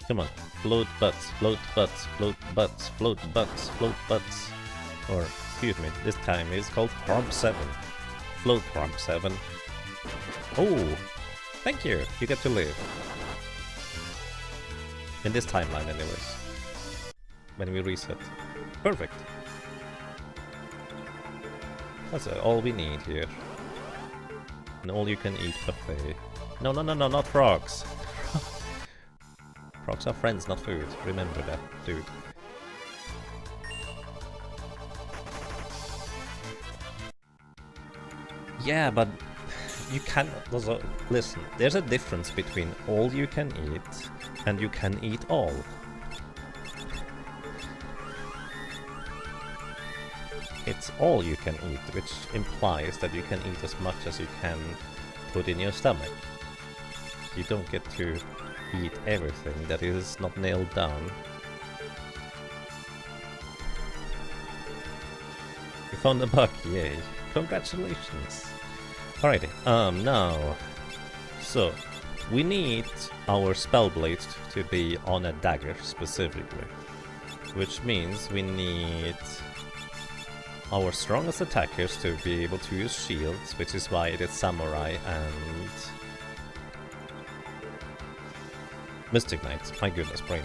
[SPEAKER 1] Come on. Float butts, float butts, float butts, float butts, float butts. Or, excuse me, this time it's called Crump 7. Float Crump 7. Oh! Thank you! You get to live. In this timeline anyways. When we reset. Perfect! That's all we need here. An all-you-can-eat buffet. No, not frogs! Frogs are friends, not food. Remember that, dude. Yeah, but you can't... Listen, there's a difference between all you can eat and you can eat all. It's all you can eat, which implies that you can eat as much as you can put in your stomach. You don't get to eat everything that is not nailed down. You found a bug, yay. Congratulations. Alrighty, now... So, we need our Spellblade to be on a dagger, specifically. Which means we need our strongest attackers to be able to use shields, which is why it is Samurai and... Mystic Knight, my goodness, brain.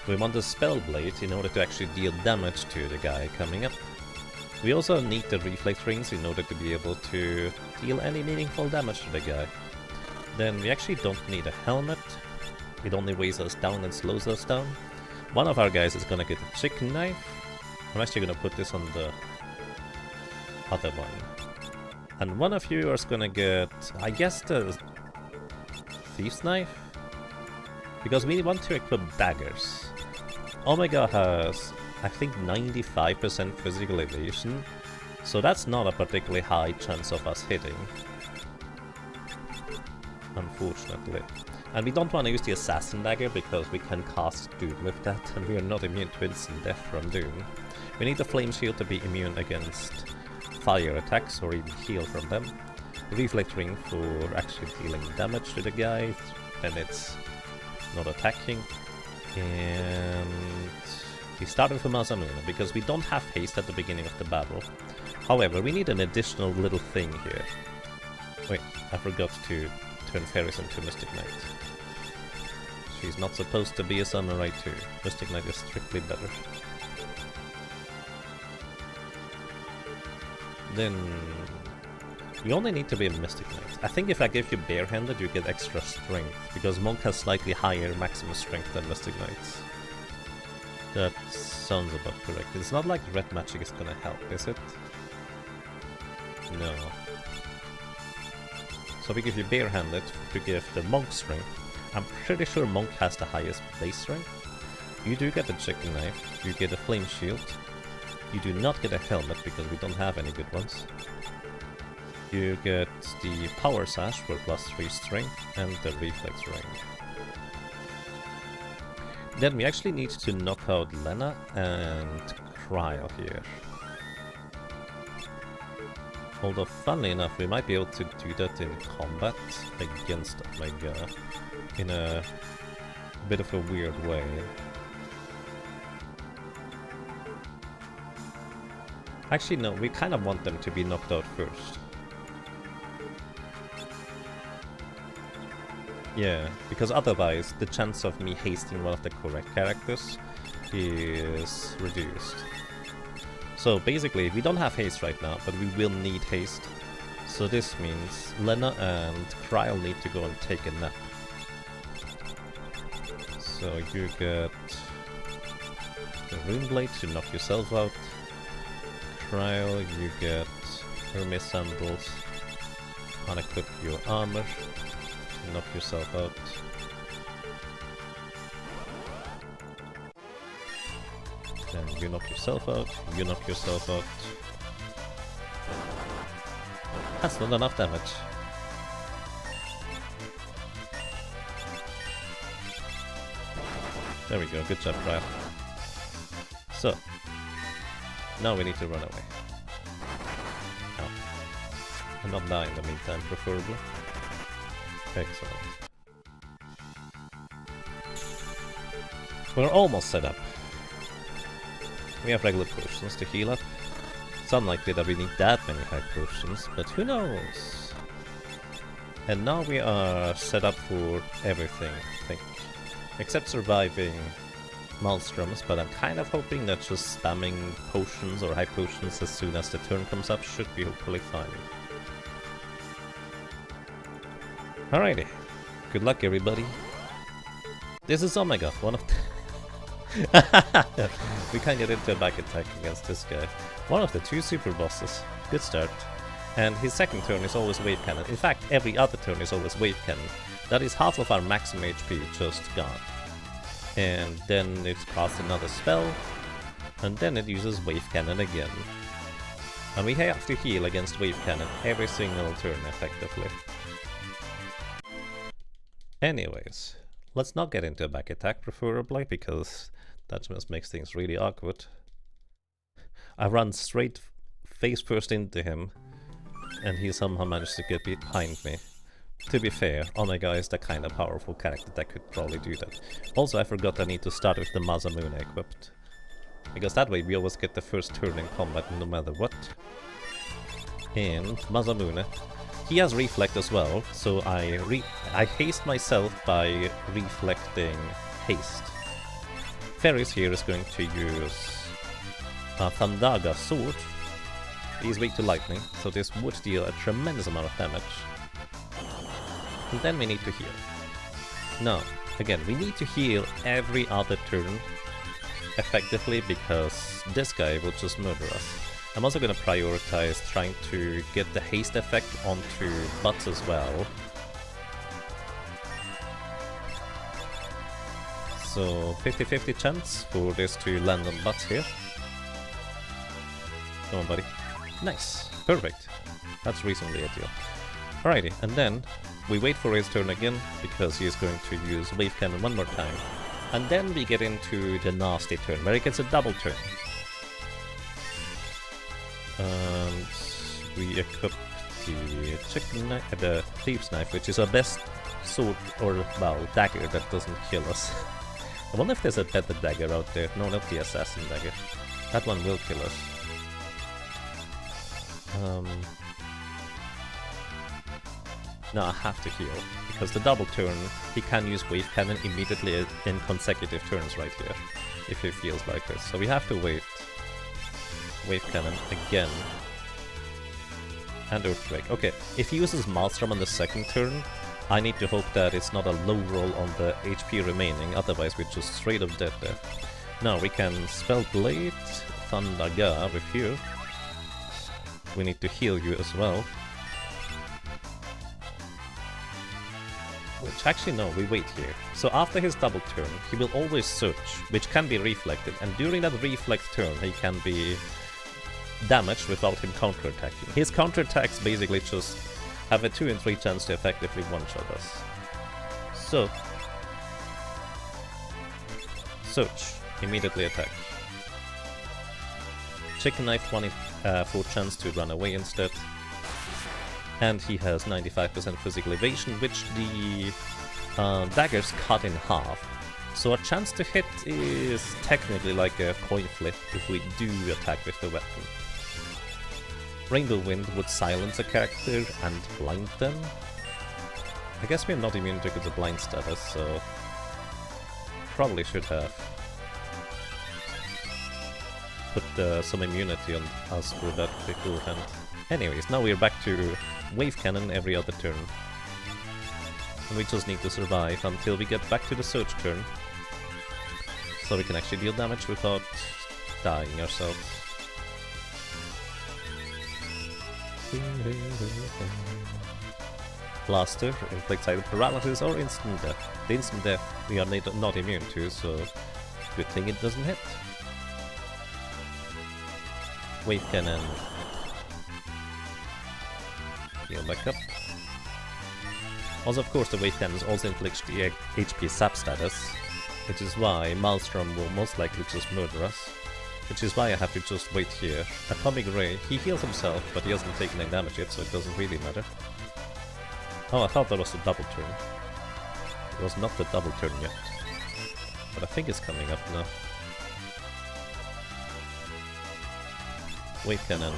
[SPEAKER 1] We want the Spellblade in order to actually deal damage to the guy coming up. We also need the Reflect Rings in order to be able to deal any meaningful damage to the guy. Then we actually don't need a helmet. It only weighs us down and slows us down. One of our guys is gonna get a chicken knife. I'm actually gonna put this on the other one. And one of you is gonna get, I guess, the Thief's Knife? Because we want to equip daggers. Omega has, I think, 95% physical evasion, so that's not a particularly high chance of us hitting. Unfortunately. And we don't want to use the Assassin Dagger because we can cast Doom with that, and we are not immune to instant death from Doom. We need the Flame Shield to be immune against fire attacks or even heal from them. Reflect Ring for actually dealing damage to the guy, then it's not attacking. And We start with a Masamune because we don't have haste at the beginning of the battle. However, we need an additional little thing here. Wait, I forgot to turn Fairies into Mystic Knight. She's not supposed to be a samurai too. Mystic Knight is strictly better. Then you only need to be a Mystic Knight. I think if I give you barehanded, you get extra strength, because Monk has slightly higher maximum strength than Mystic Knights. That sounds about correct. It's not like red magic is gonna help, is it? No. So we give you barehanded to give the Monk strength. I'm pretty sure Monk has the highest base strength. You do get a chicken knife, you get a flame shield. You do not get a helmet because we don't have any good ones. You get the power sash for +3 strength and the reflex ring. Then we actually need to knock out Lena and Cryle here. Although, funnily enough, we might be able to do that in combat against Omega in a bit of a weird way. Actually, no, we kind of want them to be knocked out first. Yeah, because otherwise the chance of me hasting one of the correct characters is reduced. So basically, we don't have haste right now, but we will need haste. So this means Lena and Cryle need to go and take a nap. So you get the Rune Blade to knock yourself out. Cryle, you get Hermes Sandals. Unequip your armor to knock yourself out. Then you knock yourself out, you knock yourself out. That's not enough damage. There we go, good job, Cryle. So, now we need to run away. Oh. And not die in the meantime, preferably. Excellent. We're almost set up. We have regular potions to heal up. It's unlikely that we need that many high potions, but who knows? And now we are set up for everything, I think. Except surviving Maelstroms, but I'm kind of hoping that just spamming potions or high potions as soon as the turn comes up should be hopefully fine. Alrighty. Good luck, everybody. This is Omega, one of the... We can't get into a back attack against this guy. One of the 2 super bosses. Good start. And his second turn is always wave cannon. In fact, every other turn is always wave cannon. That is half of our maximum HP just gone. And then it casts another spell. And then it uses wave cannon again. And we have to heal against wave cannon every single turn effectively. Anyways, let's not get into a back attack preferably, because that just makes things really awkward. I run straight face first into him, and he somehow managed to get behind me. To be fair, Omega is the kind of powerful character that could probably do that. Also, I forgot I need to start with the Masamune equipped. Because that way we always get the first turn in combat no matter what. And Masamune, he has reflect as well, so I haste myself by reflecting haste. Ferris here is going to use a Thandaga sword. He's weak to lightning, so this would deal a tremendous amount of damage. And then we need to heal. Now, again, we need to heal every other turn effectively, because this guy will just murder us. I'm also going to prioritize trying to get the haste effect onto butts as well. So 50-50 chance for this to land on butts here. Come on, buddy. Nice. Perfect. That's reasonably ideal. Alrighty, and then we wait for his turn again, because he is going to use wave cannon one more time. And then we get into the nasty turn, where he gets a double turn. And we equip the Thieves' Knife, which is our best sword or, well, dagger that doesn't kill us. I wonder if there's a better dagger out there. No, not the assassin dagger. That one will kill us. No, I have to heal, because the double turn, he can use wave cannon immediately in consecutive turns right here, if he feels like this. So we have to wait. Wave cannon again. And earthquake. Okay, if he uses Maelstrom on the second turn, I need to hope that it's not a low roll on the HP remaining, otherwise we're just straight up dead there. Now we can spell Blade, Thundaga with you. We need to heal you as well. Which actually no, we wait here. So after his double turn, he will always search, which can be reflected, and during that reflect turn he can be damaged without him counterattacking. His counterattacks basically just have a 2 in 3 chance to effectively one-shot us. So, search, immediately attack. Chicken knife 1 in 4 chance to run away instead. And he has 95% physical evasion, which the daggers cut in half. So a chance to hit is technically like a coin flip if we do attack with the weapon. Rainbow Wind would silence a character and blind them. I guess we're not immune to the blind status, so probably should have put some immunity on us for that beforehand. Anyways, now we're back to wave cannon every other turn. And we just need to survive until we get back to the search turn. So we can actually deal damage without dying ourselves. Blaster inflicts either paralysis or instant death. The instant death we are not immune to, so good thing it doesn't hit. Wave cannon. Heal back up. Also, of course, the wave cannons also inflicts the HP sap status, which is why Maelstrom will most likely just murder us. Which is why I have to just wait here. Atomic Ray, he heals himself, but he hasn't taken any damage yet, so it doesn't really matter. Oh, I thought that was the double turn. It was not the double turn yet. But I think it's coming up now. Wave cannon.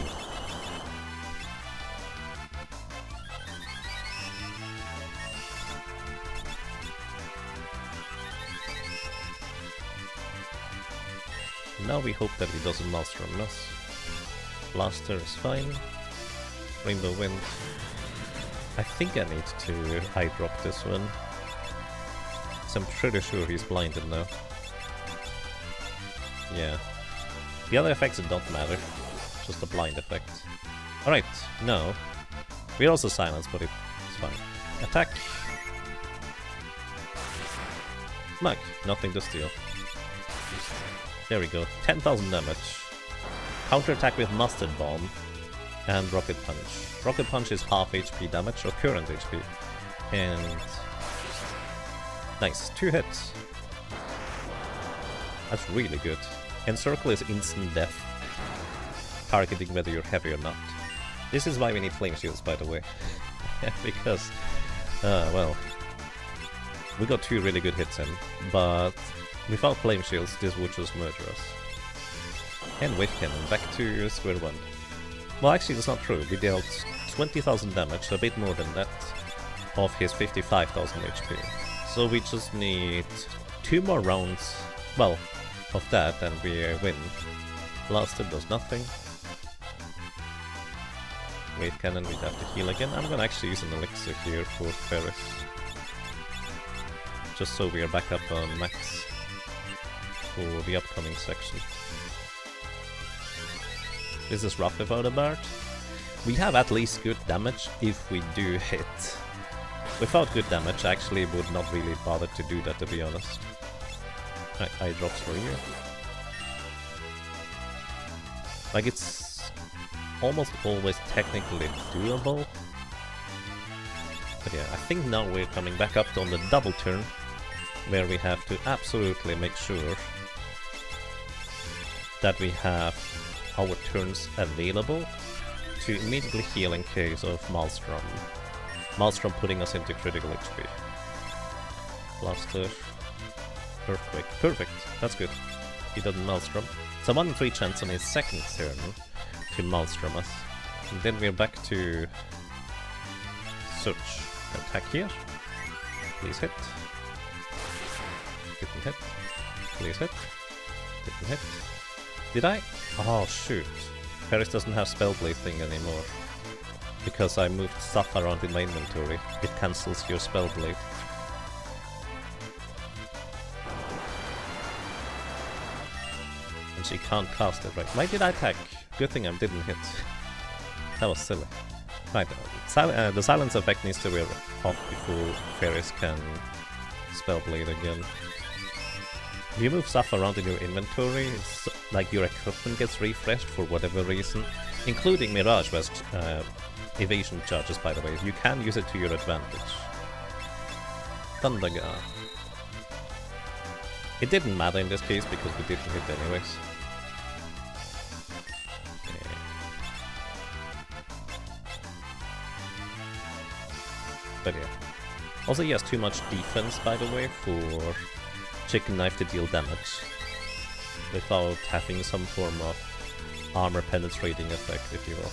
[SPEAKER 1] Now we hope that he doesn't Maelstrom us. Blaster is fine. Rainbow Wind. I think I need to eye drop this one. So I'm pretty sure he's blinded now. Yeah. The other effects don't matter. Just the blind effect. Alright, now. We're also silenced, but it's fine. Attack. Smack. Nothing to steal. There we go, 10,000 damage. Counterattack with Mustard Bomb and Rocket Punch. Rocket Punch is half HP damage, or current HP. And nice, 2 hits. That's really good. Encircle is instant death, targeting whether you're heavy or not. This is why we need Flame Shields, by the way. Because, well, we got 2 really good hits in, but without Flame Shields, this would just murder us. And Wave Cannon, back to square one. Well, actually, that's not true. We dealt 20,000 damage, a bit more than that, of his 55,000 HP. So we just need 2 more rounds, well, of that, and we win. Blaster does nothing. Wave Cannon, we'd have to heal again. I'm gonna actually use an elixir here for Ferris. Just so we are back up on max for the upcoming section. This is rough without a Bard. We have at least good damage if we do hit. Without good damage, I actually would not really bother to do that, to be honest. Right, eye drops for you. Like, it's almost always technically doable. But yeah, I think now we're coming back up on the double turn, where we have to absolutely make sure that we have our turns available to immediately heal in case of Maelstrom. Maelstrom putting us into critical HP. Blaster. Earthquake. Perfect. That's good. He doesn't Maelstrom. So 1 in 3 chance on his second turn to Maelstrom us. And then we're back to search. Attack here. Please hit. Didn't hit. Please hit. Didn't hit. Did I? Oh shoot. Paris doesn't have Spellblade thing anymore. Because I moved stuff around in my inventory. It cancels your Spellblade. And she can't cast it, right? Why did I attack? Good thing I didn't hit. That was silly. Right, the silence effect needs to wear off before Ferris can Spellblade again. If you move stuff around in your inventory, it's like your equipment gets refreshed for whatever reason, including Mirage West evasion charges, by the way. You can use it to your advantage. Thundergar. It didn't matter in this case because we didn't hit anyways. Okay. But yeah. Also he has too much defense, by the way, for Chicken Knife to deal damage without having some form of armor penetrating effect, if you will.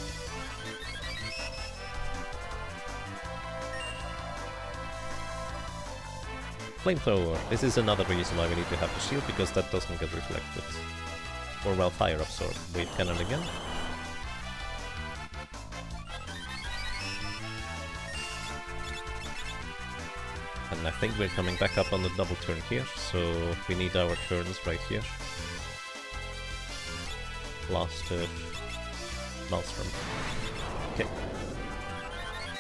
[SPEAKER 1] Flamethrower. This is another reason why we need to have the shield, because that doesn't get reflected. Or well, Fire Absorb. Wave Cannon again. And I think we're coming back up on the double turn here, so we need our turns right here. Blaster, Maelstrom. Okay.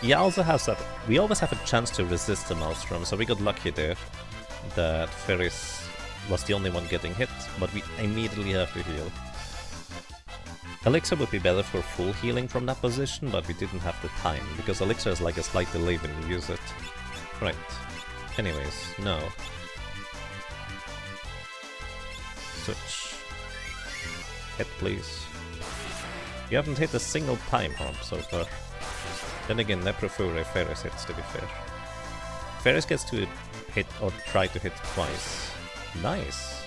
[SPEAKER 1] He also has that. We always have a chance to resist the Maelstrom, so we got lucky there that Ferris was the only one getting hit, but we immediately have to heal. Elixir would be better for full healing from that position, but we didn't have the time, because Elixir is like a slight delay when you use it. Right. Anyways, no. Switch. Hit, please. You haven't hit a single time, Harm, so far. Then again, I prefer if Ferris hits, to be fair. Ferris gets to hit or try to hit twice. Nice!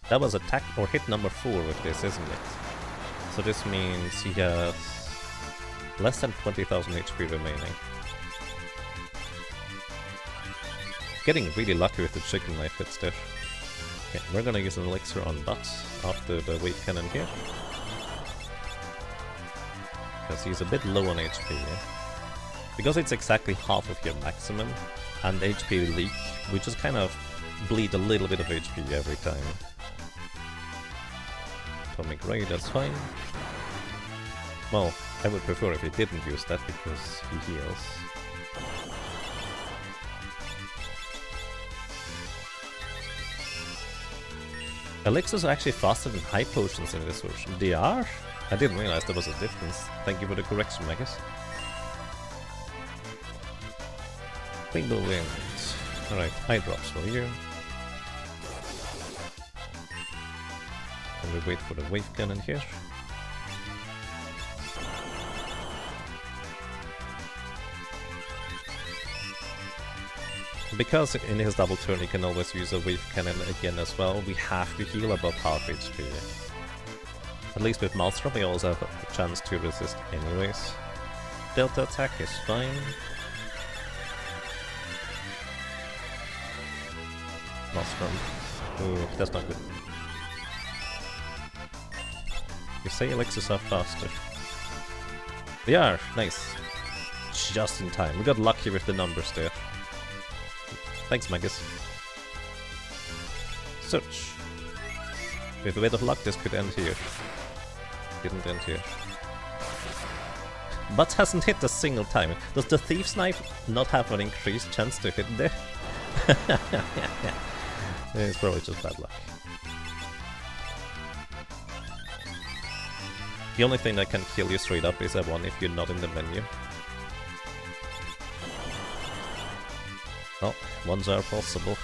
[SPEAKER 1] That was attack or hit number 4 with this, isn't it? So this means he has less than 20,000 HP remaining. Getting really lucky with the Chicken Knife hits there. Okay, we're gonna use an Elixir on Butts after the Wave Cannon here. Because he's a bit low on HP, yeah? Because it's exactly half of your maximum, and HP leak, we just kind of bleed a little bit of HP every time. Atomic Ray, that's fine. Well, I would prefer if he didn't use that, because he heals. Elixirs are actually faster than high potions in this version. They are? I didn't realize there was a difference. Thank you for the correction, Magus. Single Wind. Alright, eye drops for you. And we wait for the Wave Cannon here. Because in his double turn he can always use a Wave Cannon again as well, we have to heal above half HP. At least with Maelstrom we also have a chance to resist anyways. Delta attack is fine. Maelstrom. Ooh, that's not good. You say Elixirs are faster. They are! Nice. Just in time. We got lucky with the numbers there. Thanks, Magus. Search. With a bit of luck this could end here. Didn't end here. But hasn't hit a single time. Does the Thief's Knife not have an increased chance to hit there? It's probably just bad luck. The only thing that can kill you straight up is A1 if you're not in the menu. Well, ones are possible.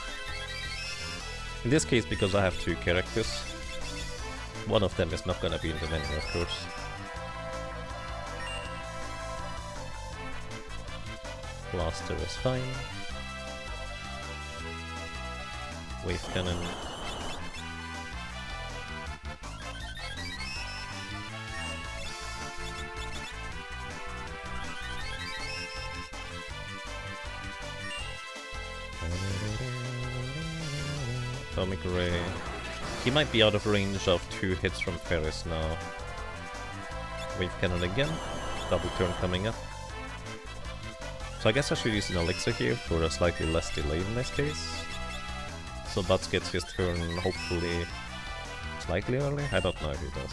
[SPEAKER 1] In this case, because I have 2 characters, one of them is not gonna be in the menu, of course. Blaster is fine. Wave cannon. Atomic Ray. He might be out of range of 2 hits from Ferris now. Wave Cannon again. Double turn coming up. So I guess I should use an Elixir here for a slightly less delay in this case. So Butts gets his turn hopefully slightly early? I don't know if he does.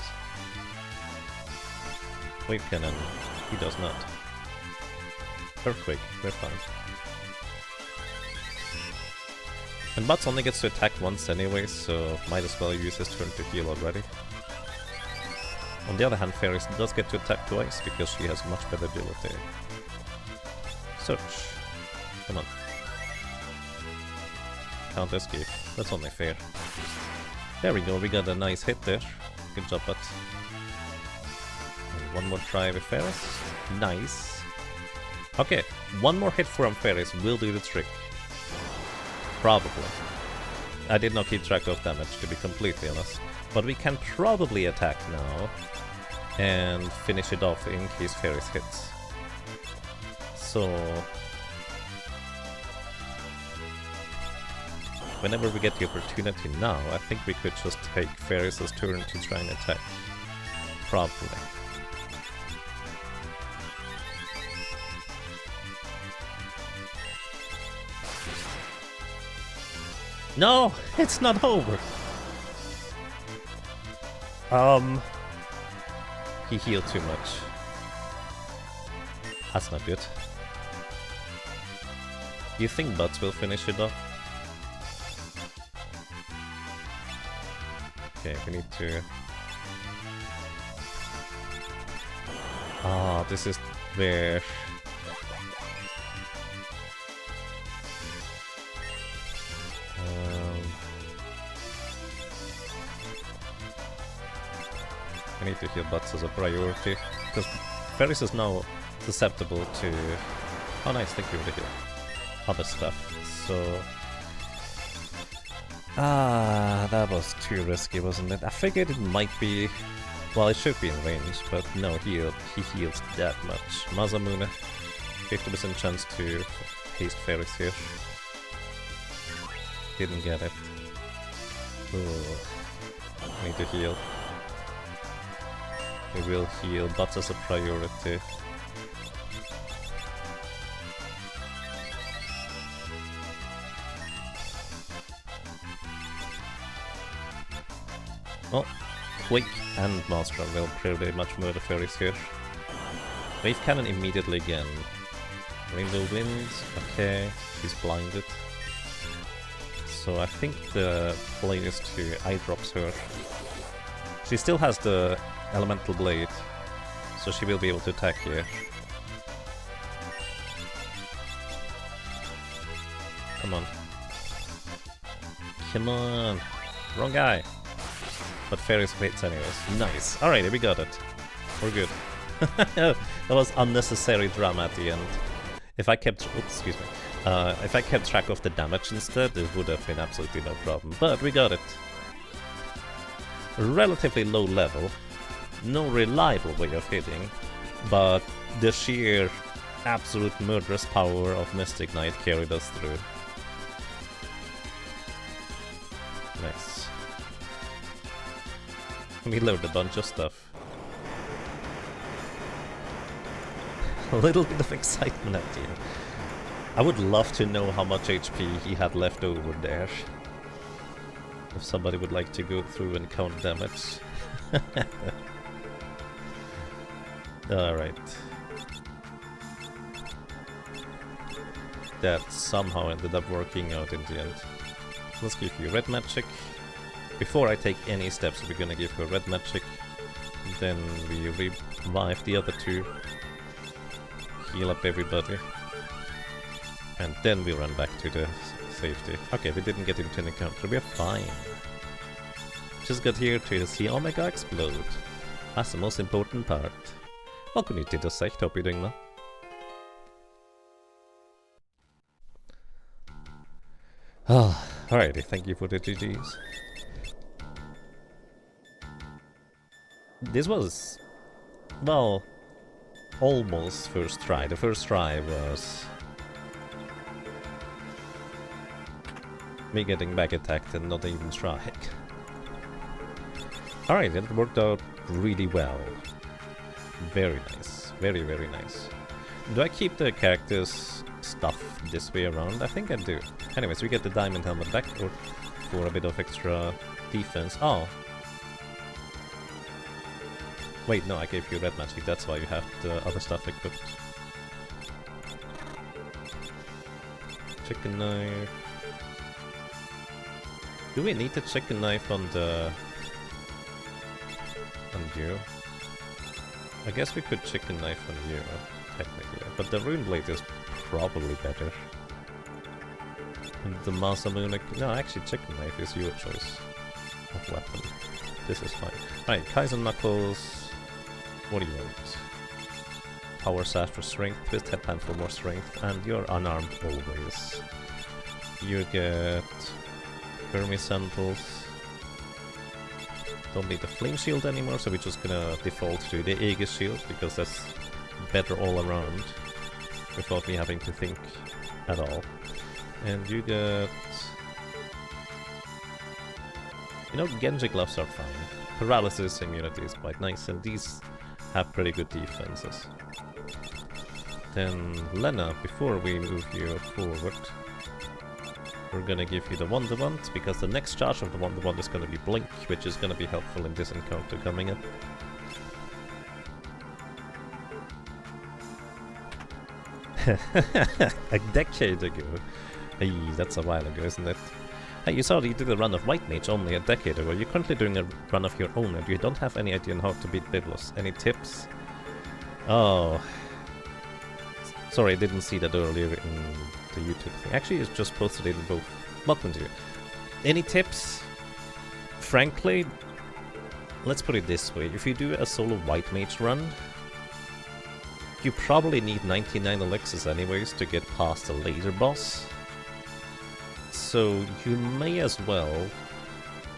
[SPEAKER 1] Wave Cannon. He does not. Earthquake. We're fine. And Butts only gets to attack once anyway, so might as well use his turn to heal already. On the other hand, Ferris does get to attack twice, because she has much better agility. Search. Come on. Can't escape. That's only fair. There we go, we got a nice hit there. Good job, Butts. And one more try with Ferris. Nice. Okay, one more hit from Ferris will do the trick. Probably. I did not keep track of damage, to be completely honest. But we can probably attack now and finish it off in case Ferris hits. So whenever we get the opportunity now, I think we could just take Ferris's turn to try and attack. Probably. No, it's not over. He healed too much. That's not good. You think Butts will finish it off? Okay, we need to... Ah, this is where... I need to heal Butts as a priority, because Ferris is now susceptible to... Oh nice, thank you for the heal. Other stuff, so... Ah, that was too risky, wasn't it? I figured it might be... Well, it should be in range, but no, he heals that much. Masamune, 50% chance to haste Ferris here. Didn't get it. Ooh. Need to heal. We will heal Butts as a priority. Oh, Quake and Maelstrom will pretty much murder Ferris here. Wave Cannon immediately again. Rainbow Winds, okay, he's blinded. So I think the play is to eye drops her. She still has the Elemental Blade, so she will be able to attack here. Come on. Come on! Wrong guy! But Ferris hits anyways. Nice! Alrighty, we got it. We're good. That was unnecessary drama at the end. If I kept... Oops, excuse me. If I kept track of the damage instead, it would have been absolutely no problem. But we got it. Relatively low level. No reliable way of hitting, but the sheer absolute murderous power of Mystic Knight carried us through. Nice. We learned a bunch of stuff. A little bit of excitement at the end. I would love to know how much HP he had left over there. If somebody would like to go through and count damage. Alright. That somehow ended up working out in the end. Let's give you red magic. Before I take any steps, we're gonna give her red magic. Then we revive the other two. Heal up everybody. And then we run back to the safety. Okay, we didn't get into an encounter, we're fine. Just got here to see Omega explode. That's the most important part. Welcome to the sect, hope you're doing well. Ah, Alrighty, thank you for the GGs. This was, well, almost first try. The first try was me getting back attacked and not even trying. Alright, it worked out really well. Very nice. Very, very nice. Do I keep the characters' stuff this way around? I think I do. Anyways, we get the diamond helmet back for a bit of extra defense. Oh. Wait, no, I gave you red magic. That's why you have the other stuff equipped. Chicken knife. Do we need the chicken knife on the... on you? I guess we could chicken knife on you, technically. But the rune blade is probably better. And the Masamune... No, actually chicken knife is your choice of weapon. This is fine. Alright, Kaizen Knuckles... What do you want? Power Sash for strength, Twist Headband for more strength, and you're unarmed always. You get... Hermes Sandals. Don't need the Flame Shield anymore, so we're just gonna default to the Aegis Shield, because that's better all around, without me having to think at all. And you get... You know, Genji Gloves are fine. Paralysis immunity is quite nice, and these have pretty good defenses. Then Lena, before we move you forward, we're gonna give you the Wonder Wand, because the next charge of the Wonder Wand is gonna be Blink, which is gonna be helpful in this encounter coming up. A decade ago. Hey, that's a while ago, isn't it? Hey, you saw that you did a run of White Mage only a decade ago. You're currently doing a run of your own, and you don't have any idea on how to beat Biblos. Any tips? Oh. Sorry, I didn't see that earlier in the YouTube thing. Actually, it's just posted it in both. Welcome to you. Any tips? Frankly, let's put it this way. If you do a solo White Mage run, you probably need 99 elixirs anyways to get past the later boss. So you may as well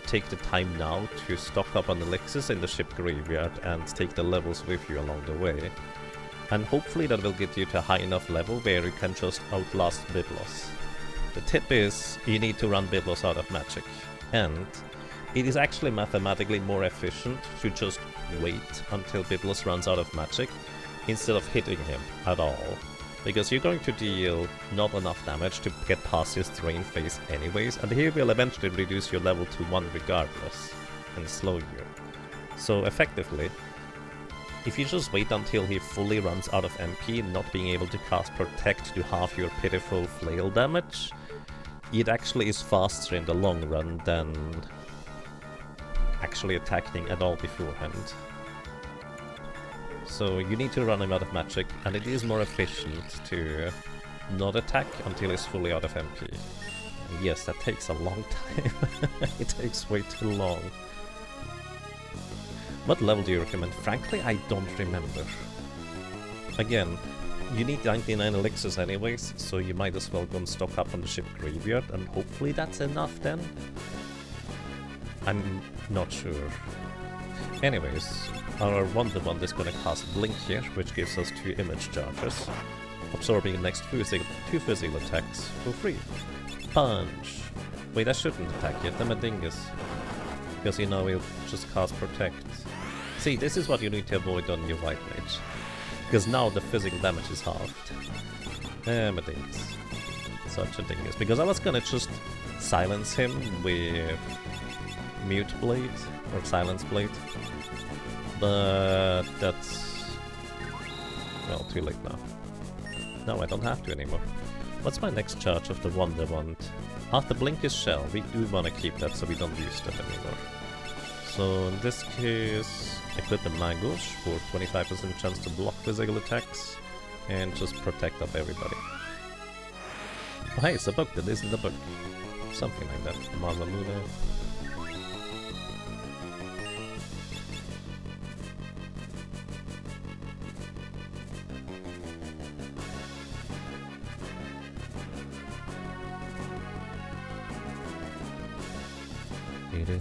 [SPEAKER 1] take the time now to stock up on elixirs in the ship graveyard and take the levels with you along the way. And hopefully that will get you to a high enough level where you can just outlast Biblos. The tip is, you need to run Biblos out of magic. And it is actually mathematically more efficient to just wait until Biblos runs out of magic instead of hitting him at all. Because you're going to deal not enough damage to get past his drain phase anyways, and he will eventually reduce your level to 1 regardless, and slow you. So effectively, if you just wait until he fully runs out of MP, not being able to cast Protect to half your pitiful flail damage, it actually is faster in the long run than actually attacking at all beforehand. So you need to run him out of magic, and it is more efficient to not attack until he's fully out of MP. And yes, that takes a long time. It takes way too long. What level do you recommend? Frankly, I don't remember. Again, you need 99 elixirs anyways, so you might as well go and stock up on the ship graveyard, and hopefully that's enough then? I'm not sure. Anyways, our Wonder Wand is gonna cast Blink here, which gives us 2 image charges, absorbing the next 2 physical attacks for free. Punch! Wait, I shouldn't attack yet, I'm a dingus. Because you know we'll just cast Protect. See, this is what you need to avoid on your White Mage. Because now the physical damage is halved. I'm a dingus. Such a dingus. Because I was gonna just silence him with Mute Blade, or Silence Blade. But that's... well, too late now. No, I don't have to anymore. What's my next charge of the Wonder Wand? After Blink is Shell, we do want to keep that so we don't use that anymore. So in this case, equip the Magos for 25% chance to block physical attacks, and just protect up everybody. Oh hey, it's a book that isn't a book. Something like that. Masamune. I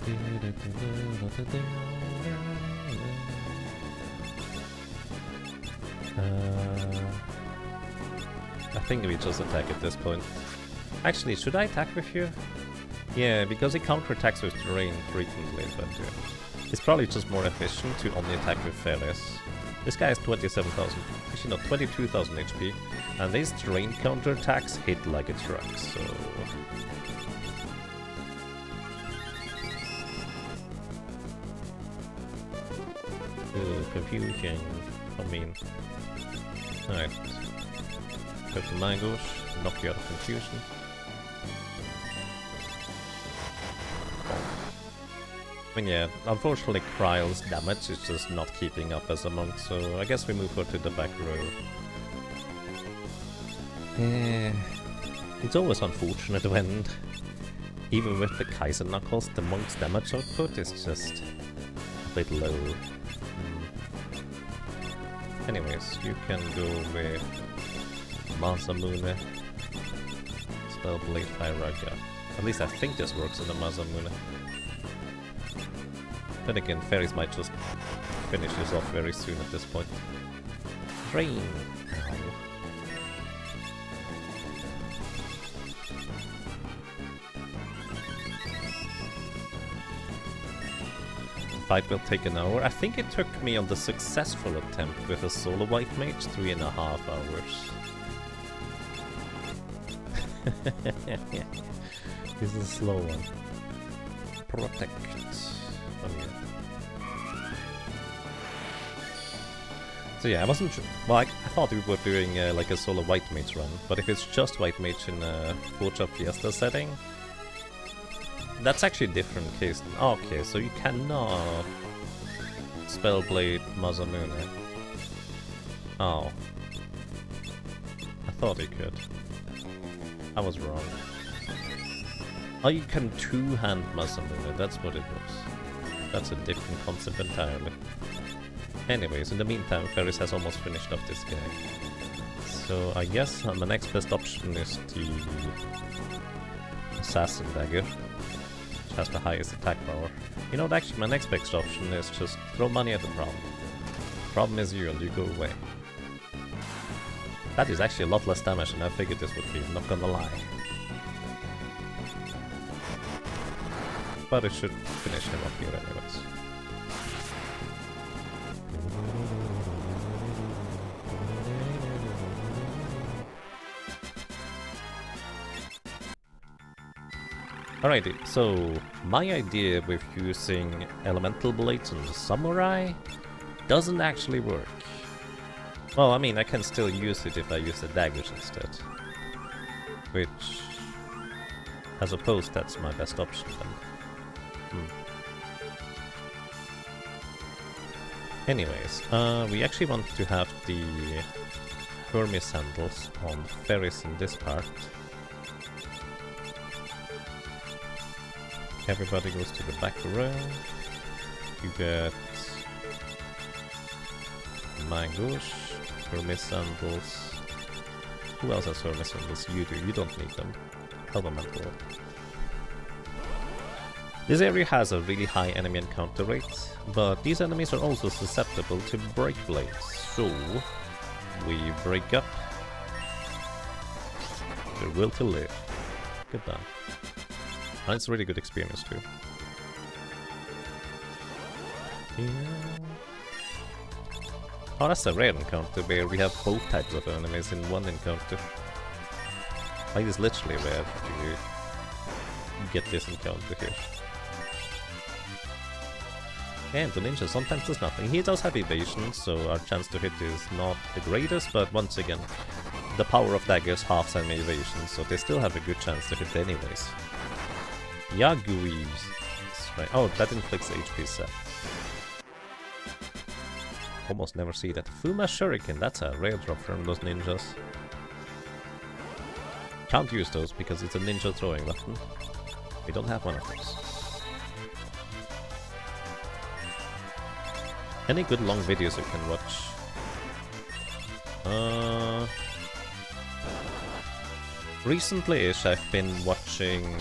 [SPEAKER 1] think we just attack at this point. Actually, should I attack with you? Yeah, because he counterattacks with terrain frequently, but it's probably just more efficient to only attack with fairies. This guy has 27,000, actually not, 22,000 HP, and these terrain counterattacks hit like a truck, so... Confusion, I mean... Alright. Go to Mangosh, knock you out of confusion. I mean, yeah, unfortunately Kryle's damage is just not keeping up as a monk, so I guess we move her to the back row. It's always unfortunate when, even with the Kaiser Knuckles, the monk's damage output is just a bit low. Anyways, you can go with Masamune, Spellblade, Fire Raga. At least I think this works on the Masamune. Then again, fairies might just finish this off very soon at this point. Rain! Fight will take an hour. I think it took me on the successful attempt with a solo white mage 3.5 hours. This is a slow one. Protect. Oh, yeah. So yeah, I wasn't sure. Well, I thought we were doing like a solo white mage run, but if it's just white mage in a Job Fiesta setting, that's actually a different case. Okay, so you cannot Spellblade Masamune. Oh. I thought you could. I was wrong. Oh, you can two-hand Masamune, that's what it was. That's a different concept entirely. Anyways, in the meantime, Ferris has almost finished up this guy. So I guess my next best option is the Assassin Dagger, which has the highest attack power. You know, actually my next best option is just throw money at the problem. Problem is you, and you go away. That is actually a lot less damage than I figured this would be, I'm not gonna lie. But it should finish him off here anyways. Alrighty, so my idea with using elemental blades on the samurai doesn't actually work. Well, I mean, I can still use it if I use the daggers instead. Which, I suppose that's my best option then. Anyways, we actually want to have the Hermes sandals on Ferris in this part. Everybody goes to the back row. You get Mangosh, Hermes sandals. Who else has Hermes sandals? You do, you don't need them. Elemental. This area has a really high enemy encounter rate, but these enemies are also susceptible to break blades, so we break up their will to live. Goodbye. And it's a really good experience too. Yeah. Oh, that's a rare encounter where we have both types of enemies in one encounter. Like, it's literally rare to get this encounter here. And the ninja sometimes does nothing. He does have evasion, so our chance to hit is not the greatest, but once again, the power of daggers halves enemy evasion, so they still have a good chance to hit anyways. Yaguis. Right. Oh, that inflicts HP set. Almost never see that. Fuma Shuriken, that's a rare drop from those ninjas. Can't use those because it's a ninja throwing weapon. We don't have one of those. Any good long videos you can watch? Recently-ish I've been watching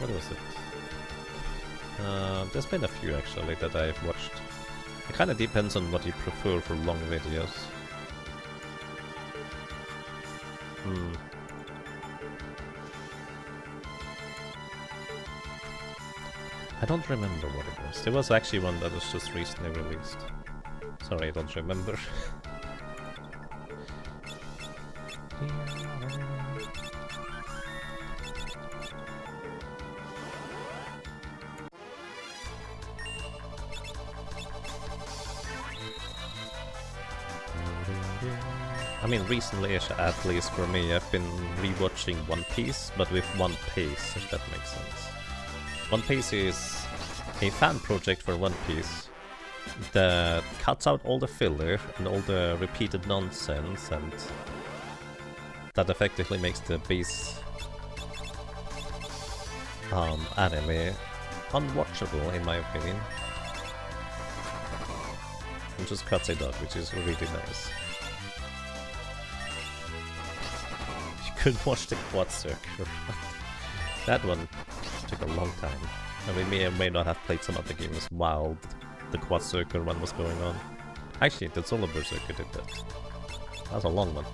[SPEAKER 1] What was it? There's been a few actually that I've watched. It kind of depends on what you prefer for long videos. I don't remember what it was. There was actually one that was just recently released. Sorry, I don't remember. I mean, recently, at least for me, I've been rewatching One Piece, but with One Piece, if that makes sense. One Piece is a fan project for One Piece that cuts out all the filler and all the repeated nonsense, and that effectively makes the base anime unwatchable, in my opinion. And just cuts it out, which is really nice. Could watch the quad circuit. That one took a long time. And we may or may not have played some other games while the quad circuit one was going on. Actually, the Solar Berserker did that. That was a long one.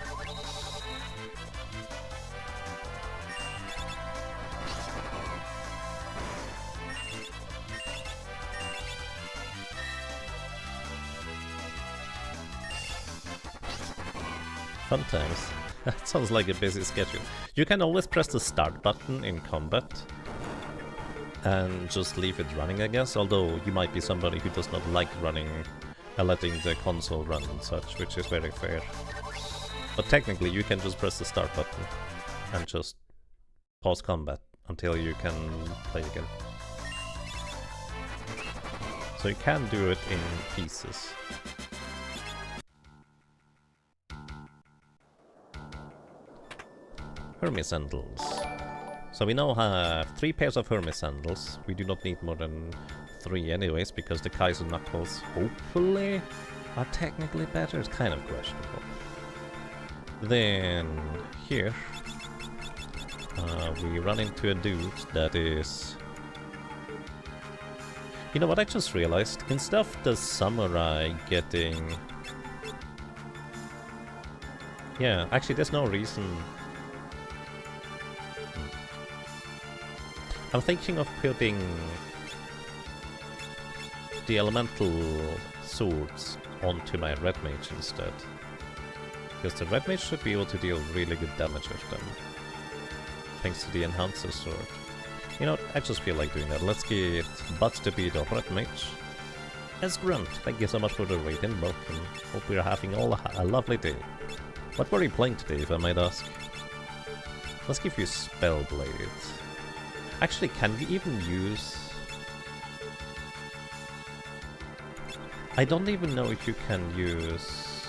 [SPEAKER 1] Fun times. That sounds like a busy schedule. You can always press the start button in combat and just leave it running, I guess, although you might be somebody who does not like running letting the console run and such, which is very fair. But technically you can just press the start button and just pause combat until you can play again. So you can do it in pieces. Hermes sandals. So we now have 3 pairs of Hermes sandals. We do not need more than 3 anyways, because the Kaiser knuckles, hopefully, are technically better. It's kind of questionable. Then here we run into a dude that is... You know what I just realized? Instead of the samurai getting... Yeah, actually there's no reason... I'm thinking of putting the elemental swords onto my red mage instead. Because the red mage should be able to deal really good damage with them. Thanks to the enhancer sword. You know, I just feel like doing that. Let's get Butts to be the red mage. As Grunt, thank you so much for the raid and welcome. Hope we're having all a lovely day. What were you playing today, if I might ask? Let's give you Spellblade. Actually, can we even use... I don't even know if you can use...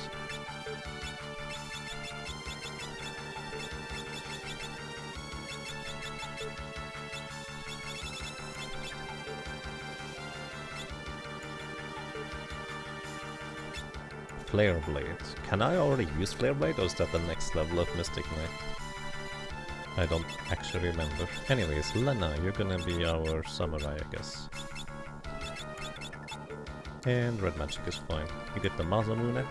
[SPEAKER 1] Flare Blade. Can I already use Flare Blade, or is that the next level of Mystic Knight? I don't actually remember. Anyways, Lena, you're gonna be our samurai, I guess. And red magic is fine. You get the Masamune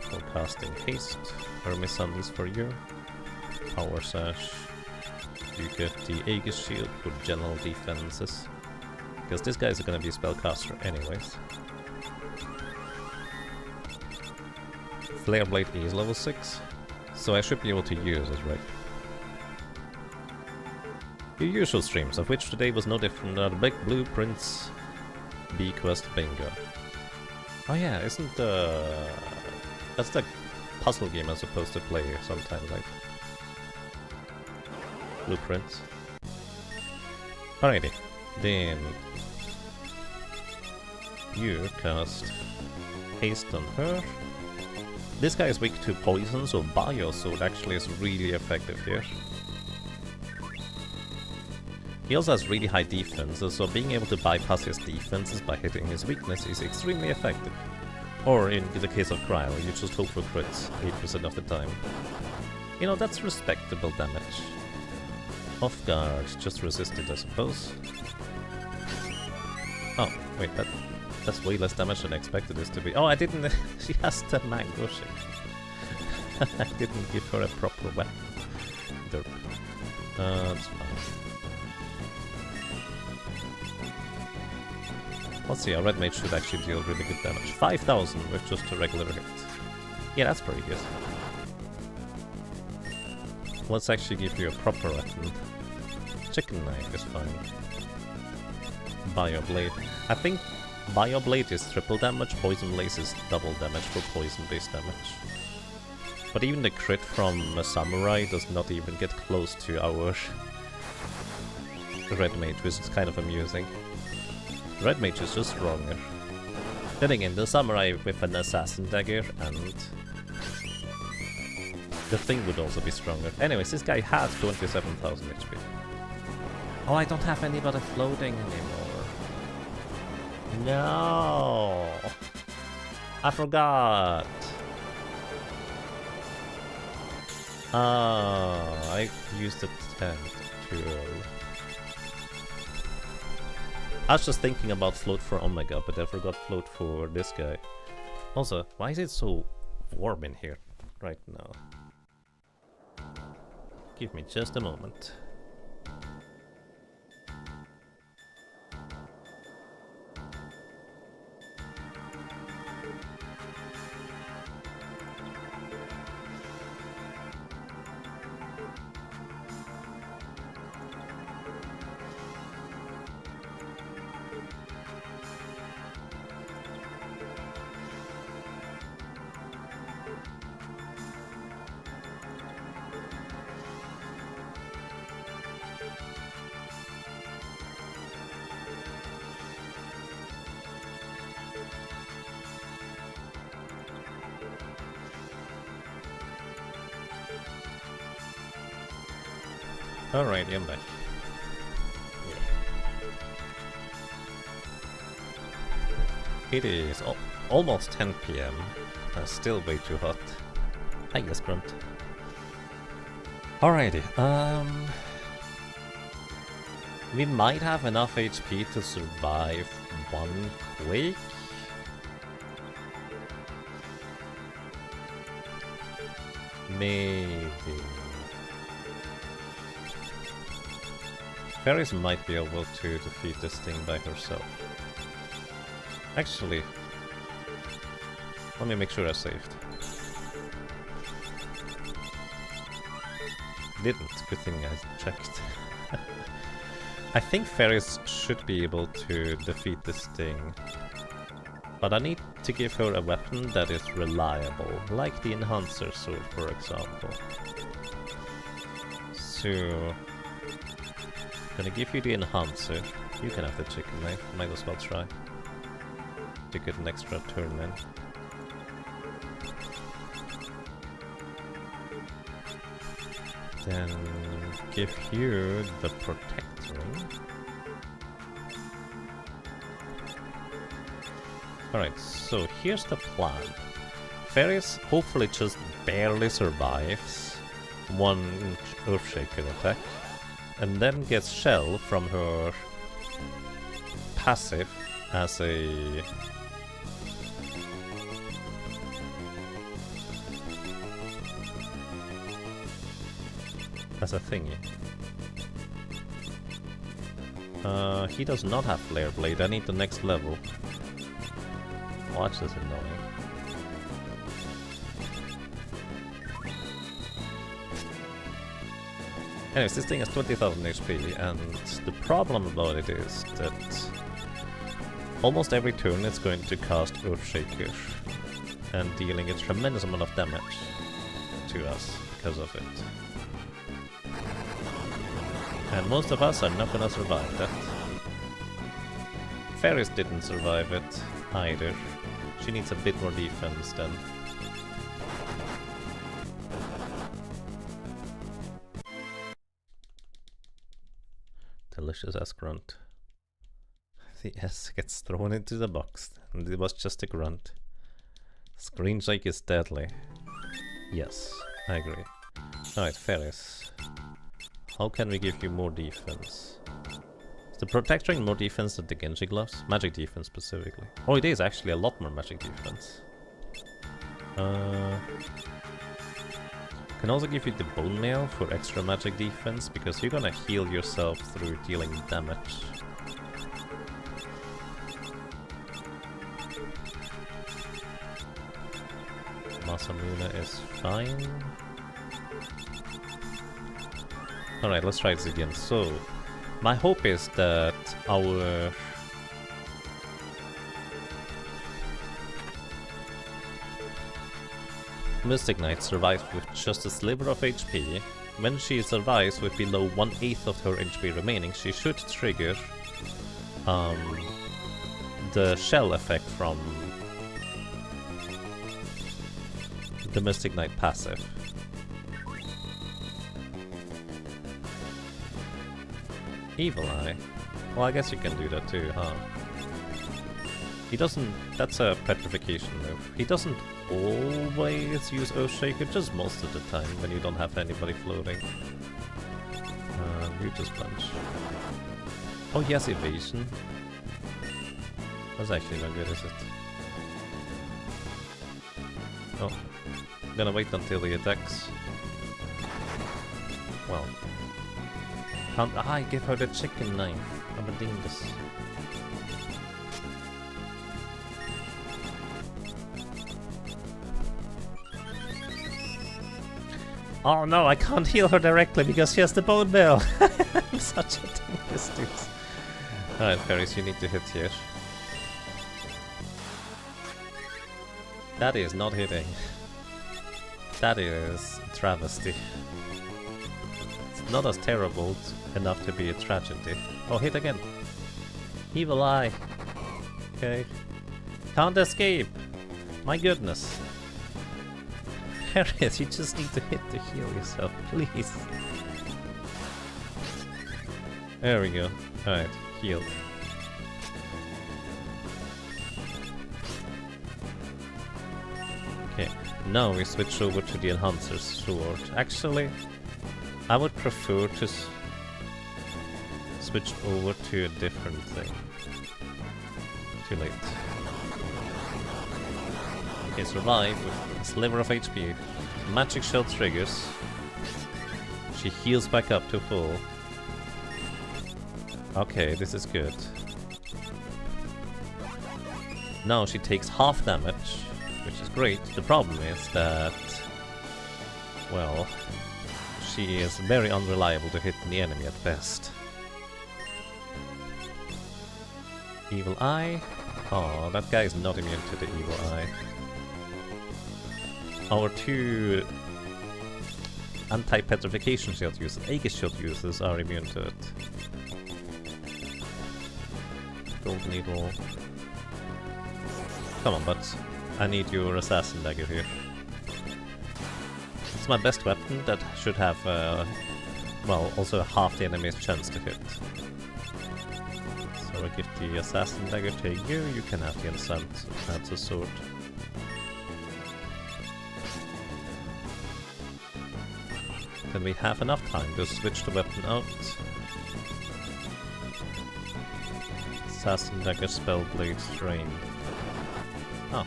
[SPEAKER 1] for casting haste. Hermes sandals for you. Power sash. You get the Aegis shield for general defenses. Because this guy is gonna be a spellcaster anyways. Flare Blade is level 6. So I should be able to use it, right? Your usual streams, of which today was no different than the Big Blueprints B-Quest Bingo. Oh yeah, isn't the... That's the puzzle game I'm supposed to play sometime, right? Blueprints. Alrighty, then... You cast haste on her. This guy is weak to poison, so Bio Sword actually is really effective here. He also has really high defenses, so being able to bypass his defenses by hitting his weakness is extremely effective. Or in the case of Cryo, you just hope for crits 8% of the time. You know, that's respectable damage. Off guard, just resist it, I suppose. Oh, wait, that's way less damage than I expected this to be. Oh, I didn't... she has the mango shit. I didn't give her a proper weapon. Derp. That's fine. Let's see, our red mage should actually deal really good damage. 5,000 with just a regular hit. Yeah, that's pretty good. Let's actually give you a proper weapon. Chicken knife is fine. Bioblade. I think Bioblade is triple damage, Poison Blaze is double damage for poison-based damage. But even the crit from a samurai does not even get close to our red mage, which is kind of amusing. Red mage is just stronger. Then again, the samurai with an assassin dagger and the thing would also be stronger. Anyways, this guy has 27,000 HP. Oh, I don't have anybody floating anymore. No! I forgot! I used the tent too early. I was just thinking about float for Omega, but I forgot float for this guy. Also, why is it so warm in here right now? Give me just a moment. Alright, I'm back. Yeah. It is almost 10 PM. Still way too hot. I guess, Grunt. Alrighty, we might have enough HP to survive one quake. Maybe. Ferris might be able to defeat this thing by herself. Actually, let me make sure I saved. Didn't, good thing I checked. I think Ferris should be able to defeat this thing. But I need to give her a weapon that is reliable, like the Enhancer Sword, for example. So... gonna give you the Enhancer. You can have the chicken knife, might as well try. To get an extra turn in. Then give you the Protect Ring. Alright, so here's the plan. Ferris hopefully just barely survives one Earthshaker attack. And then gets Shell from her passive as a... as a thingy. He does not have Flare Blade, I need the next level. Watch this annoying. Anyways, this thing has 20,000 HP, and the problem about it is that almost every turn it's going to cast Earthshaker, and dealing a tremendous amount of damage to us because of it. And most of us are not gonna survive that. Ferris didn't survive it either. She needs a bit more defense then. Delicious ass grunt. The S gets thrown into the box, and it was just a grunt. Screen shake is deadly. Yes, I agree. Alright, Ferris. How can we give you more defense? Is the protector more defense than the Genji gloves? Magic defense specifically. Oh, it is actually a lot more magic defense. Can also give you the bone mail for extra magic defense, because you're gonna heal yourself through dealing damage. Masamune is fine. Alright, let's try this again. So, my hope is that our... Mystic Knight survives with just a sliver of HP. When she survives with below 1/8 of her HP remaining, she should trigger the shell effect from the Mystic Knight passive. Evil Eye. Well, I guess you can do that too, huh? He doesn't... That's a petrification move. He doesn't always use Earthshaker, just most of the time when you don't have anybody floating. You just punch. Oh, he has evasion. That's actually not good, is it? Oh. I'm gonna wait until he attacks. Well. Can't I give her the chicken knife? I'm a dingus. Oh no, I can't heal her directly because she has the bone mail. I'm such a dingus, dude. Alright, Ferris, you need to hit here. That is not hitting. That is a travesty. It's not as terrible enough to be a tragedy. Oh, hit again. Evil Eye. Okay. Can't escape. My goodness. Harriet, you just need to hit to heal yourself, please. There we go. Alright, healed. Okay, now we switch over to the Enhancer's Sword. Actually, I would prefer to switch over to a different thing. Too late. Okay, survive with a sliver of HP. Magic Shell triggers. She heals back up to full. Okay, this is good. Now she takes half damage, which is great. The problem is that, well, she is very unreliable to hit the enemy at best. Evil Eye. Oh, that guy is not immune to the Evil Eye. Our two anti-petrification shield users, Aegis shield users, are immune to it. Gold Needle. Come on, but I need your Assassin Dagger here. It's my best weapon that should have, well, also half the enemy's chance to hit. So I give the Assassin Dagger to you, you can have the Enhancer's Sword. Then we have enough time to switch the weapon out. Assassin Dagger, Spellblade, Strain. Oh.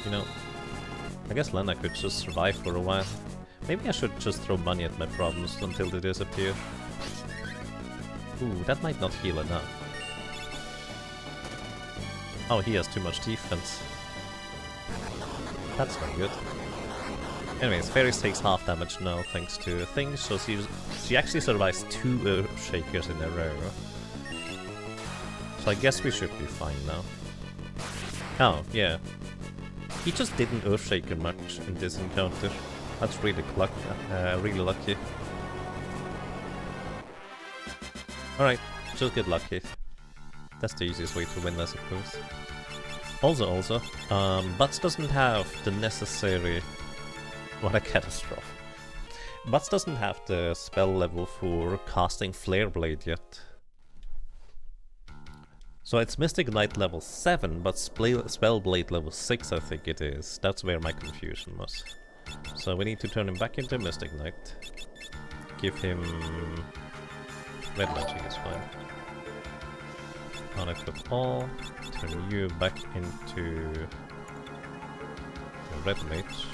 [SPEAKER 1] You know, I guess Lena could just survive for a while. Maybe I should just throw money at my problems until they disappear. Ooh, that might not heal enough. Oh, he has too much defense. That's not good. Anyways, Ferris takes half damage now thanks to things, so she actually survives 2 Earthshakers in a row. So I guess we should be fine now. Oh, yeah. He just didn't Earthshaker much in this encounter. That's really lucky. Alright, just get lucky. That's the easiest way to win, I suppose. Also, Butts doesn't have the necessary... What a catastrophe. Butts doesn't have the spell level for casting Flare Blade yet. So it's Mystic Knight level 7, but Spell Blade level 6 I think it is. That's where my confusion was. So we need to turn him back into Mystic Knight. give him red magic is fine. Unequip all, turn you back into the red mage.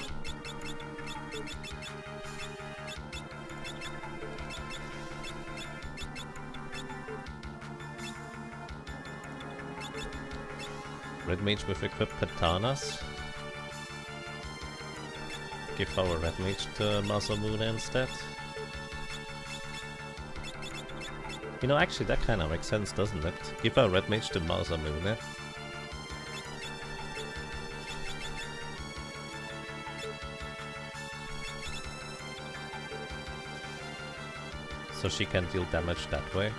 [SPEAKER 1] Red mage with equipped katanas. Give our red mage to Masamune instead. You know, actually that kind of makes sense, doesn't it? Give our red mage to Masamune. So she can deal damage that way.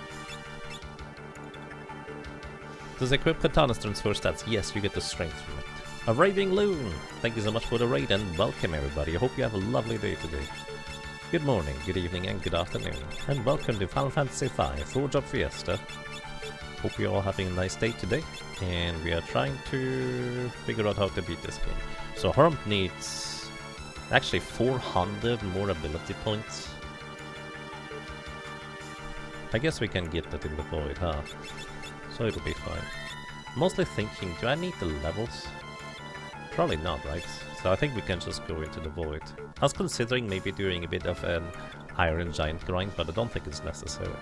[SPEAKER 1] Does equip katanas transfer stats? Yes, you get the strength from it. A raving loon! Thank you so much for the raid and welcome everybody. I hope you have a lovely day today. Good morning, good evening and good afternoon. And welcome to Final Fantasy V or Job Fiesta. Hope you're all having a nice day today. And we are trying to figure out how to beat this game. So Herm needs actually 400 more ability points. I guess we can get that in the void, huh? So it'll be fine. Mostly thinking, do I need the levels? Probably not, right? So I think we can just go into the void. I was considering maybe doing a bit of an Iron Giant grind, but I don't think it's necessary.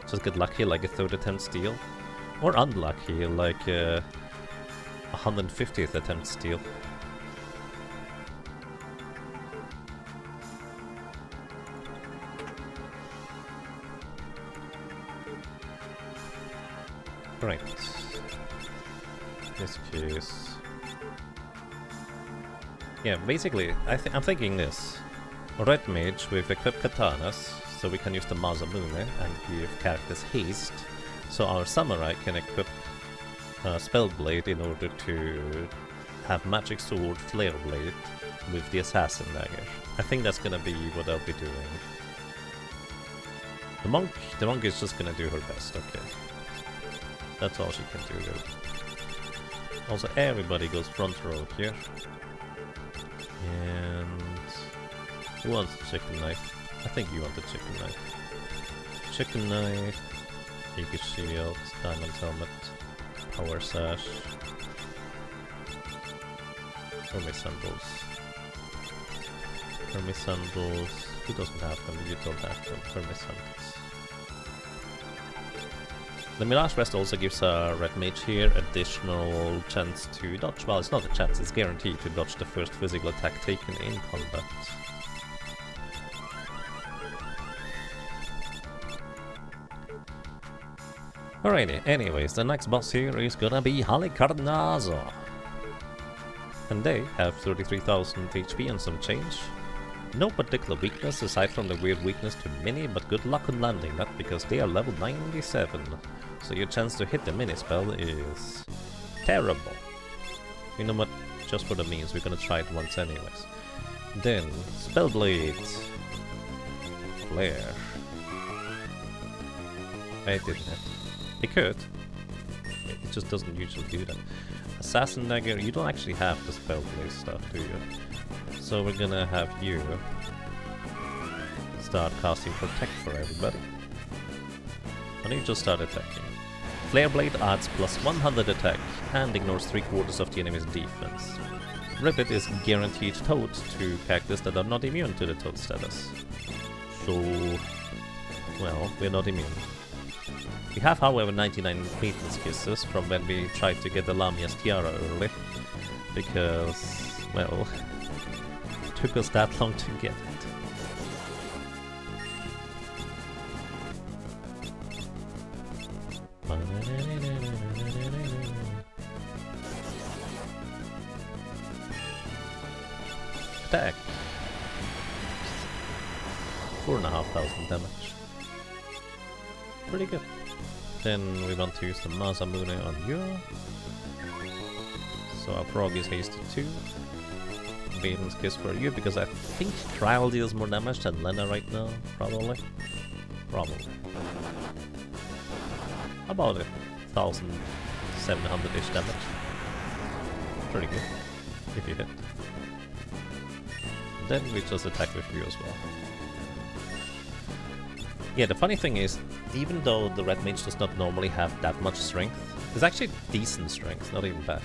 [SPEAKER 1] Just get lucky like a 3rd attempt steal. Or unlucky like a 150th attempt steal. Right. This case. Yeah, basically, I'm thinking this. Red mage with equipped katanas, so we can use the Masamune and give characters haste. So our samurai can equip Spellblade in order to have magic sword, flare blade with the assassin dagger. I think that's gonna be what I'll be doing. The monk is just gonna do her best, okay. That's all she can do, really. Also, everybody goes front row here. And who wants the chicken knife? I think you want the chicken knife. Chicken knife, Eagle shield, diamond helmet, power sash, Hermes sandals. Hermes sandals. Who doesn't have them? You don't have them. Hermes sandals. The Mirage Vest also gives a red mage here additional chance to dodge. Well, it's not a chance, it's guaranteed to dodge the first physical attack taken in combat. Alrighty, anyways, the next boss here is gonna be Halicarnaso. And they have 33,000 HP and some change. No particular weakness aside from the weird weakness to mini, but good luck on landing that because they are level 97. So your chance to hit the mini spell is terrible. You know what? Just for the means, we're gonna try it once anyways. Then Spellblade, Flare. It didn't hit. It could. It just doesn't usually do that. Assassin Dagger, you don't actually have the Spellblade stuff, do you? So we're gonna have you start casting Protect for everybody. And you just start attacking. Flare Blade adds plus 100 attack and ignores 3/4 of the enemy's defense. Ribbit is guaranteed toad to characters that are not immune to the toad status. So, well, we're not immune. We have, however, 99 Cretans kisses from when we tried to get the Lamia's tiara early. Because, well, it took us that long to get it. Attack! 4,500 damage. Pretty good. Then we want to use the Masamune on you. So our frog is hasted too. Maiden's Kiss for you, because I think Trial deals more damage than Lena right now, probably. Probably. About 1,700-ish damage. Pretty good, if you hit. Then we just attack with you as well. Yeah, the funny thing is, even though the red mage does not normally have that much strength, it's actually decent strength, not even bad,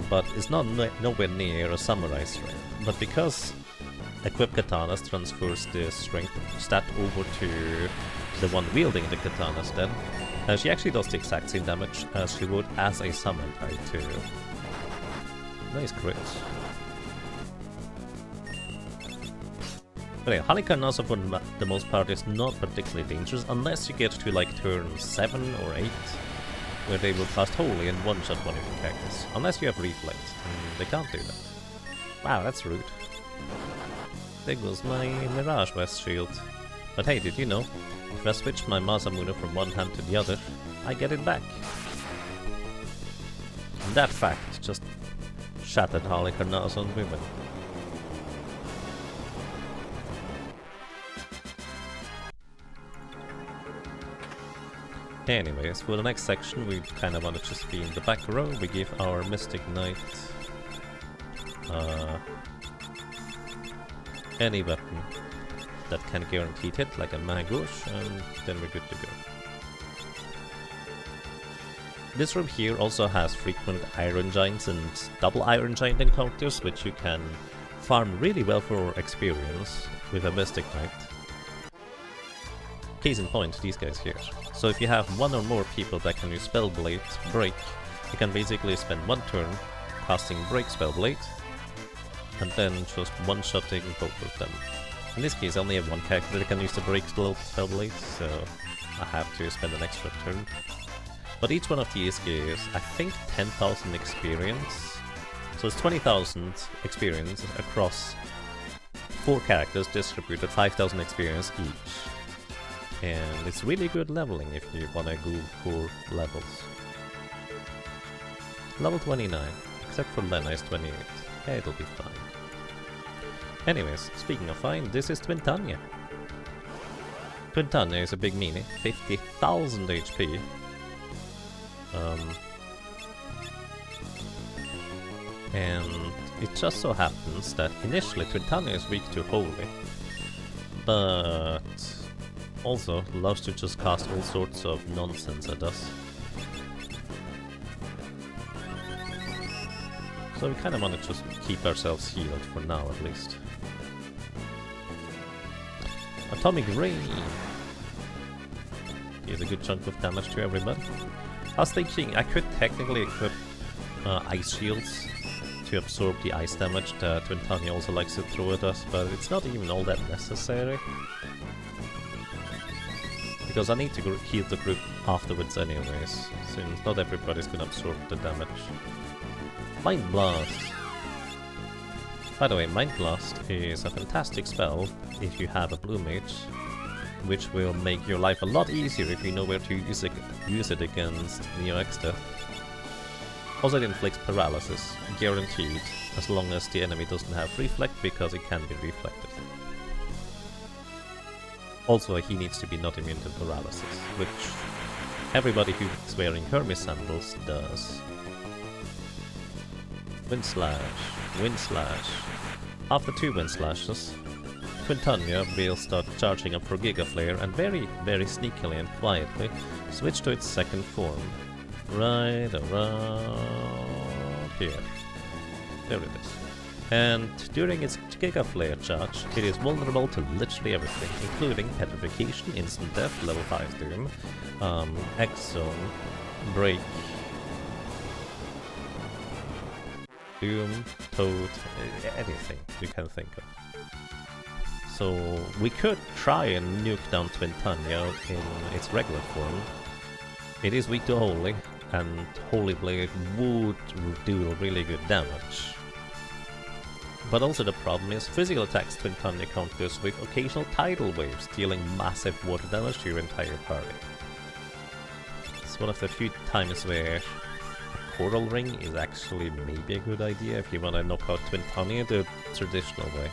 [SPEAKER 1] but it's not nowhere near a samurai strength. But because equipped katanas transfers the strength stat over to the one wielding the katanas then, she actually does the exact same damage as she would as a samurai too. Nice crit. Anyway, Halikarnasa for the most part is not particularly dangerous unless you get to like turn 7 or 8, where they will cast Holy and one-shot one of your characters. Unless you have Reflect, and they can't do that. Wow, that's rude. There goes my Mirage West shield. But hey, did you know, if I switch my Masamune from one hand to the other, I get it back. And that fact just shattered Halikarnasa's women. Anyways, for the next section we kind of want to just be in the back row. We give our Mystic Knight any weapon that can guarantee hit, like a Magouche, and then we're good to go. This room here also has frequent Iron Giants and double Iron Giant encounters, which you can farm really well for experience with a Mystic Knight. Case in point, these guys here. So if you have one or more people that can use Spellblade Break, you can basically spend one turn casting Break Spellblade, and then just one-shotting both of them. In this case, I only have one character that can use the Break Spellblade, so I have to spend an extra turn. But each one of these gives, I think, 10,000 experience. So it's 20,000 experience across 4 characters distributed 5,000 experience each. And it's really good leveling if you wanna go for levels. Level 29, except for Lena is 28. Yeah, it'll be fine. Anyways, speaking of fine, this is Twintanya. Twintanya is a big meanie, 50,000 HP. And it just so happens that initially Twintanya is weak to Holy, but also loves to just cast all sorts of nonsense at us. So we kind of want to just keep ourselves healed for now at least. Atomic Ray gives a good chunk of damage to everybody. I was thinking I could technically equip Ice Shields to absorb the ice damage that Twintanya also likes to throw at us, but it's not even all that necessary. Because I need to heal the group afterwards anyways, since not everybody's gonna absorb the damage. Mind Blast! By the way, Mind Blast is a fantastic spell if you have a blue mage, which will make your life a lot easier if you know where to use it against Neo-Exta. Also it inflicts paralysis, guaranteed, as long as the enemy doesn't have reflect, because it can be reflected. Also he needs to be not immune to paralysis, which everybody who's wearing Hermes sandals does. Wind Slash, Wind Slash. After 2 Wind Slashes, Twintanya will start charging up for Giga Flare and very, very sneakily and quietly switch to its second form. Right around here. There it is. And during its Giga Flare charge, it is vulnerable to literally everything, including Petrification, Instant Death, Level 5 Doom, X-Zone, Break, Doom, Toad, anything you can think of. So we could try and nuke down Twintanya in its regular form. It is weak to Holy, and Holy Blade would do really good damage. But also the problem is physical attacks Twintanya counters with occasional tidal waves, dealing massive water damage to your entire party. It's one of the few times where a Coral Ring is actually maybe a good idea if you want to knock out Twintanya the traditional way.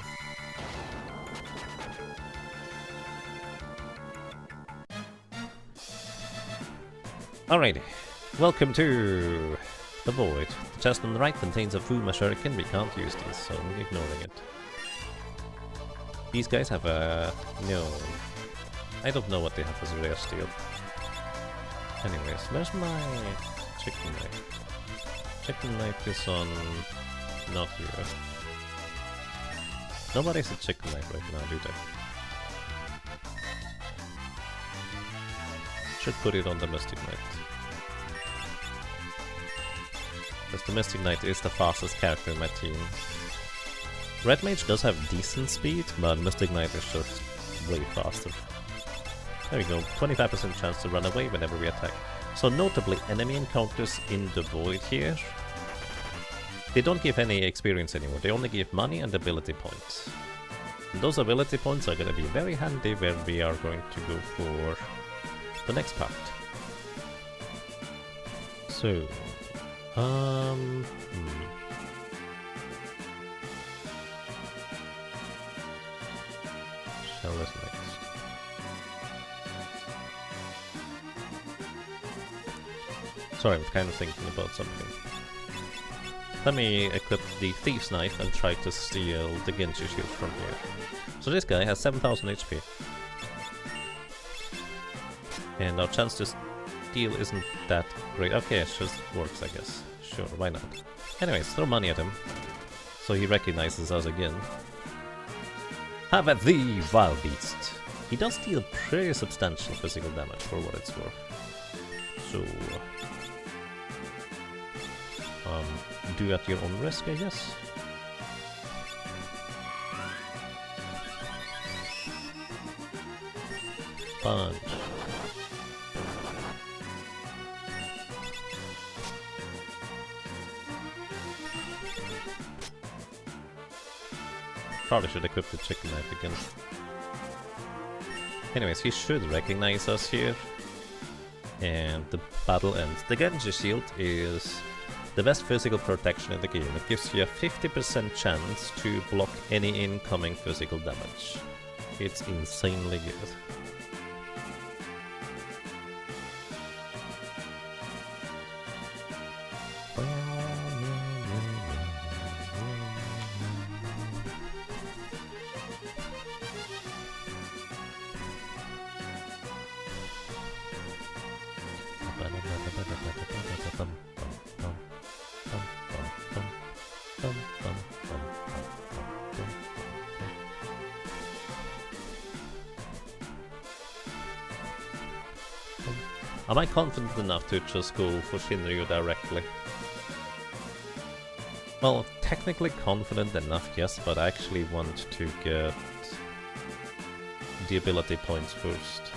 [SPEAKER 1] Alrighty, welcome to the Void. The chest on the right contains a Fuma Shuriken. We can't use this, so I'm ignoring it. These guys have a... no. I don't know what they have as a rare steel. Anyways, where's my chicken knife? Chicken knife is on... not here. Nobody's a chicken knife right now, do they? Should put it on the Mystic Knight. Because the Mystic Knight is the fastest character in my team. Red Mage does have decent speed, but Mystic Knight is just way faster. There we go, 25% chance to run away whenever we attack. So notably, enemy encounters in the void here, they don't give any experience anymore, they only give money and ability points. And those ability points are going to be very handy when we are going to go for the next part. So... Shell is next. Sorry, I'm kind of thinking about something. Let me equip the Thief's Knife and try to steal the Genji Shield from here. So this guy has 7000 HP. And our chance to steal isn't that great. Okay, it just works, I guess. Sure, why not? Anyways, throw money at him. So he recognizes us again. Have at thee, vile beast! He does deal pretty substantial physical damage for what it's worth. So... do at your own risk, I guess. Punch. Probably should equip the chicken knife again. Anyways, he should recognize us here. And the battle ends. The Genji Shield is the best physical protection in the game. It gives you a 50% chance to block any incoming physical damage. It's insanely good. Am I confident enough to just go for Shinryu directly? Well, technically confident enough, yes, but I actually want to get the ability points first.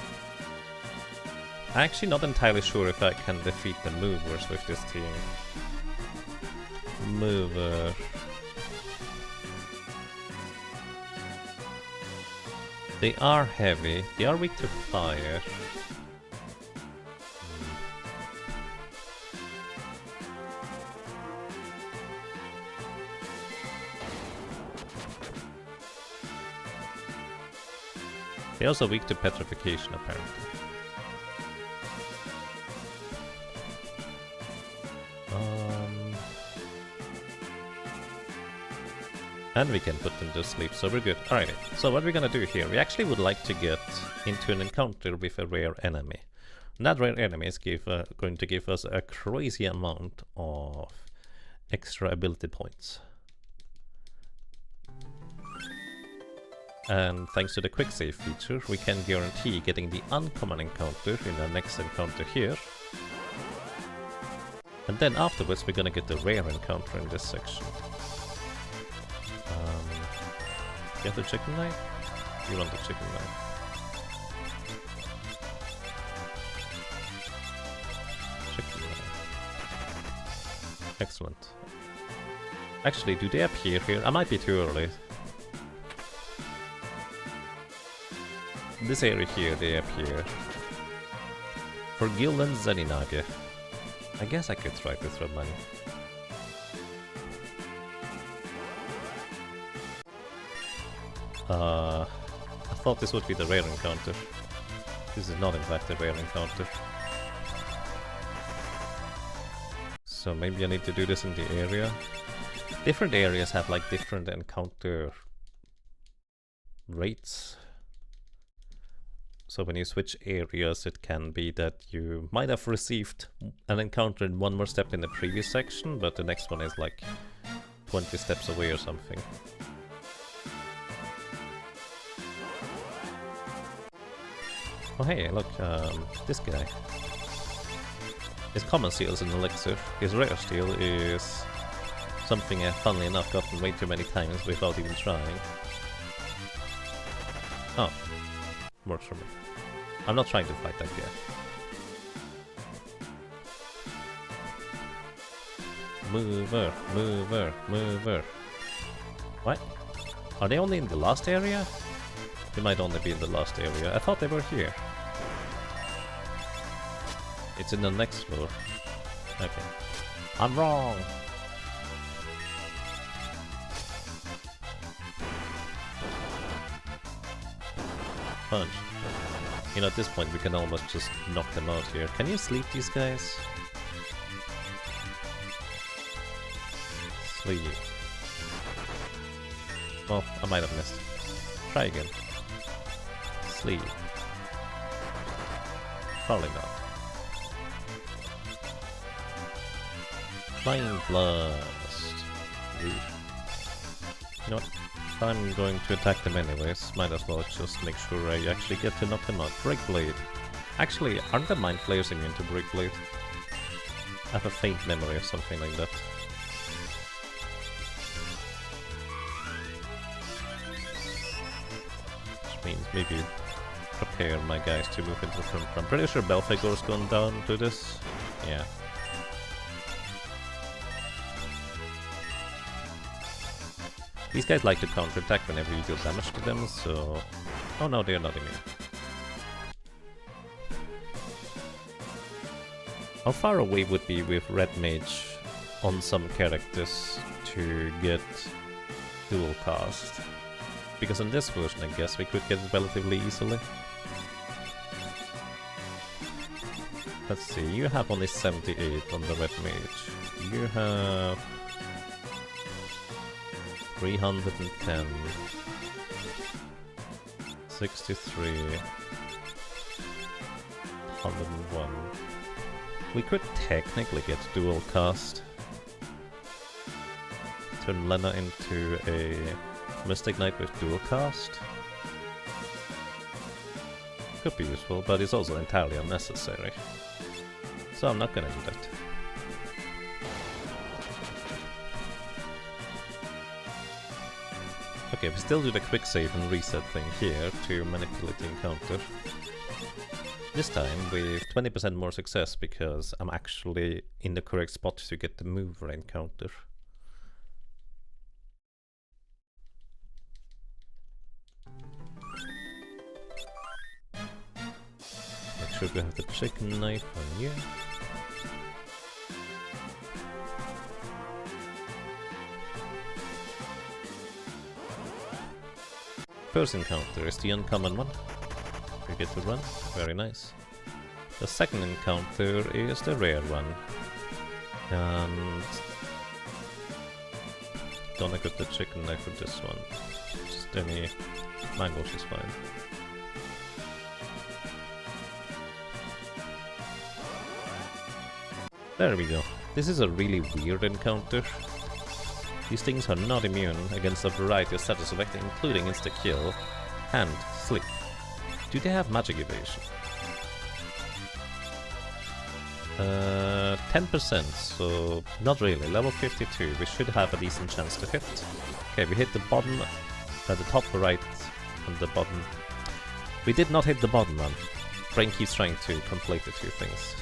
[SPEAKER 1] I'm actually not entirely sure if I can defeat the movers with this team. Mover... They are heavy, they are weak to fire. They're also weak to petrification, apparently. And we can put them to sleep, so we're good. Alrighty, so what we're gonna do here, we actually would like to get into an encounter with a rare enemy. And that rare enemy is going to give us a crazy amount of extra ability points. And thanks to the quick save feature, we can guarantee getting the uncommon encounter in our next encounter here. And then afterwards we're gonna get the rare encounter in this section. Get the chicken knife? You want the chicken knife. Chicken knife. Excellent. Actually, do they appear here? I might be too early. This area here, they appear. For Gildan Zaninage. I guess I could try to throw money. I thought this would be the rare encounter. This is not in fact a rare encounter. So maybe I need to do this in the area. Different areas have like different encounter rates. So when you switch areas, it can be that you might have received an encounter in one more step in the previous section, but the next one is like 20 steps away or something. Oh hey, look, this guy. His common steel is an elixir. His rare steel is something I've funnily enough gotten way too many times without even trying. Oh, works for me. I'm not trying to fight that guy. Mover, mover, mover. What? Are they only in the last area? They might only be in the last area. I thought they were here. It's in the next floor. Okay. I'm wrong! Punch. You know, at this point we can almost just knock them out here. Can you sleep these guys? Sleep. Well, I might have missed. Try again. Sleep. Probably not. Flying Blast. Rude. You know what? If I'm going to attack them anyways, might as well just make sure I actually get to knock them out. Break Blade. Actually, aren't the Mind Flayers immune to Break Blade? I have a faint memory of something like that. Which means maybe prepare my guys to move into the front. I'm pretty sure Belphegor's gone down to this. Yeah. These guys like to counterattack whenever you deal damage to them, so... Oh no, they're not immune. How far away would be with Red Mage on some characters to get dual cast? Because in this version I guess we could get it relatively easily. Let's see, you have only 78 on the Red Mage. You have... 310, 63, 101. We could technically get dual cast. Turn Lena into a Mystic Knight with dual cast. Could be useful, but it's also entirely unnecessary. So I'm not gonna do that. Okay, we still do the quick save and reset thing here to manipulate the encounter. This time with 20% more success because I'm actually in the correct spot to get the mover encounter. Make sure we have the chicken knife on you. First encounter is the uncommon one. You get to run, very nice. The second encounter is the rare one. And... don't equip the chicken knife for this one. Just any mangoes is fine. There we go. This is a really weird encounter. These things are not immune against a variety of status effects, including insta-kill and sleep. Do they have magic evasion? 10%, so not really. Level 52, we should have a decent chance to hit. Okay, we hit the bottom, the top right and the bottom. We did not hit the bottom one. Brain keeps trying to conflate the two things.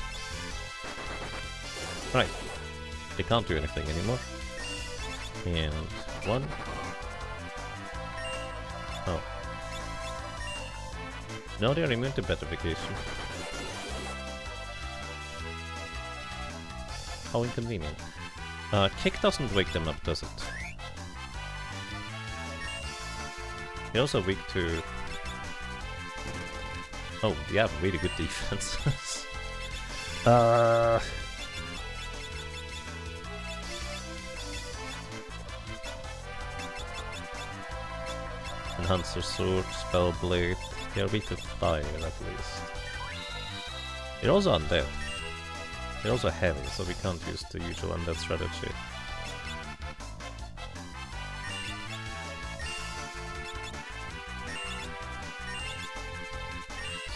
[SPEAKER 1] Right, they can't do anything anymore. And one. Oh. No, they're immune to petrification. How inconvenient. Kick doesn't wake them up, does it? They're also weak to... Oh, they have really good defenses. Enhancer Sword, Spell Blade. They are weak to fire at least. They're also undead. They're also heavy, so we can't use the usual undead strategy.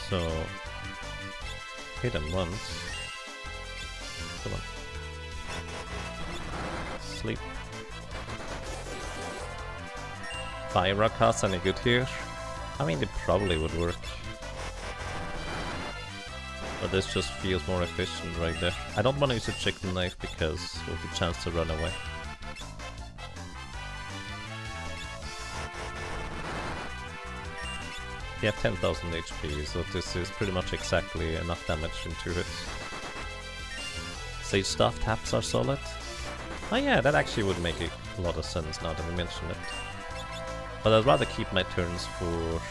[SPEAKER 1] So, hit them once. Come on. Sleep. Fire Rock has any good here? I mean, it probably would work. But this just feels more efficient right there. I don't want to use a chicken knife because of the chance to run away. We have 10,000 HP, so this is pretty much exactly enough damage in 2 hits. Sage Staff taps are solid. Oh yeah, that actually would make a lot of sense now that we mention it. But I'd rather keep my turns for...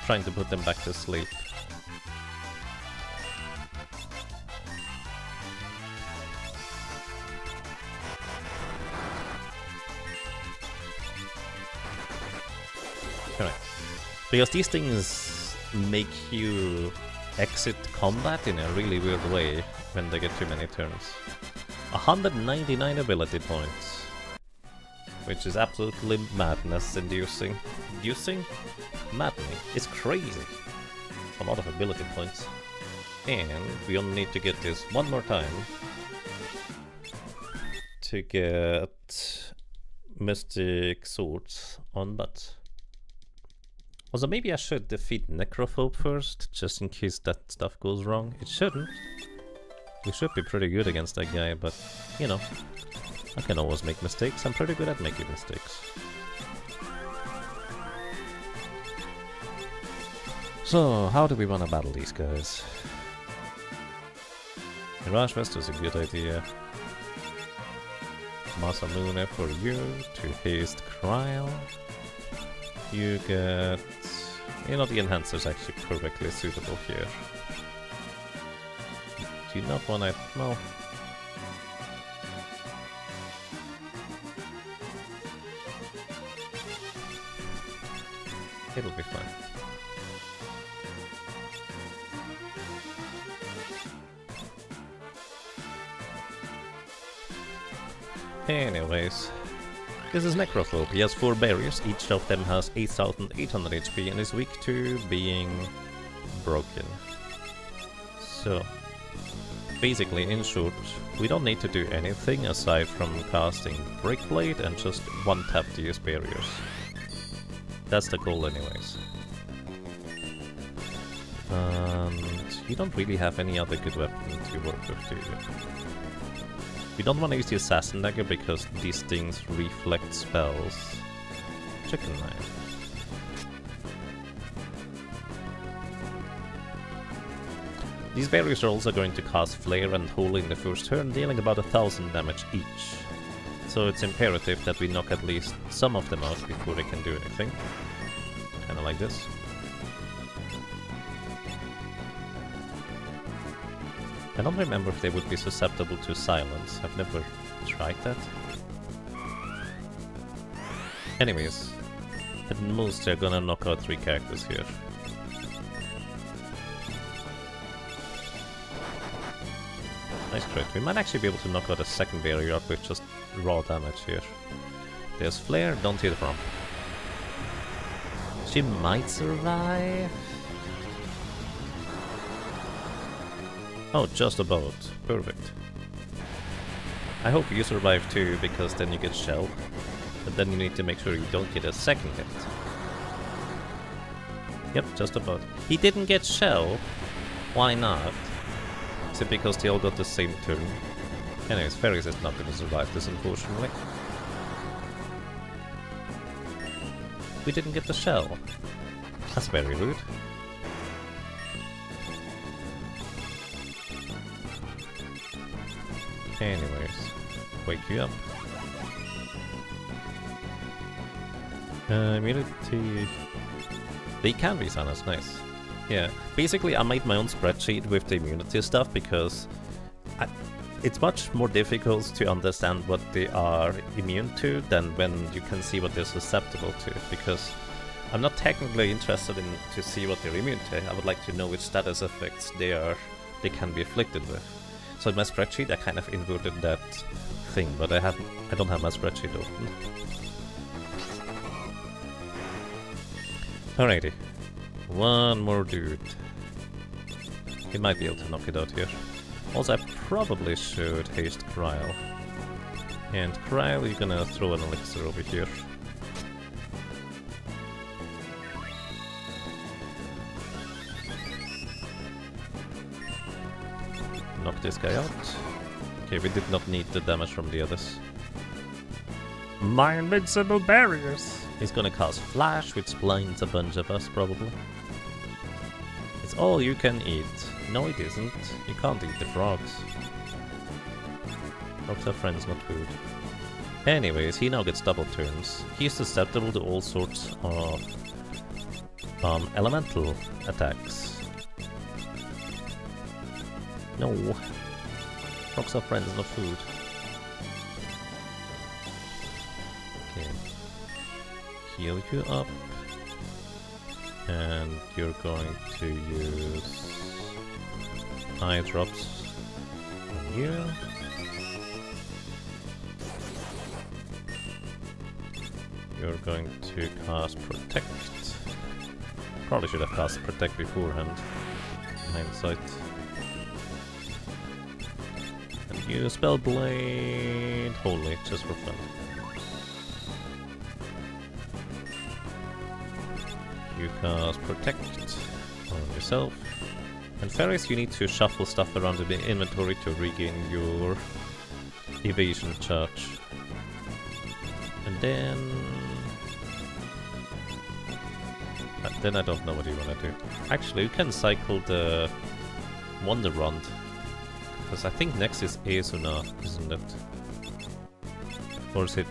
[SPEAKER 1] trying to put them back to sleep. Correct. Because these things make you exit combat in a really weird way when they get too many turns. 199 ability points, which is absolutely madness-inducing. Maddening. It's crazy. A lot of ability points. And we only need to get this one more time to get Mystic Swords on Butt. Also, maybe I should defeat Necrophobe first, just in case that stuff goes wrong. It shouldn't. We should be pretty good against that guy, but, you know, I can always make mistakes. I'm pretty good at making mistakes. So, how do we want to battle these guys? Mirage Vest is a good idea. Masamune for you to haste Cryle. You get... you know, the Enhancer's actually perfectly suitable here. Do you not want to... no. It'll be fine. Anyways, this is Necrophobe. He has 4 barriers, each of them has 8,800 HP and is weak to being broken. So, basically, in short, we don't need to do anything aside from casting Breakblade and just one-tap these barriers. That's the goal anyways. And you don't really have any other good weapon to work with, do you? We don't want to use the Assassin Dagger because these things reflect spells. Chicken Knife. These barriers are also going to cast Flare and Holy in the first turn, dealing about 1,000 damage each. So it's imperative that we knock at least some of them out before they can do anything. Kinda like this. I don't remember if they would be susceptible to silence. I've never tried that. Anyways, at most they're gonna knock out 3 characters here. Nice crit. We might actually be able to knock out a second barrier with just raw damage here. There's Flare, don't hit from. She might survive. Oh, just about. Perfect. I hope you survive too, because then you get shelled. But then you need to make sure you don't get a second hit. Yep, just about. He didn't get shelled. Why not? Is it because they all got the same turn? Anyways, Ferris is not going to survive this, unfortunately. We didn't get the shell. That's very rude. Anyways, wake you up. Immunity... They can be silenced, nice. Yeah, basically I made my own spreadsheet with the immunity stuff because it's much more difficult to understand what they are immune to than when you can see what they're susceptible to, because I'm not technically interested in to see what they're immune to. I would like to know which status effects they can be afflicted with. So in my spreadsheet I kind of inverted that thing, but I don't have my spreadsheet open. Alrighty. One more dude. He might be able to knock it out here. Also, I probably should haste Kryle. And Kryle, you're gonna throw an elixir over here. Knock this guy out. Okay, we did not need the damage from the others. My invincible barriers! He's gonna cast Flash, which blinds a bunch of us, probably. It's all you can eat. No, it isn't. You can't eat the frogs. Frogs are friends, not food. Anyways, he now gets double turns. He's susceptible to all sorts of elemental attacks. No. Frogs are friends, not food. Okay. Heal you up. And you're going to use eye drops on you. You're going to cast Protect. Probably should have cast Protect beforehand. In hindsight. And you Spellblade Holy, just for fun. You cast Protect on yourself. And Ferris, you need to shuffle stuff around in the inventory to regain your evasion charge. And then I don't know what you want to do. Actually, you can cycle the Wonder Rod. Because I think next is Asuna, isn't it? Or is it...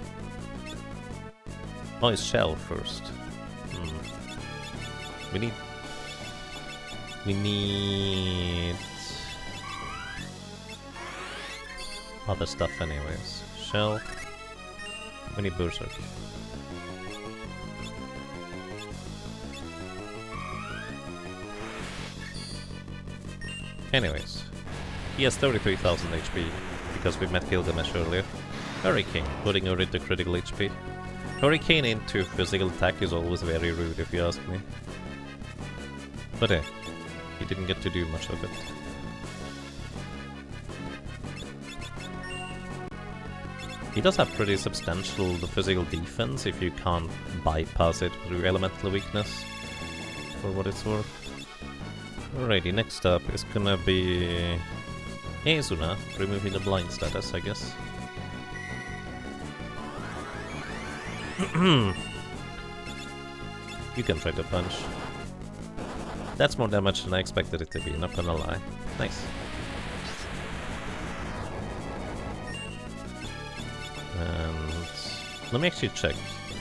[SPEAKER 1] Oh, it's Shell first. We need other stuff anyways. Shell. We need Berserk. Anyways. He has 33,000 HP because we met Gilgamesh earlier. Hurricane, putting her into critical HP. Hurricane into physical attack is always very rude if you ask me. But he didn't get to do much of it. He does have pretty substantial physical defense if you can't bypass it through elemental weakness, for what it's worth. Alrighty, next up is gonna be Asuna, removing the blind status, I guess. You can try to punch. That's more damage than I expected it to be, not gonna lie. Nice. And let me actually check.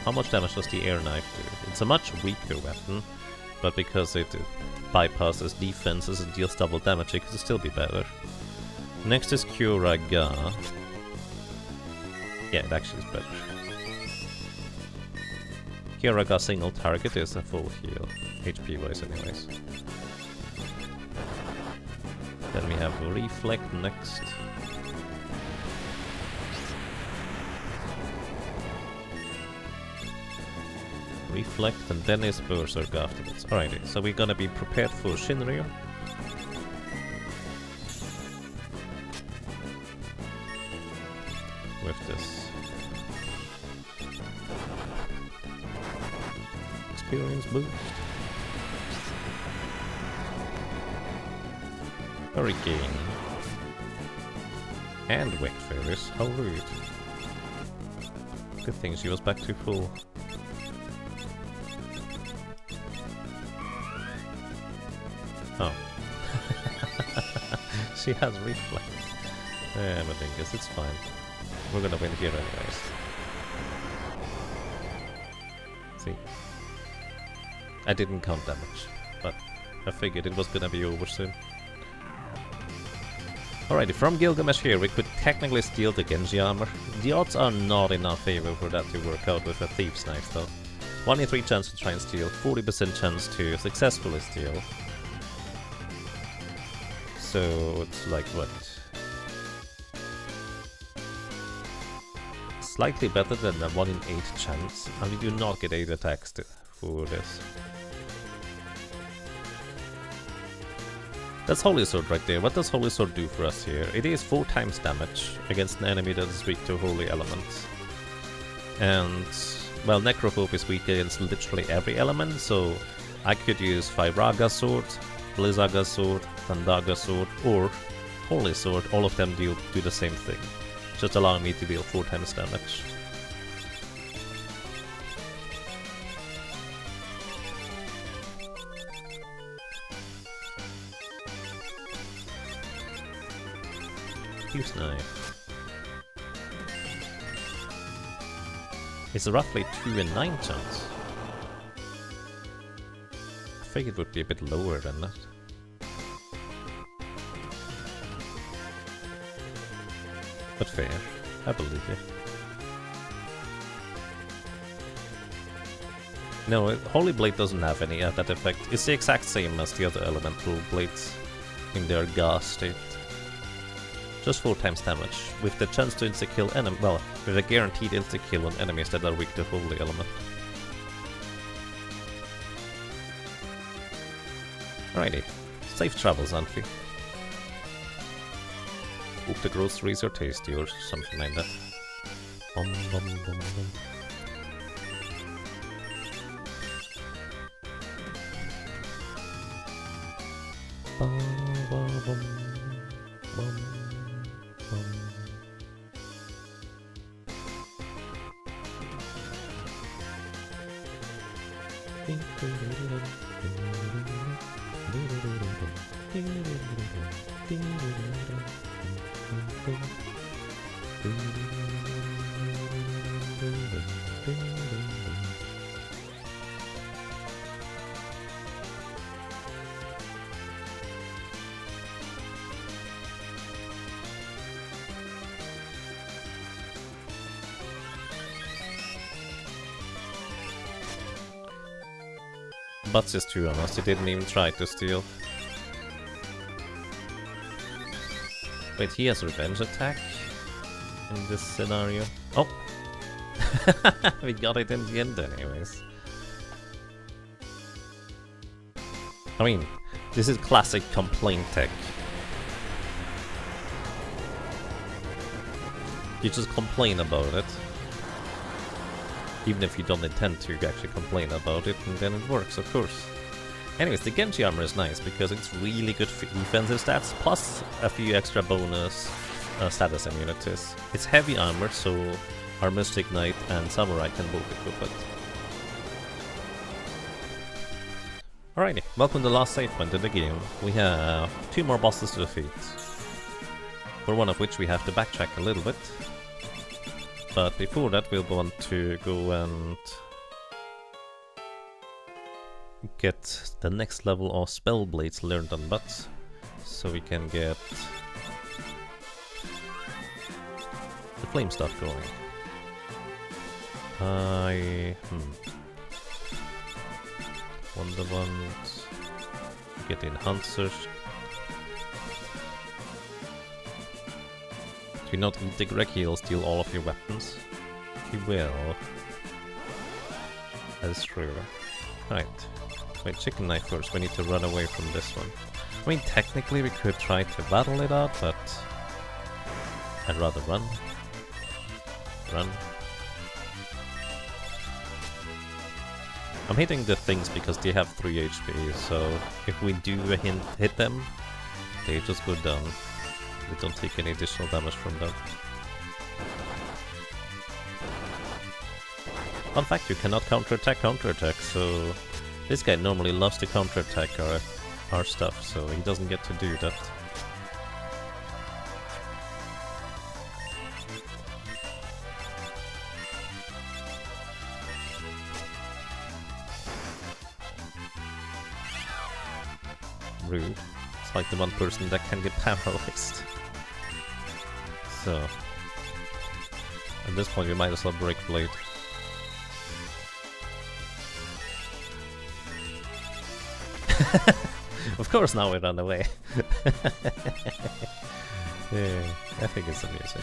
[SPEAKER 1] How much damage does the air knife do? It's a much weaker weapon, but because it bypasses defenses and deals double damage, it could still be better. Next is Kyuraga. Yeah, it actually is better. Kyuraga single target is a full heal, HP wise anyways. Then we have Reflect next. Reflect and then is Berserk afterwards. Alrighty, so we're gonna be prepared for Shinryu. With this. Experience boost. Hurricane. And Wet Ferris, how rude. Good thing she was back to full. Oh. She has Reflect. Yeah, but I guess it's fine. We're gonna win here anyways. See? I didn't count damage, but I figured it was gonna be over soon. Alrighty, from Gilgamesh here, we could technically steal the Genji armor. The odds are not in our favor for that to work out with a Thief's Knife though. 1 in 3 chance to try and steal, 40% chance to successfully steal. So it's like what? Slightly better than a 1 in 8 chance, and we do not get 8 attacks for this. That's Holy Sword right there. What does Holy Sword do for us here? It is 4 times damage against an enemy that is weak to holy elements. And, well, Necrophobe is weak against literally every element, so I could use Firaga Sword, Blizzaga Sword, Thandaga Sword, or Holy Sword. All of them do the same thing, just allowing me to deal 4 times damage. Thief's Knife. It's a roughly 2 in 9 chance. I think it would be a bit lower than that. But fair, I believe you. No, Holy Blade doesn't have any that effect. It's the exact same as the other elemental blades in their gas state. Just 4 times damage, with the chance to insta-kill enemy, well, with a guaranteed insta-kill on enemies that are weak to holy element. Alrighty, safe travels, Anfi. Hope the groceries are tasty or something like that. Bum, bum, bum, bum. Bum, bum, bum, bum. Butts is too honest, he didn't even try to steal. Wait, he has revenge attack in this scenario. Oh! We got it in the end anyways. I mean, this is classic complaint tech. You just complain about it. Even if you don't intend to actually complain about it, and then it works, of course. Anyways, the Genji armor is nice because it's really good for defensive stats, plus a few extra bonus status immunities. It's heavy armor, so our Mystic Knight and Samurai can both equip it. Alrighty, welcome to the last save point in the game. We have 2 more bosses to defeat, for one of which we have to backtrack a little bit. But before that, we'll want to go and get the next level of spell blades learned on Butts, so we can get the flame stuff going. Wonder ones. Get enhancers. Do not eat the Greg, he'll steal all of your weapons. He will. That is true. Right. Wait, chicken knife first. We need to run away from this one. I mean, technically we could try to battle it out, but I'd rather run. Run. I'm hitting the things because they have 3 HP, so if we do hit them, they just go down. We don't take any additional damage from them. Fun fact, you cannot counterattack, so this guy normally loves to counterattack our stuff, so he doesn't get to do that. Rude. It's like the one person that can get paralyzed. So, at this point we might as well break blade. Of course now we run away. Yeah, I think it's amusing.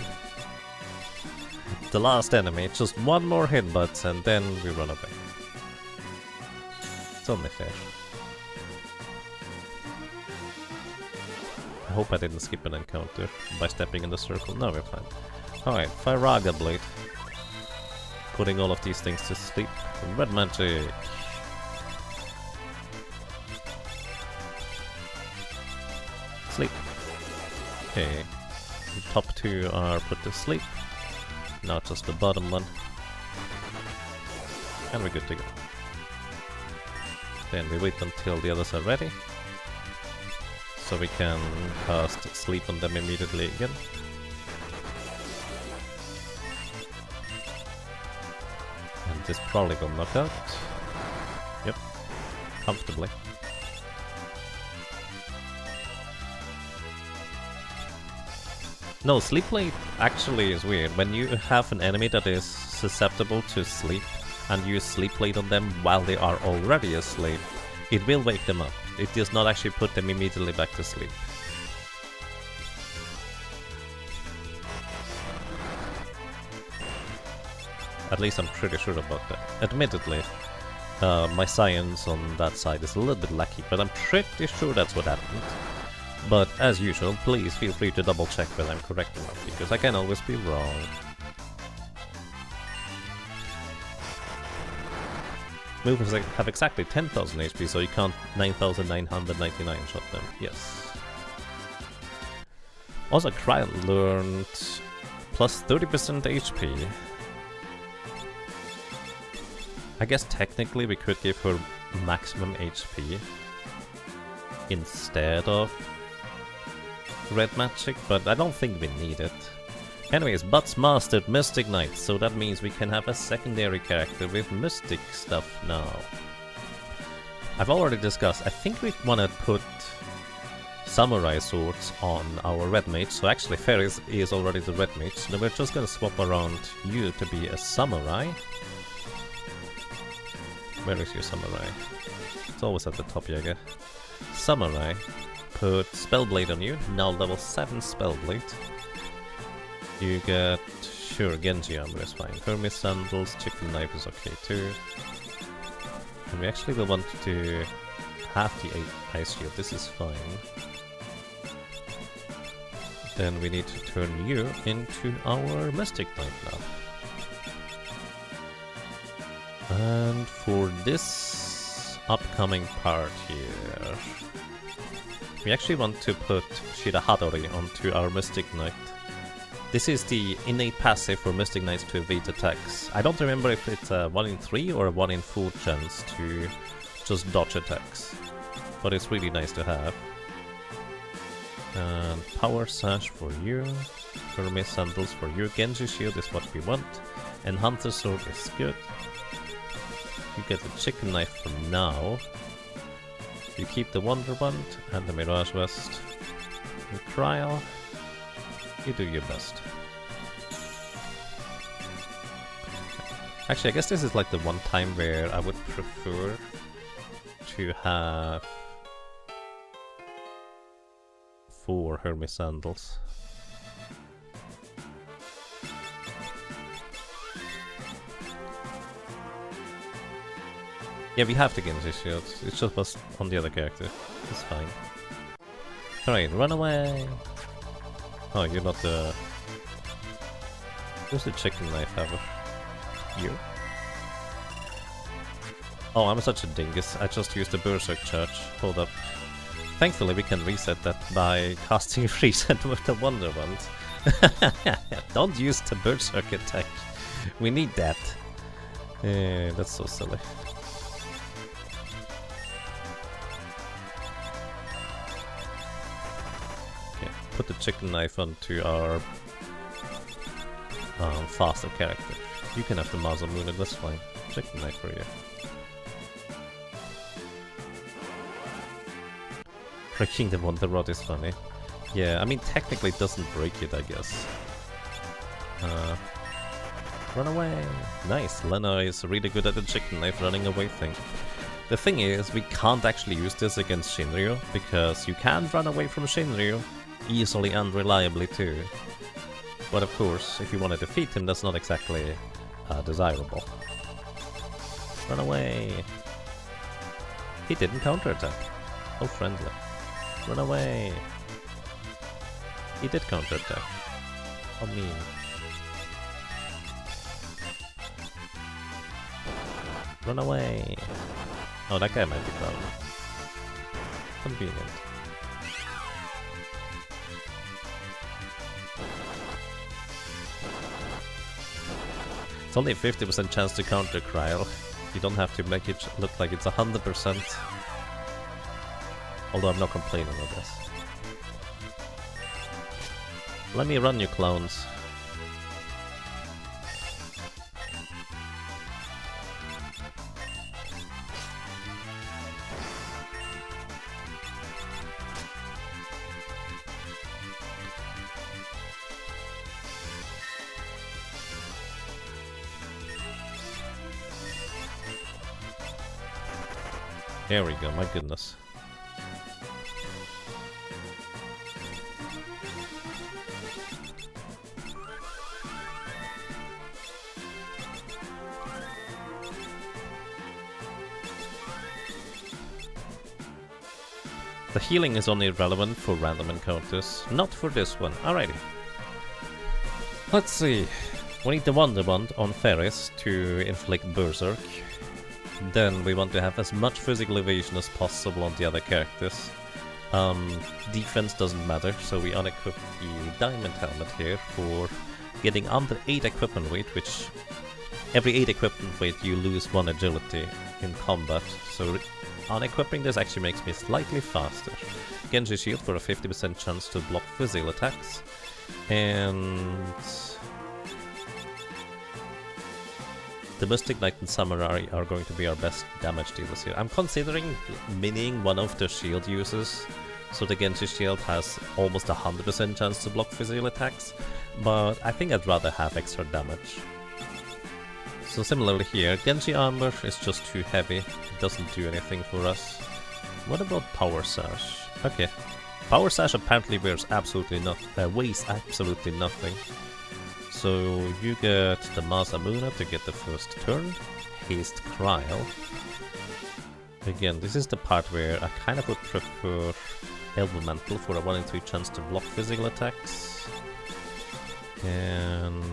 [SPEAKER 1] The last enemy, just one more hitbox and then we run away. It's only fair. I hope I didn't skip an encounter by stepping in the circle. No, we're fine. Alright, Firaga Blade. Putting all of these things to sleep. Red Magic. Sleep. Okay. The top two are put to sleep. Now just the bottom one. And we're good to go. Then we wait until the others are ready. So we can cast sleep on them immediately again. And this probably will knock out. Yep. Comfortably. No, Sleep Blade actually is weird. When you have an enemy that is susceptible to sleep and use Sleep Blade on them while they are already asleep, it will wake them up. It does not actually put them immediately back to sleep. At least I'm pretty sure about that. Admittedly, my science on that side is a little bit lacking, but I'm pretty sure that's what happened. But as usual, please feel free to double check whether I'm correct or not, because I can always be wrong. Movers have exactly 10,000 HP, so you can't 9,999 shot them. Yes. Also, Cry learned plus 30% HP. I guess technically we could give her maximum HP instead of Red Magic, but I don't think we need it. Anyways, Butts mastered Mystic Knight, so that means we can have a secondary character with Mystic stuff now. I've already discussed, I think we want to put Samurai swords on our Red Mage, so actually Ferris is already the Red Mage, so we're just gonna swap around you to be a Samurai. Where is your Samurai? It's always at the top, Jäger. Samurai. Put Spellblade on you, now level 7 Spellblade. You get, sure, Genji armor is fine. Hermes sandals, chicken knife is okay too. And we actually will want to have the ice shield, this is fine. Then we need to turn you into our Mystic Knight now. And for this upcoming part here, we actually want to put Shira Hadori onto our Mystic Knight. This is the innate passive for Mystic Knights to evade attacks. I don't remember if it's a 1 in 3 or a 1 in 4 chance to just dodge attacks. But it's really nice to have. And Power Sash for you. Hermes Sandals for you. Genji Shield is what we want. And Hunter Sword is good. You get the Chicken Knife for now. You keep the Wonderbund and the Mirage Vest. And Trial. You do your best. Actually, I guess this is like the one time where I would prefer to have 4 Hermes Sandals. Yeah, we have the Genji Shield. It just was on the other character. It's fine. Alright, run away! Oh, you're not the... Who's the chicken knife haver? You? Oh, I'm such a dingus. I just used the Berserk charge. Hold up. Thankfully we can reset that by casting reset with the Wonderbund. Don't use the Berserk attack. We need that. That's so silly. Put the chicken knife onto our faster character. You can have the muzzle moon, that's fine. Chicken knife for you. Breaking the Wonder Rod is funny. Yeah, I mean technically it doesn't break it, I guess. Run away! Nice, Lena is really good at the chicken knife running away thing. The thing is, we can't actually use this against Shinryu, because you can run away from Shinryu easily and reliably too. But of course, if you want to defeat him, that's not exactly desirable. Run away! He didn't counterattack. Oh, friendly. Run away! He did counterattack. How mean. Run away! Oh, that guy might be clown. Convenient. It's only a 50% chance to counter Kryl. You don't have to make it look like it's 100%. Although I'm not complaining of this. Let me run, you clowns. There we go, my goodness. The healing is only relevant for random encounters, not for this one. Alrighty. Let's see. We need the Wonder Wand on Ferris to inflict Berserk. Then we want to have as much physical evasion as possible on the other characters. Defense doesn't matter, so we unequip the Diamond Helmet here for getting under 8 equipment weight, which every 8 equipment weight you lose 1 agility in combat. So unequipping this actually makes me slightly faster. Genji Shield for a 50% chance to block physical attacks. And the Mystic Knight and Samurai are going to be our best damage dealers here. I'm considering mining one of the shield uses, so the Genji Shield has almost 100% chance to block physical attacks, but I think I'd rather have extra damage. So similarly here, Genji Armor is just too heavy, it doesn't do anything for us. What about Power Sash? Okay, Power Sash apparently weighs absolutely nothing. So you get the Masamune to get the first turn, Haste Kryl. Again, this is the part where I kind of would prefer Elemental for a 1 in 3 chance to block physical attacks. And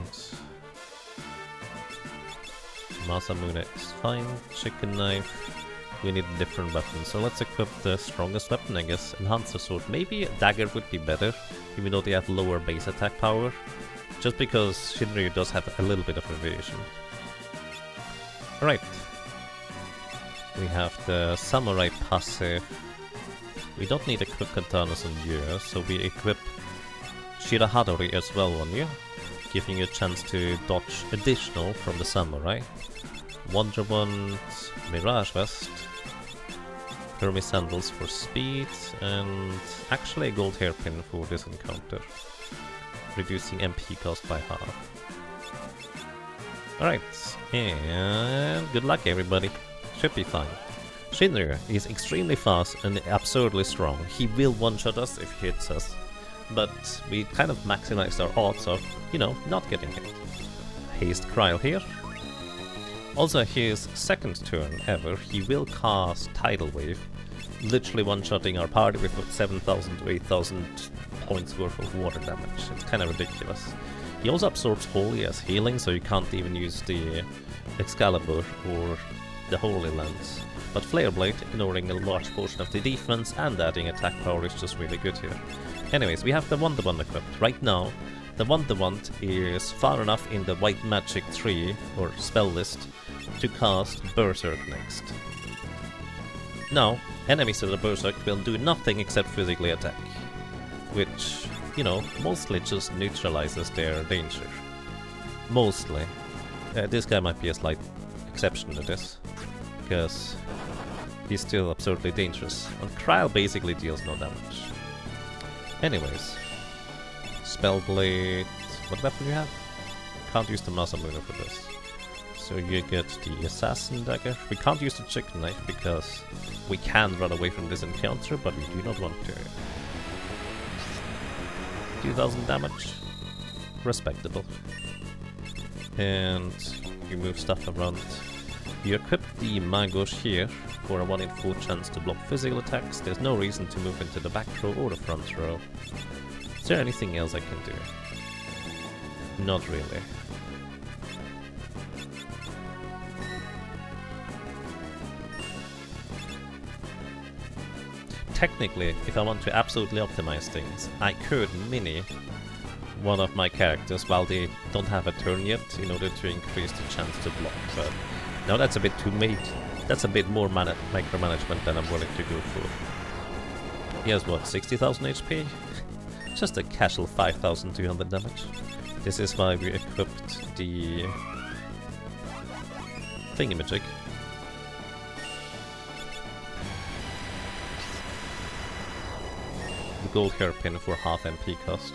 [SPEAKER 1] Masamune is fine, Chicken Knife, we need a different weapon. So let's equip the strongest weapon, I guess, Enhancer Sword. Maybe a Dagger would be better, even though they have lower base attack power. Just because Shinryu does have a little bit of evasion. Alright. We have the Samurai passive. We don't need to equip Katanas on you, so we equip Shirahadori as well on you, giving you a chance to dodge additional from the Samurai. Wonder Wand, Mirage Vest, Hermes Sandals for speed, and actually a gold hairpin for this encounter, reducing MP cost by half. Alright, and good luck everybody. Should be fine. Shinryu is extremely fast and absurdly strong. He will one-shot us if he hits us, but we kind of maximized our odds of, you know, not getting hit. Haste Kryl here. Also his second turn ever, he will cast Tidal Wave, literally one-shotting our party with 7,000 to 8,000 points worth of water damage. It's kind of ridiculous. He also absorbs Holy as healing, so you can't even use the Excalibur or the Holy Lance. But Flare Blade, ignoring a large portion of the defense and adding attack power, is just really good here. Anyways, we have the Wonder Wand equipped. Right now, the Wonder Wand is far enough in the White Magic tree, or spell list, to cast Berserk next. Now, enemies of the Berserk will do nothing except physically attack, which, you know, mostly just neutralizes their danger. Mostly. This guy might be a slight exception to this, because he's still absurdly dangerous. And Kryl basically deals no damage. Anyways. Spellblade... What weapon do you have? can't use the Masamune for this. So you get the Assassin Dagger. We can't use the Chicken Knife because we can run away from this encounter, but we do not want to. 2000 damage. Respectable. And you move stuff around. You equip the Magos here for a 1 in 4 chance to block physical attacks. There's no reason to move into the back row or the front row. Is there anything else I can do? Not really. Technically, if I want to absolutely optimize things, I could mini one of my characters while they don't have a turn yet in order to increase the chance to block, but now that's a bit too late. That's a bit more micromanagement than I'm willing to go for. He has what, 60,000 HP? Just a casual 5,200 damage. This is why we equipped the thingamajig. The gold hairpin for half MP cost.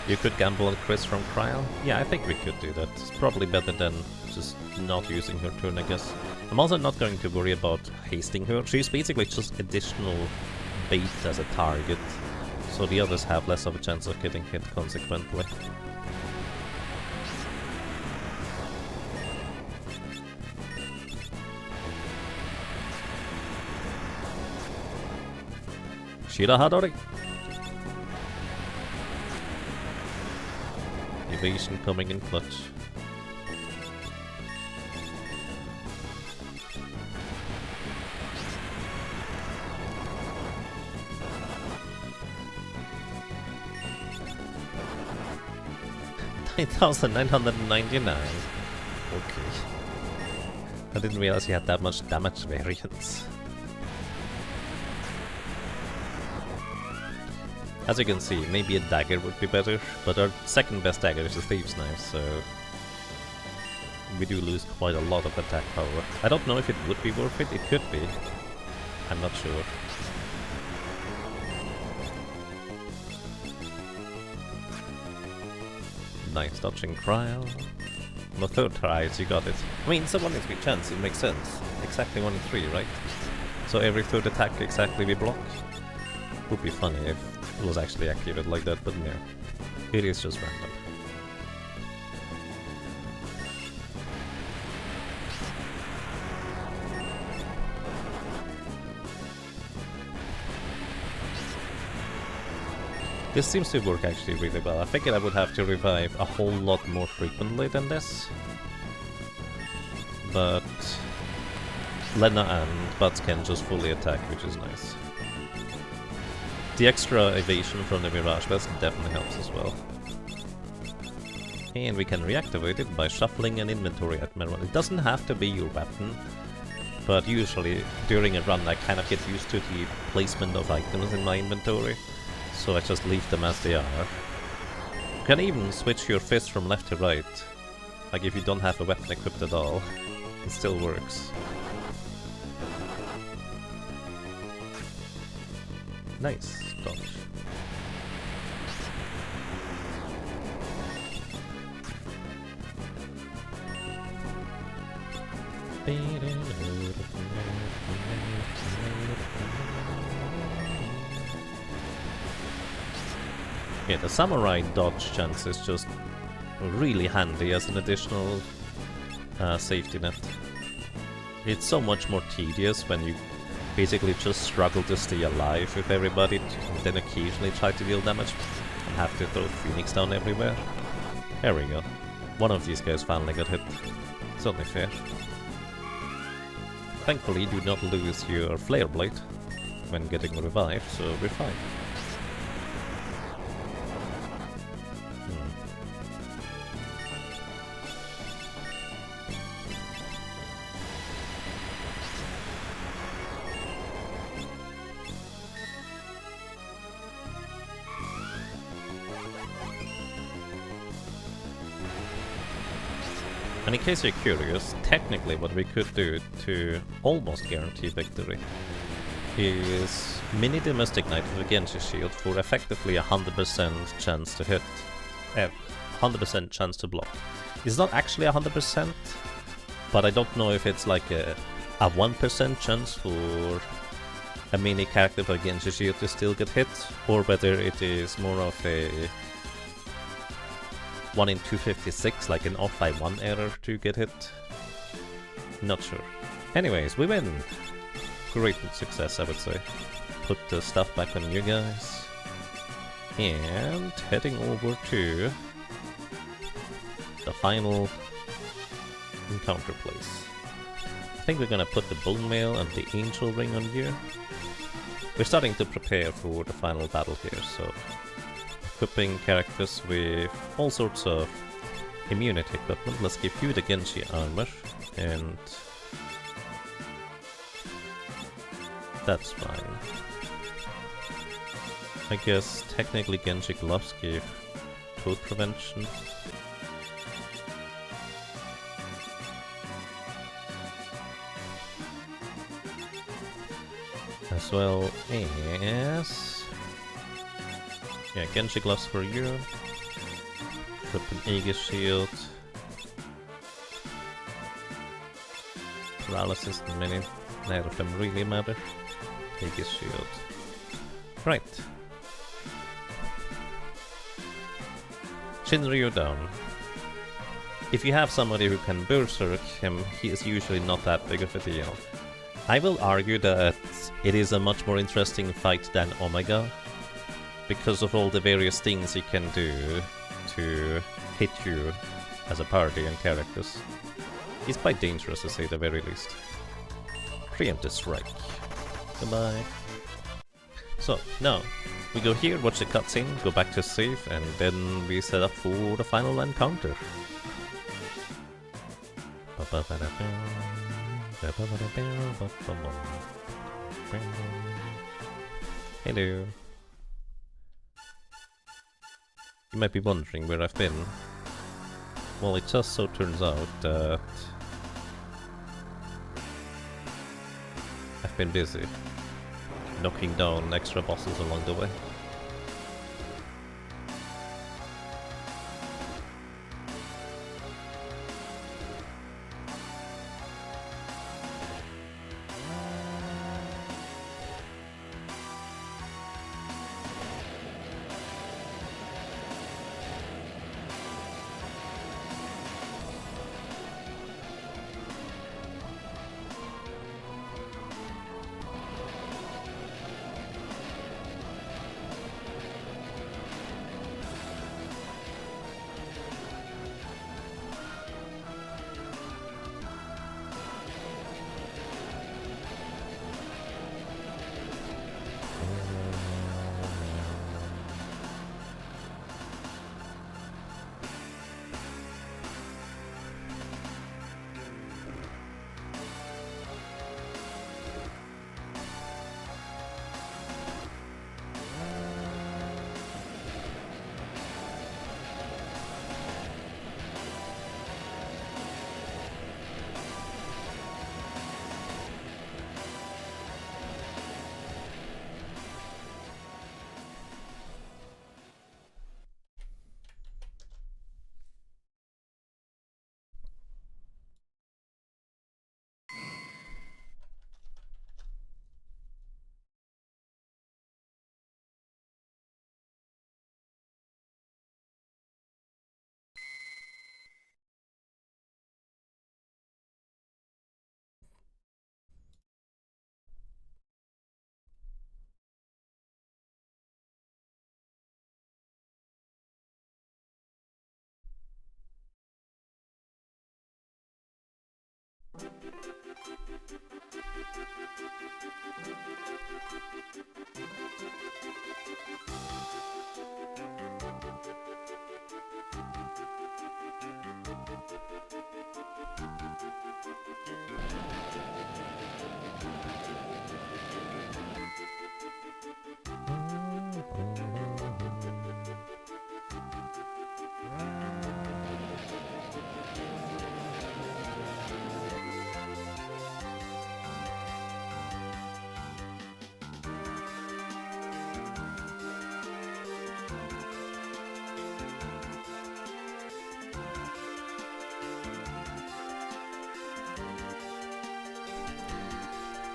[SPEAKER 1] You could gamble on Chris from Cryo? Yeah, I think we could do that. It's probably better than just not using her turn, I guess. I'm also not going to worry about hasting her. She's basically just additional bait as a target, so the others have less of a chance of getting hit consequently. Shira Hadori! Evasion coming in clutch. $9,999. Okay. I didn't realize he had that much damage variance. As you can see, maybe a dagger would be better, but our second best dagger is a Thieves' Knife, so we do lose quite a lot of attack power. I don't know if it would be worth it, it could be. I'm not sure. Nice dodging cryo. On the third try, you got it. I mean, it's a 1 in 3 chance, it makes sense. Exactly 1 in 3, right? So every third attack exactly we block. Would be funny if it was actually activated like that, but no. It is just random. This seems to work actually really well. I figured I would have to revive a whole lot more frequently than this. But Lena and Butts can just fully attack, which is nice. The extra evasion from the Mirage Vest definitely helps as well. And we can reactivate it by shuffling an inventory item around. It doesn't have to be your weapon, but usually during a run I kind of get used to the placement of items in my inventory, so I just leave them as they are. You can even switch your fist from left to right, like if you don't have a weapon equipped at all. It still works. Nice dodge. Yeah, the samurai dodge chance is just really handy as an additional safety net. It's so much more tedious when you basically just struggle to stay alive with everybody, and then occasionally try to deal damage and have to throw Phoenix down everywhere. There we go. One of these guys finally got hit. It's only fair. Thankfully, you do not lose your Flare Blade when getting revived, so we're fine. And in case you're curious, technically what we could do to almost guarantee victory is mini the Mystic Knight with a Genji shield for effectively 100% chance to hit. 100% chance to block. It's not actually 100%, but I don't know if it's like a 1% chance for a mini character for Genji Shield to still get hit, or whether it is more of a 1 in 256, like an off by 1 error to get hit. Not sure. Anyways, we win! Great success, I would say. Put the stuff back on you guys. And heading over to the final encounter place. I think we're gonna put the bone mail and the angel ring on you. We're starting to prepare for the final battle here, so equipping characters with all sorts of immunity equipment. Let's give you the Genji armor, and that's fine. I guess technically Genji gloves give toad prevention. As well as... yeah, Genji gloves for you. Put an Aegis shield. Paralysis and many. Neither of them really matter. Aegis shield. Right. Shinryu down. If you have somebody who can berserk him, he is usually not that big of a deal. I will argue that it is a much more interesting fight than Omega, because of all the various things he can do to hit you as a party and characters. He's quite dangerous, to say the very least. Preemptive strike. Goodbye. So, now, we go here, watch the cutscene, go back to save, and then we set up for the final encounter. Hello. You might be wondering where I've been. Well, it just so turns out that I've been busy knocking down extra bosses along the way.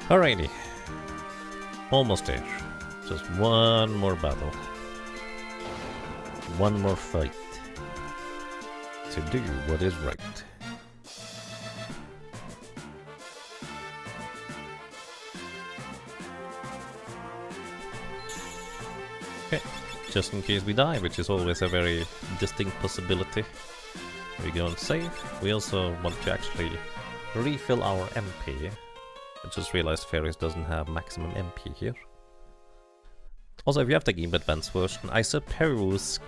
[SPEAKER 1] Alrighty. Almost there. Just one more battle. One more fight. To do what is right. Okay, just in case we die, which is always a very distinct possibility. We go and save. We also want to actually refill our MP. I just realized Fairies doesn't have maximum MP here. Also, if you have the Game Boy Advance version, I suppose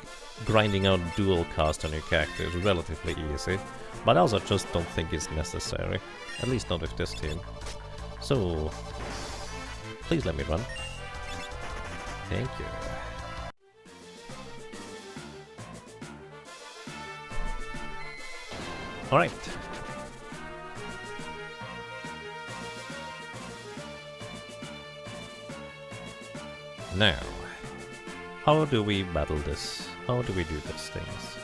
[SPEAKER 1] grinding out dual cast on your character is relatively easy, but I also just don't think it's necessary, at least not with this team. So, please let me run. Thank you. Alright. Now, how do we battle this? How do we do these things?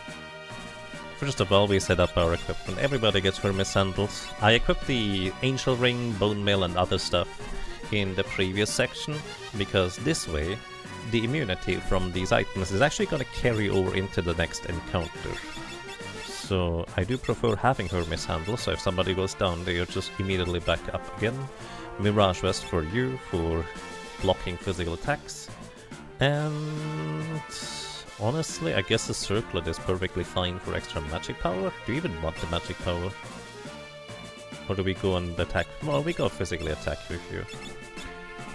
[SPEAKER 1] First of all, we set up our equipment. Everybody gets Hermes sandals. I equipped the Angel Ring, Bone Mail and other stuff in the previous section, because this way, the immunity from these items is actually going to carry over into the next encounter. So I do prefer having Hermes handles, so if somebody goes down, they are just immediately back up again. Mirage Vest for you, for blocking physical attacks. And honestly, I guess the Circlet is perfectly fine for extra magic power. Do you even want the magic power? Or do we go and attack? Well, we go physically attack with you.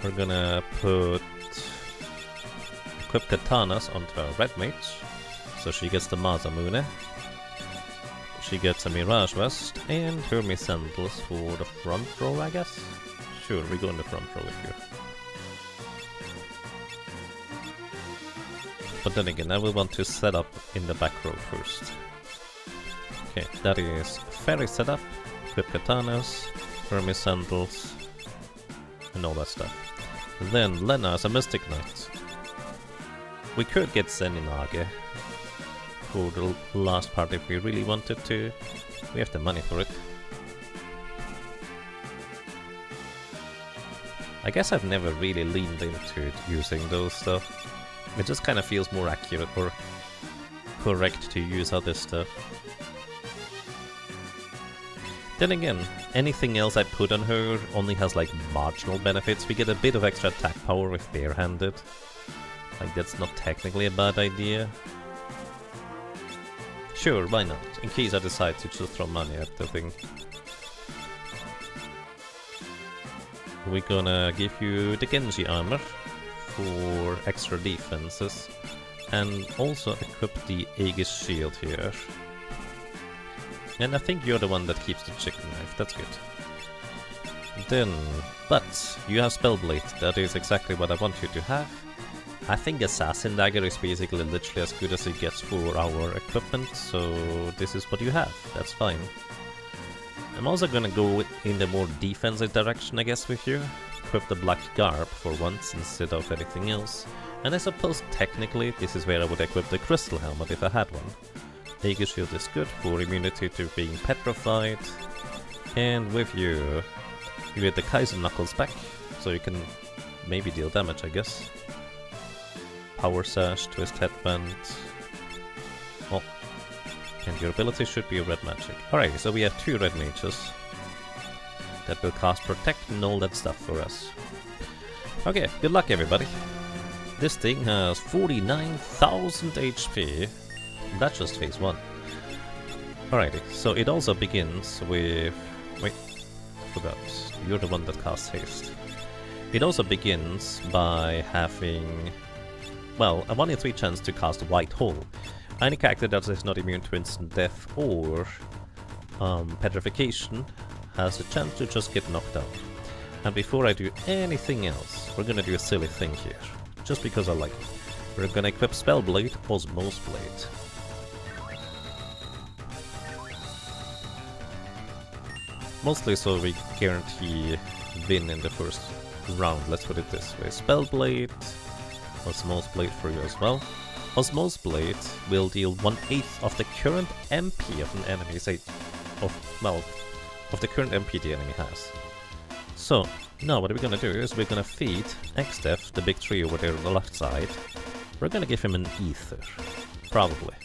[SPEAKER 1] We're gonna equip Katanas onto our Red Mage, so she gets the Masamune. She gets a Mirage Vest and Hermes Sandals for the front row, I guess? Sure, we go in the front row with you. But then again, I will want to set up in the back row first. Okay, that is Fairy setup, equip Katanas, Hermes Sandals, and all that stuff. Then Lena as a Mystic Knight. We could get Zeninage for the last part if we really wanted to. We have the money for it. I guess I've never really leaned into it using those stuff. It just kind of feels more accurate or correct to use other stuff. Then again, anything else I put on her only has like marginal benefits. We get a bit of extra attack power with barehanded. Like, that's not technically a bad idea. Sure, why not? In case I decide to just throw money at the thing. We're gonna give you the Genji armor for extra defenses, and also equip the Aegis shield here. And I think you're the one that keeps the chicken knife, that's good. Then, but you have Spellblade, that is exactly what I want you to have. I think Assassin Dagger is basically literally as good as it gets for our equipment, so this is what you have, that's fine. I'm also gonna go in the more defensive direction, I guess, with you. Equip the Black Garb for once instead of anything else. And I suppose technically this is where I would equip the Crystal Helmet if I had one. Aegis Shield is good for immunity to being petrified. And with you, you get the Kaiser Knuckles back, so you can maybe deal damage, I guess. Power Sash, Twist Headband. Oh. And your ability should be a red magic. Alright, so we have 2 red mages that will cast Protect and all that stuff for us. Okay, good luck everybody. This thing has 49,000 HP. That's just phase 1. Alrighty, so it also begins with... Wait, I forgot. You're the one that casts haste. It also begins by having... well, a 1 in 3 chance to cast White Hole. Any character that is not immune to instant death or petrification has a chance to just get knocked out. And before I do anything else, we're gonna do a silly thing here, just because I like it. We're gonna equip Spellblade, Osmose Blade. Mostly so we guarantee win in the first round, let's put it this way. Spellblade, Osmose Blade for you as well. Osmose Blade will deal 1/8 of the current MP of an enemy, say, of the current MP the enemy has. So, now what we're gonna do is we're gonna feed Xdef, the big tree over there on the left side. We're gonna give him an ether. Probably.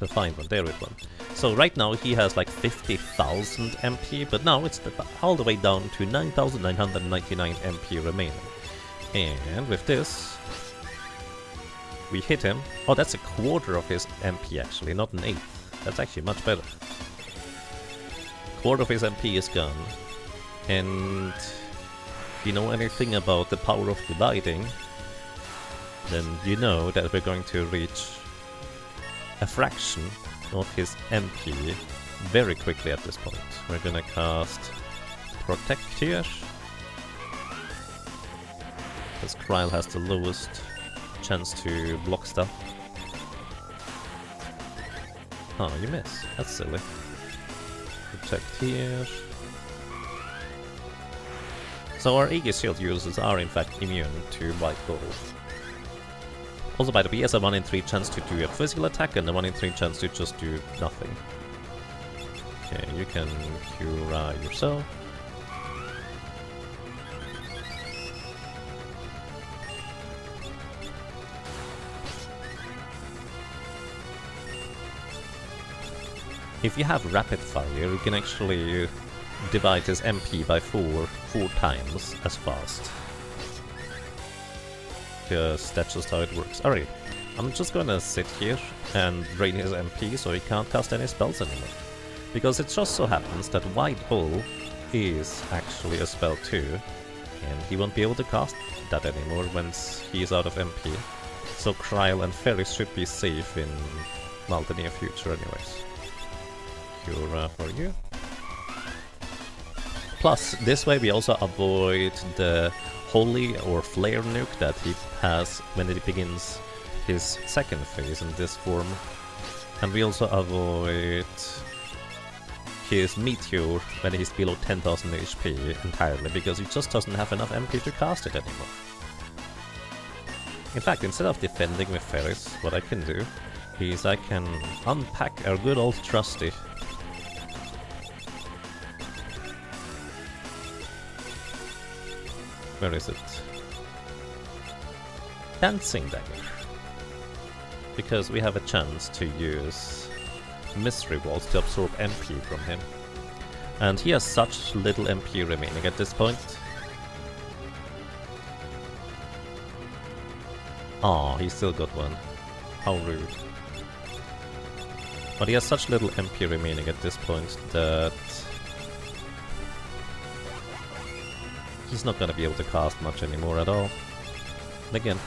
[SPEAKER 1] The fine one, there it went. So right now he has like 50,000 MP, but now it's all the way down to 9,999 MP remaining. And with this, we hit him. Oh, that's a quarter of his MP actually, not an eighth. That's actually much better. Quarter of his MP is gone. And if you know anything about the power of dividing, then you know that we're going to reach a fraction of his MP very quickly at this point. We're gonna cast Protect here, because Kryle has the lowest chance to block stuff. Oh, you miss. That's silly. Protect here. So our Aegis Shield users are in fact immune to White Bull. Also, by the way, he has a 1 in 3 chance to do a physical attack and a 1 in 3 chance to just do nothing. Okay, you can cure yourself. If you have rapid fire, you can actually divide his MP by 4 times as fast. Because that's just how it works. Alright, I'm just gonna sit here and drain his MP so he can't cast any spells anymore. Because it just so happens that White Bull is actually a spell too, and he won't be able to cast that anymore once he's out of MP. So Kryle and Ferris should be safe in, well, the near future anyways. Cure for you. Plus, this way we also avoid the Holy or Flare nuke that he has when he begins his second phase in this form. And we also avoid his Meteor when he's below 10,000 HP entirely, because he just doesn't have enough MP to cast it anymore. In fact, instead of defending with Ferris, what I can do is I can unpack our good old trusty. Where is it? Dancing Dagger. Because we have a chance to use Mystery Walls to absorb MP from him. And he has such little MP remaining at this point. Aw, he still got one. How rude. But he has such little MP remaining at this point that he's not gonna be able to cast much anymore at all. And again,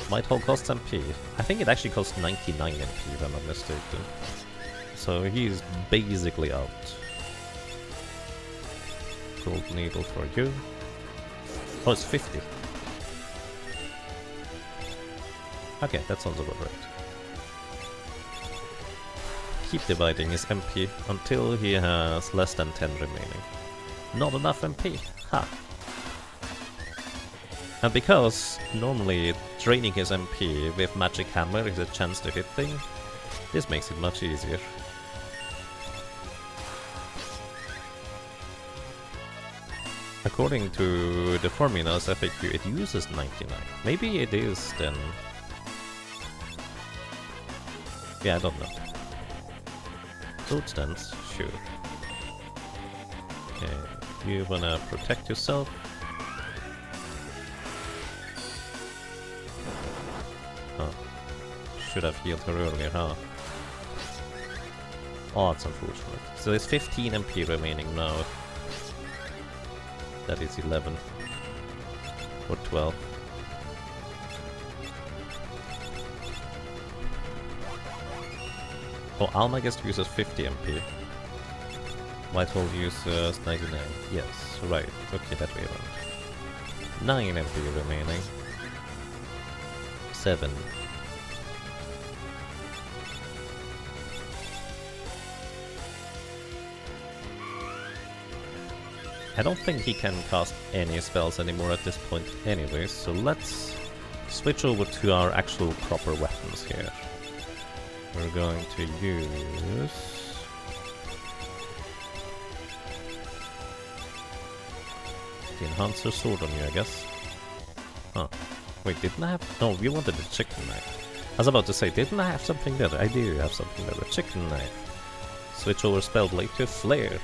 [SPEAKER 1] Whitehall costs MP. I think it actually costs 99 MP if I'm not mistaken. So he's basically out. Gold Needle for you. Oh, it's 50. Okay, that sounds about right. Keep dividing his MP until he has less than 10 remaining. Not enough MP. Ha! And because normally draining his MP with Magic Hammer is a chance to hit thing, this makes it much easier. According to the formulas FAQ, it uses 99. Maybe it is then. Yeah, I don't know. Sword stance, sure. Okay, you wanna protect yourself. Oh, should have healed her earlier, huh? Oh, it's unfortunate. So there's 15 MP remaining now. That is 11. Or 12. Oh, Almagest uses 50 MP. Whitehall uses 99. Yes, right. Okay, that way around. 9 MP remaining. 7. I don't think he can cast any spells anymore at this point anyways, so let's switch over to our actual proper weapons here. We're going to use... the enhancer sword on you, I guess. Huh. Wait, didn't I have... No, we wanted a chicken knife. I was about to say, didn't I have something better? I do have something better. A chicken knife. Switch over spell blade to flare.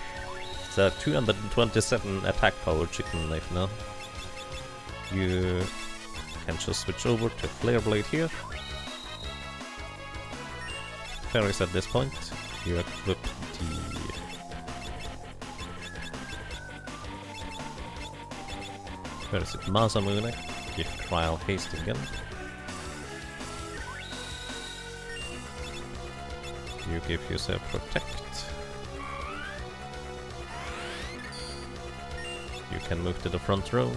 [SPEAKER 1] It's a 227 attack power chicken knife now. You can just switch over to flare blade here. Fairies at this point. You equip the... Where is it? Masamune. Give trial haste again. You give yourself protect. You can move to the front row.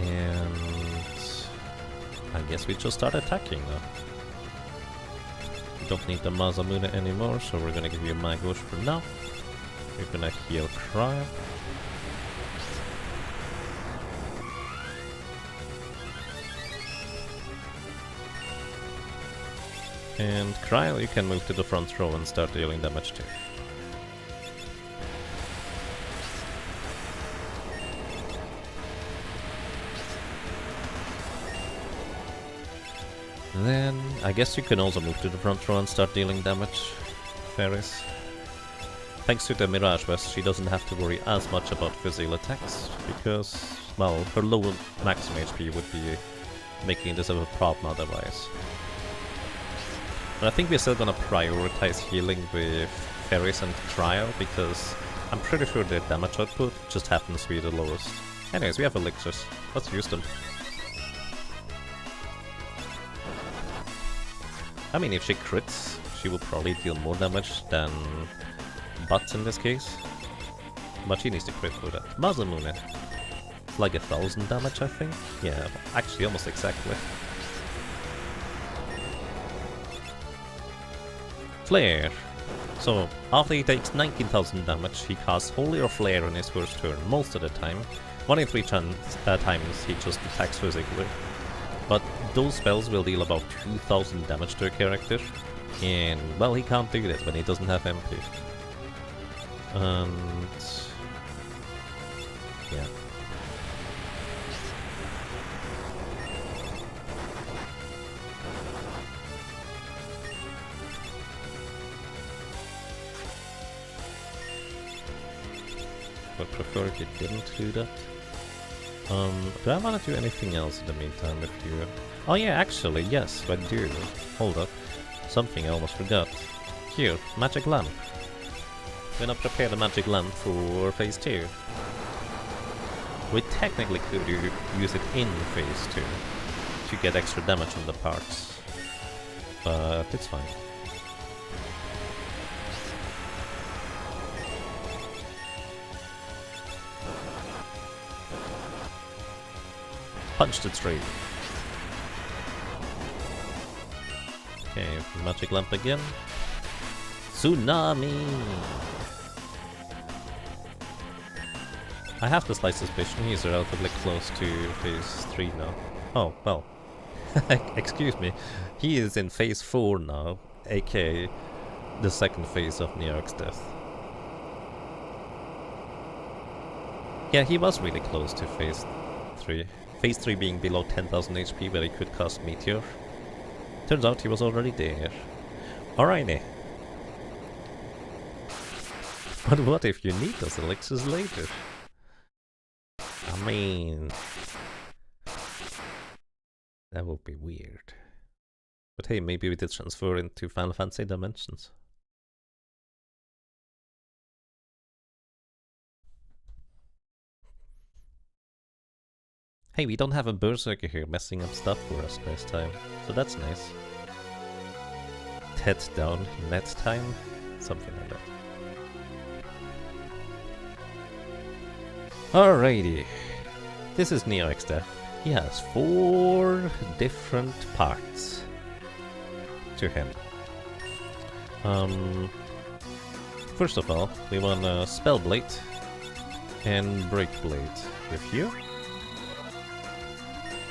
[SPEAKER 1] And I guess we just start attacking now. We don't need the Masamune anymore, so we're gonna give you Magos for now. We're gonna heal Cryo. And Cryo, you can move to the front row and start dealing damage too. Then, I guess you can also move to the front row and start dealing damage, Fairies. Thanks to the Mirage Vest, she doesn't have to worry as much about physical attacks, because, well, her low maximum HP would be making this of a problem otherwise. But I think we're still gonna prioritize healing with Fairies and Cryo, because I'm pretty sure their damage output just happens to be the lowest. Anyways, we have elixirs. Let's use them. I mean, if she crits, she will probably deal more damage than Butts in this case. But she needs to crit for that. Masamune. It's like 1000 damage, I think. Yeah, actually almost exactly. Flare. So, after he takes 19,000 damage, he casts Holy or Flare on his first turn, most of the time. 1 in 3 times he just attacks physically. But those spells will deal about 2000 damage to a character. And, well, he can't do that when he doesn't have MP. And... yeah. Would prefer if you didn't do that. Do I want to do anything else in the meantime if you... Oh yeah, actually, yes, I do. Hold up. Something I almost forgot. Here, magic lamp. We're gonna prepare the magic lamp for phase 2. We technically could use it in phase 2 to get extra damage on the parts. But it's fine. Punch the tree. Okay, magic lamp again. Tsunami! I have the slight suspicion he's relatively close to phase 3 now. Oh, well. Excuse me. He is in phase 4 now, aka the second phase of Nearch's death. Yeah, he was really close to phase 3. Phase 3 being below 10,000 HP where he could cast Meteor. Turns out he was already there. Alrighty. But what if you need those elixirs later? I mean... that would be weird. But hey, maybe we did transfer into Final Fantasy Dimensions. Hey, we don't have a Berserker here messing up stuff for us this time, so that's nice. Head down next time, something like that. Alrighty, this is Nearch's death. He has 4 different parts to him. First of all, we want a Spell Blade and Break Blade with you.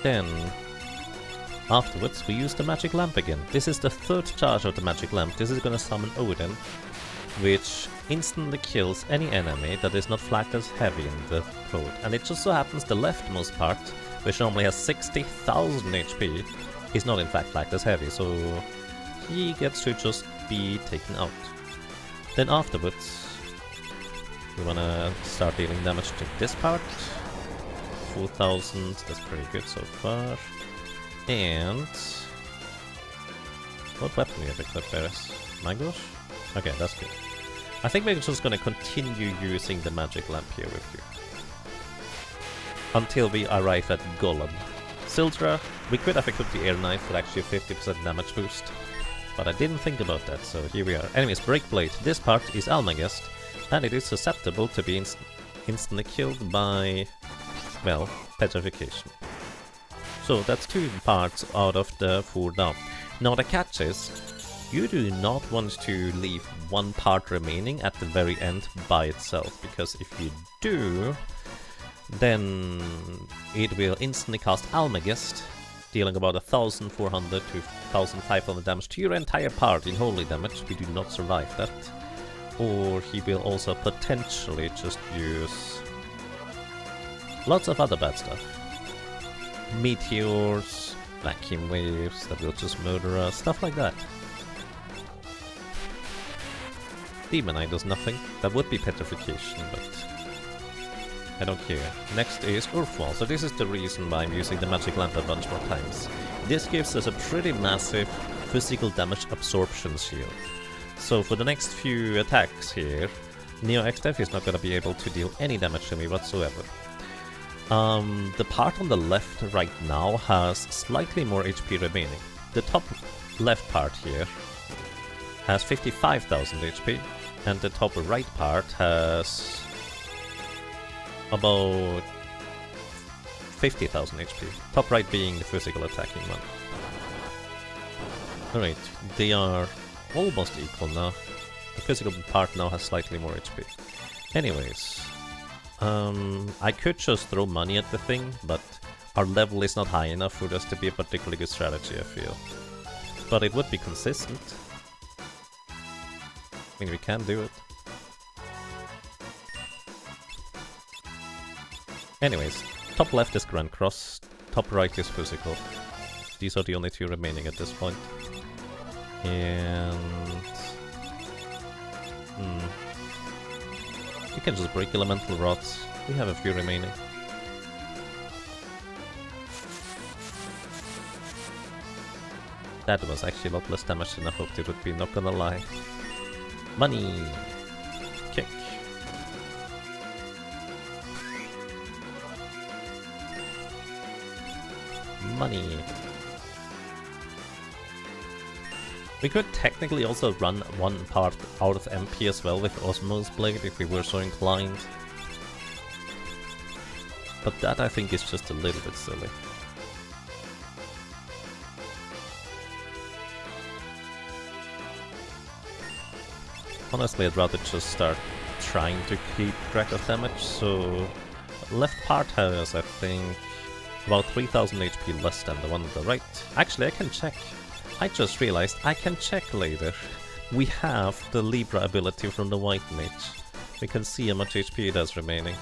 [SPEAKER 1] Then, afterwards, we use the Magic Lamp again. This is the 3rd charge of the Magic Lamp. This is gonna summon Odin. which instantly kills any enemy that is not flagged as heavy in the code. And it just so happens the leftmost part, which normally has 60,000 HP, is not in fact flagged as heavy, so he gets to just be taken out. Then afterwards, we wanna start dealing damage to this part. 4,000, that's pretty good so far. And what weapon do we have equipped there? Mangoes? Okay, that's good. I think we're just gonna continue using the magic lamp here with you. Until we arrive at Golem. Sildra, we could have equipped the air knife with actually a 50% damage boost. But I didn't think about that, so here we are. Anyways, Breakblade. This part is Almagest, and it is susceptible to be instantly killed by, well, petrification. So that's 2 parts out of the 4 down. Now the catch is, you do not want to leave 1 part remaining at the very end by itself, because if you do, then it will instantly cast Almagest, dealing about 1,400 to 1,500 damage to your entire part in holy damage. We do not survive that. Or he will also potentially just use lots of other bad stuff. Meteors, vacuum waves that will just murder us, stuff like that. Demon Eye does nothing. That would be petrification, but I don't care. Next is Earthwall, so this is the reason why I'm using the magic lamp a bunch more times. This gives us a pretty massive physical damage absorption shield. So for the next few attacks here, Neo XDeath is not going to be able to deal any damage to me whatsoever. The part on the left right now has slightly more HP remaining. The top left part here has 55,000 HP, and the top right part has about 50,000 HP. Top right being the physical attacking one. Alright, they are almost equal now. The physical part now has slightly more HP. Anyways, I could just throw money at the thing, but our level is not high enough for this to be a particularly good strategy, I feel. But it would be consistent. I mean, we can do it. Anyways, top left is Grand Cross, top right is physical. These are the only 2 remaining at this point. And you can just break elemental rods. We have a few remaining. That was actually a lot less damage than I hoped it would be, not gonna lie. Money! Kick. Money. We could technically also run 1 part out of MP as well with Osmo's Blade if we were so inclined. But that I think is just a little bit silly. Honestly, I'd rather just start trying to keep track of damage, so left part has, I think, about 3,000 HP less than the one on the right. Actually, I can check. I just realized I can check later. We have the Libra ability from the White Mage. We can see how much HP it has remaining.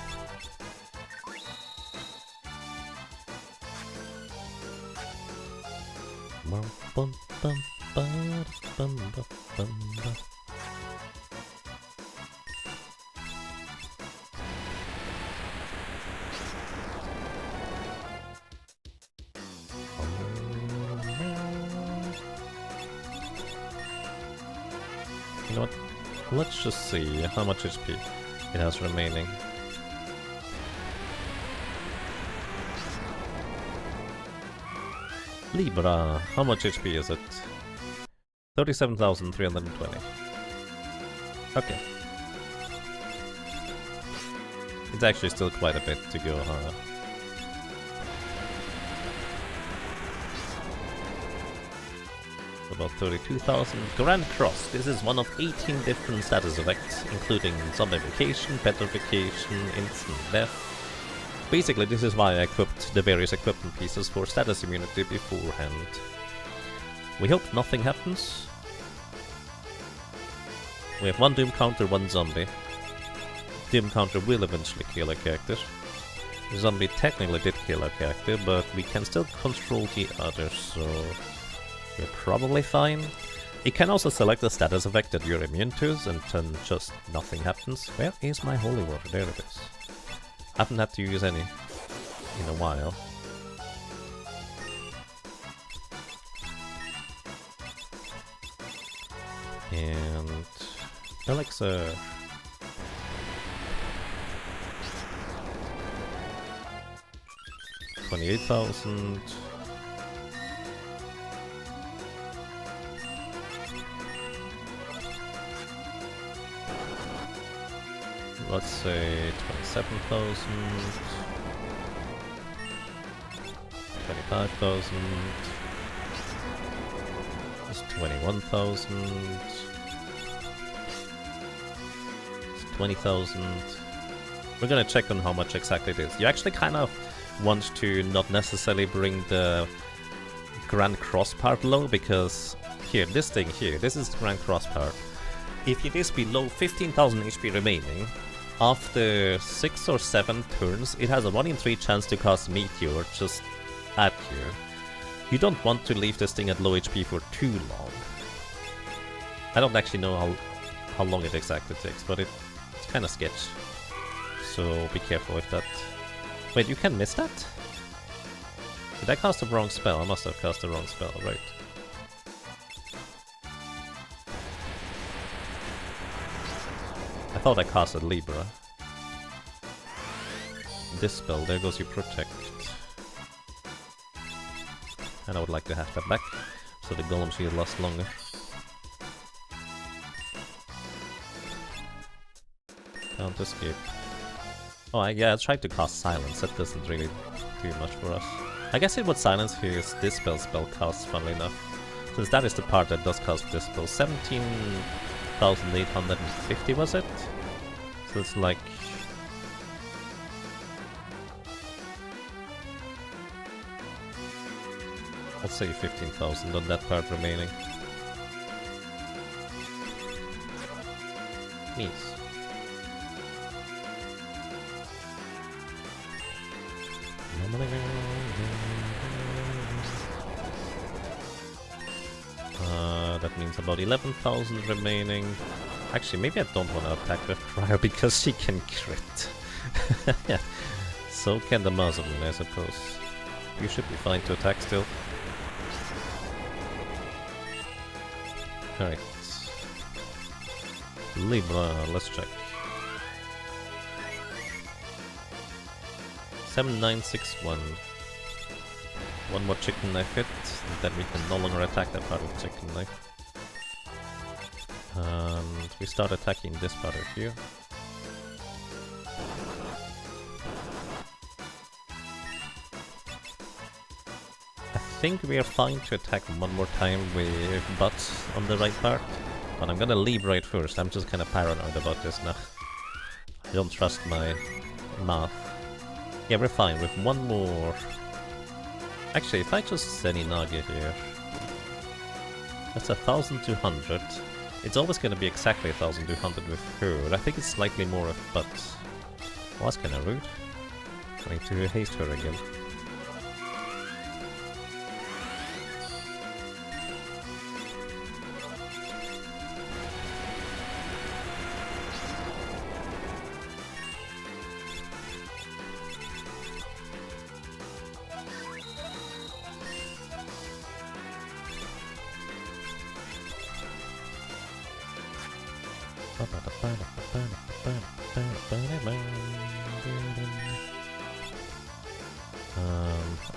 [SPEAKER 1] You know what? Let's just see how much HP it has remaining. Libra, how much HP is it? 37,320. Okay. It's actually still quite a bit to go, huh? About 32,000. Grand Cross. This is one of 18 different status effects, including zombification, petrification, instant death. Basically, this is why I equipped the various equipment pieces for status immunity beforehand. We hope nothing happens. We have one Doom counter, one zombie. Doom counter will eventually kill a character. Zombie technically did kill a character, but we can still control the others, so we're probably fine. You can also select the status effect that you're immune to, and then just nothing happens. Where is my holy water? There it is. I haven't had to use any in a while. And Elixir. $28,000. Let's say 27,000. 25,000. It's 21,000. It's 20,000. We're gonna check on how much exactly it is. You actually kind of want to not necessarily bring the Grand Cross part low, because here, this thing here, this is the Grand Cross part. If it is below 15,000 HP remaining, after 6 or 7 turns, it has a 1 in 3 chance to cast Meteor just at you. You don't want to leave this thing at low HP for too long. I don't actually know how long it exactly takes, but it's kind of sketch. So be careful with that. Wait, you can miss that? Did I cast the wrong spell? I must have cast the wrong spell, right. I thought I casted Libra. This spell, there goes your Protect. And I would like to have that back, so the golems here last longer. Can't escape. Oh, yeah, I tried to cast Silence. That doesn't really do much for us. I guess it would silence his Dispel spell casts, funnily enough. Since that is the part that does cast Dispel. 17,850 was it? So it's like... I'll say 15,000 on that part remaining. Nice. That means about 11,000 remaining. Actually, maybe I don't want to attack with Cryo because she can crit. Yeah. So can the Muzzleman, I suppose. You should be fine to attack still. Alright. Libra, let's check. 7961. One more chicken knife hit, and then we can no longer attack that part with chicken knife. And we start attacking this part of here. I think we are fine to attack one more time with butts on the right part, but I'm gonna leave right first. I'm just kinda paranoid about this now. I don't trust my math. Yeah, we're fine with one more. Actually, if I just Zeninage here, that's 1,200. It's always gonna be exactly 1,200 with her. I think it's slightly more with butts. Well, that's kinda rude. Trying to haste her again.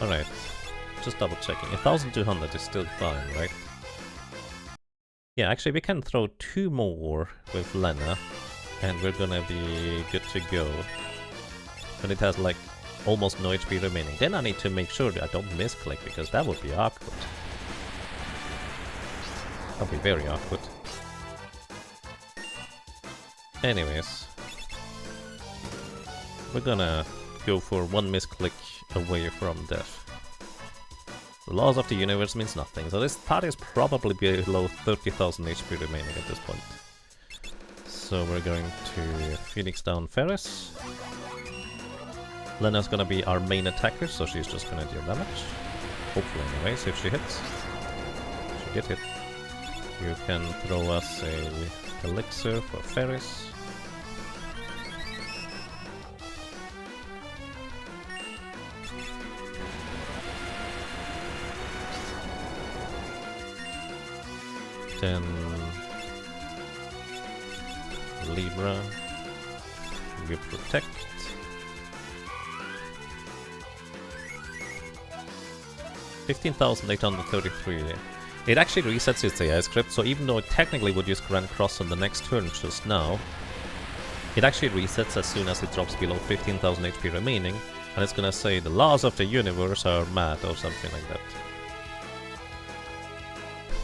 [SPEAKER 1] Alright. Just double checking. 1,200 is still fine, right? Yeah, actually we can throw 2 more with Lena, and we're gonna be good to go. And it has like almost no HP remaining. Then I need to make sure that I don't misclick, because that would be awkward. That would be very awkward. Anyways, we're gonna go for 1 misclick away from death. The laws of the universe means nothing, so this part is probably below 30,000 HP remaining at this point. So we're going to Phoenix down Ferris. Lena's gonna be our main attacker, so she's just gonna deal damage. Hopefully anyways, if she hits. She did hit. You can throw us a elixir for Ferris. Then Libra, we protect. $15,833. It actually resets its AI script, so even though it technically would use Grand Cross on the next turn just now, it actually resets as soon as it drops below 15,000 HP remaining, and it's gonna say the laws of the universe are mad or something like that.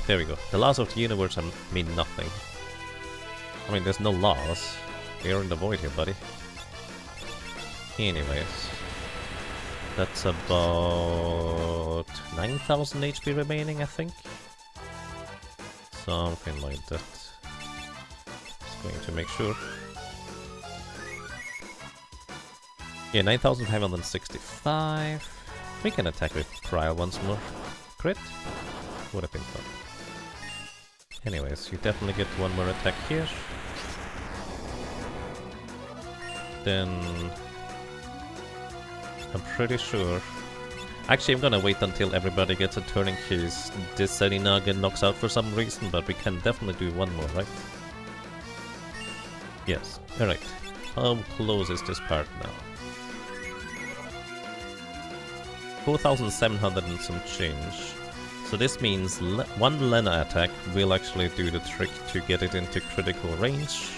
[SPEAKER 1] There we go. The laws of the universe mean nothing. I mean, there's no laws. You're in the void here, buddy. Anyways. That's about 9,000 HP remaining, I think. Something like that. Just going to make sure. Yeah, 9,565. We can attack with Trial once more. Crit? Would have been fun. Anyways, you definitely get one more attack here. Then I'm pretty sure. Actually, I'm gonna wait until everybody gets a turn in case this Seninaga knocks out for some reason, but we can definitely do one more, right? Yes, alright. How close is this part now? 4,700 and some change. So this means one Lena attack will actually do the trick to get it into critical range.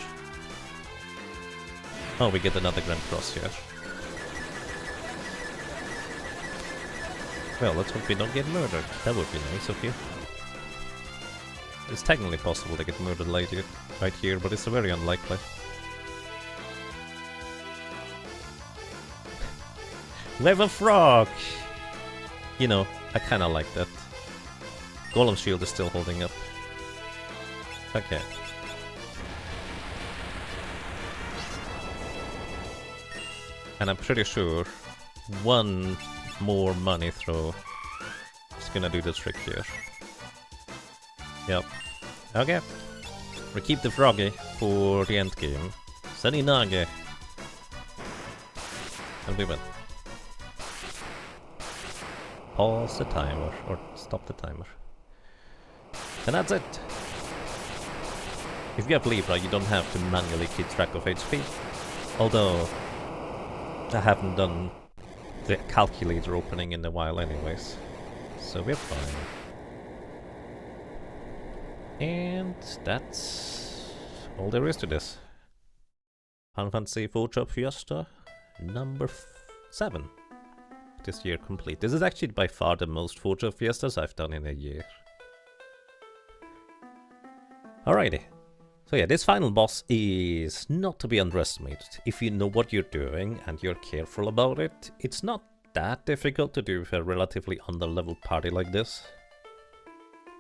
[SPEAKER 1] Oh, we get another Grand Cross here. Well, let's hope we don't get murdered. That would be nice of you. It's technically possible to get murdered right here, but it's very unlikely. We have a frog! You know, I kinda like that. Golem shield is still holding up. Okay. And I'm pretty sure one more money throw is gonna do the trick here. Yep. Okay. We keep the froggy for the end game. Seninage. And we win. Pause the timer, or stop the timer. And that's it. If you have Libra, you don't have to manually keep track of HP. Although, I haven't done the calculator opening in a while anyways. So we're fine. And that's all there is to this. Final Fantasy IV Job Fiesta number 7. This year complete. This is actually by far the most 4 Job Fiestas I've done in a year. Alrighty. So yeah, this final boss is not to be underestimated. If you know what you're doing and you're careful about it, it's not that difficult to do with a relatively under-leveled party like this.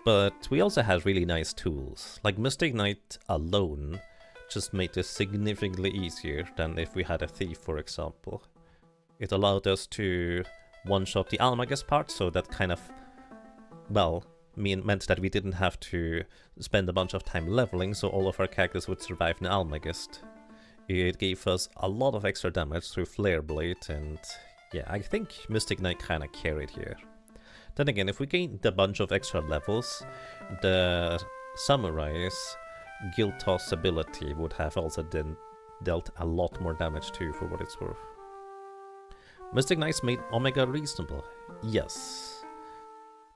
[SPEAKER 1] But we also have really nice tools, like Mystic Knight alone just made this significantly easier than if we had a thief, for example. It allowed us to one-shot the Almagus part, so that kind of, well, meant that we didn't have to spend a bunch of time leveling, so all of our characters would survive in Almagest. It gave us a lot of extra damage through Flare Blade, and yeah, I think Mystic Knight kinda carried here. Then again, if we gained a bunch of extra levels, the Samurai's Guild Toss ability would have also then dealt a lot more damage too, for what it's worth. Mystic Knights made Omega reasonable, yes.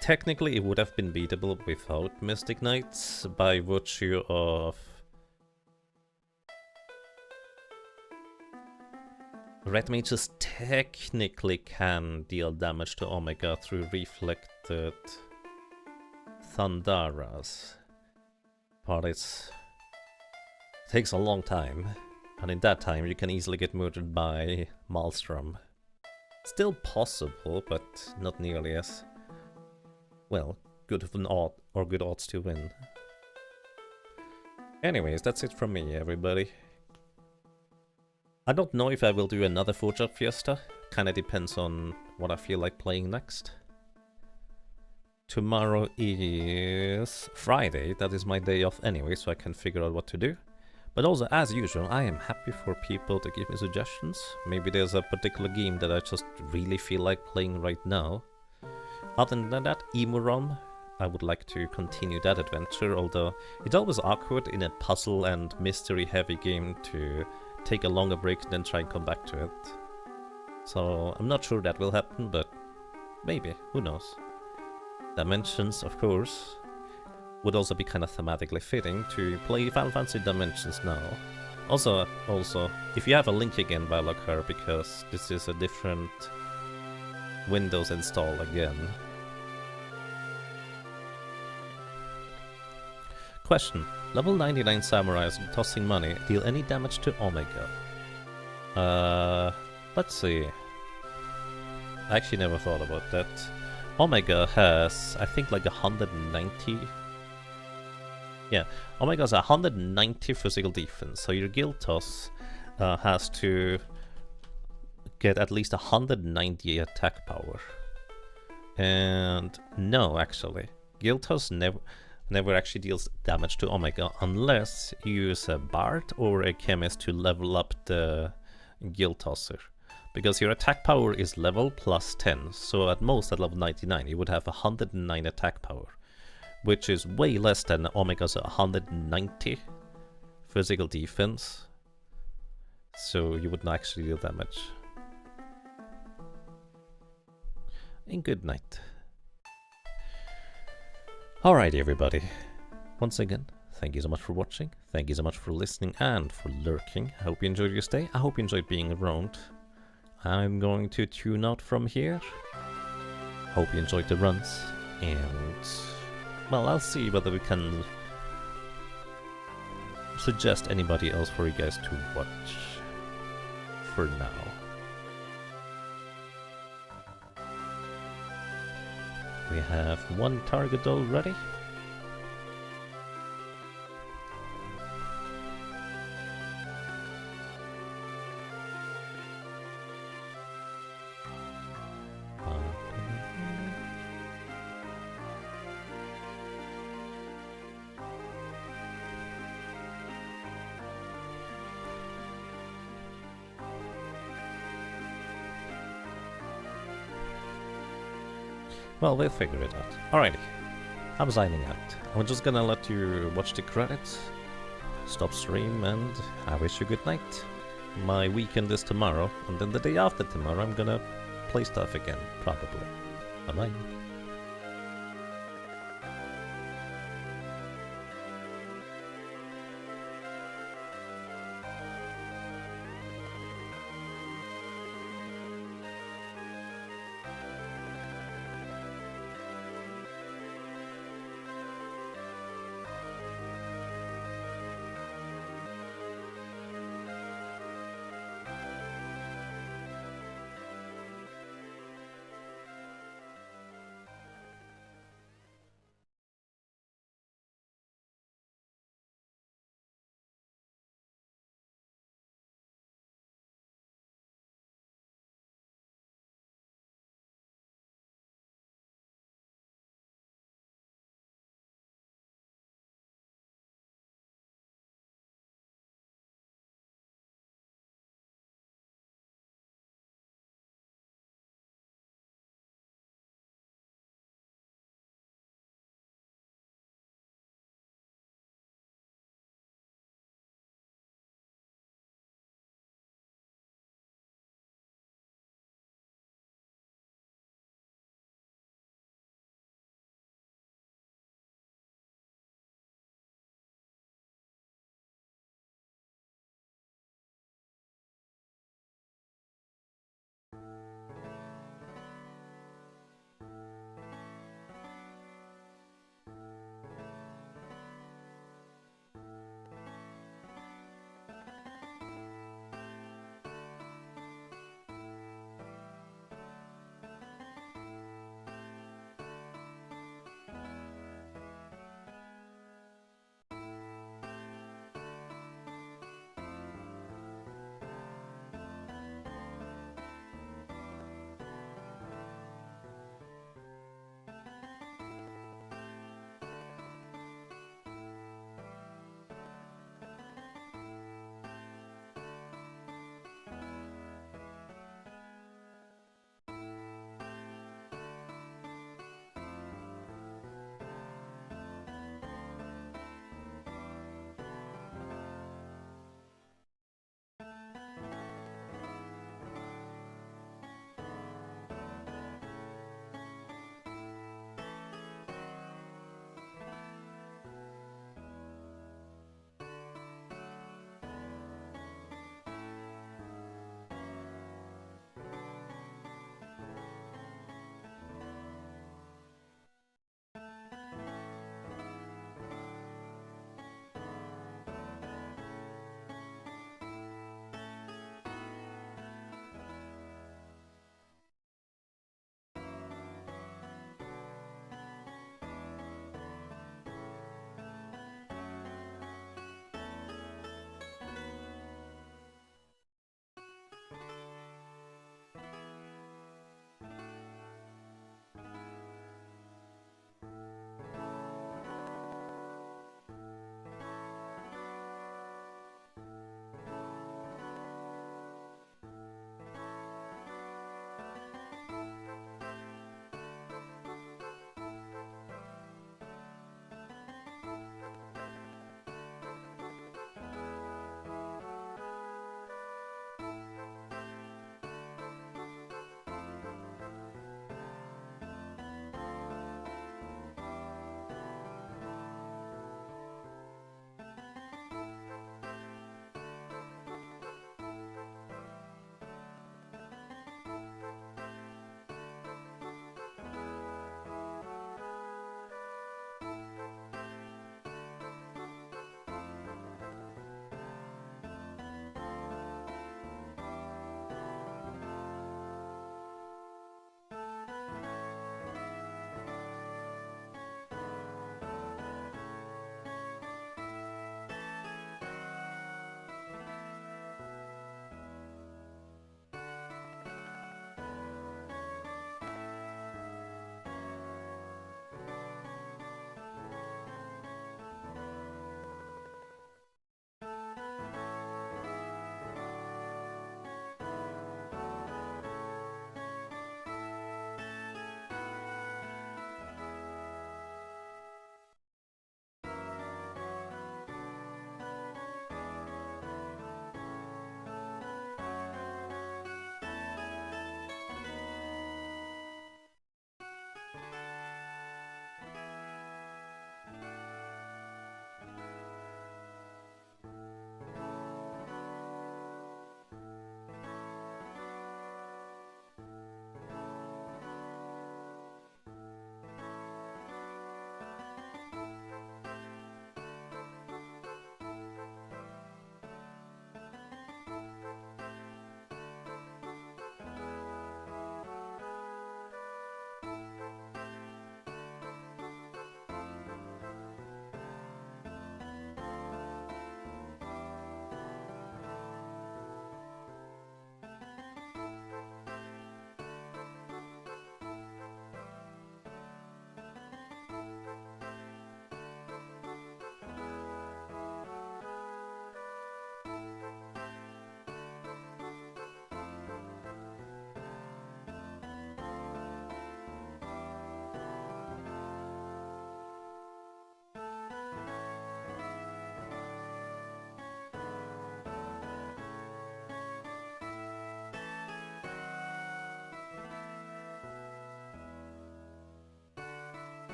[SPEAKER 1] Technically it would have been beatable without Mystic Knights by virtue of Red Mages technically can deal damage to Omega through reflected Thandaras, but it takes a long time, and in that time you can easily get murdered by Maelstrom. Still possible, but not nearly as, well, good of an odd or good odds to win. Anyways, that's it from me, everybody. I don't know if I will do another Job Fiesta. Kinda depends on what I feel like playing next. Tomorrow is Friday, that is my day off anyway, so I can figure out what to do. But also, as usual, I am happy for people to give me suggestions. Maybe there's a particular game that I just really feel like playing right now. Other than that, Emorom, I would like to continue that adventure, although it's always awkward in a puzzle and mystery heavy game to take a longer break and then try and come back to it. So I'm not sure that will happen, but maybe, who knows. Dimensions, of course, would also be kind of thematically fitting to play Final Fantasy Dimensions now. Also, if you have a link again, by luck her, because this is a different Windows install again. Question. Level 99 samurais tossing money deal any damage to Omega? Let's see. I actually never thought about that. Omega has, I think, like 190. Yeah, Omega has 190 physical defense, so your guild toss has to get at least 190 attack power. And no, actually, guild toss never actually deals damage to Omega unless you use a bard or a chemist to level up the guild tosser. Because your attack power is level plus 10, so at most at level 99 you would have 109 attack power, which is way less than Omega's 190 physical defense, so you wouldn't actually deal damage. And good night. Alrighty everybody, once again, thank you so much for watching, thank you so much for listening and for lurking. I hope you enjoyed your stay, I hope you enjoyed being around. I'm going to tune out from here. Hope you enjoyed the runs, and well, I'll see whether we can suggest anybody else for you guys to watch for now. We have one target already. Well, we'll figure it out. Alrighty, I'm signing out. I'm just gonna let you watch the credits, stop stream, and I wish you good night. My weekend is tomorrow, and then the day after tomorrow I'm gonna play stuff again, probably. Bye-bye.